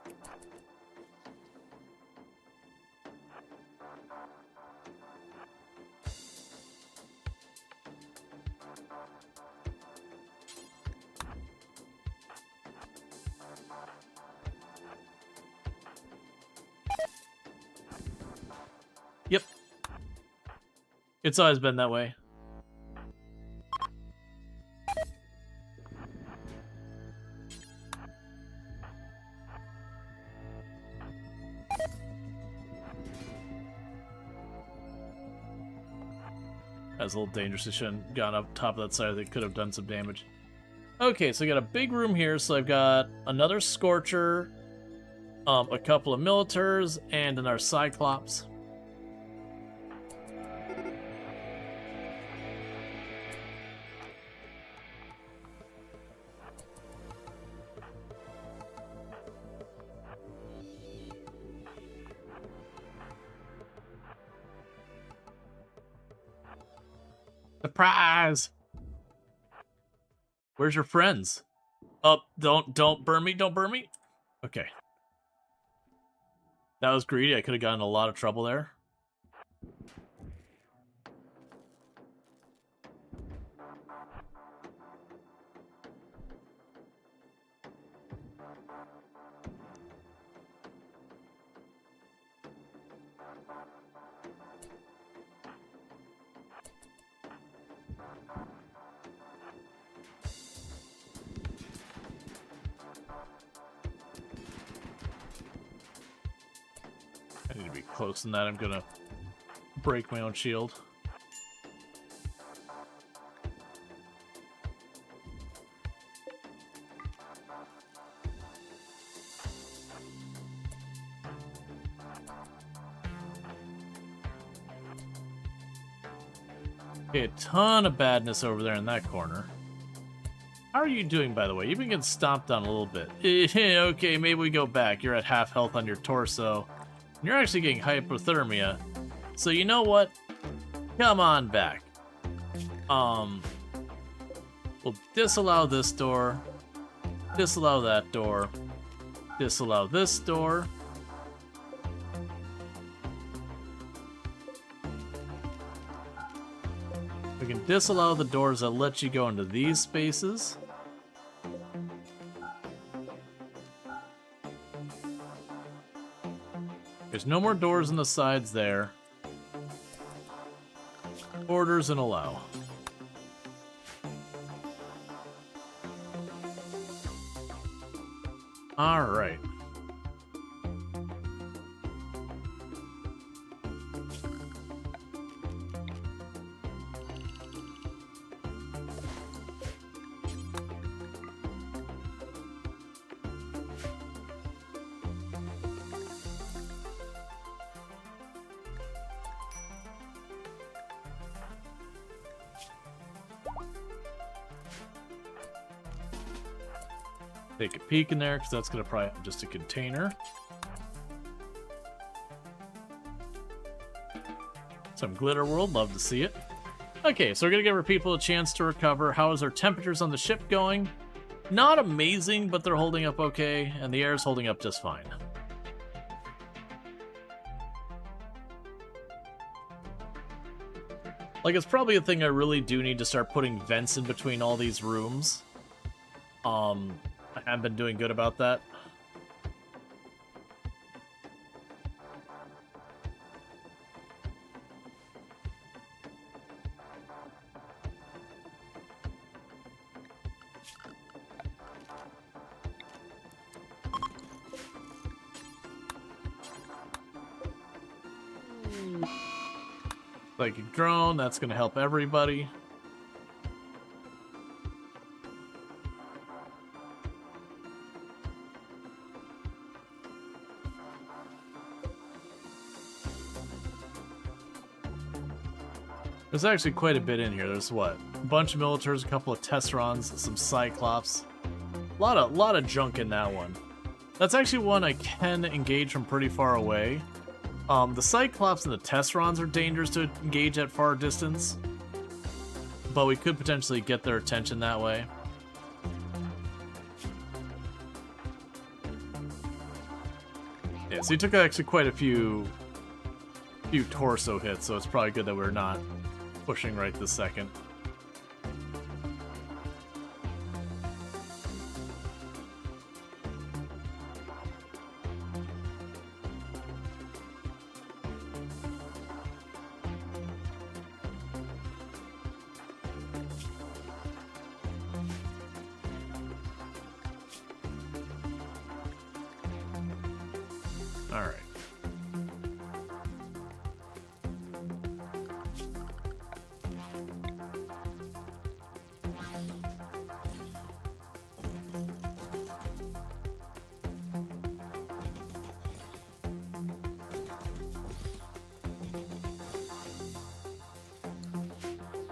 Yep. It's always been that way. That's a little dangerous. They shouldn't have gone up top of that side. They could have done some damage. Okay, so I got a big room here. So I've got another Scorcher, a couple of Militars, and another Cyclops. Surprise! Where's your friends? Oh, don't burn me, don't burn me. Okay. That was greedy. I could have gotten in a lot of trouble there. I need to be close than that. I'm gonna break my own shield. Okay, a ton of badness over there in that corner. How are you doing, by the way? You've been getting stomped on a little bit. Okay, maybe we go back. You're at half health on your torso. You're actually getting hypothermia. So you know what? Come on back. We'll disallow this door. Disallow that door. Disallow this door. We can disallow the doors that let you go into these spaces. There's no more doors on the sides there. Orders and allow. All right. Take a peek in there, because that's going to probably be just a container. Some glitter world, love to see it. Okay, so we're going to give our people a chance to recover. How is our temperatures on the ship going? Not amazing, but they're holding up okay, and the air is holding up just fine. Like, it's probably a thing I really do need to start putting vents in between all these rooms. I haven't been doing good about that. Like a drone, that's going to help everybody. There's actually quite a bit in here. There's what? A bunch of militars, a couple of Tesserons, some Cyclops. A lot of junk in that one. That's actually one I can engage from pretty far away. The Cyclops and the Tesserons are dangerous to engage at far distance, but we could potentially get their attention that way. Yeah, so he took actually quite a few torso hits, so it's probably good that we're not pushing right this second. Alright.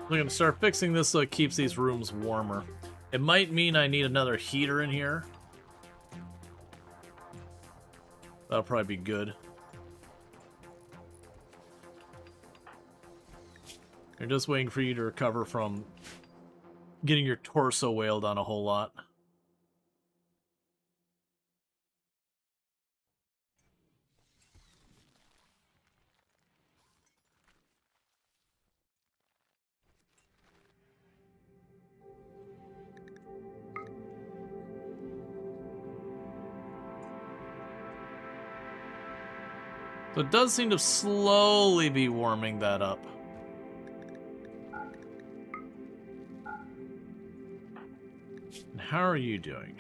We're gonna start fixing this so it keeps these rooms warmer. It might mean I need another heater in here. That'll probably be good. I'm just waiting for you to recover from getting your torso wailed on a whole lot. So it does seem to slowly be warming that up. And how are you doing?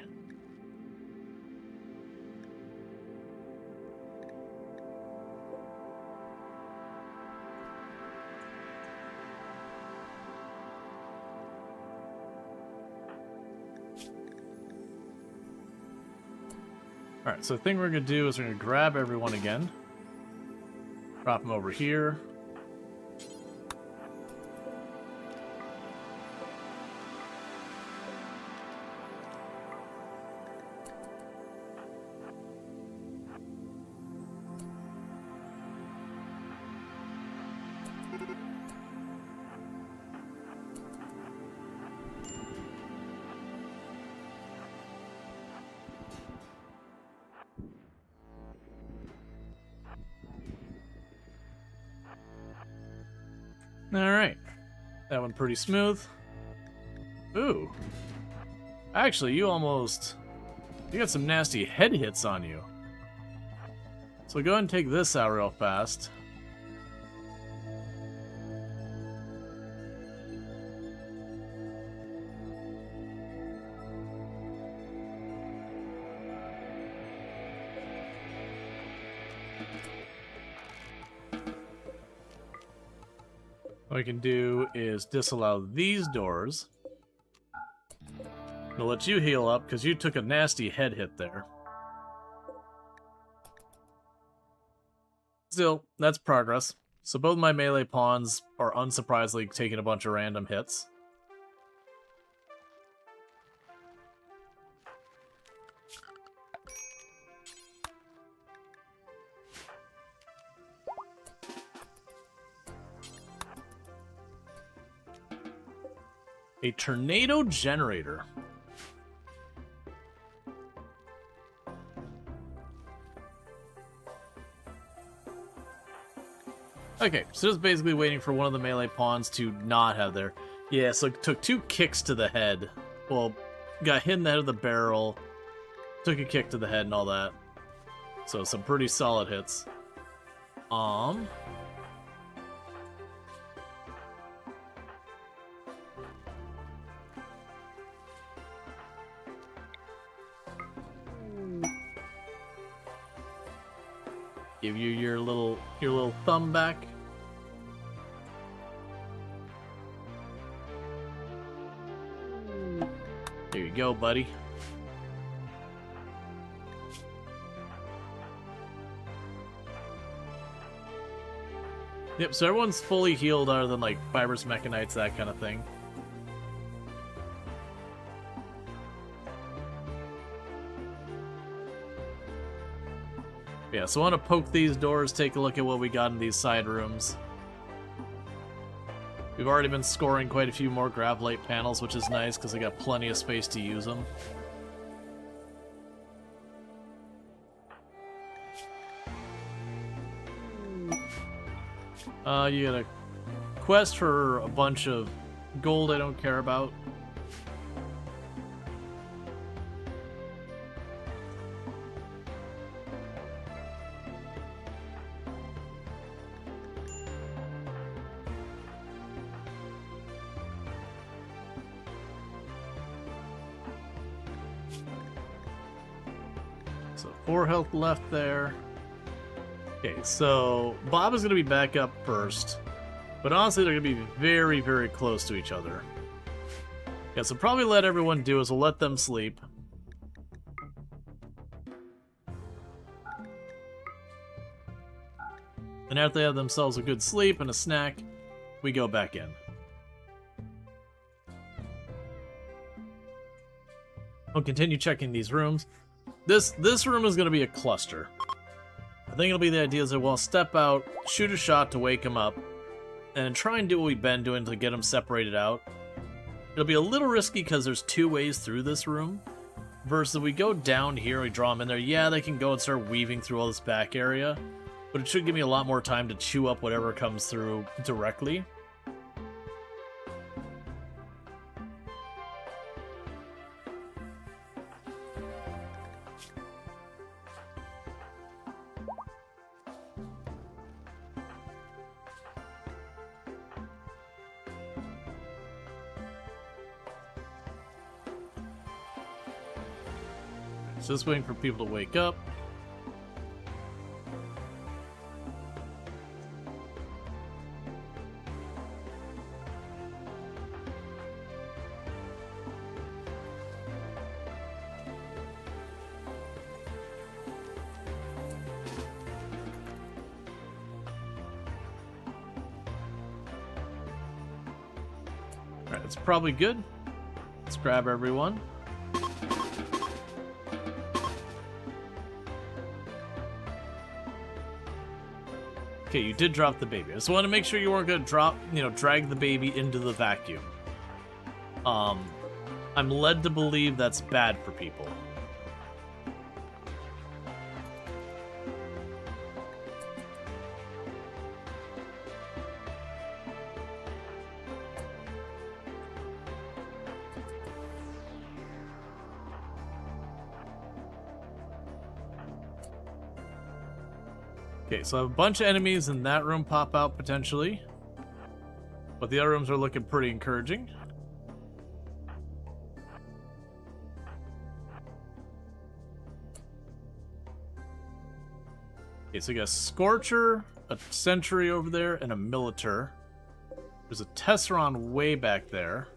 Alright, so the thing we're going to do is we're going to grab everyone again. Drop them over here. Alright. That one pretty smooth. Ooh. Actually, you got some nasty head hits on you. So go ahead and take this out real fast. What we can do is disallow these doors. I'll let you heal up because you took a nasty head hit there. Still, that's progress. So both my melee pawns are unsurprisingly taking a bunch of random hits. A tornado generator. Okay, so just basically waiting for one of the melee pawns to not have their... Yeah, so it took 2 kicks to the head. Well, got hit in the head of the barrel, took a kick to the head and all that. So some pretty solid hits. Give you your little thumb back. There you go, buddy. Yep, so everyone's fully healed other than, like, Fibrous Mechanites, that kind of thing. Yeah, so I want to poke these doors, take a look at what we got in these side rooms. We've already been scoring quite a few more Gravelite panels, which is nice, because I got plenty of space to use them. You got a quest for a bunch of gold I don't care about. So 4 health left there. Okay, so Bob is going to be back up first, but honestly they're going to be very, very close to each other. Yeah, so probably let everyone do is we'll let them sleep. And after they have themselves a good sleep and a snack, we go back in. I'll continue checking these rooms. This room is going to be a cluster. I think it'll be the idea is that we'll step out, shoot a shot to wake him up, and then try and do what we've been doing to get him separated out. It'll be a little risky because there's 2 ways through this room, versus if we go down here and we draw them in there, yeah, they can go and start weaving through all this back area, but it should give me a lot more time to chew up whatever comes through directly. So just waiting for people to wake up. Alright, that's probably good. Let's grab everyone. Okay, you did drop the baby. I just want to make sure you weren't going to drag the baby into the vacuum. I'm led to believe that's bad for people. Okay, so I have a bunch of enemies in that room pop out potentially. But the other rooms are looking pretty encouraging. Okay, so we got a Scorcher, a Sentry over there, and a Militar. There's a Tesseron way back there.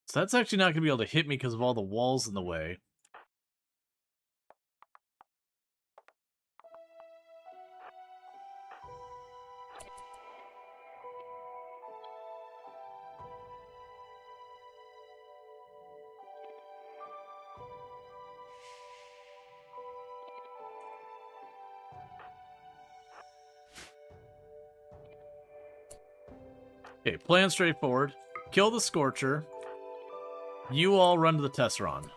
So that's actually not going to be able to hit me because of all the walls in the way. Okay, plan straightforward. Kill the Scorcher. You all run to the Tesseron.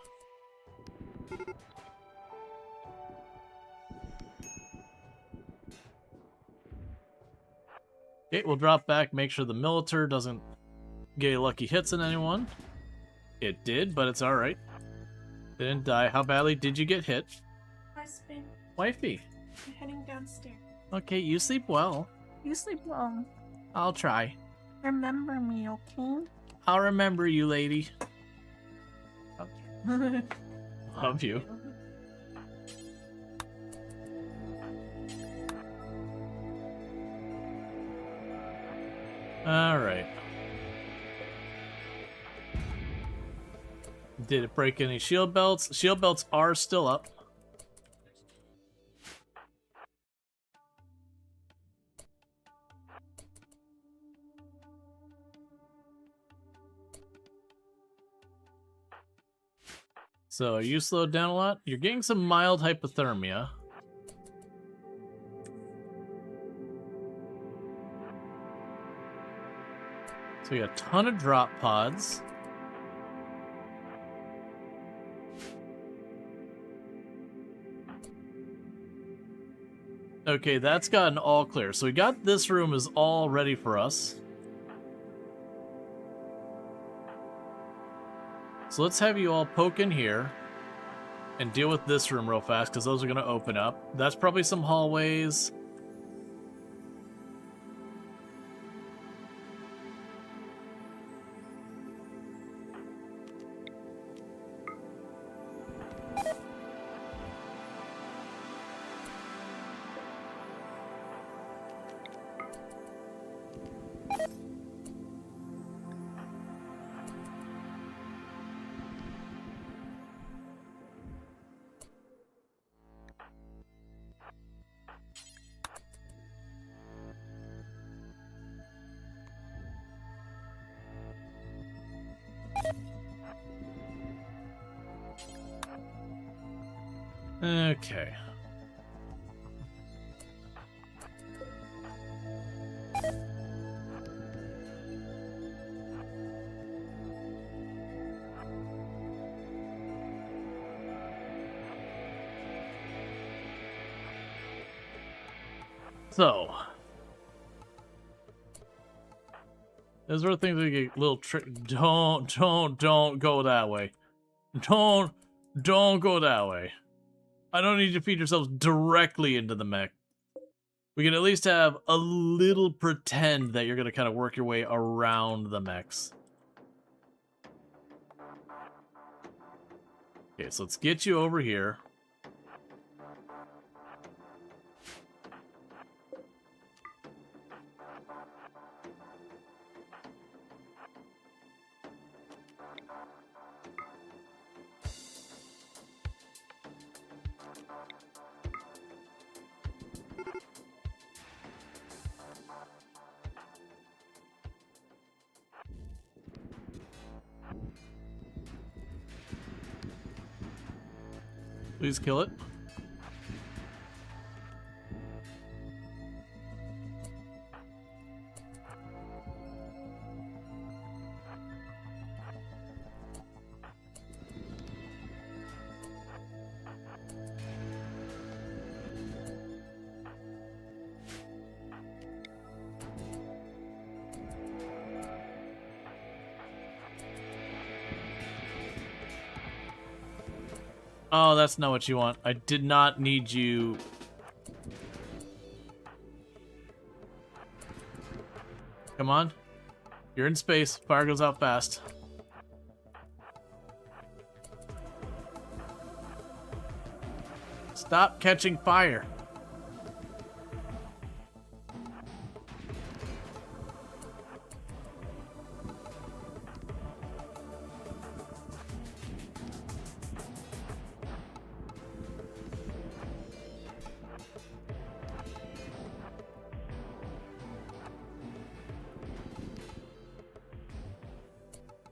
Okay, we'll drop back, make sure the Militar doesn't get any lucky hits on anyone. It did, but it's alright. Didn't die. How badly did you get hit? Husband, Wifey. I'm heading downstairs. Okay, you sleep well. You sleep well. I'll try. Remember me, okay? I'll remember you, lady. Okay. Love you. Alright. Did it break any shield belts? Shield belts are still up. So, are you slowed down a lot? You're getting some mild hypothermia. So we got a ton of drop pods. Okay, that's gotten all clear. So we got this room is all ready for us. So let's have you all poke in here and deal with this room real fast, because those are going to open up. That's probably some hallways. Okay. So, those are things that get a little trick. Don't go that way. Don't go that way. I don't need you to feed yourselves directly into the mech. We can at least have a little pretend that you're going to kind of work your way around the mechs. Okay, so let's get you over here. Please kill it. Oh, that's not what you want. I did not need you. Come on. You're in space. Fire goes out fast. Stop catching fire.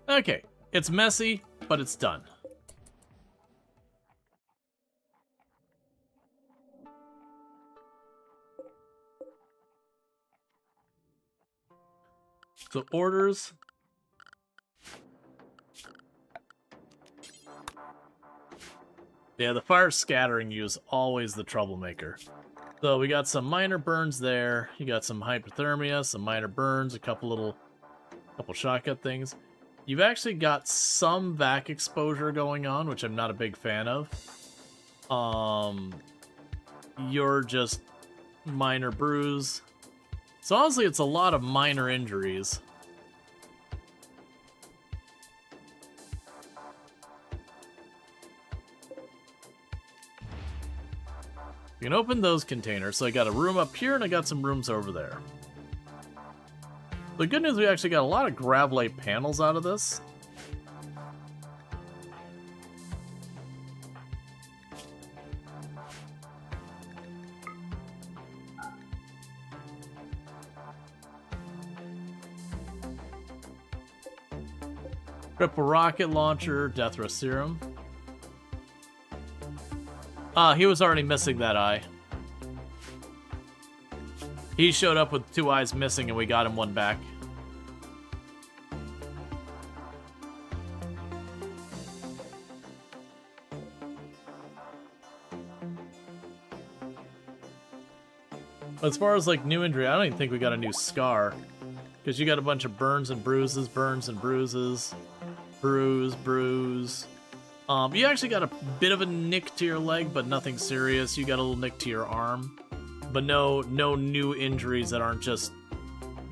Okay, it's messy, but it's done. So orders. Yeah, the fire scattering you is always the troublemaker. So we got some minor burns there. You got some hypothermia, some minor burns, a couple shotgun things. You've actually got some vac exposure going on, which I'm not a big fan of. You're just minor bruise. So honestly, it's a lot of minor injuries. You can open those containers. So I got a room up here and I got some rooms over there. The good news, we actually got a lot of Gravlite panels out of this. Triple rocket launcher, Deathra serum. He was already missing that eye. He showed up with 2 eyes missing and we got him 1 back. As far as like new injury, I don't even think we got a new scar. Because you got a bunch of burns and bruises, bruise. You actually got a bit of a nick to your leg, but nothing serious. You got a little nick to your arm. But no new injuries that aren't just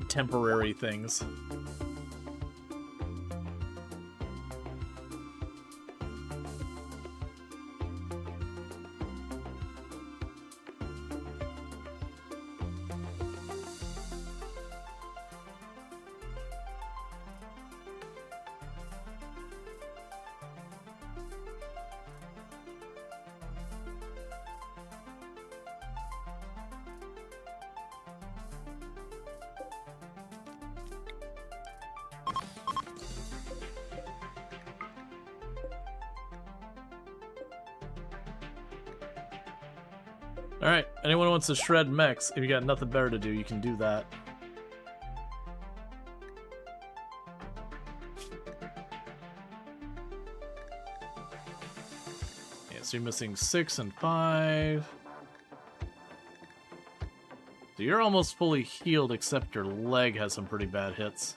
temporary things. Alright, anyone who wants to shred mechs, if you got nothing better to do, you can do that. Yeah, so you're missing 6 and 5. So you're almost fully healed, except your leg has some pretty bad hits.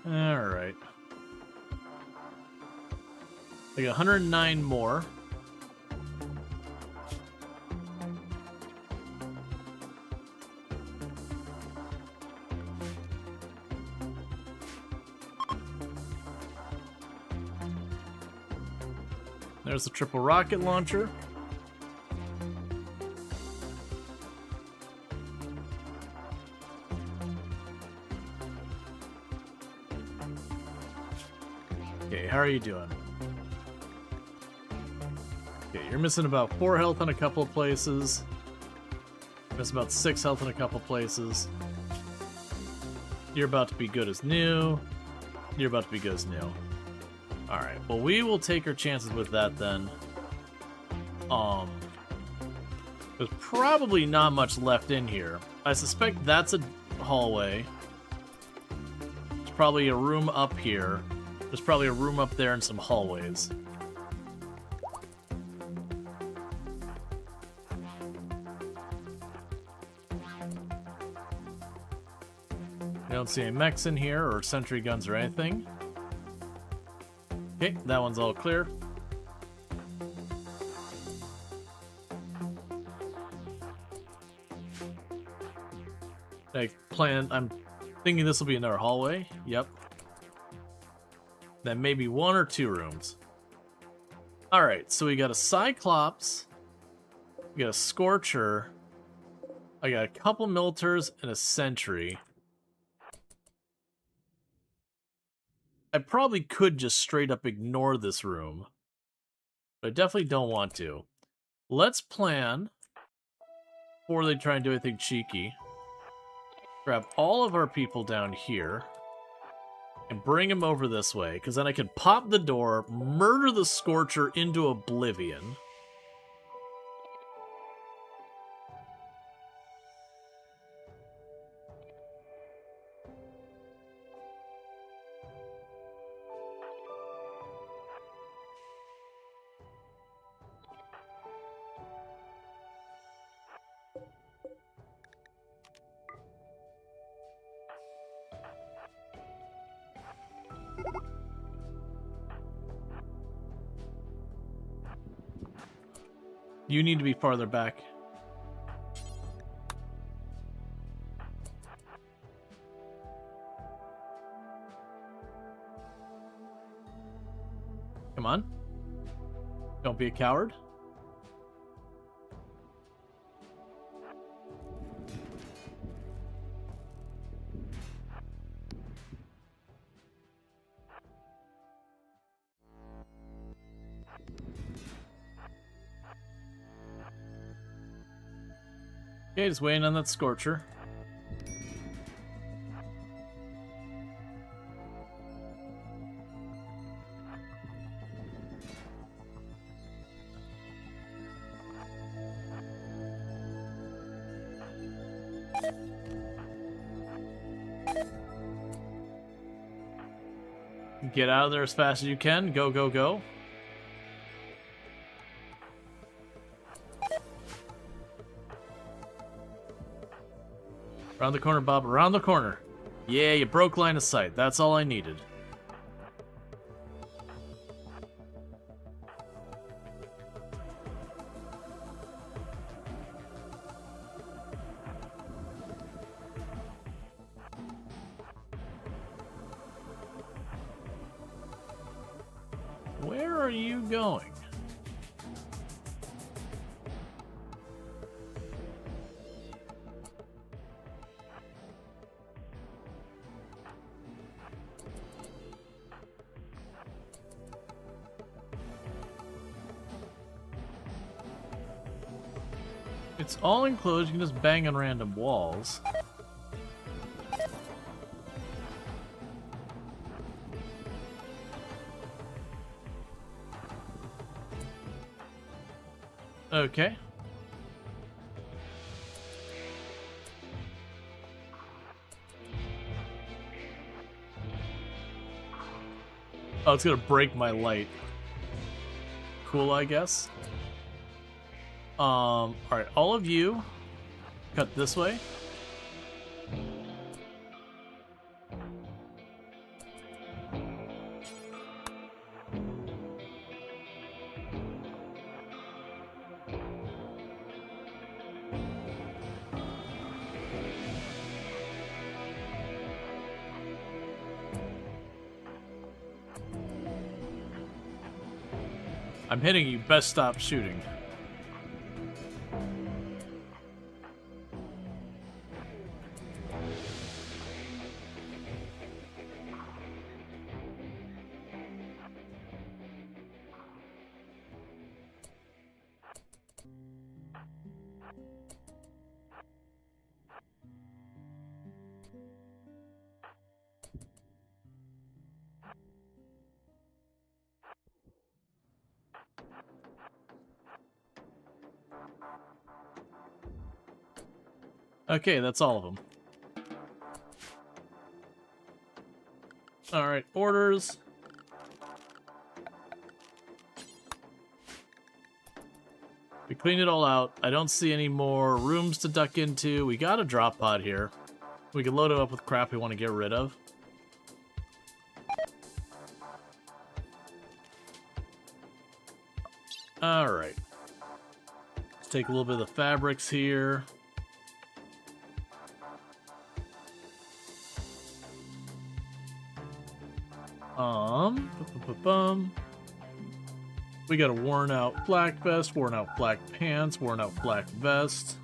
Alright. I got 109 more. There's the triple rocket launcher. Okay, how are you doing? Okay, you're missing about 4 health in a couple of places. Missing about 6 health in a couple of places. You're about to be good as new. You're about to be good as new. Alright, well we will take our chances with that then. There's probably not much left in here. I suspect that's a hallway. There's probably a room up here. There's probably a room up there and some hallways. I don't see any mechs in here or sentry guns or anything. Okay, that one's all clear. I'm thinking this will be another hallway. Yep. Then maybe 1 or 2 rooms. Alright, so we got a Cyclops. We got a Scorcher. I got a couple Militars and a Sentry. I probably could just straight up ignore this room. But I definitely don't want to. Let's plan, before they try and do anything cheeky, grab all of our people down here and bring them over this way, because then I can pop the door, murder the Scorcher into oblivion. You need to be farther back. Come on. Don't be a coward. Okay, just waiting on that Scorcher. Get out of there as fast as you can. Go, go, go. Around the corner, Bob. Around the corner. Yeah, you broke line of sight. That's all I needed. Where are you going? It's all enclosed, you can just bang on random walls. Okay. Oh, it's gonna break my light. Cool, I guess. Alright, all of you cut this way. I'm hitting you, best stop shooting. Okay, that's all of them. Alright, orders. We cleaned it all out. I don't see any more rooms to duck into. We got a drop pod here. We can load it up with crap we want to get rid of. Alright. Let's take a little bit of the fabrics here. We got a worn out black vest, worn out black pants, worn out black vest.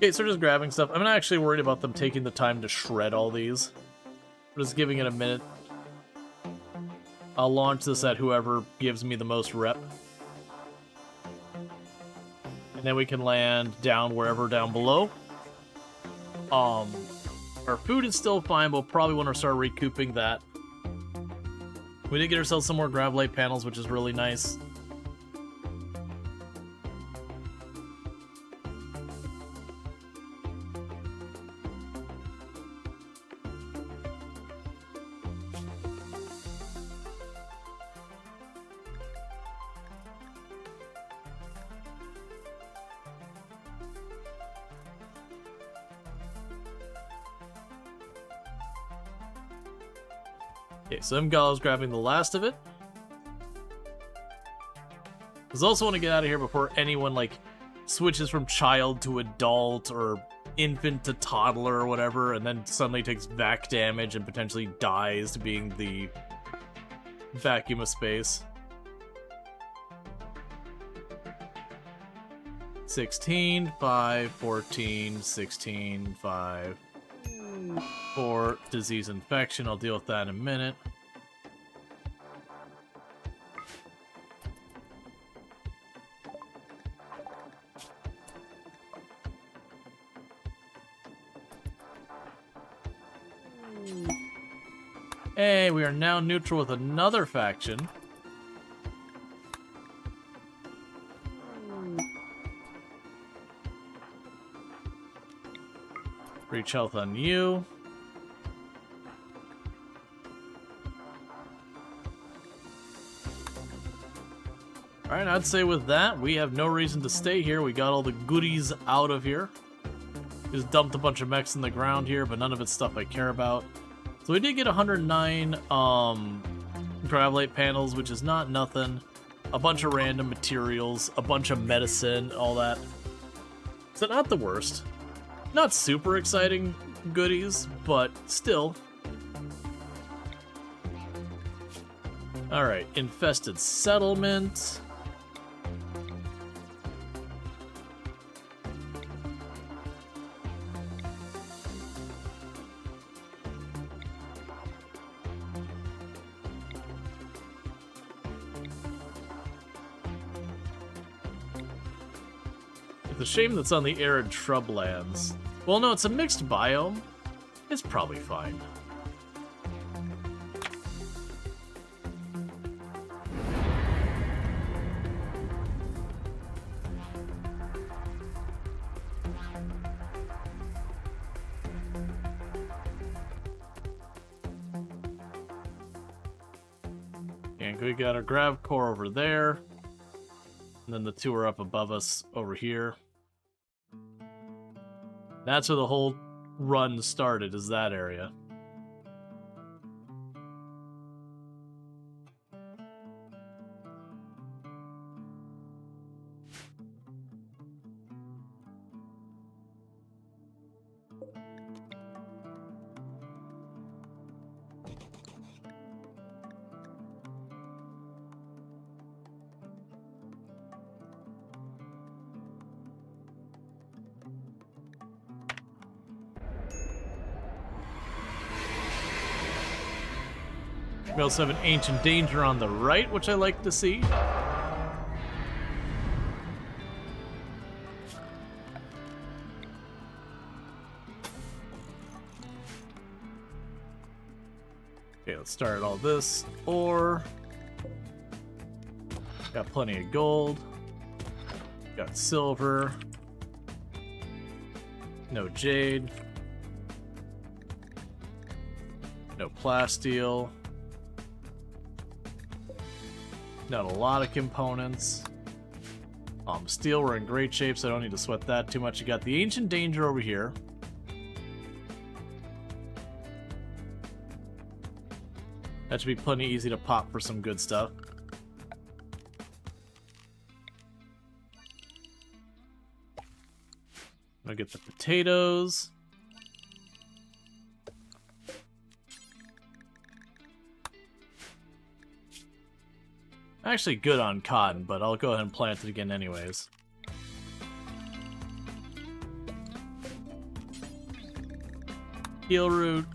Okay, so just grabbing stuff. I'm not actually worried about them taking the time to shred all these. I'm just giving it a minute. I'll launch this at whoever gives me the most rep. And then we can land down wherever down below. Our food is still fine, but we'll probably want to start recouping that. We did get ourselves some more Gravelite panels, which is really nice. Okay, so Mgal's grabbing the last of it. I also want to get out of here before anyone, like, switches from child to adult or infant to toddler or whatever, and then suddenly takes vac damage and potentially dies, being the vacuum of space. 16, 5, 14, 16, 5, 4, disease infection. I'll deal with that in a minute. Hey, we are now neutral with another faction. Reach health on you. Alright, I'd say with that, we have no reason to stay here. We got all the goodies out of here. Just dumped a bunch of mechs in the ground here, but none of it's stuff I care about. So we did get 109 Gravelite panels, which is not nothing. A bunch of random materials, a bunch of medicine, all that. So not the worst. Not super exciting goodies, but still. Alright, infested settlement. It's a shame that's on the arid shrublands. Well, no, it's a mixed biome. It's probably fine. And we got our grav core over there. And then the two are up above us over here. That's where the whole run started, is that area. We also have an ancient danger on the right, which I like to see. Okay, let's start all this. Ore. Got plenty of gold. Got silver. No jade. No plasteel. Not a lot of components. Steel, we're in great shape, so I don't need to sweat that too much. You got the ancient danger over here. That should be plenty easy to pop for some good stuff. I'll get the potatoes. Actually good on cotton, but I'll go ahead and plant it again anyways. Heel root.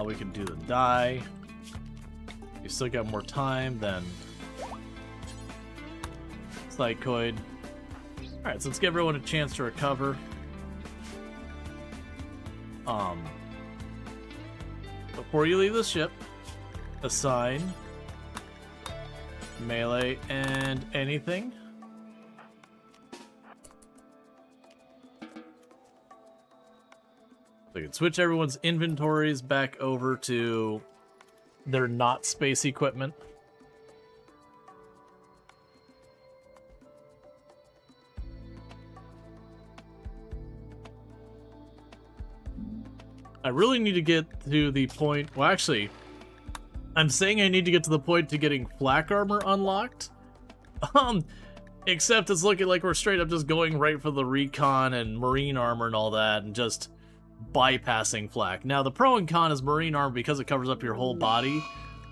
We can do the dye. You still got more time than Psychoid. Alright, so let's give everyone a chance to recover. Before you leave the ship, assign melee and anything. So you can switch everyone's inventories back over to their not space equipment. I really need to get to the point... Well, actually, I'm saying I need to get to the point to getting flak armor unlocked. Except it's looking like we're straight up just going right for the recon and marine armor and all that, and just bypassing flak. Now, the pro and con is marine armor, because it covers up your whole body.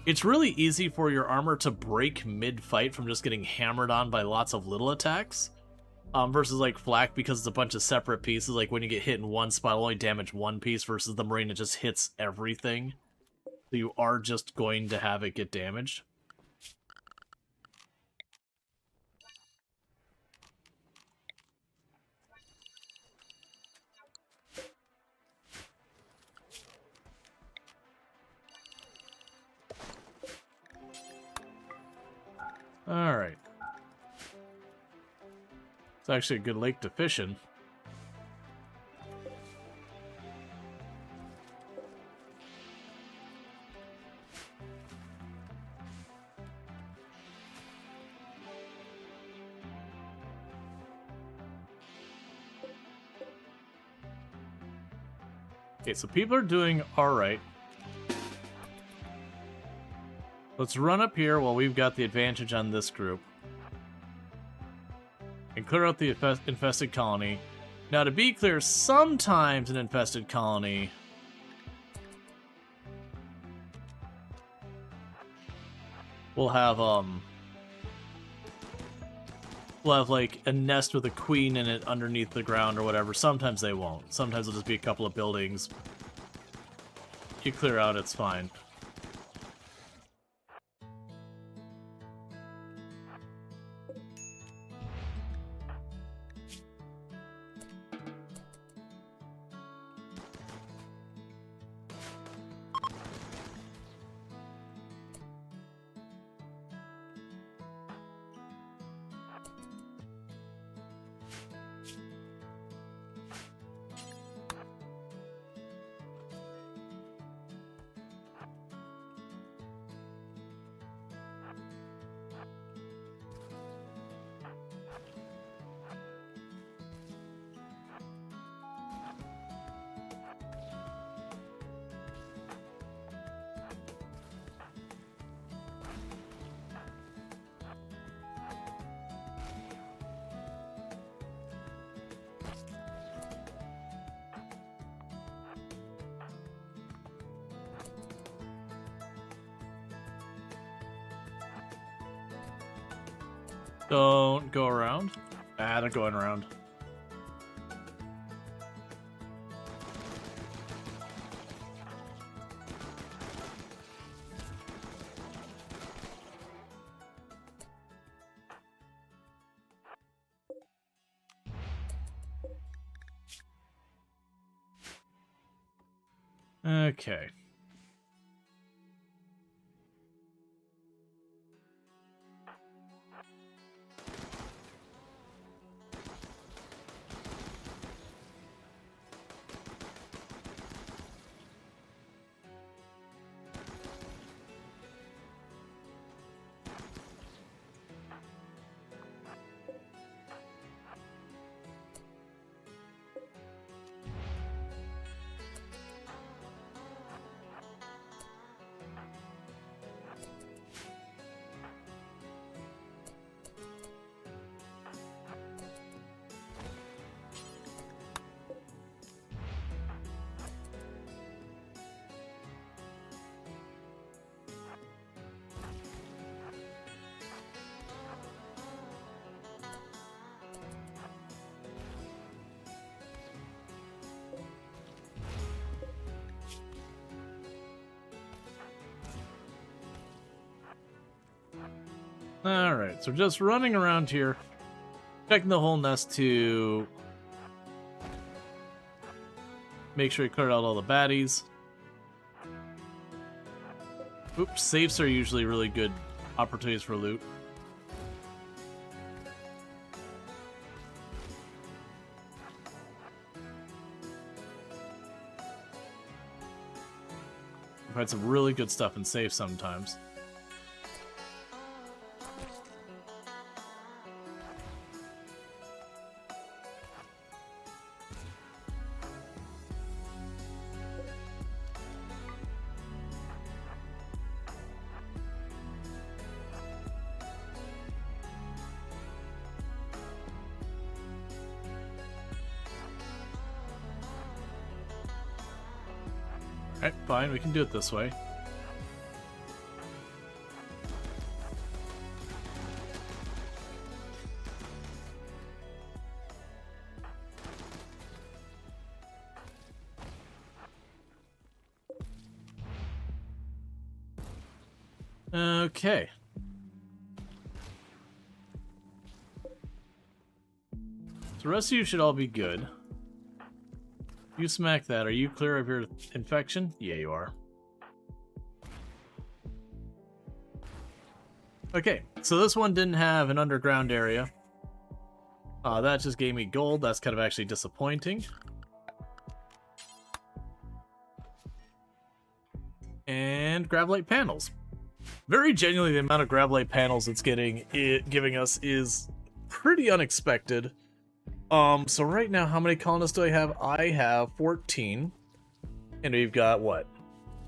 It's really easy for your armor to break mid-fight from just getting hammered on by lots of little attacks. Versus like flak, because it's a bunch of separate pieces. Like when you get hit in one spot, it'll only damage one piece, versus the marine, it just hits everything. So you are just going to have it get damaged. Alright. It's actually a good lake to fish in. Okay, so people are doing alright. Let's run up here while we've got the advantage on this group. And clear out the infested colony. Now, to be clear, sometimes an infested colony will have, like, a nest with a queen in it underneath the ground or whatever. Sometimes they won't. Sometimes it'll just be a couple of buildings. You clear out, it's fine. Don't go around. Ah, they're going around. Okay. Alright, so just running around here, checking the whole nest to make sure you cleared out all the baddies. Oops, safes are usually really good opportunities for loot. We've had some really good stuff in safes sometimes. Alright, fine, we can do it this way. Okay. So the rest of you should all be good. You smack that. Are you clear of your infection? Yeah, you are. Okay, so this one didn't have an underground area. That just gave me gold. That's kind of actually disappointing. And Gravlite panels. Very genuinely, the amount of Gravlite panels it's giving us is pretty unexpected. So right now, how many colonists do I have? I have 14. And we've got, what?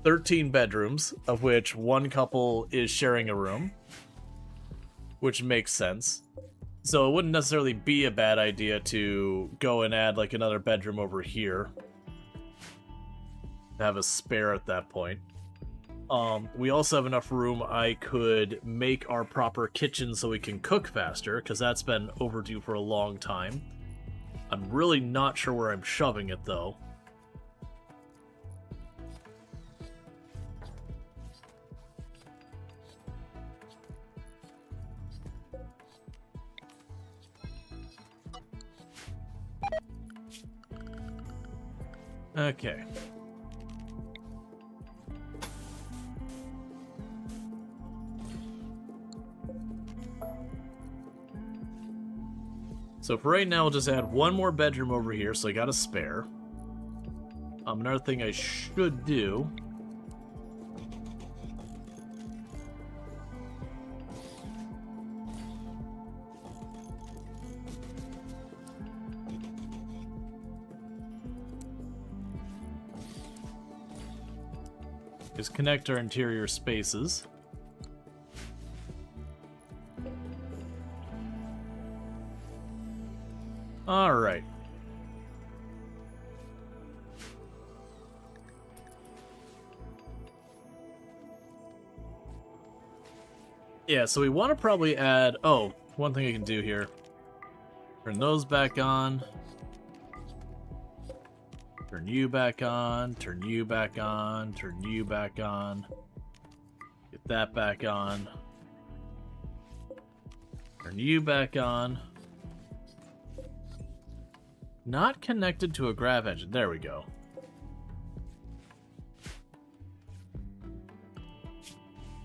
13 bedrooms, of which one couple is sharing a room. Which makes sense. So it wouldn't necessarily be a bad idea to go and add, like, another bedroom over here. To have a spare at that point. We also have enough room I could make our proper kitchen so we can cook faster, because that's been overdue for a long time. I'm really not sure where I'm shoving it, though. Okay. So for right now, we'll just add one more bedroom over here, so I got a spare. Another thing I should do... is connect our interior spaces. Alright. Yeah, so we want to probably add... Oh, one thing I can do here. Turn those back on. Turn you back on. Turn you back on. Turn you back on. Get that back on. Turn you back on. Not connected to a grav engine. There we go.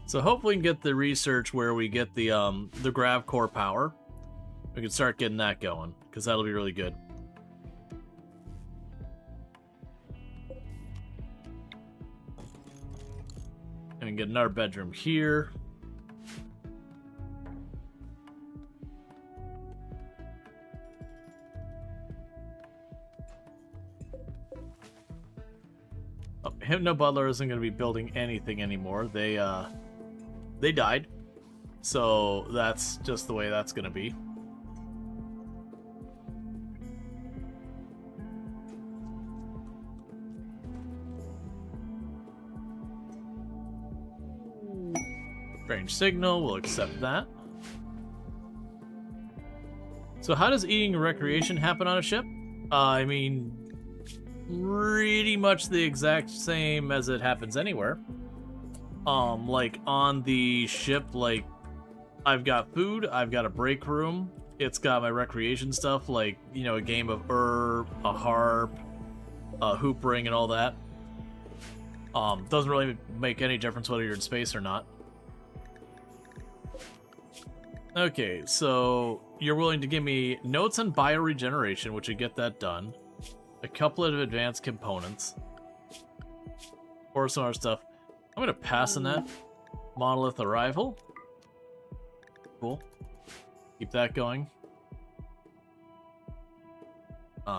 So hopefully we can get the research where we get the grav core power. We can start getting that going, because that'll be really good. And we can get another bedroom here. Hypno Butler isn't going to be building anything anymore. They died. So that's just the way that's going to be. Strange signal, we'll accept that. So how does eating and recreation happen on a ship? I mean... pretty much the exact same as it happens anywhere. Like on the ship, like I've got food, I've got a break room, it's got my recreation stuff, like, you know, a game of herb, a harp, a hoop ring, and all that. Doesn't really make any difference whether you're in space or not. Okay, so you're willing to give me notes on bioregeneration, which would get that done. A couple of advanced components. Or some other stuff. I'm going to pass on that. Monolith arrival. Cool. Keep that going.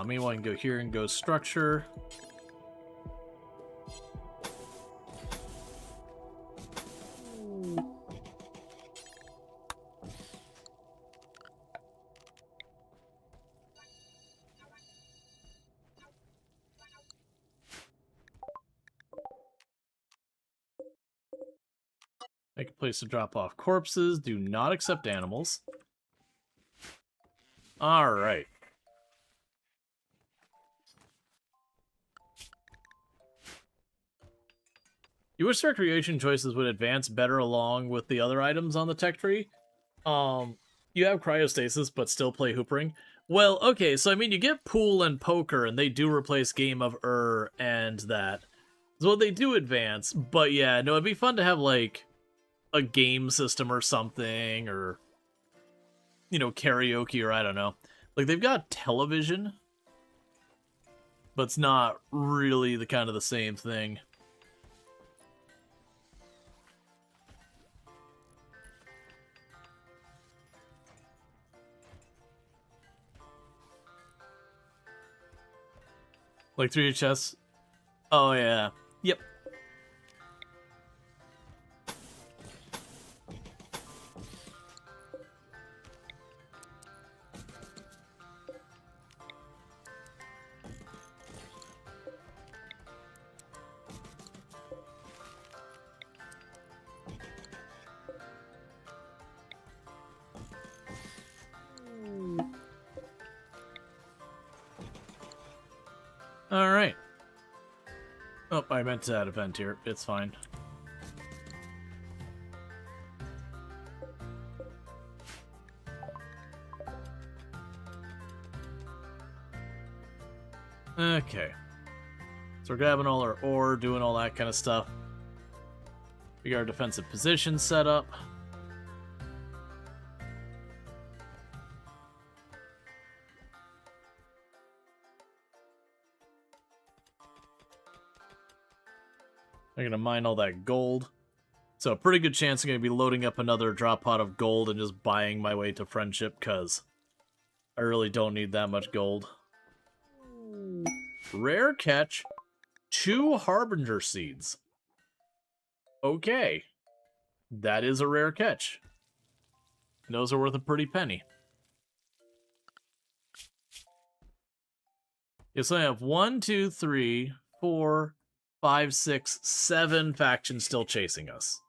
Meanwhile, I can go here and go structure. Make a place to drop off corpses. Do not accept animals. Alright. You wish recreation choices would advance better along with the other items on the tech tree? You have cryostasis, but still play hoopering. Well, okay, so I mean, you get pool and poker, and they do replace Game of and that. So they do advance, but yeah, no, it'd be fun to have, like, a game system or something, or, you know, karaoke, or I don't know. Like, they've got television, but it's not really the kind of the same thing. Like 3D chess? Oh, yeah. Yep. Alright. Oh, I meant to add a vent here. It's fine. Okay. So we're grabbing all our ore, doing all that kind of stuff. We got our defensive position set up. I'm going to mine all that gold. So a pretty good chance I'm going to be loading up another drop pot of gold and just buying my way to friendship, because I really don't need that much gold. Rare catch. 2 Harbinger seeds. Okay. That is a rare catch. Those are worth a pretty penny. Yes, I have 1, 2, 3, 4, 5, 6, 7 factions still chasing us.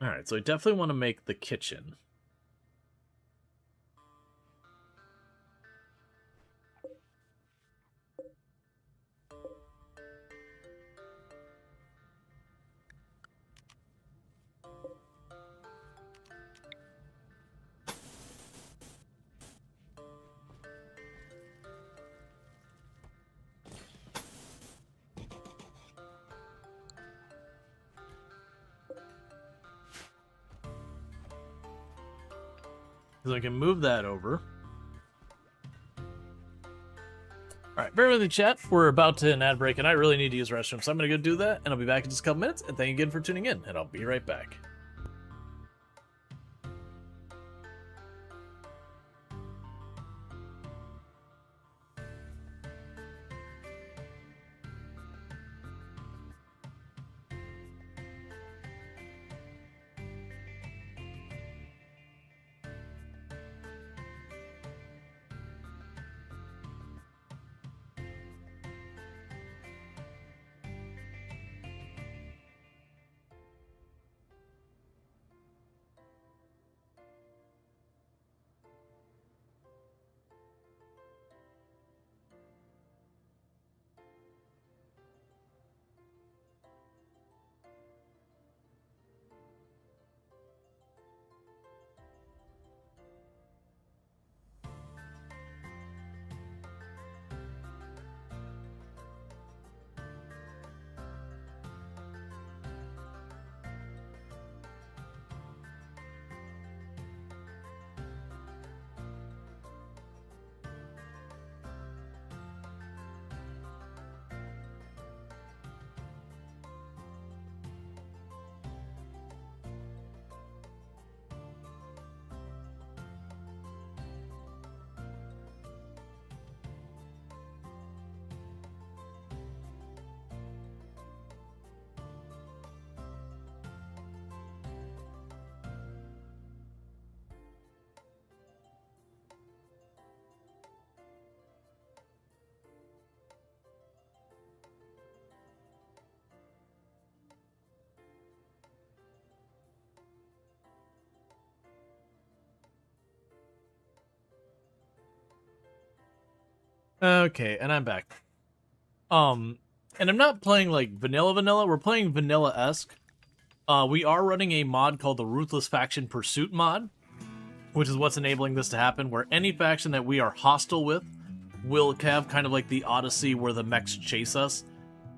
Alright, so I definitely want to make the kitchen. So I can move that over. Alright, bear with me, chat. We're about to hit an ad break, and I really need to use the restroom, so I'm going to go do that, and I'll be back in just a couple minutes, and thank you again for tuning in, and I'll be right back. Okay, and I'm back. And I'm not playing like vanilla. We're playing vanilla-esque. We are running a mod called the Ruthless Faction Pursuit mod, which is what's enabling this to happen, where any faction that we are hostile with will have kind of like the Odyssey where the mechs chase us.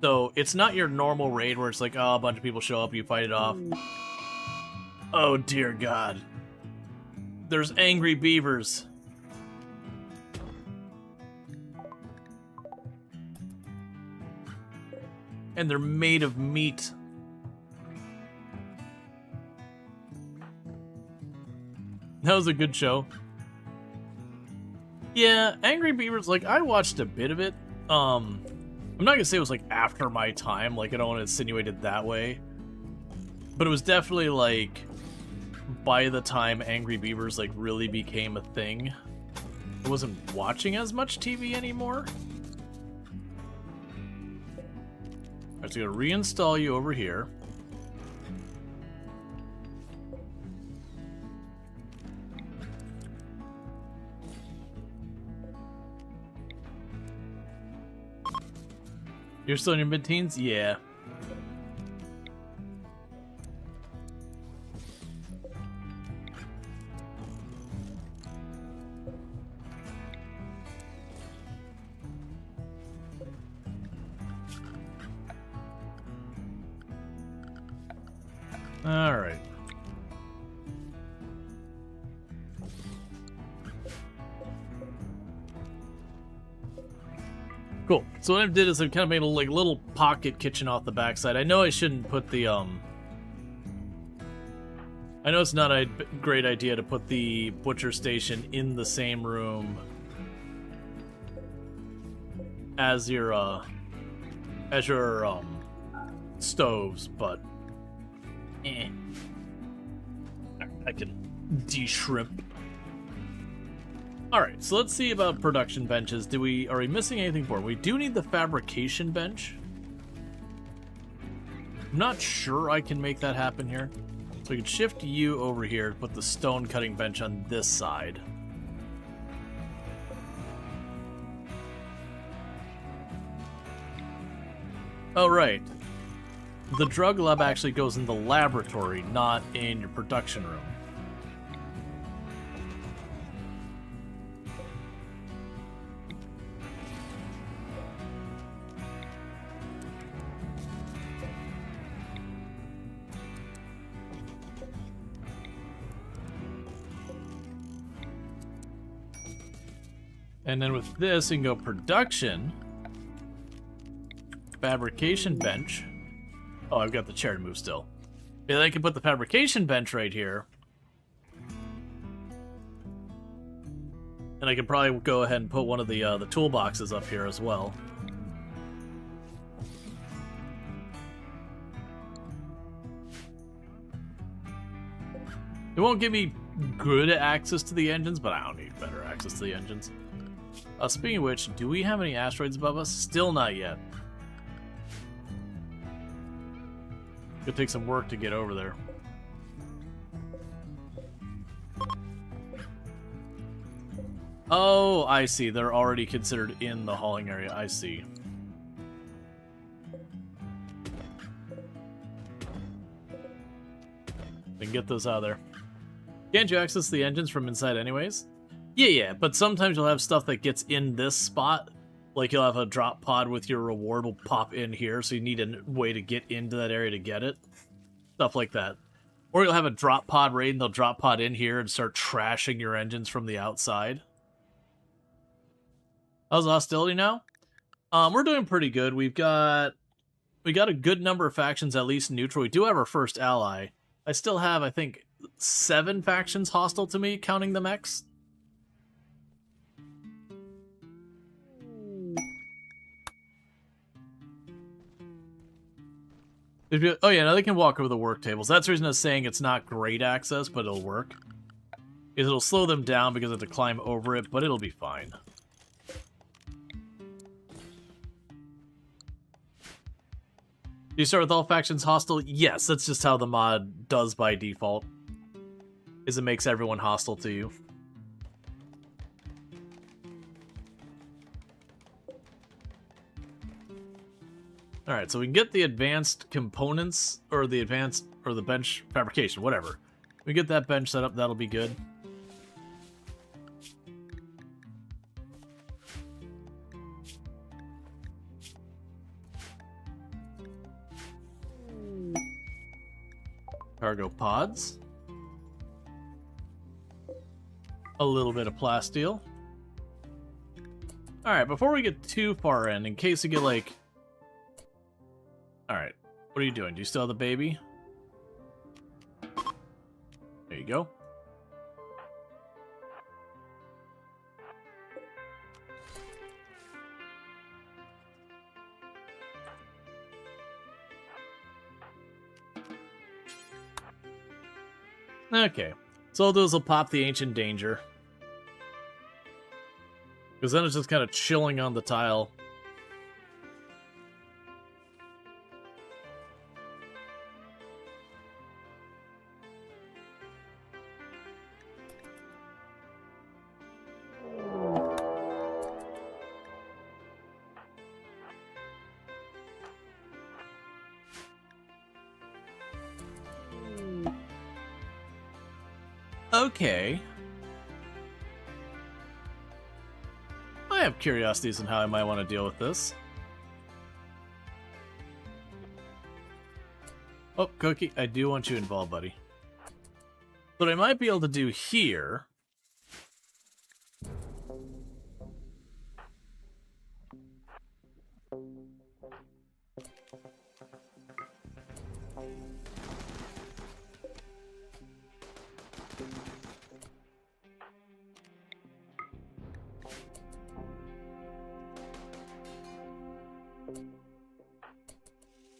So it's not your normal raid where it's like, oh, a bunch of people show up, you fight it off. Oh, dear God. There's angry beavers. And they're made of meat. That was a good show. Yeah, Angry Beavers, like, I watched a bit of it. I'm not gonna say it was, like, after my time. Like, I don't want to insinuate it that way. But it was definitely, like, by the time Angry Beavers, like, really became a thing, I wasn't watching as much TV anymore. Alright, so I'm gonna reinstall you over here. You're still in your mid-teens? Yeah. All right. Cool. So what I did is I kind of made a like little pocket kitchen off the backside. I know I shouldn't put the I know it's not a great idea to put the butcher station in the same room as your stoves, but I can de-shrimp. Alright, so let's see about production benches. Are we missing anything for it? We do need the fabrication bench. I'm not sure I can make that happen here. So we can shift you over here, put the stone cutting bench on this side. Oh, right. The drug lab actually goes in the laboratory, not in your production room. And then with this, you can go production, fabrication bench. Oh, I've got the chair to move still. And then I can put the fabrication bench right here. And I can probably go ahead and put one of the toolboxes up here as well. It won't give me good access to the engines, but I don't need better access to the engines. Speaking of which, do we have any asteroids above us? Still not yet. Could take some work to get over there. Oh, I see. They're already considered in the hauling area. I see. Then get those out of there. Can't you access the engines from inside anyways? Yeah, but sometimes you'll have stuff that gets in this spot. Like you'll have a drop pod with your reward will pop in here, so you need a way to get into that area to get it. Stuff like that. Or you'll have a drop pod raid and they'll drop pod in here and start trashing your engines from the outside. How's hostility now? We're doing pretty good. We got a good number of factions at least neutral. We do have our first ally. I still have, I think, 7 factions hostile to me, counting the mechs. Oh yeah, now they can walk over the work tables. That's the reason I was saying it's not great access, but it'll work. It'll slow them down because I have to climb over it, but it'll be fine. Do you start with all factions hostile? Yes, that's just how the mod does by default. Is it makes everyone hostile to you. Alright, so we can get the advanced components, or the advanced, or the bench fabrication, whatever. We get that bench set up, that'll be good. Cargo pods. A little bit of plasteel. Alright, before we get too far in case you get like... Alright, what are you doing? Do you still have the baby? There you go. Okay, so all those will pop the Ancient Danger. Because then it's just kind of chilling on the tile. Okay. I have curiosities on how I might want to deal with this. Oh, Cookie, I do want you involved, buddy. What I might be able to do here...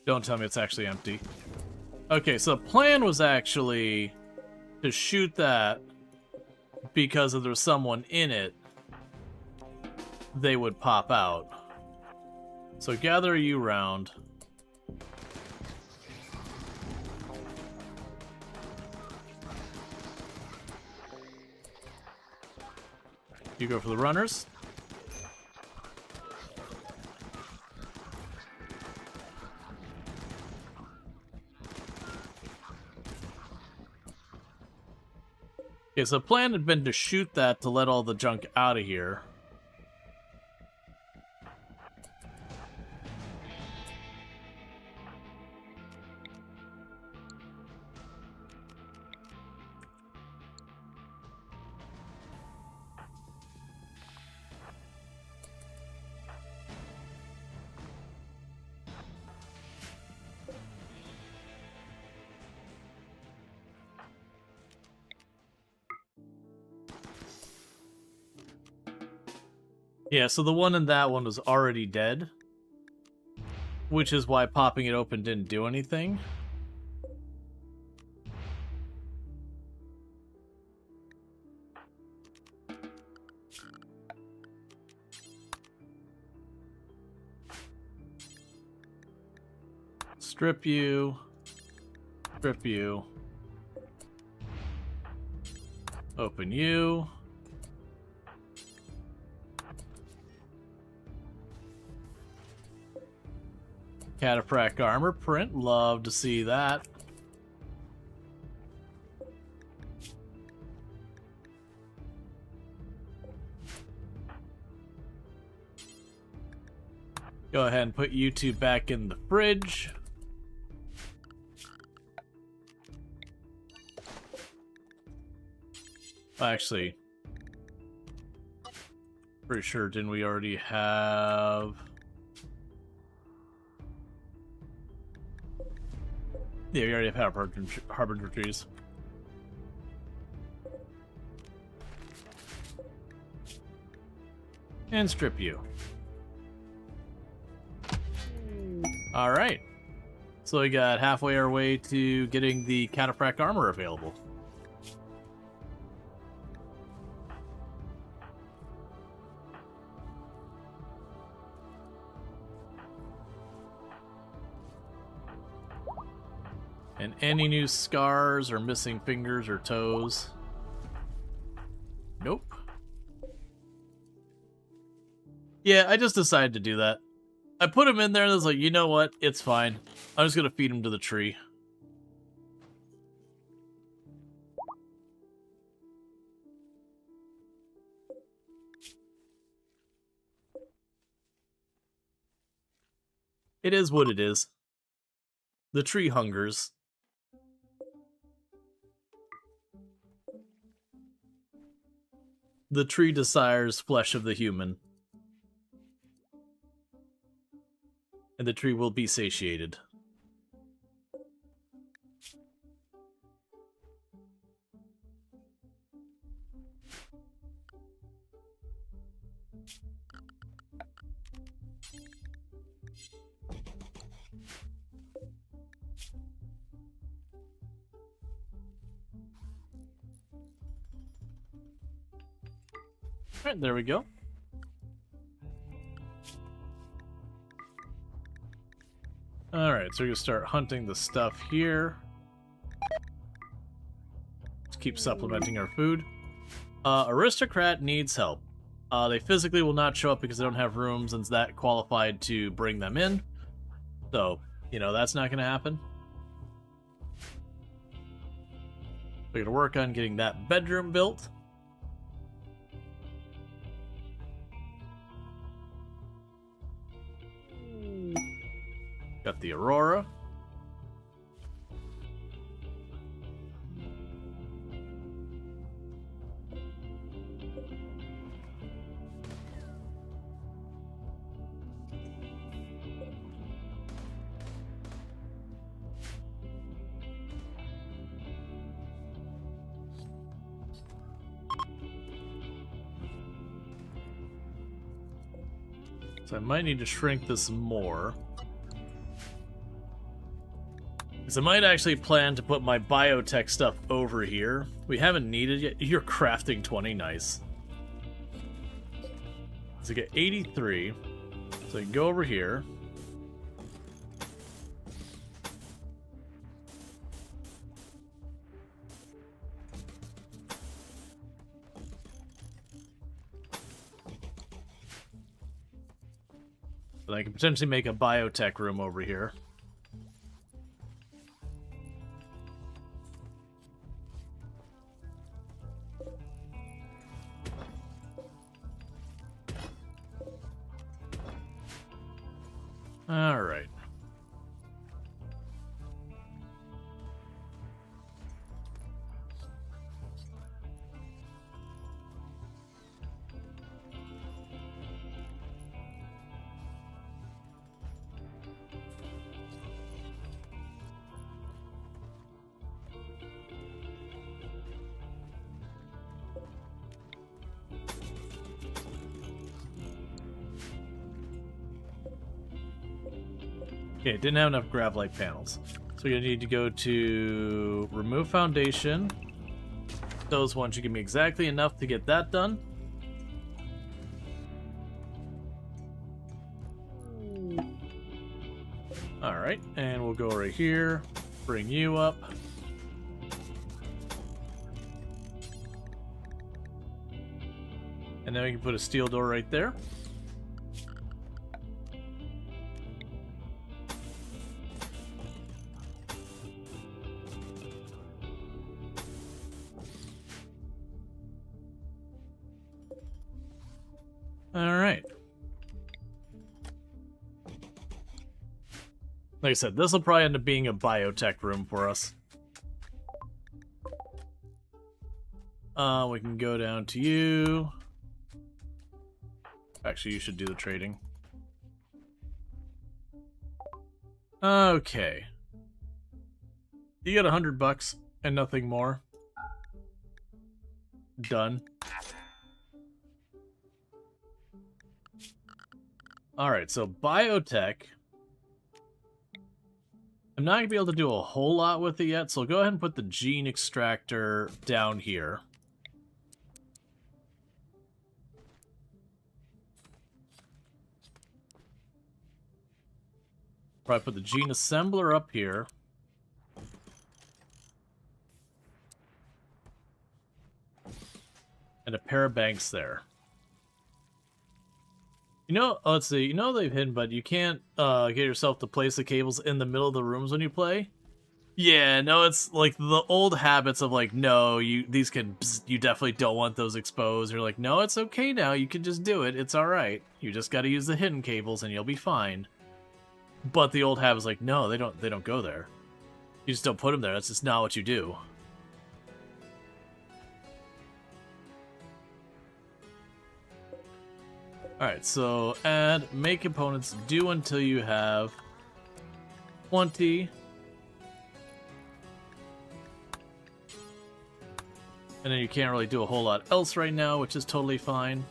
Don't tell me it's actually empty. Okay, so the plan was actually to shoot that because if there's someone in it, they would pop out. So gather you round. You go for the runners. Okay, so the plan had been to shoot that to let all the junk out of here. Yeah, so the one in that one was already dead, which is why popping it open didn't do anything. Strip you. Strip you. Open you. Cataphract armor print. Love to see that. Go ahead and put you two back in the fridge. Actually, pretty sure, didn't we already have... Yeah, we already have Harbinger trees. And strip you. Alright. So we got halfway our way to getting the Cataphract armor available. And any new scars or missing fingers or toes? Nope. Yeah, I just decided to do that. I put him in there and I was like, you know what? It's fine. I'm just gonna feed him to the tree. It is what it is. The tree hungers. The tree desires flesh of the human. And the tree will be satiated. Alright, there we go. Alright, so we're gonna start hunting the stuff here. Let's keep supplementing our food. Aristocrat needs help. They physically will not show up because they don't have rooms and that qualified to bring them in. So, you know, that's not gonna happen. We're gonna work on getting that bedroom built. Got the Aurora. So I might need to shrink this more. Because I might actually plan to put my biotech stuff over here. We haven't needed yet. You're crafting 20, nice. So I get 83. So I can go over here. But I can potentially make a biotech room over here. All right. Okay, didn't have enough grav-light panels. So you're gonna need to go to remove foundation. Those ones should give me exactly enough to get that done. Alright, and we'll go right here, bring you up. And then we can put a steel door right there. Alright. Like I said, this will probably end up being a biotech room for us. We can go down to you. Actually, you should do the trading. Okay. You get $100 and nothing more. Done. Alright, so biotech. I'm not going to be able to do a whole lot with it yet, so I'll go ahead and put the gene extractor down here. Probably put the gene assembler up here. And a pair of banks there. You know, let's see. You know they've hidden, but you can't get yourself to place the cables in the middle of the rooms when you play. Yeah, no, it's like the old habits of like, no, you definitely don't want those exposed. You're like, no, it's okay now. You can just do it. It's all right. You just got to use the hidden cables and you'll be fine. But the old habit's like, no, they don't go there. You just don't put them there. That's just not what you do. Alright, so add make components do until you have 20. And then you can't really do a whole lot else right now, which is totally fine.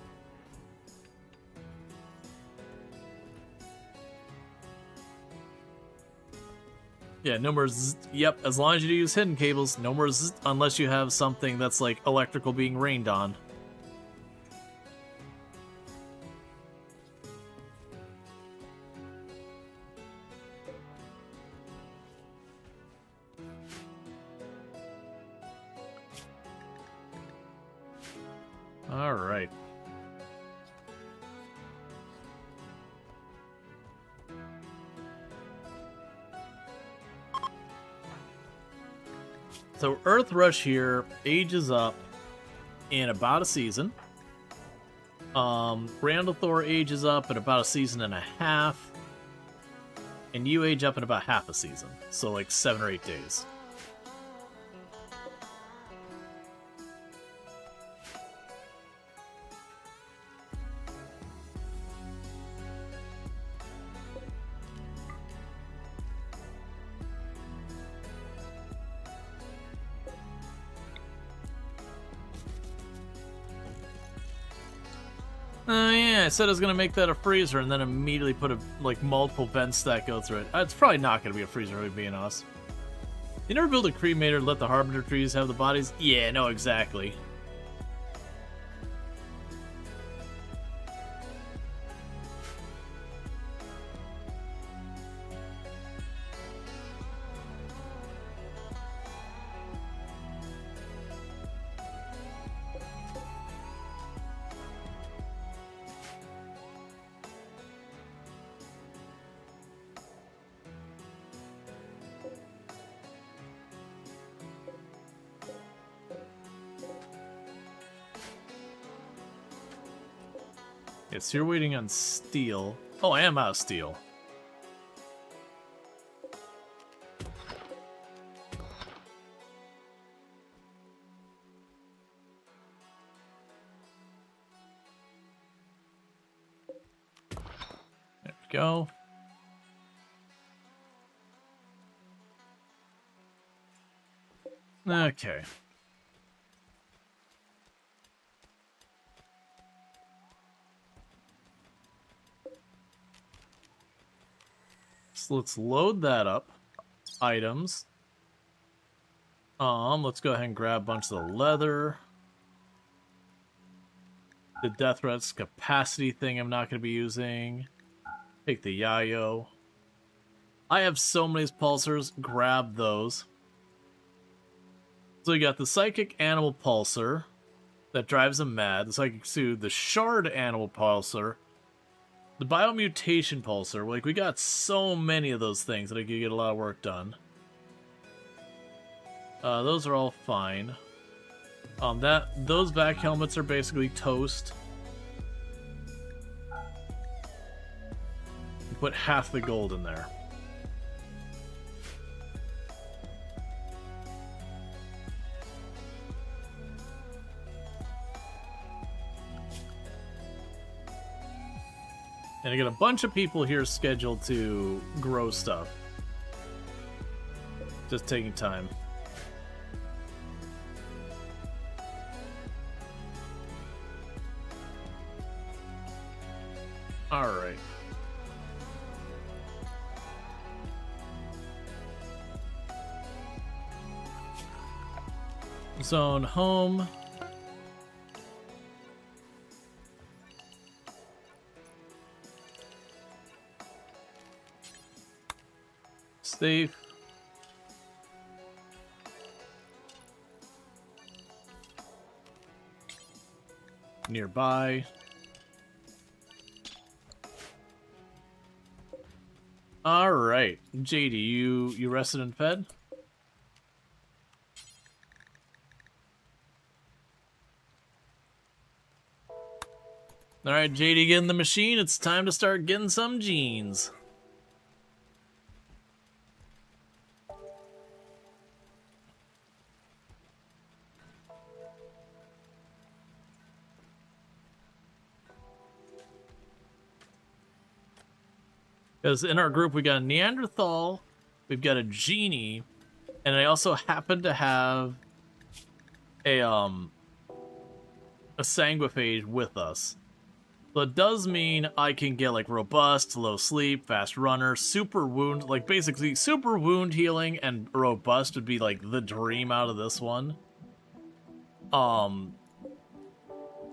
Yeah, no more yep, as long as you use hidden cables, no more unless you have something that's like electrical being rained on. All right. So Earth Rush here ages up in about a season. Randall Thor ages up in about a season and a half. And you age up in about half a season. So like 7 or 8 days. Oh yeah, I said I was gonna make that a freezer and then immediately put like multiple vents that go through it. It's probably not gonna be a freezer, if we're being honest. You never build a cremator and let the Harbinger trees have the bodies? Yeah, no, exactly. Yes, you're waiting on steel. Oh, I am out of steel. There we go. Okay. So let's load that up. Items. Let's go ahead and grab a bunch of the leather. The Death Threats capacity thing I'm not going to be using. Take the Yayo. I have so many pulsars. Grab those. So you got the Psychic Animal Pulsar that drives them mad. The Psychic Soothe. The Shard Animal Pulsar. The Biomutation Pulsar. Like, we got so many of those things that I could get a lot of work done. Those are all fine. Those back helmets are basically toast. Put half the gold in there. And I got a bunch of people here scheduled to grow stuff. Just taking time. Alright. Zone home. Safe. Nearby. All right, JD, you rested and fed? All right, JD, get in the machine. It's time to start getting some jeans. Because in our group, we got a Neanderthal, we've got a genie, and I also happen to have a sanguiphage with us. So it does mean I can get like robust, low sleep, fast runner, super wound, like basically super wound healing and robust would be like the dream out of this one.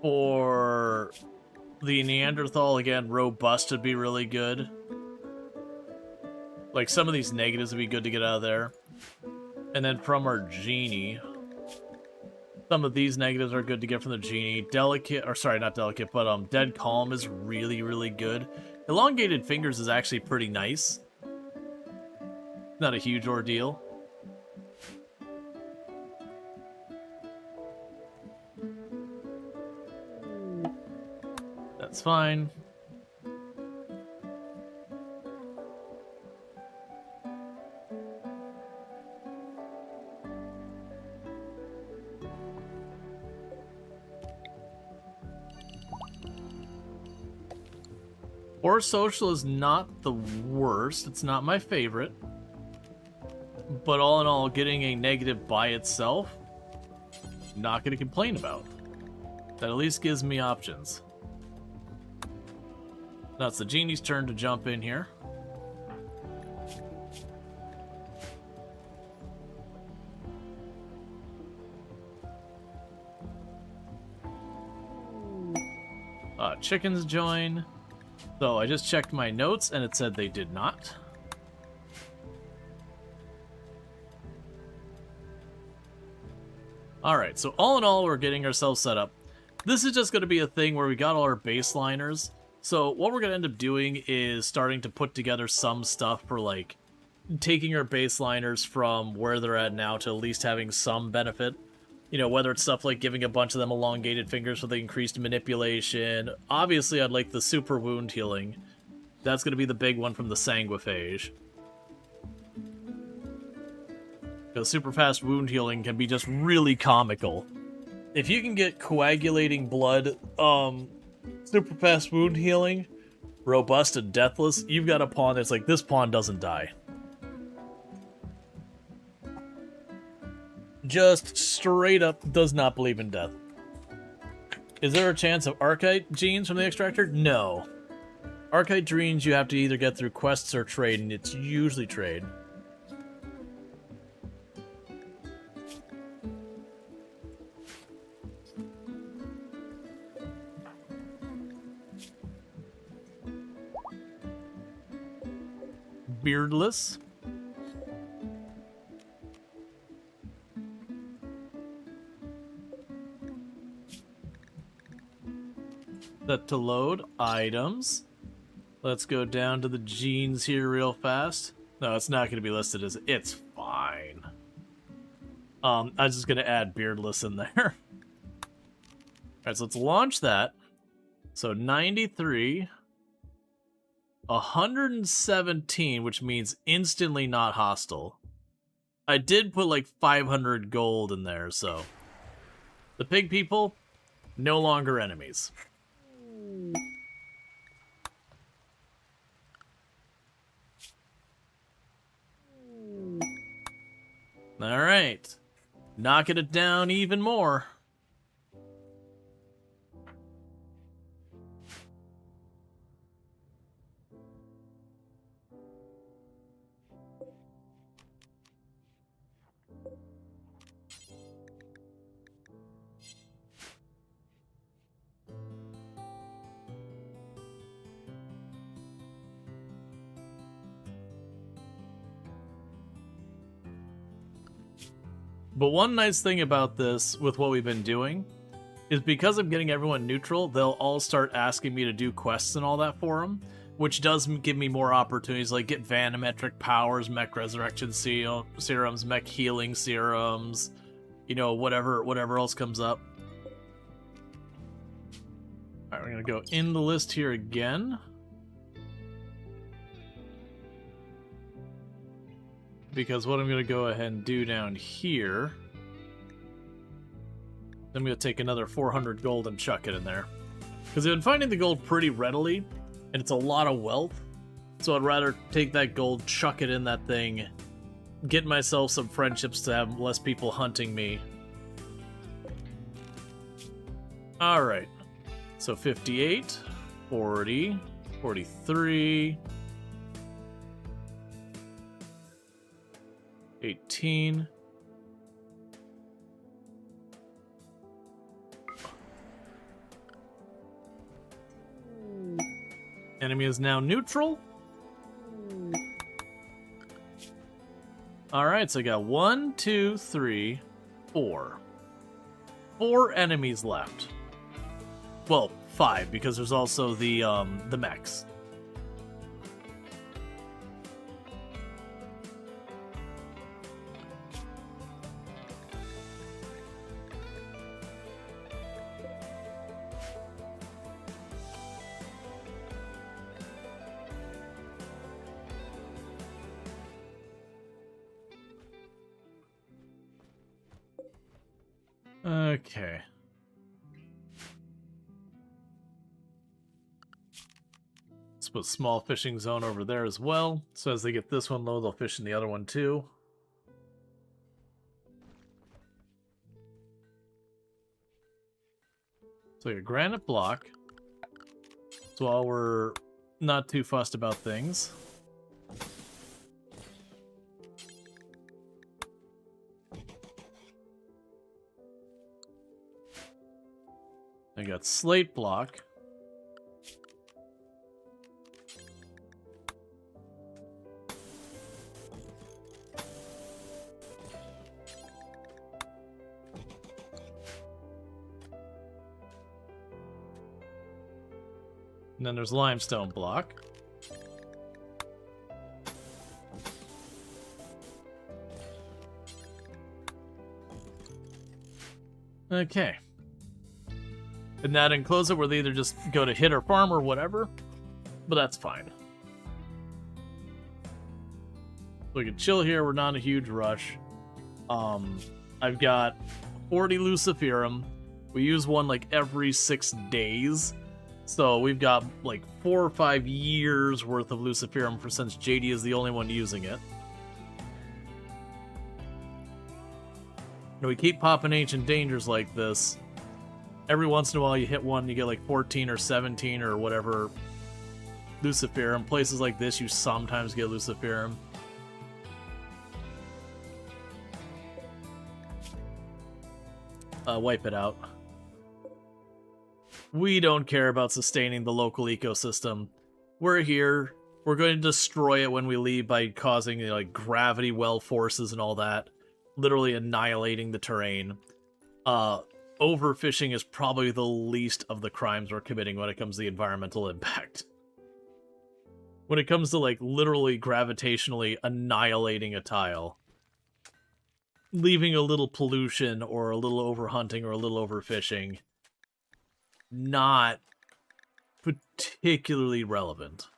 For the Neanderthal, again, robust would be really good. Like, some of these negatives would be good to get out of there. And then from our genie, some of these negatives are good to get from the genie. Delicate, or sorry, not delicate, but dead calm is really, really good. Elongated fingers is actually pretty nice. Not a huge ordeal. That's fine. Or social is not the worst. It's not my favorite. But all in all, getting a negative by itself, not going to complain about. That at least gives me options. Now it's the genie's turn to jump in here. Chickens join. So I just checked my notes and it said they did not. Alright, so all in all, we're getting ourselves set up. This is just going to be a thing where we got all our baseliners. So what we're going to end up doing is starting to put together some stuff for, like, taking our baseliners from where they're at now to at least having some benefit. You know, whether it's stuff like giving a bunch of them elongated fingers with the increased manipulation. Obviously, I'd like the super wound healing. That's going to be the big one from the sanguiphage. Because super fast wound healing can be just really comical. If you can get coagulating blood, super fast wound healing, robust and deathless, you've got a pawn that's like, this pawn doesn't die. Just straight up does not believe in death. Is there a chance of Archite genes from the extractor? No. Archite genes you have to either get through quests or trade, and it's usually trade. Beardless. Set to load items. Let's go down to the genes here real fast. No, it's not going to be listed as it's fine. I was just going to add beardless in there. Alright, so let's launch that. So 93, 117, which means instantly not hostile. I did put like 500 gold in there, so the pig people, no longer enemies. Alright. Knocking it down even more. But one nice thing about this, with what we've been doing, is because I'm getting everyone neutral, they'll all start asking me to do quests and all that for them. which does give me more opportunities, like get vanometric powers, mech resurrection serums, mech healing serums, you know, whatever else comes up. Alright, we're gonna go in the list here again. Because what I'm gonna go ahead and do down here, I'm gonna take another 400 gold and chuck it in there. Because I've been finding the gold pretty readily, and it's a lot of wealth. So I'd rather take that gold, chuck it in that thing, get myself some friendships to have less people hunting me. Alright. So 58, 40, 43, 18. Enemy is now neutral. Alright, so I got 1, 2, 3, 4. 4 enemies left. Well, 5, because there's also the mechs. Okay. Let's put small fishing zone over there as well. So as they get this one low, they'll fish in the other one too. So a granite block. So while we're not too fussed about things. I got slate block. And then there's limestone block. Okay. And that enclose it where they either just go to hit or farm or whatever, but that's fine. We can chill here, we're not in a huge rush. I've got 40 Luciferum. We use one like every 6 days. So we've got like 4 or 5 years worth of Luciferum for since JD is the only one using it. And we keep popping ancient dangers like this. Every once in a while you hit one, you get like 14 or 17 or whatever Luciferum. Places like this, you sometimes get Luciferum. Wipe it out. We don't care about sustaining the local ecosystem. We're here. We're going to destroy it when we leave by causing, you know, like gravity well forces and all that. Literally annihilating the terrain. Overfishing is probably the least of the crimes we're committing when it comes to the environmental impact. When it comes to, like, literally gravitationally annihilating a tile, leaving a little pollution or a little overhunting or a little overfishing, not particularly relevant.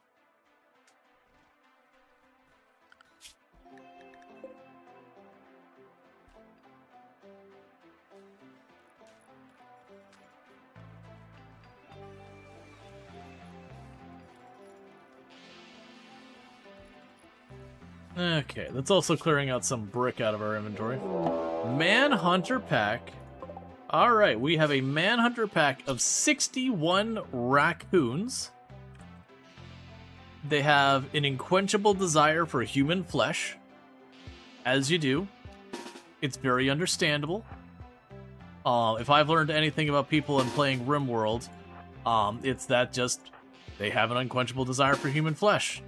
Okay, that's also clearing out some brick out of our inventory. Manhunter pack. Alright, we have a Manhunter pack of 61 raccoons. They have an unquenchable desire for human flesh. As you do. It's very understandable. If I've learned anything about people in playing RimWorld, it's that just they have an unquenchable desire for human flesh.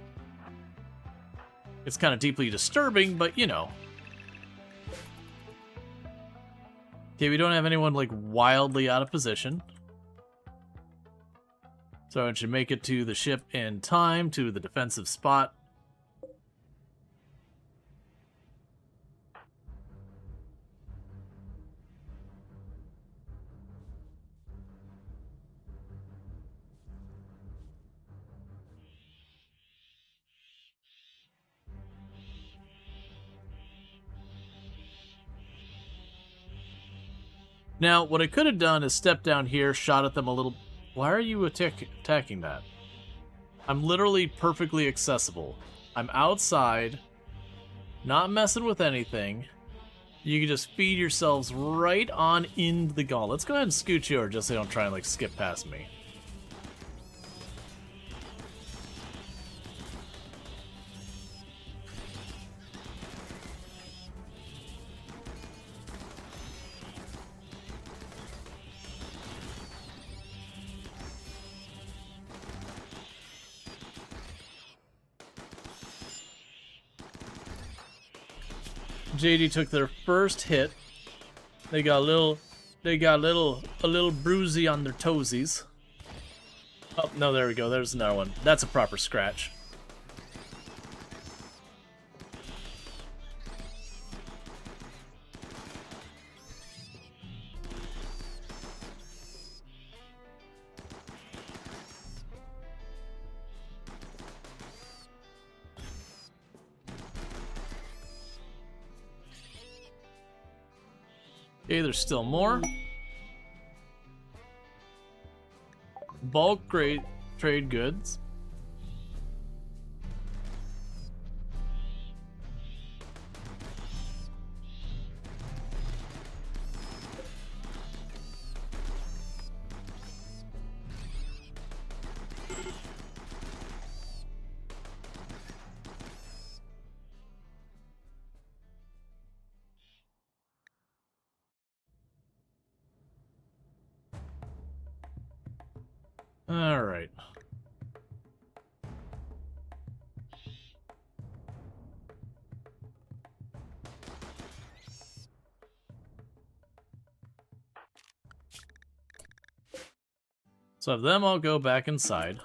It's kind of deeply disturbing, but you know. Okay, we don't have anyone like wildly out of position. So it should make it to the ship in time, to the defensive spot. Now, what I could have done is step down here, shot at them a little. Why are you attacking that? I'm literally perfectly accessible. I'm outside, not messing with anything. You can just feed yourselves right on into the gauntlet. Let's go ahead and scoot you over just so they don't try and like skip past me. JD took their first hit. They got a little bruisey on their toesies. Oh, no, there we go. There's another one. That's a proper scratch. Okay, there's still more. Bulk trade goods. All right. So have them all go back inside.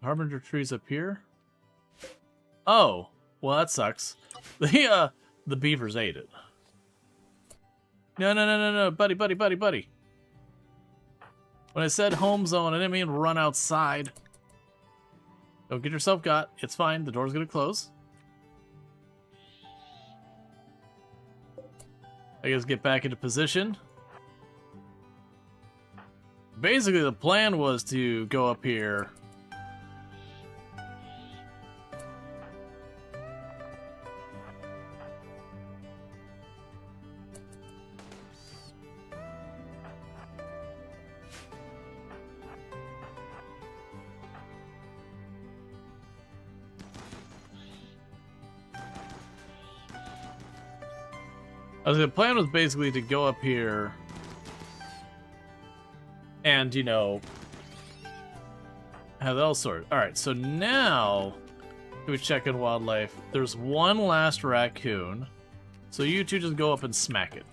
Harbinger trees up here. Oh, well that sucks. The beavers ate it. No, buddy. When I said home zone, I didn't mean run outside. Don't get yourself got. It's fine. The door's gonna close. I guess get back into position. Basically, the plan was to go up here. The plan was basically to go up here and, you know, have that all sorted. Alright, so now we check in wildlife. There's one last raccoon, so you two just go up and smack it.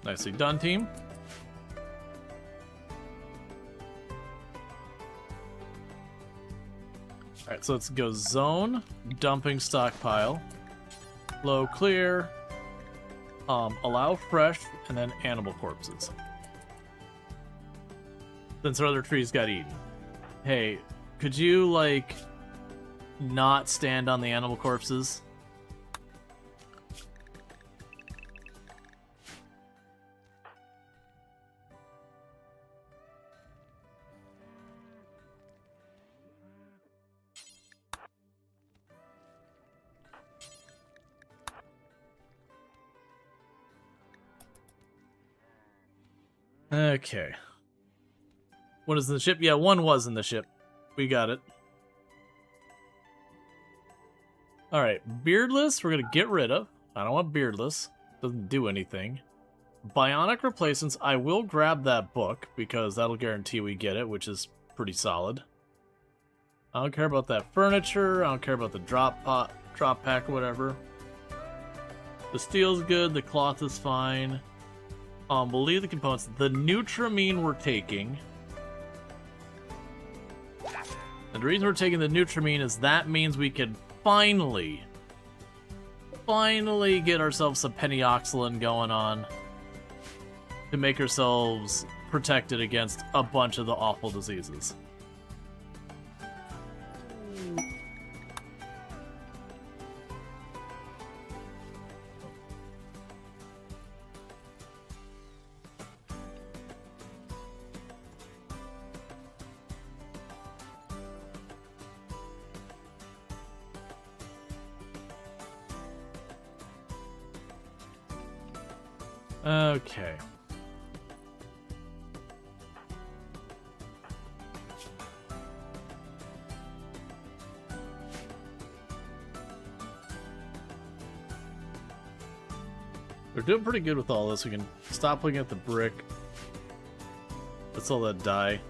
Nicely done, team. Alright, so let's go zone, dumping stockpile, low clear, allow fresh, and then animal corpses. Since our other trees got eaten. Hey, could you, like, not stand on the animal corpses? Okay. What is in the ship? Yeah, one was in the ship. We got it. Alright, beardless, we're gonna get rid of. I don't want beardless. Doesn't do anything. Bionic replacements, I will grab that book, because that'll guarantee we get it, which is pretty solid. I don't care about that furniture. I don't care about the drop pack or whatever. The steel's good. The cloth is fine. We'll leave the components. The Nutramine we're taking. And the reason we're taking the Nutramine is that means we can finally get ourselves some penioxylin going on to make ourselves protected against a bunch of the awful diseases. Okay. We're doing pretty good with all this. We can stop looking at the brick. That's all that dye.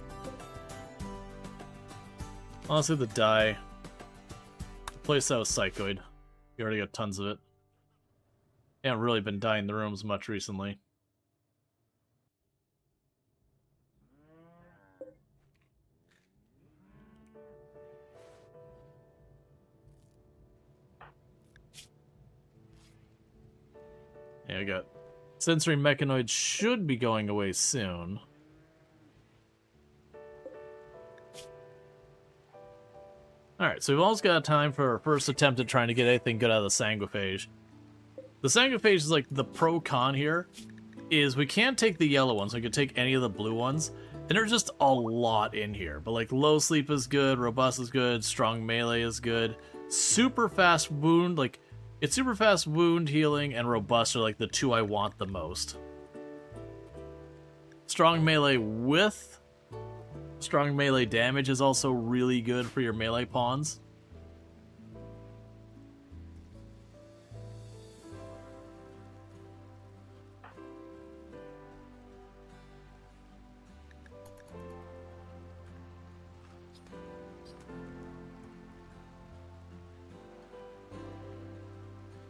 Honestly, the dye. Replace that with psychoid. You already got tons of it. Haven't really been dyeing the rooms much recently. Yeah, I got sensory mechanoids should be going away soon. Alright, so we've almost got time for our first attempt at trying to get anything good out of the sanguiphage. The sanguiphage is like the pro-con here, is we can't take the yellow ones, we can take any of the blue ones, and there's just a lot in here. But like low sleep is good, robust is good, strong melee is good, super fast wound, like it's super fast wound healing and robust are like the two I want the most. Strong melee with strong melee damage is also really good for your melee pawns.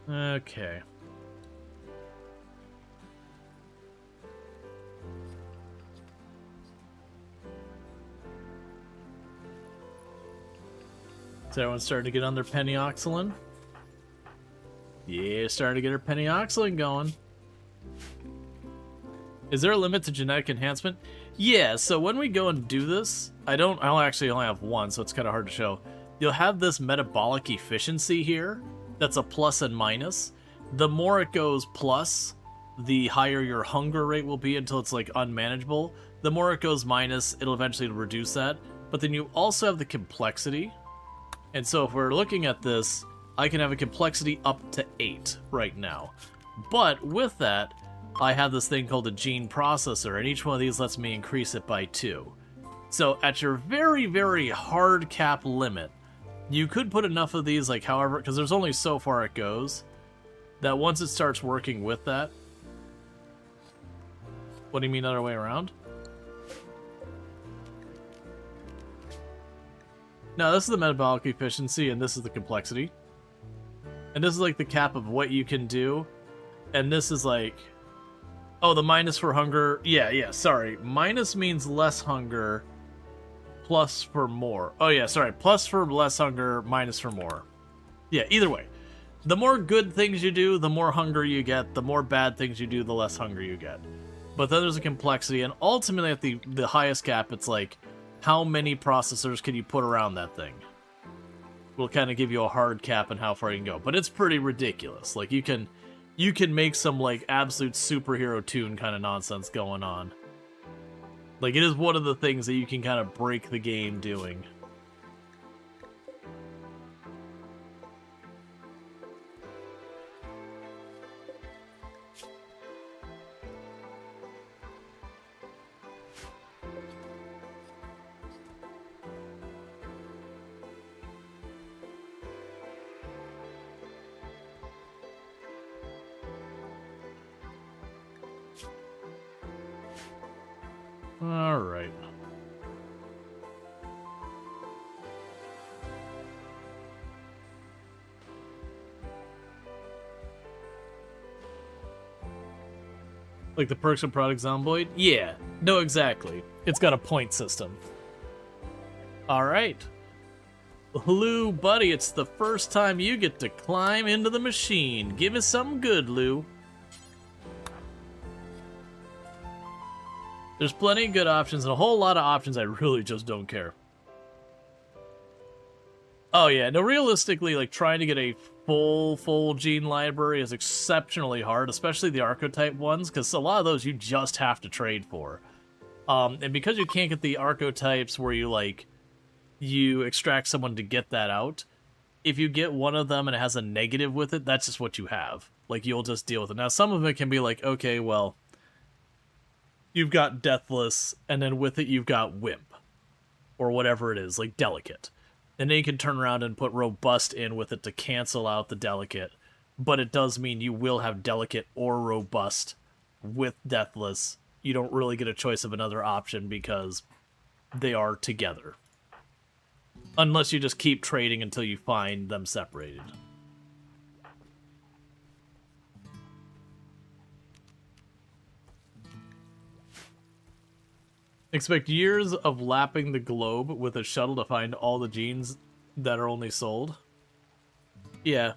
Okay. So everyone's starting to get on their penioxylin? Yeah, starting to get her penioxylin going. Is there a limit to genetic enhancement? Yeah, so when we go and do this, I'll actually only have one, so it's kind of hard to show. You'll have this metabolic efficiency here. That's a plus and minus. The more it goes plus, the higher your hunger rate will be until it's like unmanageable. The more it goes minus, it'll eventually reduce that. But then you also have the complexity. And so if we're looking at this, I can have a complexity up to 8 right now. But with that, I have this thing called a gene processor, and each one of these lets me increase it by 2. So at your very, very hard cap limit, you could put enough of these, like however, because there's only so far it goes, that once it starts working with that... What do you mean other way around? No, this is the metabolic efficiency, and this is the complexity. And this is like the cap of what you can do. And this is like... Oh, the minus for hunger... Yeah, sorry. Minus means less hunger... Plus for more. Oh yeah, sorry. Plus for less hunger, minus for more. Yeah, either way. The more good things you do, the more hunger you get. The more bad things you do, the less hunger you get. But then there's a complexity, and ultimately at the highest cap, it's like, how many processors can you put around that thing? Will kind of give you a hard cap on how far you can go. But it's pretty ridiculous. Like, you can make some, like, absolute superhero tune kind of nonsense going on. Like, it is one of the things that you can kind of break the game doing. Alright. Like the perks of Product Zomboid? Yeah, no, exactly. It's got a point system. Alright. Lou, buddy, it's the first time you get to climb into the machine. Give us something good, Lou. There's plenty of good options and a whole lot of options I really just don't care. Oh yeah, no, realistically, like, trying to get a full gene library is exceptionally hard, especially the archetype ones, because a lot of those you just have to trade for. And because you can't get the archetypes where you extract someone to get that out, if you get one of them and it has a negative with it, that's just what you have. Like, you'll just deal with it. Now, some of it can be like, okay, well, you've got Deathless, and then with it you've got Wimp, or whatever it is, like Delicate. And then you can turn around and put Robust in with it to cancel out the Delicate. But it does mean you will have Delicate or Robust with Deathless. You don't really get a choice of another option because they are together. Unless you just keep trading until you find them separated. Expect years of lapping the globe with a shuttle to find all the genes that are only sold. Yeah.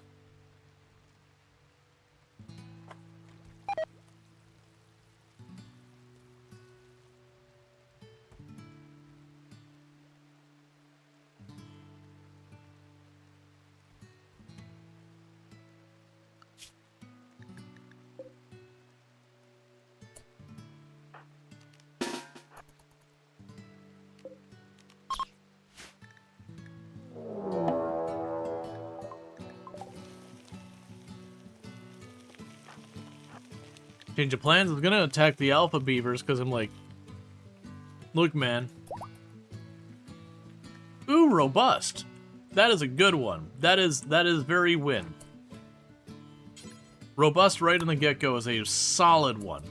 Change of plans. I was gonna attack the alpha beavers because I'm like, look, man. Ooh, Robust. That is a good one. That is very win. Robust right in the get-go is a solid one.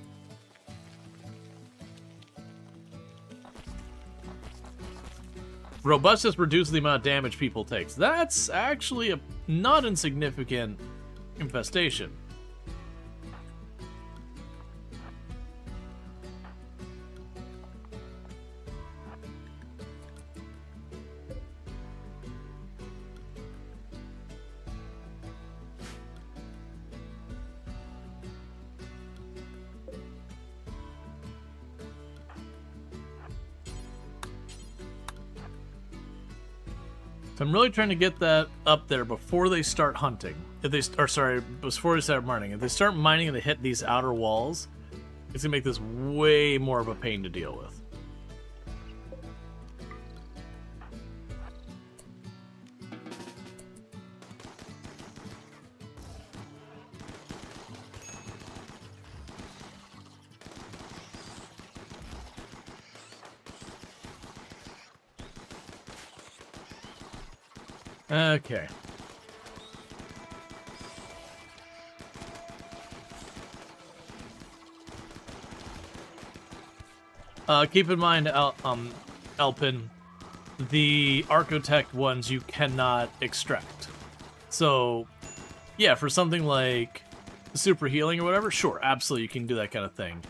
Robust just reduces the amount of damage people take. That's actually a not insignificant infestation. I'm really trying to get that up there before they start hunting. Before they start mining. If they start mining and they hit these outer walls, it's gonna make this way more of a pain to deal with. Okay. Keep in mind, Alpin, the Architect ones you cannot extract. So, yeah, for something like super healing or whatever, sure, absolutely, you can do that kind of thing.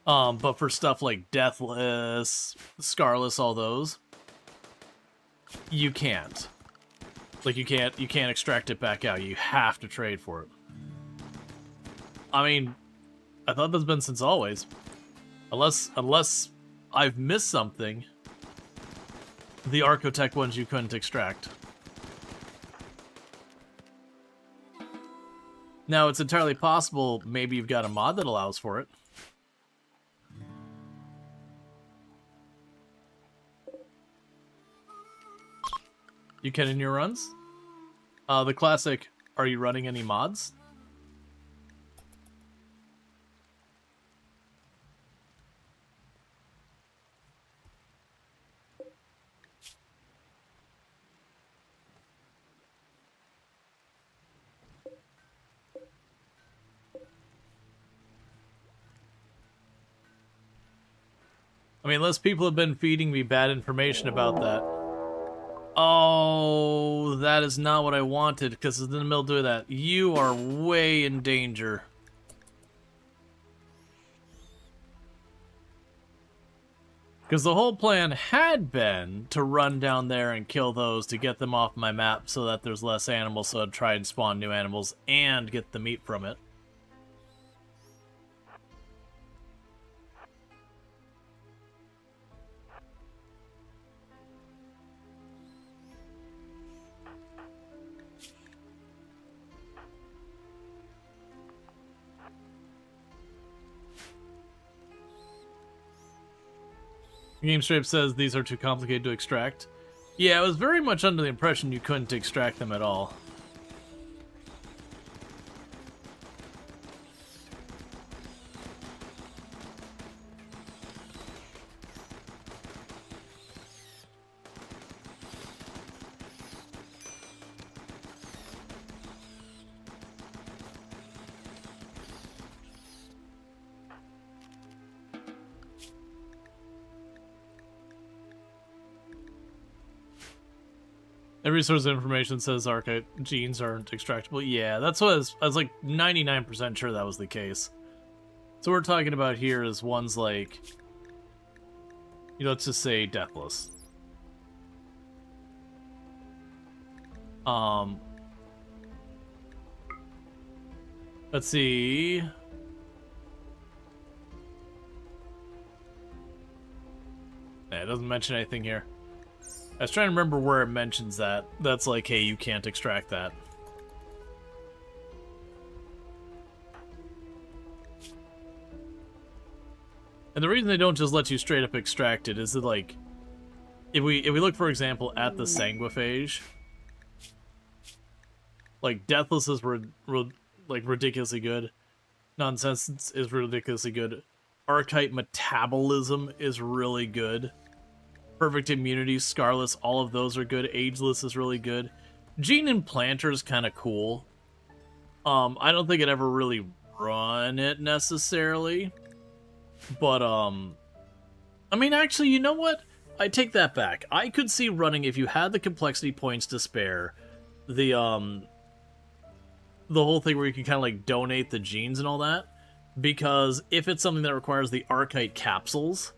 But for stuff like Deathless, Scarless, all those, you can't. Like, you can't extract it back out. You have to trade for it. I mean, I thought that's been since always. Unless I've missed something. The Architect ones you couldn't extract. Now, it's entirely possible maybe you've got a mod that allows for it. You can in your runs? The classic, are you running any mods? I mean, unless people have been feeding me bad information about that. Oh, that is not what I wanted, because it's in the middle of doing that. You are way in danger. Because the whole plan had been to run down there and kill those to get them off my map so that there's less animals, so I'd try and spawn new animals and get the meat from it. GameStrape says these are too complicated to extract. Yeah, I was very much under the impression you couldn't extract them at all. Every source of information says archetype genes aren't extractable. Yeah, that's what I was like 99% sure that was the case. So what we're talking about here is ones like, you know, let's just say Deathless. Let's see. Yeah, it doesn't mention anything here. I was trying to remember where it mentions that. That's like, hey, you can't extract that. And the reason they don't just let you straight up extract it is that, like, if we look, for example, at the Sanguiphage, like, Deathless is like ridiculously good. Nonsense is ridiculously good. Archetype Metabolism is really good. Perfect Immunity, Scarless, all of those are good. Ageless is really good. Gene Implanter is kind of cool. I don't think I'd ever really run it necessarily. But, I mean, actually, you know what? I take that back. I could see running, if you had the complexity points to spare, the whole thing where you can kind of, like, donate the genes and all that. Because if it's something that requires the Archetype capsules,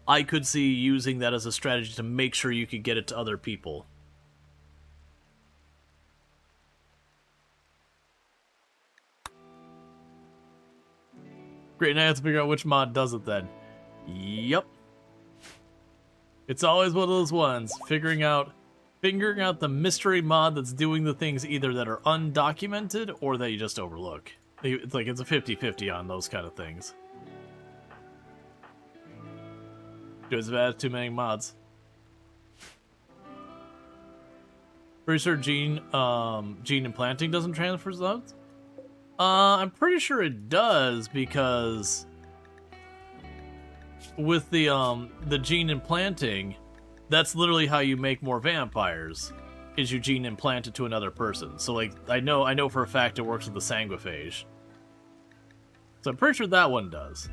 I could see using that as a strategy to make sure you could get it to other people. Great, now I have to figure out which mod does it then. Yep. It's always one of those ones, figuring out the mystery mod that's doing the things either that are undocumented or that you just overlook. It's like, it's a 50-50 on those kind of things. Because I've added too many mods. Pretty sure gene implanting doesn't transfer zones? I'm pretty sure it does, because with the gene implanting, that's literally how you make more vampires, is you gene implant it to another person. So, like, I know for a fact it works with the Sanguiphage. So I'm pretty sure that one does.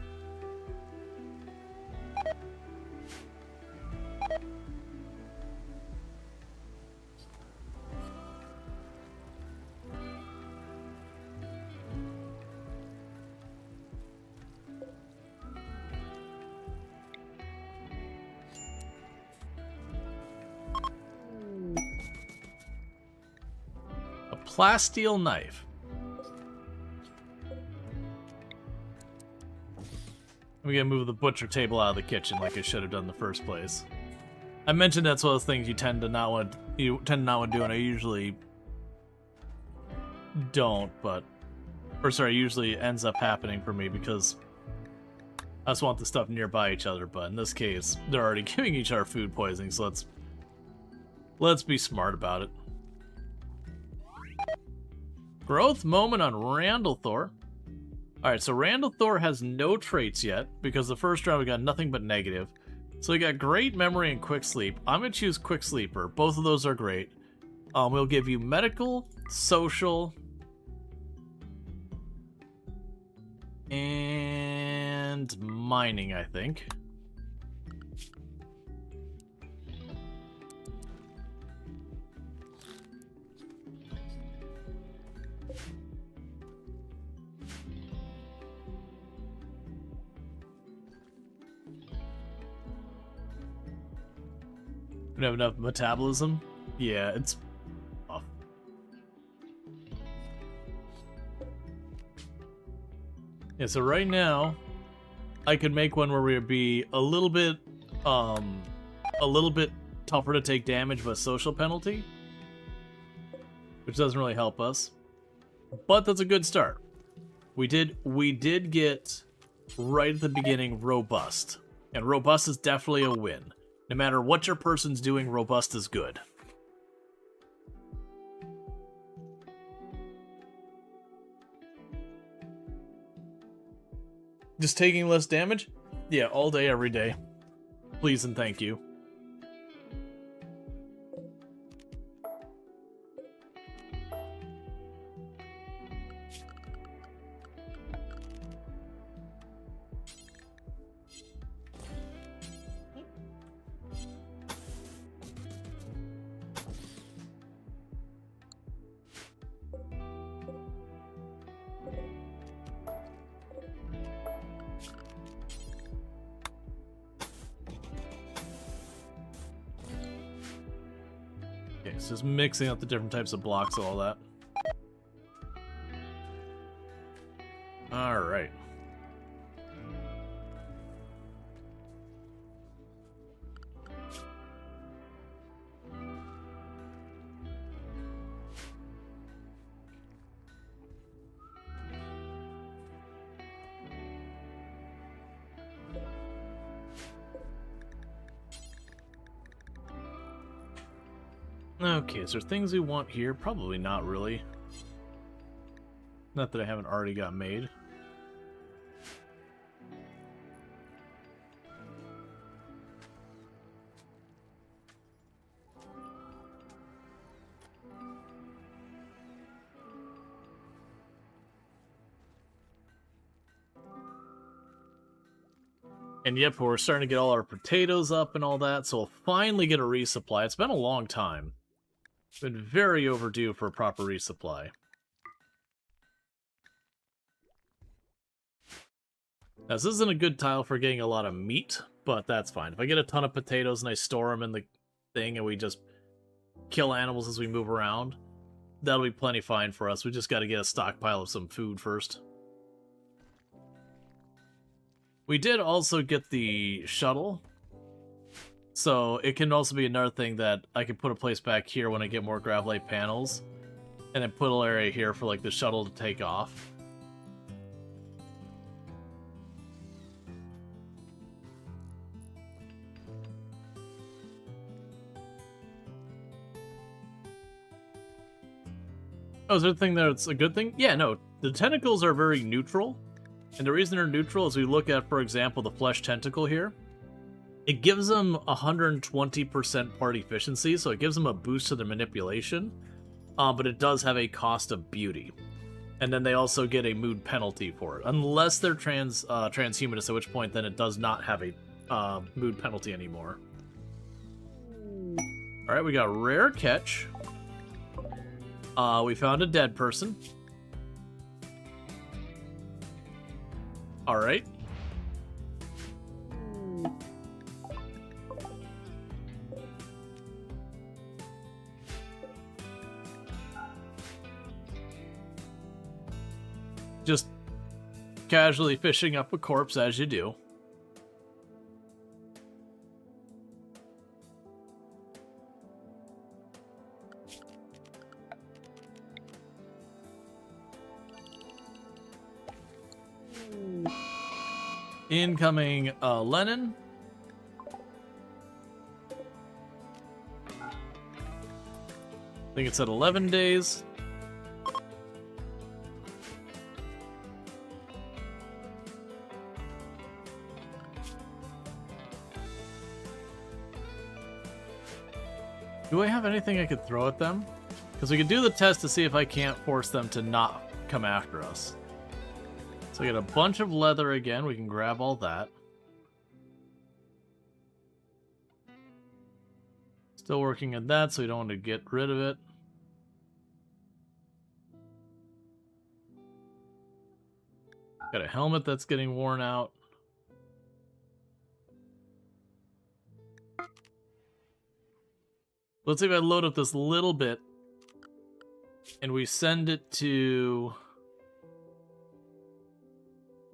Plasteel knife. We gotta move the butcher table out of the kitchen like I should have done in the first place. I mentioned that's one of those things you tend to not want to do, and I usually don't, but usually ends up happening for me because I just want the stuff nearby each other, but in this case, they're already giving each other food poisoning, so let's be smart about it. Growth moment on Randall-Thor. Alright, so Randall-Thor has no traits yet, because the first round we got nothing but negative. So we got great memory and quick sleep. I'm going to choose quick sleeper. Both of those are great. We'll give you medical, social, and mining, I think. don't have enough metabolism. Yeah, it's tough. Yeah, so right now, I could make one where we would be a little bit tougher to take damage, but social penalty, which doesn't really help us. But that's a good start. We did get right at the beginning robust, and robust is definitely a win. No matter what your person's doing, robust is good. Just taking less damage? Yeah, all day, every day. Please and thank you. Okay, so just mixing up the different types of blocks and all that. Alright. Okay, is there things we want here? Probably not really. Not that I haven't already got made. And yep, we're starting to get all our potatoes up and all that, so we'll finally get a resupply. It's been a long time. It's been very overdue for a proper resupply. Now, this isn't a good tile for getting a lot of meat, but that's fine. If I get a ton of potatoes and I store them in the thing and we just kill animals as we move around, that'll be plenty fine for us. We just got to get a stockpile of some food first. We did also get the shuttle, so it can also be another thing that I can put a place back here when I get more gravelite panels, and then put an area here for like the shuttle to take off. Oh, is there a thing that's a good thing? Yeah, no, the tentacles are very neutral, and the reason they're neutral is we look at, for example, the flesh tentacle here. It gives them 120% part efficiency, so it gives them a boost to their manipulation, but it does have a cost of beauty. And then they also get a mood penalty for it, unless they're transhumanist, at which point then it does not have a mood penalty anymore. Alright, we got rare catch. We found a dead person. Alright. Just casually fishing up a corpse as you do. Incoming Lennon. I think it's at 11 days. Do I have anything I could throw at them? Because we could do the test to see if I can't force them to not come after us. So I got a bunch of leather again. We can grab all that. Still working on that, so we don't want to get rid of it. Got a helmet that's getting worn out. Let's see if I load up this little bit and we send it to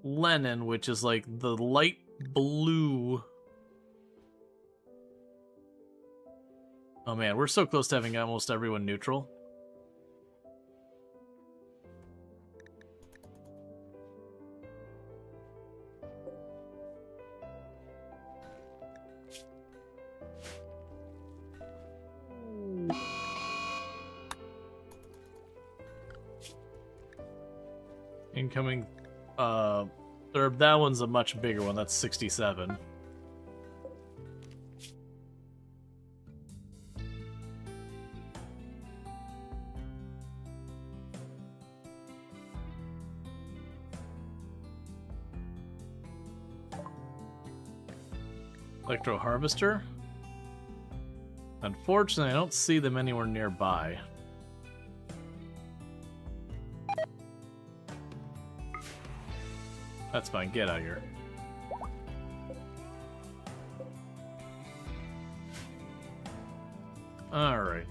Lenin, which is like the light blue. Oh man, we're so close to having almost everyone neutral. Incoming, or that one's a much bigger one. That's 67. Electro Harvester. Unfortunately, I don't see them anywhere nearby. That's fine, get out of here. Alright.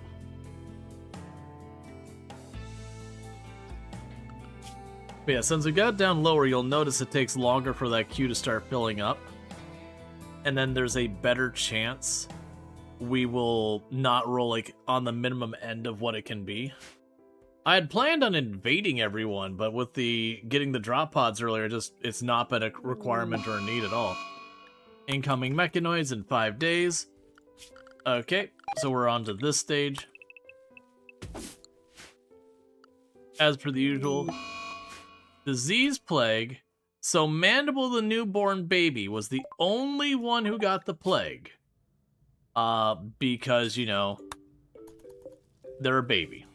But yeah, since we got down lower, you'll notice it takes longer for that queue to start filling up. And then there's a better chance we will not roll like on the minimum end of what it can be. I had planned on invading everyone, but with the getting the drop pods earlier, it's not been a requirement or a need at all. Incoming mechanoids in 5 days. Okay, so we're on to this stage. As per the usual, disease plague. So Mandible the newborn baby was the only one who got the plague. Because, you know, they're a baby.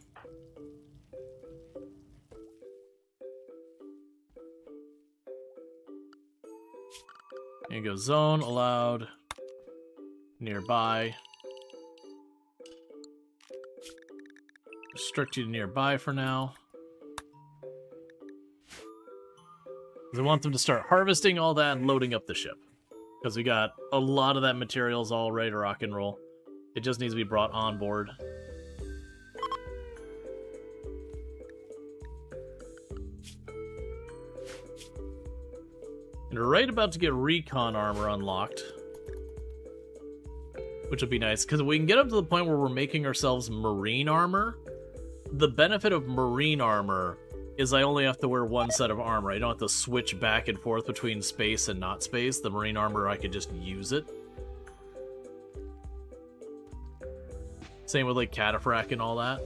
Here you go, zone allowed, nearby. Restrict you to nearby for now. I want them to start harvesting all that and loading up the ship. Because we got a lot of that materials all ready to rock and roll. It just needs to be brought on board. And we're right about to get recon armor unlocked. Which would be nice, because if we can get up to the point where we're making ourselves marine armor, the benefit of marine armor is I only have to wear one set of armor. I don't have to switch back and forth between space and not space. The marine armor, I could just use it. Same with like cataphract and all that.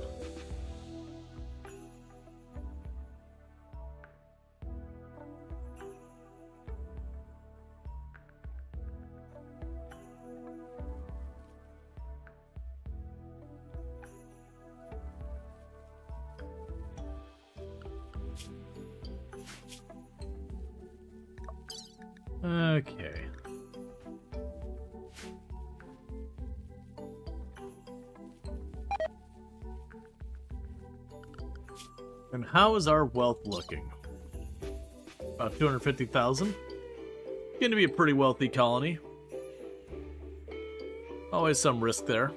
Okay. And how is our wealth looking? About 250,000. Going to be a pretty wealthy colony. Always some risk there.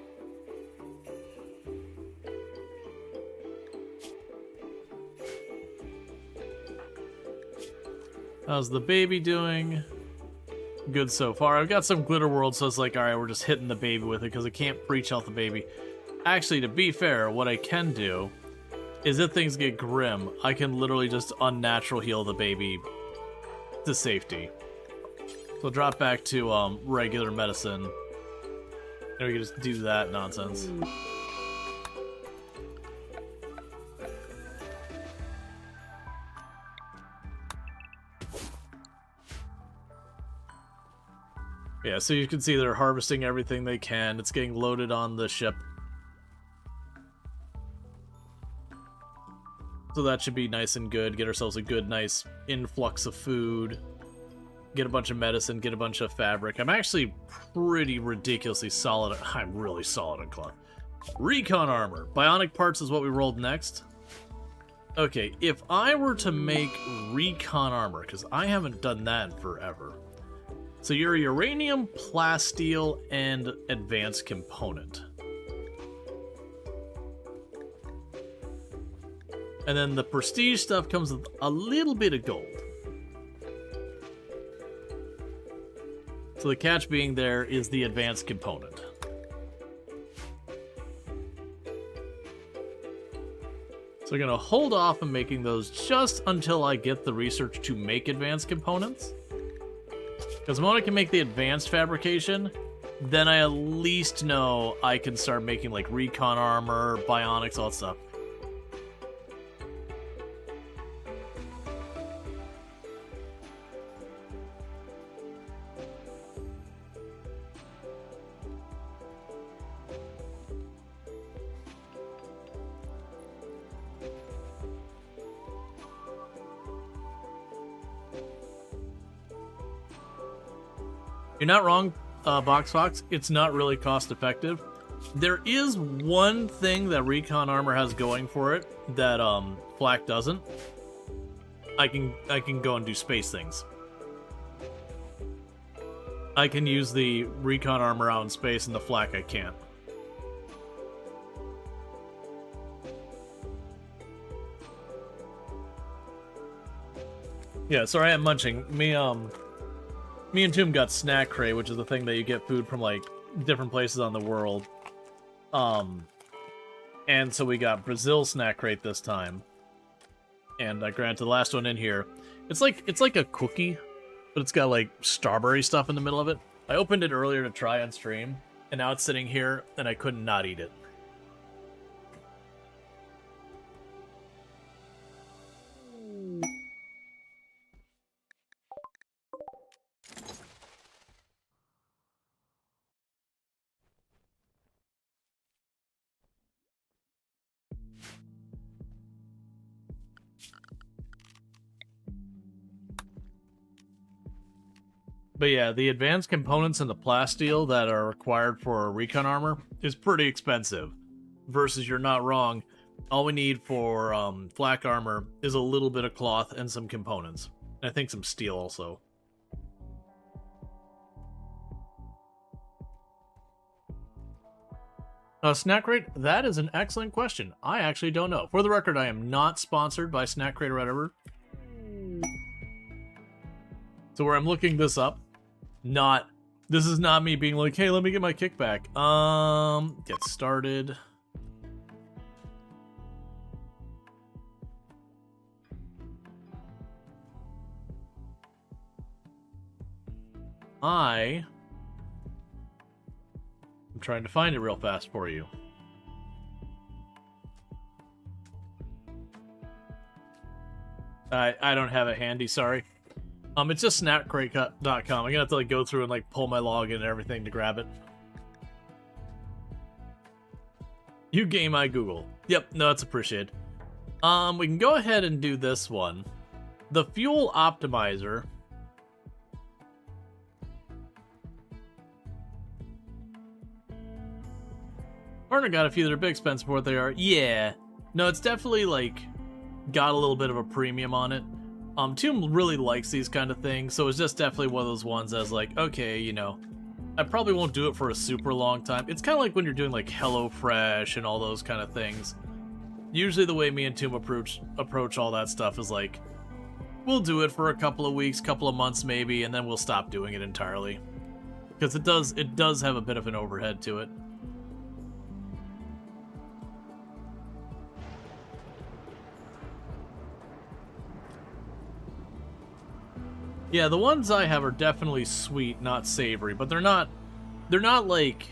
How's the baby doing? Good so far. I've got some glitter world, so it's like, alright, we're just hitting the baby with it because I can't breach health the baby. Actually, to be fair, what I can do is if things get grim, I can literally just unnatural heal the baby to safety. So drop back to regular medicine. And we can just do that nonsense. Yeah, so you can see they're harvesting everything they can. It's getting loaded on the ship. So that should be nice and good. Get ourselves a good, nice influx of food. Get a bunch of medicine, get a bunch of fabric. I'm actually pretty ridiculously solid. I'm really solid on cloth. Recon armor. Bionic parts is what we rolled next. Okay, if I were to make recon armor, because I haven't done that in forever. So you're a uranium, plasteel, and advanced component. And then the prestige stuff comes with a little bit of gold. So the catch being there is the advanced component. So I'm going to hold off on making those just until I get the research to make advanced components. Because when I can make the advanced fabrication, then I at least know I can start making like recon armor, bionics, all that stuff. You're not wrong, Box Fox. It's not really cost effective. There is one thing that Recon Armor has going for it that Flak doesn't. I can go and do space things. I can use the Recon Armor out in space, and the Flak I can't. Yeah, sorry I'm munching. Me and Toom got Snack Crate, which is the thing that you get food from, like, different places on the world. And so we got Brazil Snack Crate this time. And granted, the last one in here, it's like a cookie, but it's got, like, strawberry stuff in the middle of it. I opened it earlier to try on stream, and now it's sitting here, and I could not eat it. But yeah, the advanced components in the plasteel that are required for recon armor is pretty expensive. Versus, you're not wrong, all we need for flak armor is a little bit of cloth and some components. And I think some steel also. Snack Crate, that is an excellent question. I actually don't know. For the record, I am not sponsored by Snack Crate or whatever. So where I'm looking this up, this is not me being like, hey, let me get my kickback. Get started. I'm trying to find it real fast for you. I don't have it handy, sorry. It's just snapcrate.com. I'm gonna have to like go through and like pull my login and everything to grab it. You game, I Google. Yep, no, that's appreciated. We can go ahead and do this one. The fuel optimizer. Partner got a few that are big expensive for what they are. Yeah. No, it's definitely like got a little bit of a premium on it. Toom really likes these kind of things, so it's just definitely one of those ones that's like, okay, you know, I probably won't do it for a super long time. It's kind of like when you're doing like HelloFresh and all those kind of things. Usually the way me and Toom approach all that stuff is like, we'll do it for a couple of weeks, couple of months maybe, and then we'll stop doing it entirely. Because it does have a bit of an overhead to it. Yeah, the ones I have are definitely sweet, not savory, but they're not like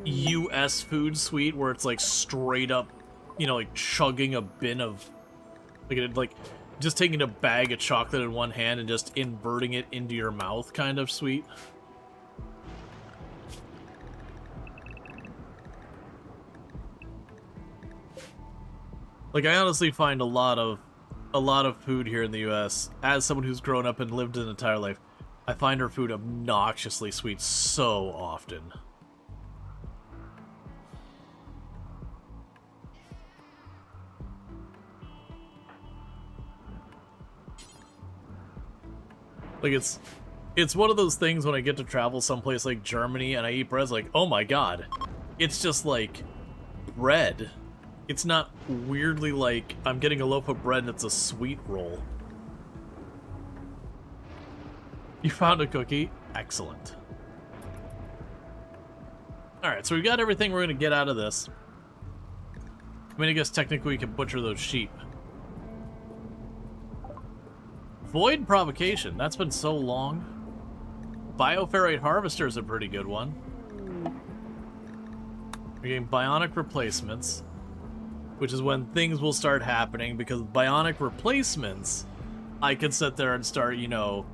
US food sweet where it's like straight up, you know, like chugging a bin of like just taking a bag of chocolate in one hand and just inverting it into your mouth kind of sweet. Like I honestly find a lot of food here in the US, as someone who's grown up and lived an entire life, I find our food obnoxiously sweet so often. Like it's one of those things when I get to travel someplace like Germany and I eat bread, it's like, oh my god. It's just like bread. It's not weirdly like I'm getting a loaf of bread and it's a sweet roll. You found a cookie? Excellent. Alright, so we've got everything we're going to get out of this. I mean, I guess technically we can butcher those sheep. Void Provocation. That's been so long. Bioferrite Harvester is a pretty good one. We're getting Bionic Replacements, which is when things will start happening, because Bionic Replacements, I could sit there and start, you know,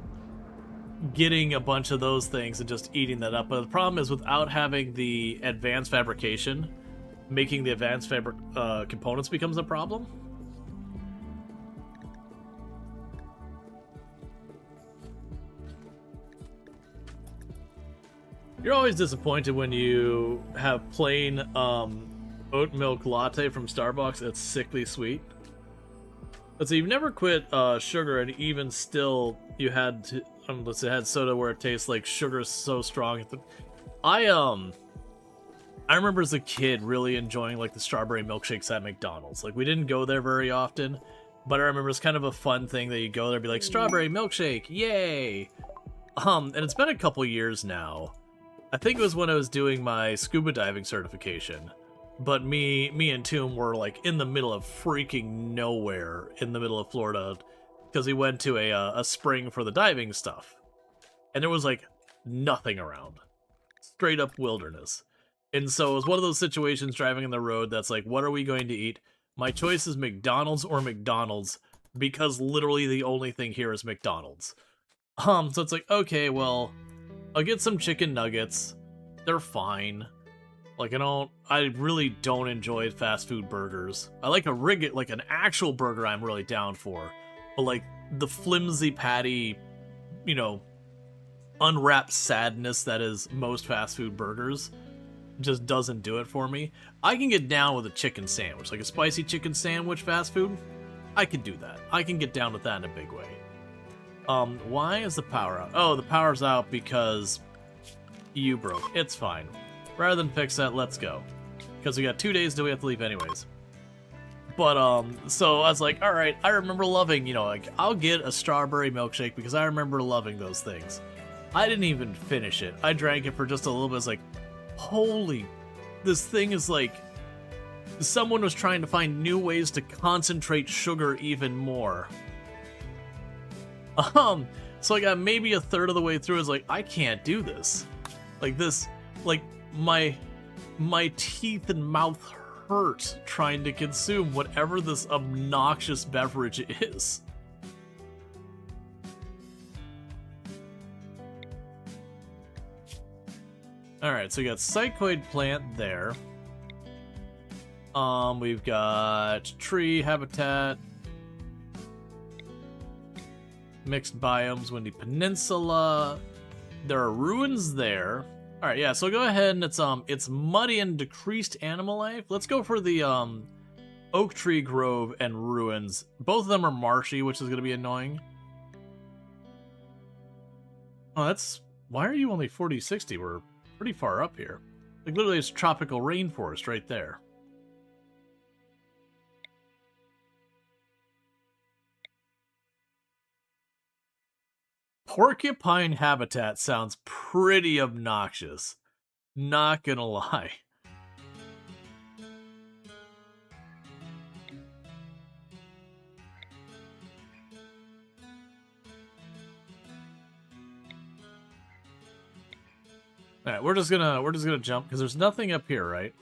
getting a bunch of those things and just eating that up. But the problem is, without having the Advanced Fabrication, making the Advanced Components becomes a problem. You're always disappointed when you have plain oat milk latte from Starbucks. It's sickly sweet. But so you've never quit sugar, and even still, you had to, let's say, had soda where it tastes like sugar is so strong. I remember as a kid really enjoying like the strawberry milkshakes at McDonald's. Like, we didn't go there very often, but I remember it's kind of a fun thing that you go there and be like, strawberry milkshake, yay! And it's been a couple years now. I think it was when I was doing my scuba diving certification. But me and Toom were like in the middle of freaking nowhere in the middle of Florida, because we went to a spring for the diving stuff. And there was like nothing around. Straight up wilderness. And so it was one of those situations driving on the road that's like, what are we going to eat? My choice is McDonald's or McDonald's, because literally the only thing here is McDonald's. So it's like, okay, well, I'll get some chicken nuggets. They're fine. Like, I really don't enjoy fast food burgers. I like an actual burger I'm really down for. But like, the flimsy patty, you know, unwrapped sadness that is most fast food burgers just doesn't do it for me. I can get down with a chicken sandwich, like a spicy chicken sandwich fast food. I can do that. I can get down with that in a big way. Why is the power out? Oh, the power's out because you broke. It's fine. Rather than fix that, let's go. Because we got 2 days till we have to leave anyways. But, so I was like, alright, I remember loving, you know, like, I'll get a strawberry milkshake because I remember loving those things. I didn't even finish it. I drank it for just a little bit. It's like, holy, this thing is like, someone was trying to find new ways to concentrate sugar even more. So I got maybe a third of the way through. I was like, I can't do this. Like this, like my teeth and mouth hurt trying to consume whatever this obnoxious beverage is. Alright, so we got Psychoid Plant there. We've got tree habitat. Mixed biomes, Windy Peninsula. There are ruins there. Alright, yeah, so go ahead and it's muddy and decreased animal life. Let's go for the Oak Tree Grove and ruins. Both of them are marshy, which is gonna be annoying. Oh, that's, why are you only 40-60? We're pretty far up here. Like, literally, it's tropical rainforest right there. Porcupine habitat sounds pretty obnoxious. Not gonna lie. Alright, we're just gonna jump because there's nothing up here, right?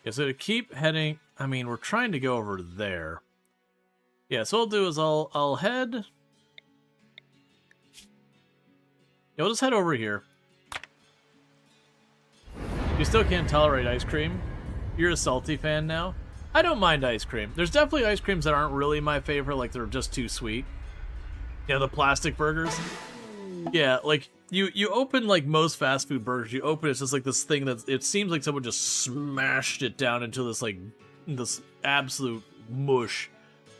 Yeah, so to keep heading, I mean, we're trying to go over there. Yeah, so what I'll do is I'll head. Yeah, we'll just head over here. You still can't tolerate ice cream? You're a salty fan now? I don't mind ice cream. There's definitely ice creams that aren't really my favorite, like they're just too sweet. Yeah, the plastic burgers. Yeah, like, you open, like, most fast food burgers, you open it's just like this thing that, it seems like someone just smashed it down into this, like, this absolute mush.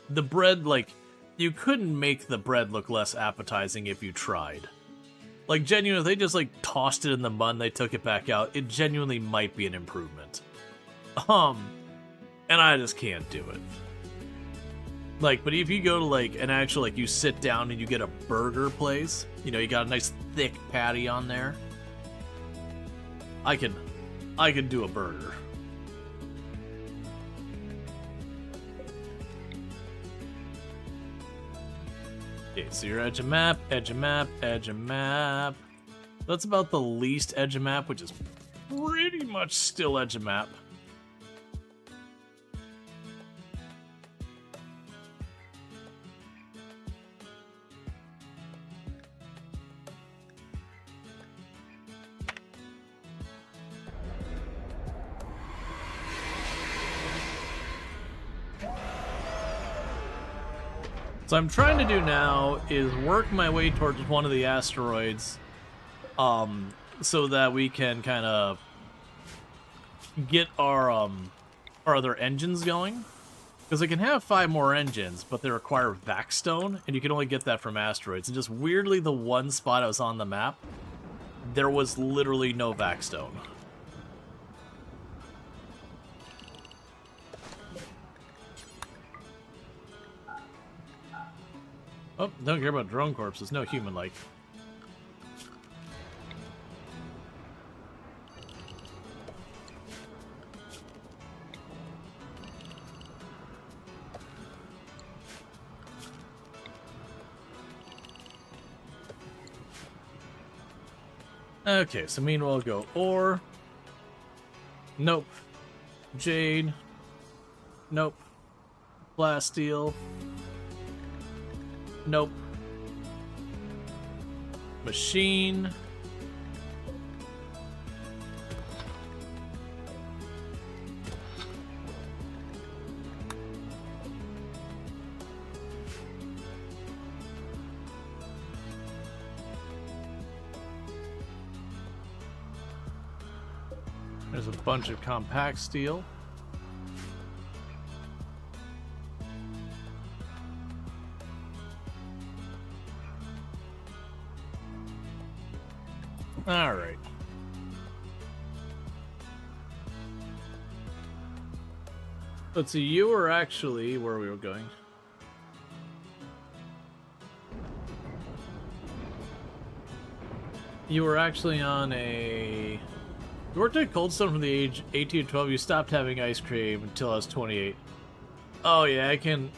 The bread, like, you couldn't make the bread look less appetizing if you tried. Like, genuinely, if they just, like, tossed it in the mud and they took it back out, it genuinely might be an improvement. And I just can't do it. Like, but if you go to like an actual, like you sit down and you get a burger place, you know, you got a nice thick patty on there. I can do a burger. Okay, so you're edge of map, edge of map, edge of map. That's about the least edge of map, which is pretty much still edge of map. So I'm trying to do now is work my way towards one of the asteroids, so that we can kind of get our other engines going. Because I can have 5 more engines, but they require Vaxstone, and you can only get that from asteroids. And just weirdly, the one spot I was on the map, there was literally no Vaxstone. Oh, don't care about drone corpses. No human life. Okay, so meanwhile we'll go ore. Nope. Jade. Nope. Plasteel. Nope. Machine. There's a bunch of compact steel. All right. Let's see, you were actually where we were going. You were actually on a... You worked at Coldstone from the age 18 to 12. You stopped having ice cream until I was 28. Oh yeah, I can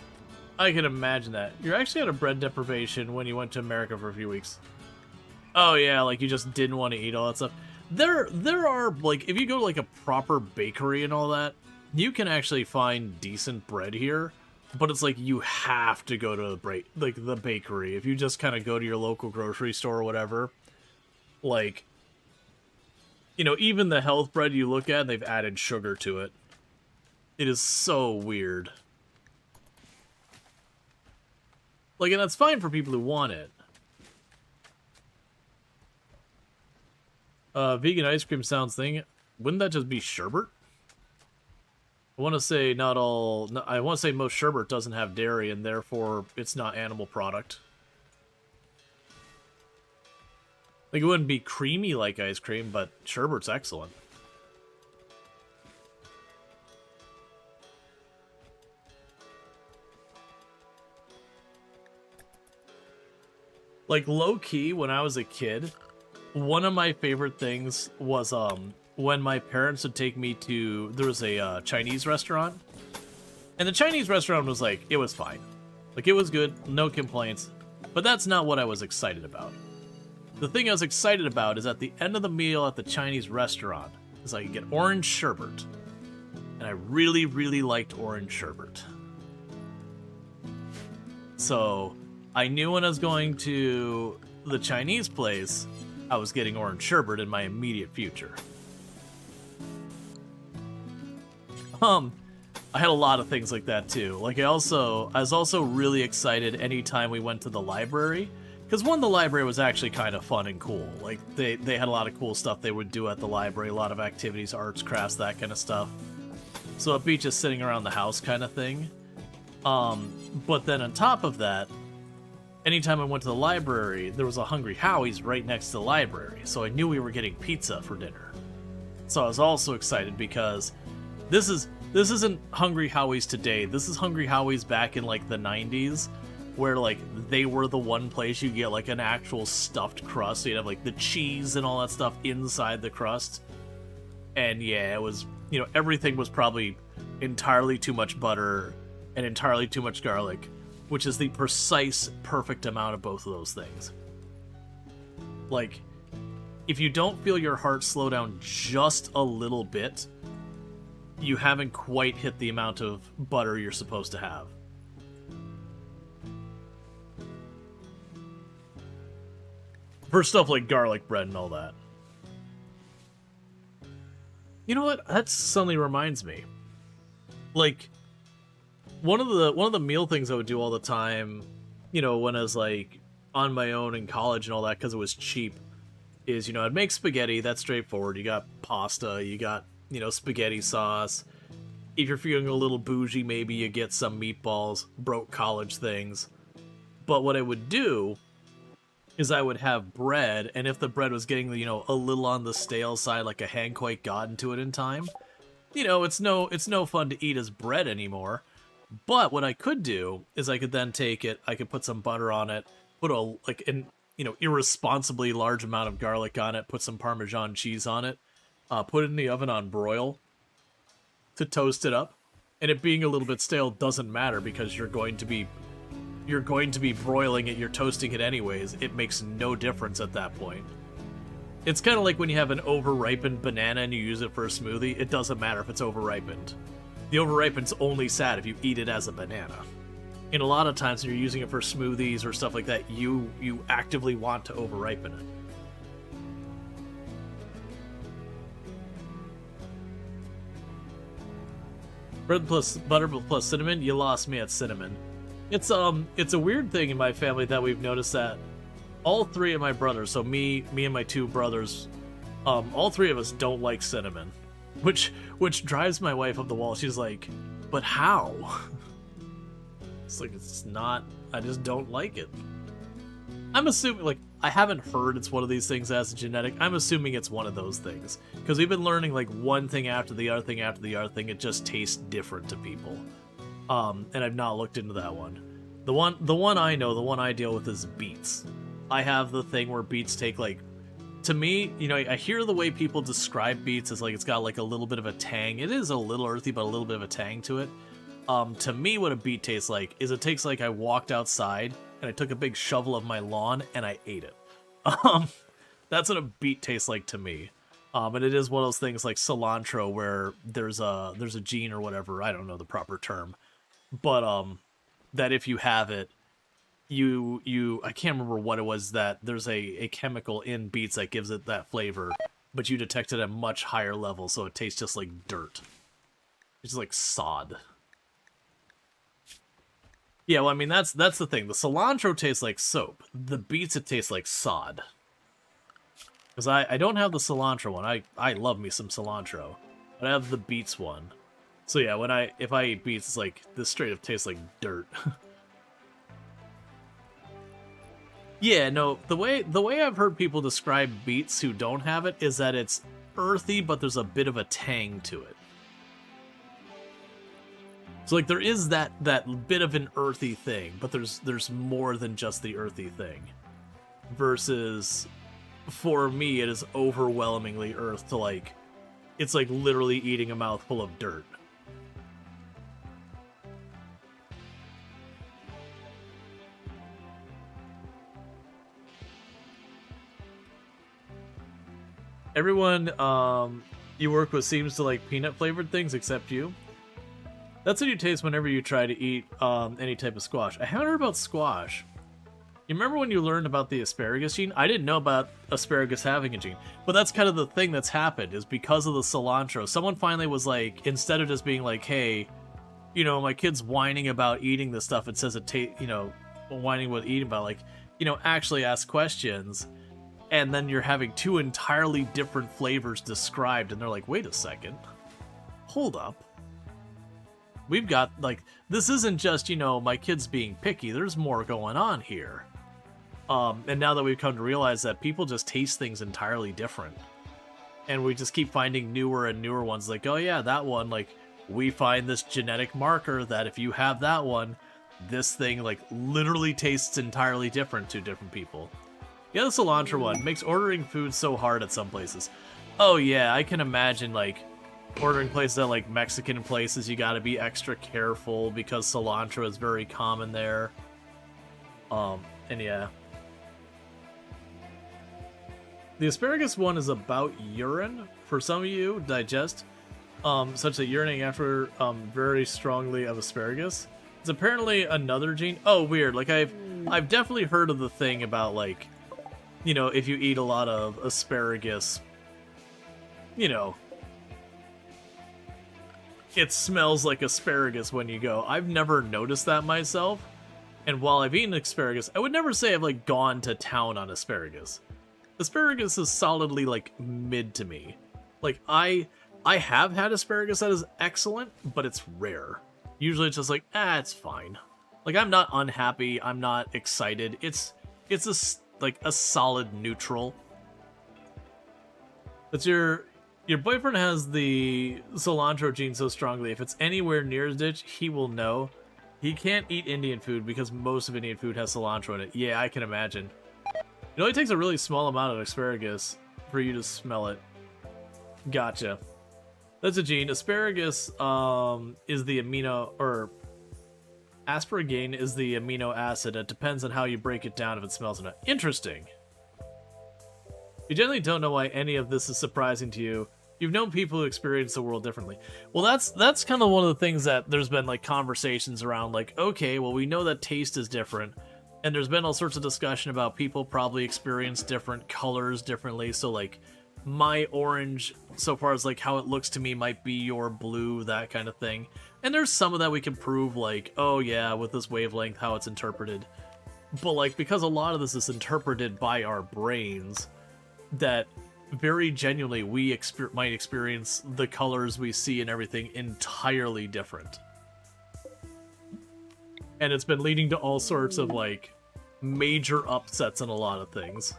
imagine that. You're actually out of bread deprivation when you went to America for a few weeks. Oh yeah, like you just didn't want to eat all that stuff. There are, like, if you go to like a proper bakery and all that, you can actually find decent bread here, but it's like you have to go to the bakery. If you just kind of go to your local grocery store or whatever, like, you know, even the health bread you look at, they've added sugar to it. It is so weird. Like, and that's fine for people who want it. Vegan ice cream sounds thing. Wouldn't that just be sherbet? I want to say not all... No, I want to say most sherbet doesn't have dairy, and therefore it's not animal product. Like, it wouldn't be creamy like ice cream, but sherbet's excellent. Like, low-key, when I was a kid, one of my favorite things was when my parents would take me to... There was a Chinese restaurant. And the Chinese restaurant was like, it was fine. Like, it was good, no complaints. But that's not what I was excited about. The thing I was excited about is at the end of the meal at the Chinese restaurant is I could get orange sherbet. And I really, really liked orange sherbet. So I knew when I was going to the Chinese place, I was getting orange sherbet in my immediate future. I had a lot of things like that too. Like I was also really excited anytime we went to the library. Because one, the library was actually kind of fun and cool. Like, they had a lot of cool stuff they would do at the library, a lot of activities, arts, crafts, that kind of stuff. So it beat just sitting around the house kind of thing. But then on top of that, anytime I went to the library, there was a Hungry Howie's right next to the library. So I knew we were getting pizza for dinner. So I was also excited because this is this isn't Hungry Howie's today. This is Hungry Howie's back in like the 90s, where like they were the one place you get like an actual stuffed crust. So you'd have like the cheese and all that stuff inside the crust. And yeah, it was, you know, everything was probably entirely too much butter and entirely too much garlic, which is the precise perfect amount of both of those things. Like, if you don't feel your heart slow down just a little bit, you haven't quite hit the amount of butter you're supposed to have. For stuff like garlic bread and all that. You know what? That suddenly reminds me. Like, one of the meal things I would do all the time, you know, when I was like on my own in college and all that, because it was cheap, is, you know, I'd make spaghetti. That's straightforward. You got pasta, you got, you know, spaghetti sauce. If you're feeling a little bougie, maybe you get some meatballs, broke college things. But what I would do is I would have bread, and if the bread was getting, you know, a little on the stale side, like I hadn't quite gotten to it in time, you know, it's no fun to eat as bread anymore. But what I could do is I could then take it, I could put some butter on it, put an you know, irresponsibly large amount of garlic on it, put some Parmesan cheese on it, put it in the oven on broil to toast it up. And it being a little bit stale doesn't matter because you're going to be broiling it, you're toasting it anyways. It makes no difference at that point. It's kind of like when you have an over-ripened banana and you use it for a smoothie. It doesn't matter if it's over-ripened. The over-ripened's only sad if you eat it as a banana. And a lot of times when you're using it for smoothies or stuff like that, you actively want to over-ripen it. Bread plus butter plus cinnamon? You lost me at cinnamon. It's a weird thing in my family that we've noticed that all three of my brothers, so me and my two brothers, all three of us don't like cinnamon, which drives my wife up the wall. She's like, "But how?" It's like, it's not. I just don't like it. I'm assuming, like, I haven't heard it's one of these things as a genetic. I'm assuming it's one of those things because we've been learning like one thing after the other thing after the other thing. It just tastes different to people. And I've not looked into that one. The one I know, the one I deal with is beets. I have the thing where beets take like, to me, you know, I hear the way people describe beets as like it's got like a little bit of a tang. It is a little earthy, but a little bit of a tang to it. To me, what a beet tastes like is it tastes like I walked outside and I took a big shovel of my lawn and I ate it. That's what a beet tastes like to me. And it is one of those things like cilantro where there's a gene or whatever, I don't know the proper term, but that if you have it, I can't remember what it was, that there's a chemical in beets that gives it that flavor, but you detect it at a much higher level, so it tastes just like dirt. It's just like sod. Yeah, well, I mean, that's the thing. The cilantro tastes like soap. The beets, it tastes like sod. Because I don't have the cilantro one. I love me some cilantro. But I have the beets one. So yeah, if I eat beets, it's like, this straight up tastes like dirt. Yeah, no, the way I've heard people describe beets who don't have it is that it's earthy, but there's a bit of a tang to it. So like there is that bit of an earthy thing, but there's more than just the earthy thing. Versus, for me, it is overwhelmingly earth to like, it's like literally eating a mouthful of dirt. Everyone you work with seems to like peanut flavored things except you. That's what you taste whenever you try to eat any type of squash. I haven't heard about squash. You remember when you learned about the asparagus gene? I didn't know about asparagus having a gene. But that's kind of the thing that's happened, is because of the cilantro. Someone finally was like, instead of just being like, hey, you know, my kid's whining about eating this stuff, it says it you know, whining about eating about, like, you know, actually ask questions. And then you're having two entirely different flavors described, and they're like, wait a second. Hold up. We've got, like, this isn't just, you know, my kid's being picky. There's more going on here. And now that we've come to realize that people just taste things entirely different. And we just keep finding newer and newer ones. Like, oh yeah, that one, like, we find this genetic marker that if you have that one, this thing like literally tastes entirely different to different people. Yeah, the cilantro one makes ordering food so hard at some places. Oh yeah, I can imagine like ordering places at like Mexican places, you gotta be extra careful because cilantro is very common there. And yeah. The asparagus one is about urine. For some of you, digest, such that urinating after very strongly of asparagus. It's apparently another gene. Oh, weird. Like I've definitely heard of the thing about like, you know, if you eat a lot of asparagus, you know, it smells like asparagus when you go. I've never noticed that myself. And while I've eaten asparagus, I would never say I've like gone to town on asparagus. Asparagus is solidly like mid to me. Like I have had asparagus that is excellent, but it's rare. Usually it's just like, it's fine. Like I'm not unhappy, I'm not excited. It's a solid neutral. But your boyfriend has the cilantro gene so strongly, if it's anywhere near his ditch, he will know. He can't eat Indian food because most of Indian food has cilantro in it. Yeah, I can imagine. It only takes a really small amount of asparagus for you to smell it. Gotcha. That's a gene. Asparagus is the amino, or asparagine is the amino acid. It depends on how you break it down if it smells or not. Interesting. You generally don't know why any of this is surprising to you. You've known people who experience the world differently. Well, that's kind of one of the things that there's been like conversations around, like, okay, well, we know that taste is different. And there's been all sorts of discussion about people probably experience different colors differently. So like my orange, so far as like how it looks to me, might be your blue, that kind of thing. And there's some of that we can prove, like, oh yeah, with this wavelength, how it's interpreted. But like, because a lot of this is interpreted by our brains, that very genuinely we might experience the colors we see and everything entirely different. And it's been leading to all sorts of like major upsets in a lot of things.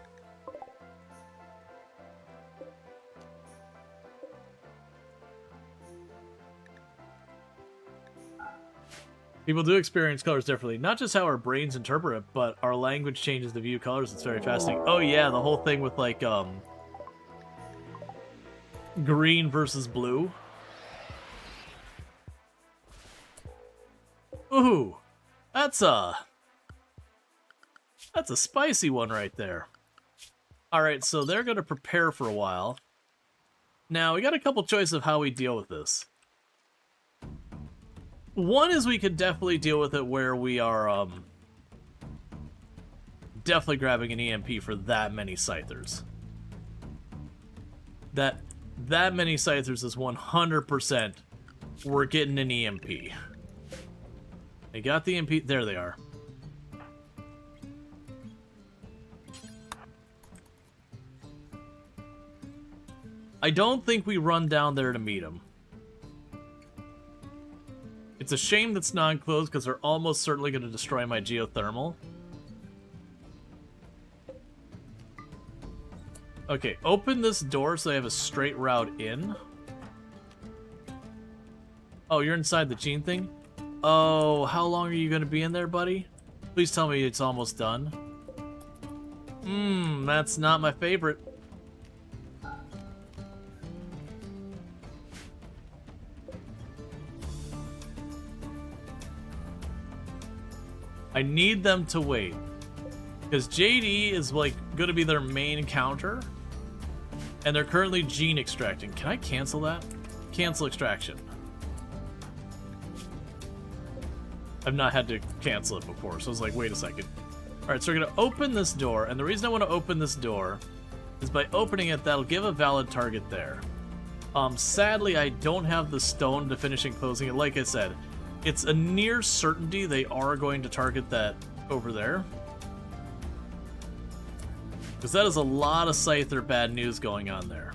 People do experience colors differently. Not just how our brains interpret it, but our language changes to view colors. It's very fascinating. Oh yeah, the whole thing with like green versus blue. Ooh, that's a spicy one right there. All right, so they're going to prepare for a while. Now, we got a couple choices of how we deal with this. One is we could definitely deal with it where we are definitely grabbing an EMP for that many Scythers. That many Scythers is 100% we're getting an EMP. They got the EMP. There they are. I don't think we run down there to meet them. It's a shame that's non-closed because they're almost certainly going to destroy my geothermal. Okay, open this door so I have a straight route in. Oh, you're inside the gene thing? Oh, how long are you going to be in there, buddy? Please tell me it's almost done. That's not my favorite. I need them to wait. Because JD is like going to be their main counter. And they're currently gene extracting. Can I cancel that? Cancel extraction. I've not had to cancel it before, so I was like, wait a second. Alright, so we're going to open this door, and the reason I want to open this door is by opening it, that'll give a valid target there. Sadly, I don't have the stone to finish and closing it. Like I said, it's a near certainty they are going to target that over there. Because that is a lot of Scyther bad news going on there.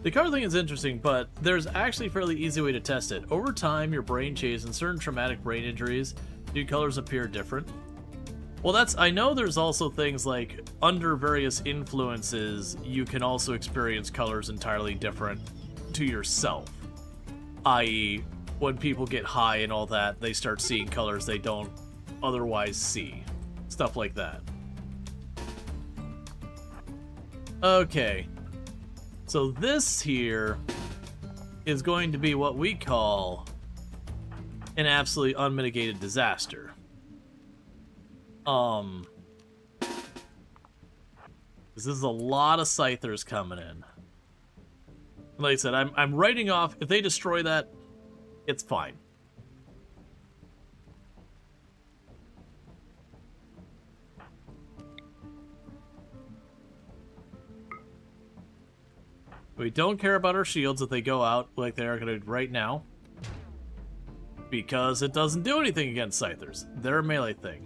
The color thing is interesting, but there's actually a fairly easy way to test it. Over time, your brain changes, and certain traumatic brain injuries, do colors appear different? Well, I know there's also things like, under various influences, you can also experience colors entirely different to yourself. i.e., when people get high and all that, they start seeing colors they don't otherwise see. Stuff like that. Okay. So this here is going to be what we call an absolutely unmitigated disaster. This is a lot of Scythers coming in. Like I said, I'm writing off, if they destroy that, it's fine. We don't care about our shields if they go out like they are going to right now, because it doesn't do anything against Scythers. They're a melee thing.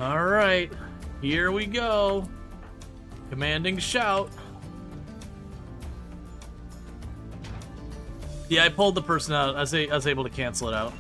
Alright, here we go. Commanding shout. Yeah, I pulled the person out. I was able to cancel it out.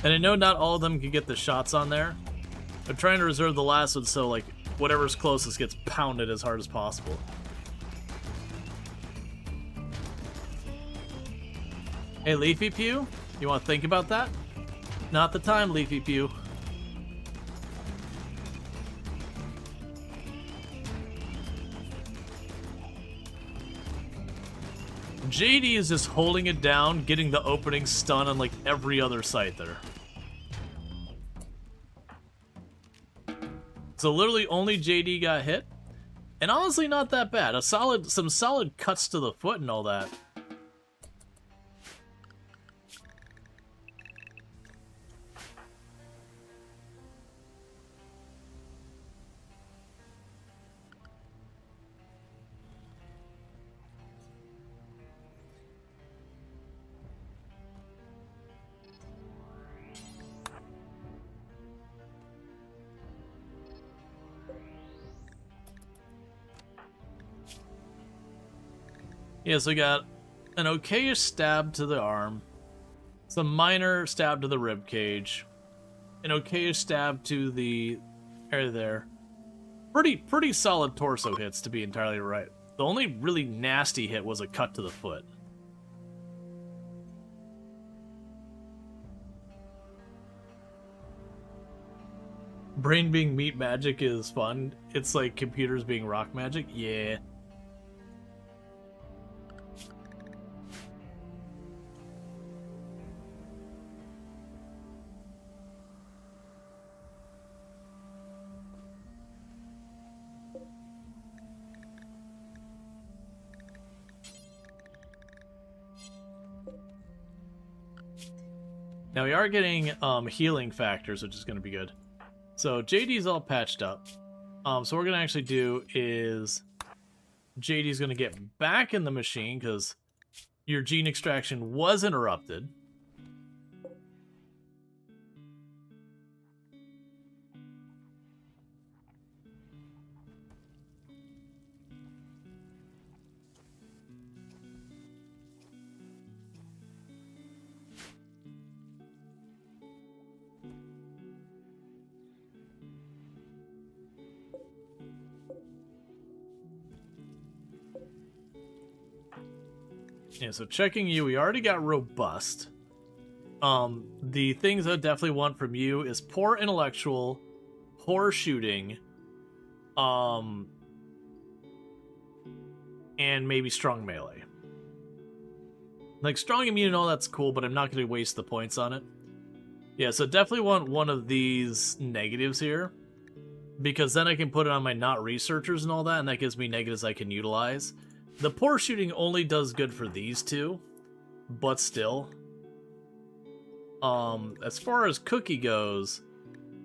And I know not all of them can get the shots on there. I'm trying to reserve the last one so, like, whatever's closest gets pounded as hard as possible. Hey, Leafy Pew? You want to think about that? Not the time, Leafy Pew. JD is just holding it down, getting the opening stun on, like, every other Scyther. So literally only JD got hit, and honestly not that bad. Some solid cuts to the foot and all that. Yeah, so we got an okayish stab to the arm, some minor stab to the rib cage, an okayish stab to the area there. Pretty solid torso hits, to be entirely right. The only really nasty hit was a cut to the foot. Brain being meat magic is fun. It's like computers being rock magic. Yeah. Now we are getting healing factors, which is going to be good. So JD's all patched up. So what we're going to actually do is JD's going to get back in the machine because your gene extraction was interrupted. Yeah, so checking you, we already got robust. The things I definitely want from you is poor intellectual, poor shooting, and maybe strong melee. Like, strong immune and all that's cool, but I'm not going to waste the points on it. Yeah, so definitely want one of these negatives here, because then I can put it on my not researchers and all that, and that gives me negatives I can utilize. The poor shooting only does good for these two, but still. As far as cookie goes,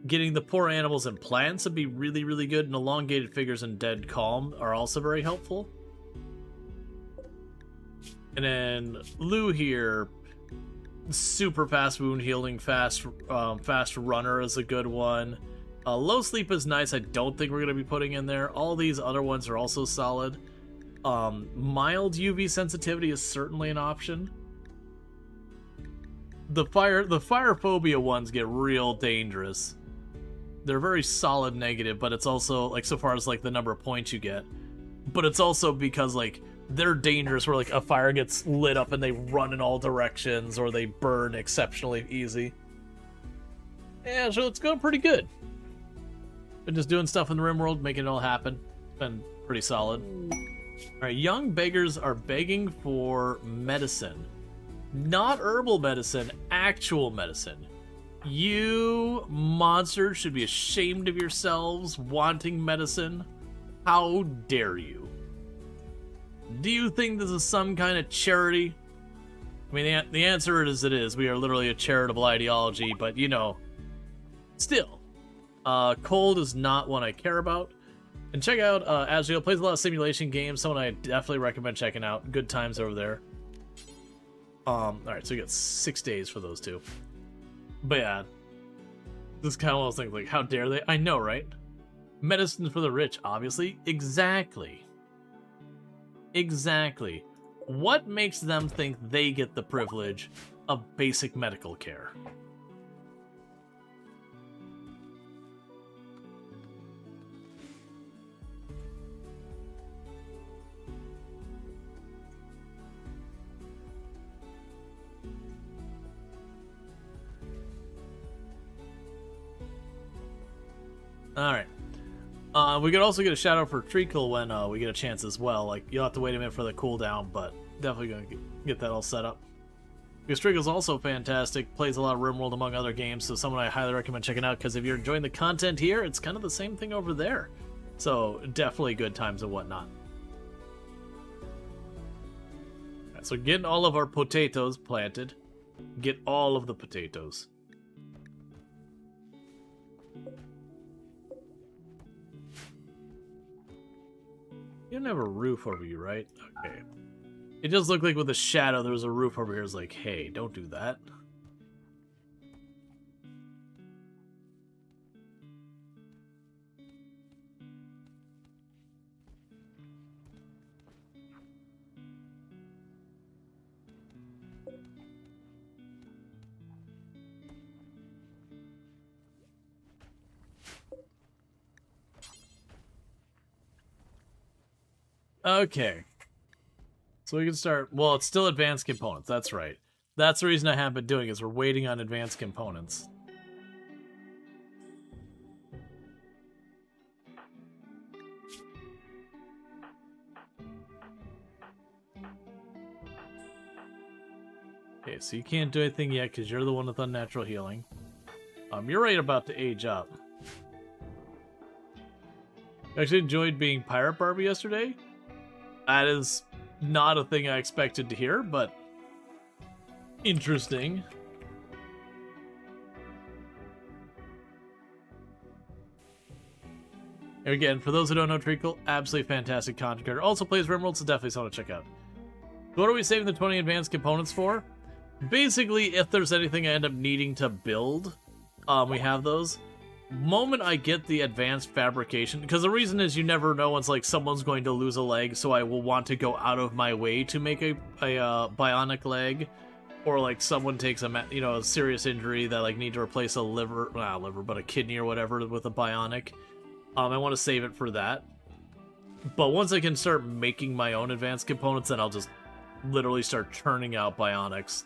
getting the poor animals and plants would be really, really good, and elongated figures and dead calm are also very helpful. And then Lou here, super fast wound healing, fast runner is a good one. Low sleep is nice. I don't think we're going to be putting in there. All these other ones are also solid. Mild UV sensitivity is certainly an option. The fire phobia ones get real dangerous. They're very solid negative, but it's also like so far as like the number of points you get. But it's also because like they're dangerous where like a fire gets lit up and they run in all directions or they burn exceptionally easy. Yeah, so it's going pretty good. Been just doing stuff in the RimWorld, making it all happen. It's been pretty solid. Alright, young beggars are begging for medicine. Not herbal medicine, actual medicine. You monsters should be ashamed of yourselves wanting medicine. How dare you? Do you think this is some kind of charity? I mean, the answer is it is. We are literally a charitable ideology, but you know, still. Cold is not one I care about. And check out Azrael plays a lot of simulation games, someone I definitely recommend checking out. Good times over there. Alright, so we got 6 days for those two. But yeah, this is kind of one of those things like, how dare they? I know, right? Medicine for the rich, obviously. Exactly. Exactly. What makes them think they get the privilege of basic medical care? Alright. We could also get a shout out for Treacle when we get a chance as well. Like, you'll have to wait a minute for the cooldown, but definitely gonna get that all set up. Because Treacle's also fantastic, plays a lot of RimWorld among other games, so someone I highly recommend checking out, because if you're enjoying the content here, it's kind of the same thing over there. So, definitely good times and whatnot. Right, so getting all of our potatoes planted. Get all of the potatoes. You don't have a roof over you, right? Okay. It does look like with the shadow there was a roof over here. It's like, hey, don't do that. Okay. So we can start... Well, it's still advanced components. That's right. That's the reason I haven't been doing it, is we're waiting on advanced components. Okay, so you can't do anything yet because you're the one with unnatural healing. You're right about to age up. I actually enjoyed being Pirate Barbie yesterday. That is not a thing I expected to hear, but interesting. And again, for those who don't know Treacle, absolutely fantastic content creator. Also plays RimWorld, so definitely someone to check out. So what are we saving the 20 advanced components for? Basically, if there's anything I end up needing to build, we have those. Moment I get the advanced fabrication, because the reason is you never know when like someone's going to lose a leg, so I will want to go out of my way to make a bionic leg, or like someone takes a serious injury that like need to replace a but a kidney or whatever with a bionic. I want to save it for that. But once I can start making my own advanced components, then I'll just literally start churning out bionics.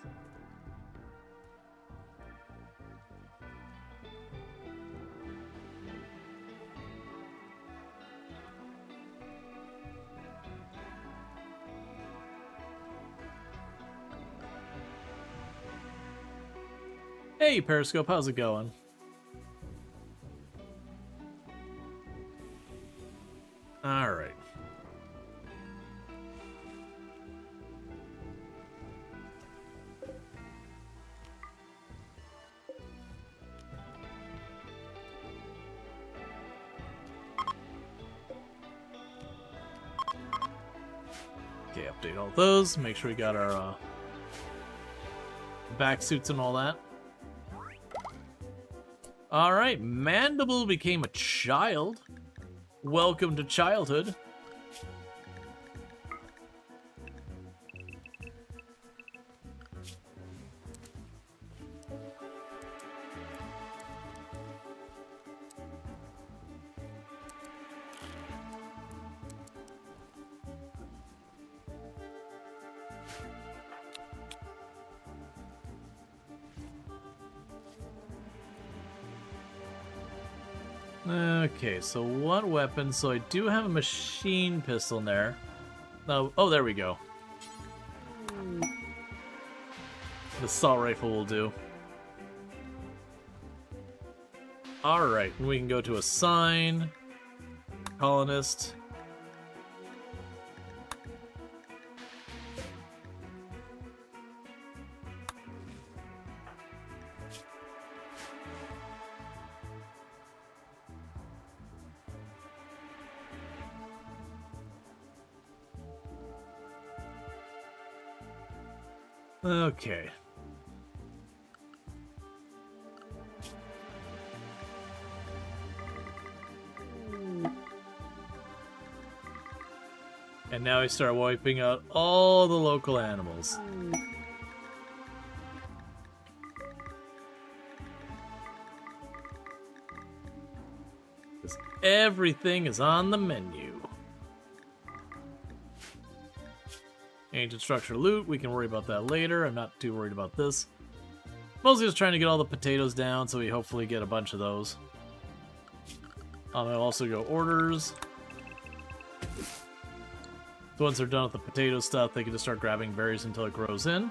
Hey, Periscope, how's it going? Alright. Okay, update all those. Make sure we got our back suits and all that. Alright, Mandible became a child. Welcome to childhood. Okay, so what weapon? So I do have a machine pistol in there. Oh, there we go. The assault rifle will do. Alright, we can go to assign. Colonist. Okay. And now we start wiping out all the local animals. Because everything is on the menu. Ancient structure loot, we can worry about that later. I'm not too worried about this. Mostly just trying to get all the potatoes down, so we hopefully get a bunch of those. I'll also go orders. So once they're done with the potato stuff, they can just start grabbing berries until it grows in.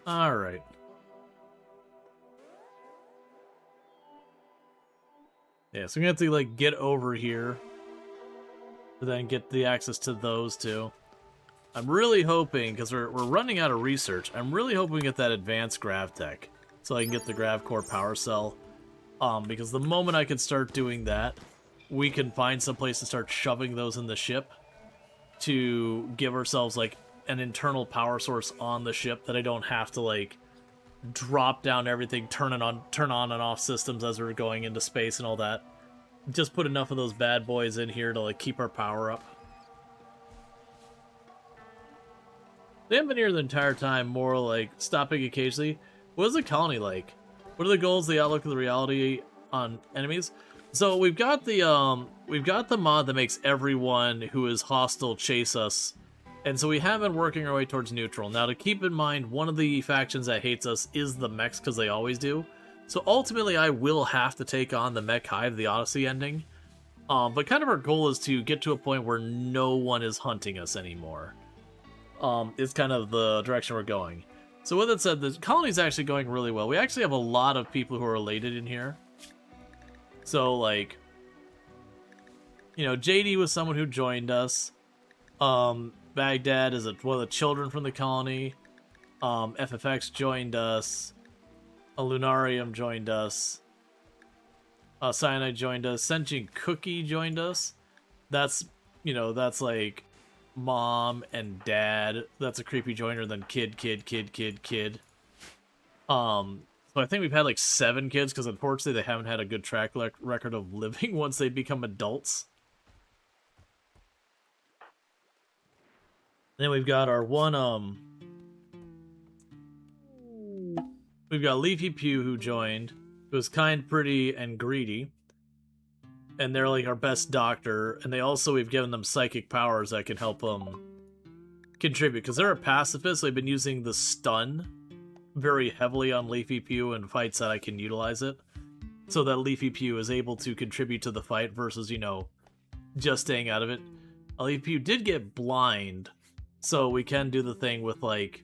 Alright. Yeah, so I'm gonna have to, like, get over here. To then get the access to those two. I'm really hoping, because we're running out of research, I'm really hoping we get that advanced grav tech. So I can get the grav core power cell. Because the moment I can start doing that, we can find some place to start shoving those in the ship. To give ourselves, like, an internal power source on the ship that I don't have to, like, drop down everything, turn on and off systems as we're going into space and all that. Just put enough of those bad boys in here to, like, keep our power up. They haven't been here the entire time, more like stopping occasionally. What is the colony like? What are the goals, the outlook, of the reality on enemies? So we've got the mod that makes everyone who is hostile chase us. And so we have been working our way towards neutral. Now, to keep in mind, one of the factions that hates us is the mechs, because they always do. So ultimately, I will have to take on the mech hive, the Odyssey ending. But kind of our goal is to get to a point where no one is hunting us anymore. It's kind of the direction we're going. So with that said, the colony's actually going really well. We actually have a lot of people who are related in here. So, like, you know, JD was someone who joined us. Baghdad is one of the children from the colony. FFX joined us. A Lunarium joined us. Cyanide joined us. Sentient Cookie joined us. That's, you know, that's like mom and dad. That's a creepy joiner than kid. So I think we've had like 7 kids, because unfortunately they haven't had a good track record of living once they become adults. Then we've got our one, we've got Leafy Pew who joined, who's kind, pretty, and greedy. And they're like our best doctor, and we've given them psychic powers that can help them contribute, because they're a pacifist, so they've been using the stun very heavily on Leafy Pew in fights that I can utilize it. So that Leafy Pew is able to contribute to the fight versus, you know, just staying out of it. Leafy Pew did get blind, so we can do the thing with, like,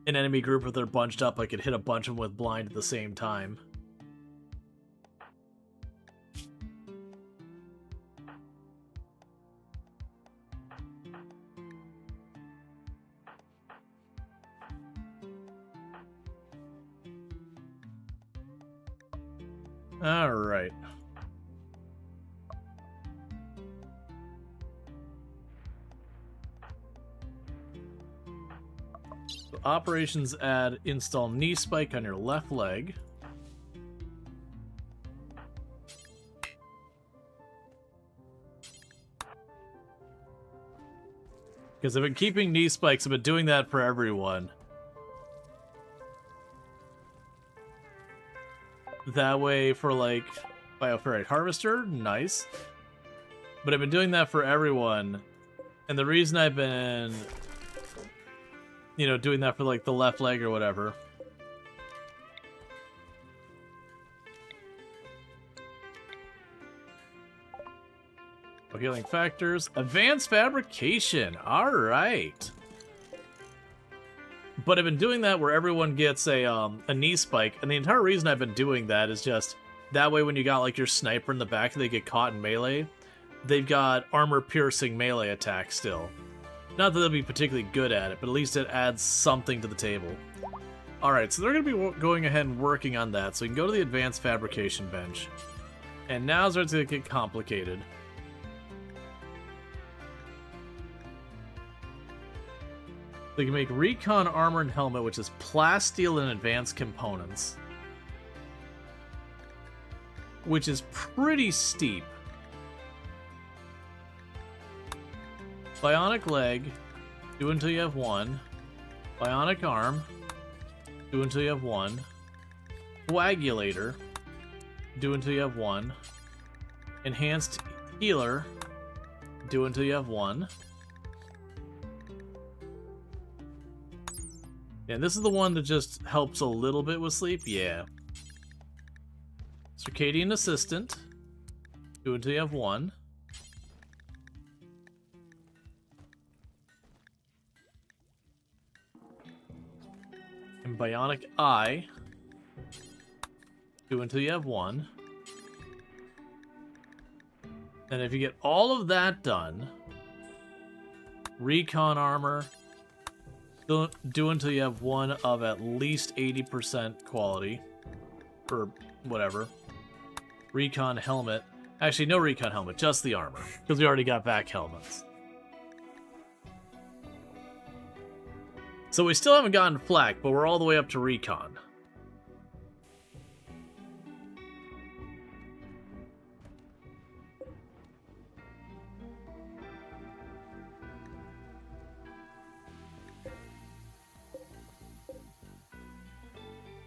an enemy group if they're bunched up, I could hit a bunch of them with blind at the same time. Alright. So operations add install knee spike on your left leg. Because I've been keeping knee spikes, I've been doing that for everyone. That way for like Bioferrite Harvester, nice. But I've been doing that for everyone. And the reason I've been, you know, doing that for like the left leg or whatever. Healing factors. Advanced fabrication. Alright. But I've been doing that where everyone gets a knee spike, and the entire reason I've been doing that is just that way when you got like your sniper in the back and they get caught in melee, they've got armor-piercing melee attack still. Not that they'll be particularly good at it, but at least it adds something to the table. Alright, so they're going to be going ahead and working on that, so we can go to the advanced fabrication bench. And now it's going to get complicated. They can make recon armor and helmet, which is plasteel and advanced components. Which is pretty steep. Bionic leg, do until you have one. Bionic arm, do until you have one. Coagulator, do until you have one. Enhanced healer, do until you have one. And this is the one that just helps a little bit with sleep, yeah. Circadian Assistant, do until you have one. And Bionic Eye, do until you have one. And if you get all of that done, Recon Armor, do until you have one of at least 80% quality. Or whatever. Recon helmet. Actually, no recon helmet, just the armor. Because we already got back helmets. So we still haven't gotten flak, but we're all the way up to recon.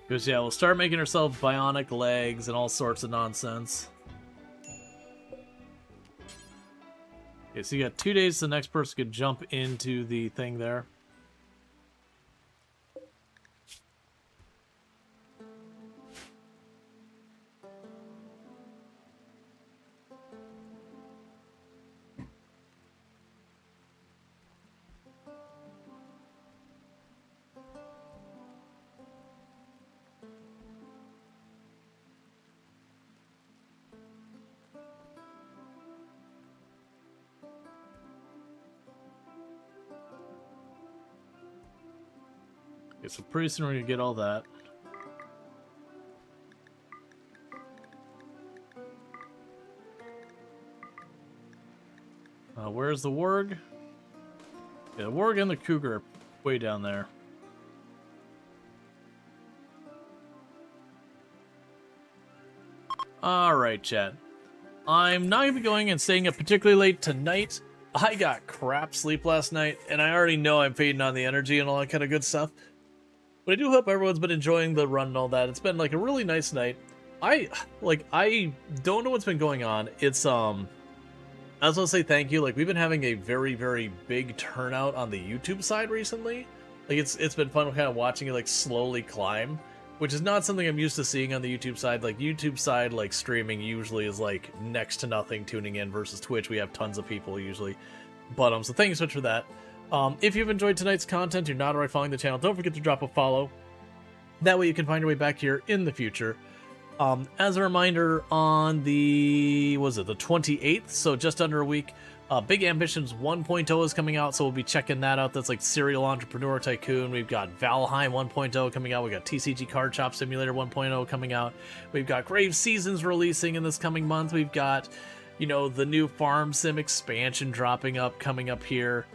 Because, yeah, we'll start making ourselves bionic legs and all sorts of nonsense. Okay, so you got 2 days so the next person could jump into the thing there. Okay, so pretty soon we're gonna get all that. Where's the warg? Yeah, the warg and the cougar are way down there. Alright, chat. I'm not gonna be going and staying up particularly late tonight. I got crap sleep last night, and I already know I'm fading on the energy and all that kind of good stuff. But I do hope everyone's been enjoying the run and all that. It's been like a really nice night. I don't know what's been going on. It's I just want to say thank you. Like, we've been having a very, very big turnout on the YouTube side recently. Like, it's been fun kind of watching it like slowly climb, which is not something I'm used to seeing on the YouTube side. Like, YouTube side, like, streaming usually is like next to nothing tuning in versus Twitch. We have tons of people usually. But so thank you so much for that. If you've enjoyed tonight's content, you're not already following the channel, don't forget to drop a follow. That way you can find your way back here in the future. As a reminder, on the, the 28th, so just under a week, Big Ambitions 1.0 is coming out, so we'll be checking that out. That's like Serial Entrepreneur Tycoon. We've got Valheim 1.0 coming out. We've got TCG Card Shop Simulator 1.0 coming out. We've got Grave Seasons releasing in this coming month. We've got, you know, the new Farm Sim expansion coming up here.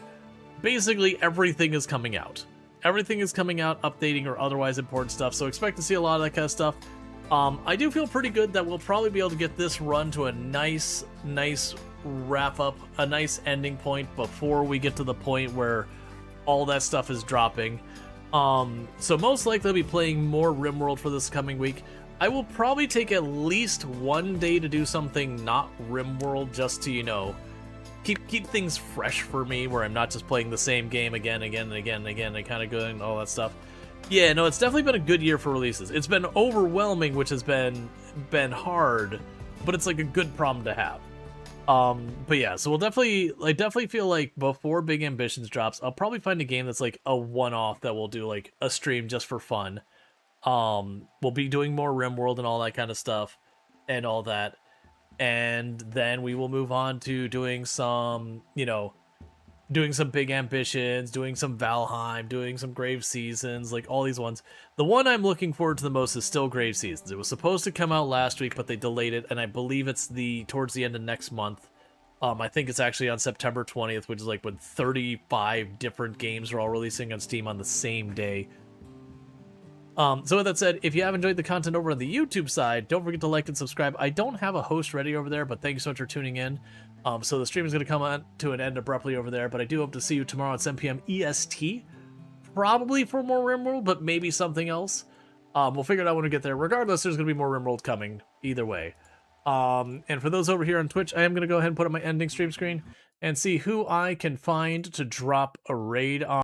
Basically, everything is coming out. everything is coming out, updating or otherwise important stuff, so expect to see a lot of that kind of stuff. I do feel pretty good that we'll probably be able to get this run to a nice wrap up, a nice ending point before we get to the point where all that stuff is dropping. So most likely I'll be playing more RimWorld for this coming week. I will probably take at least one day to do something not RimWorld, just to, you know, keep things fresh for me, where I'm not just playing the same game again and kind of going all that stuff. Yeah, no, it's definitely been a good year for releases. It's been overwhelming, which has been hard, but it's like a good problem to have. But yeah, so I definitely feel like before Big Ambitions drops, I'll probably find a game that's like a one-off that we'll do like a stream just for fun. We'll be doing more RimWorld and all that kind of stuff and all that. And then we will move on to doing some, you know, doing some Big Ambitions, doing some Valheim, doing some Grave Seasons, like all these ones. The one I'm looking forward to the most is still Grave Seasons. It was supposed to come out last week, but they delayed it, and I believe it's towards the end of next month. I think it's actually on September 20th, which is like when 35 different games are all releasing on Steam on the same day. So with that said, if you have enjoyed the content over on the YouTube side, don't forget to like and subscribe. I don't have a host ready over there, but thank you so much for tuning in. So the stream is going to come on to an end abruptly over there, but I do hope to see you tomorrow at 7 p.m. EST. Probably for more RimWorld, but maybe something else. We'll figure it out when we get there. Regardless, there's going to be more RimWorld coming either way. And for those over here on Twitch, I am going to go ahead and put up my ending stream screen and see who I can find to drop a raid on.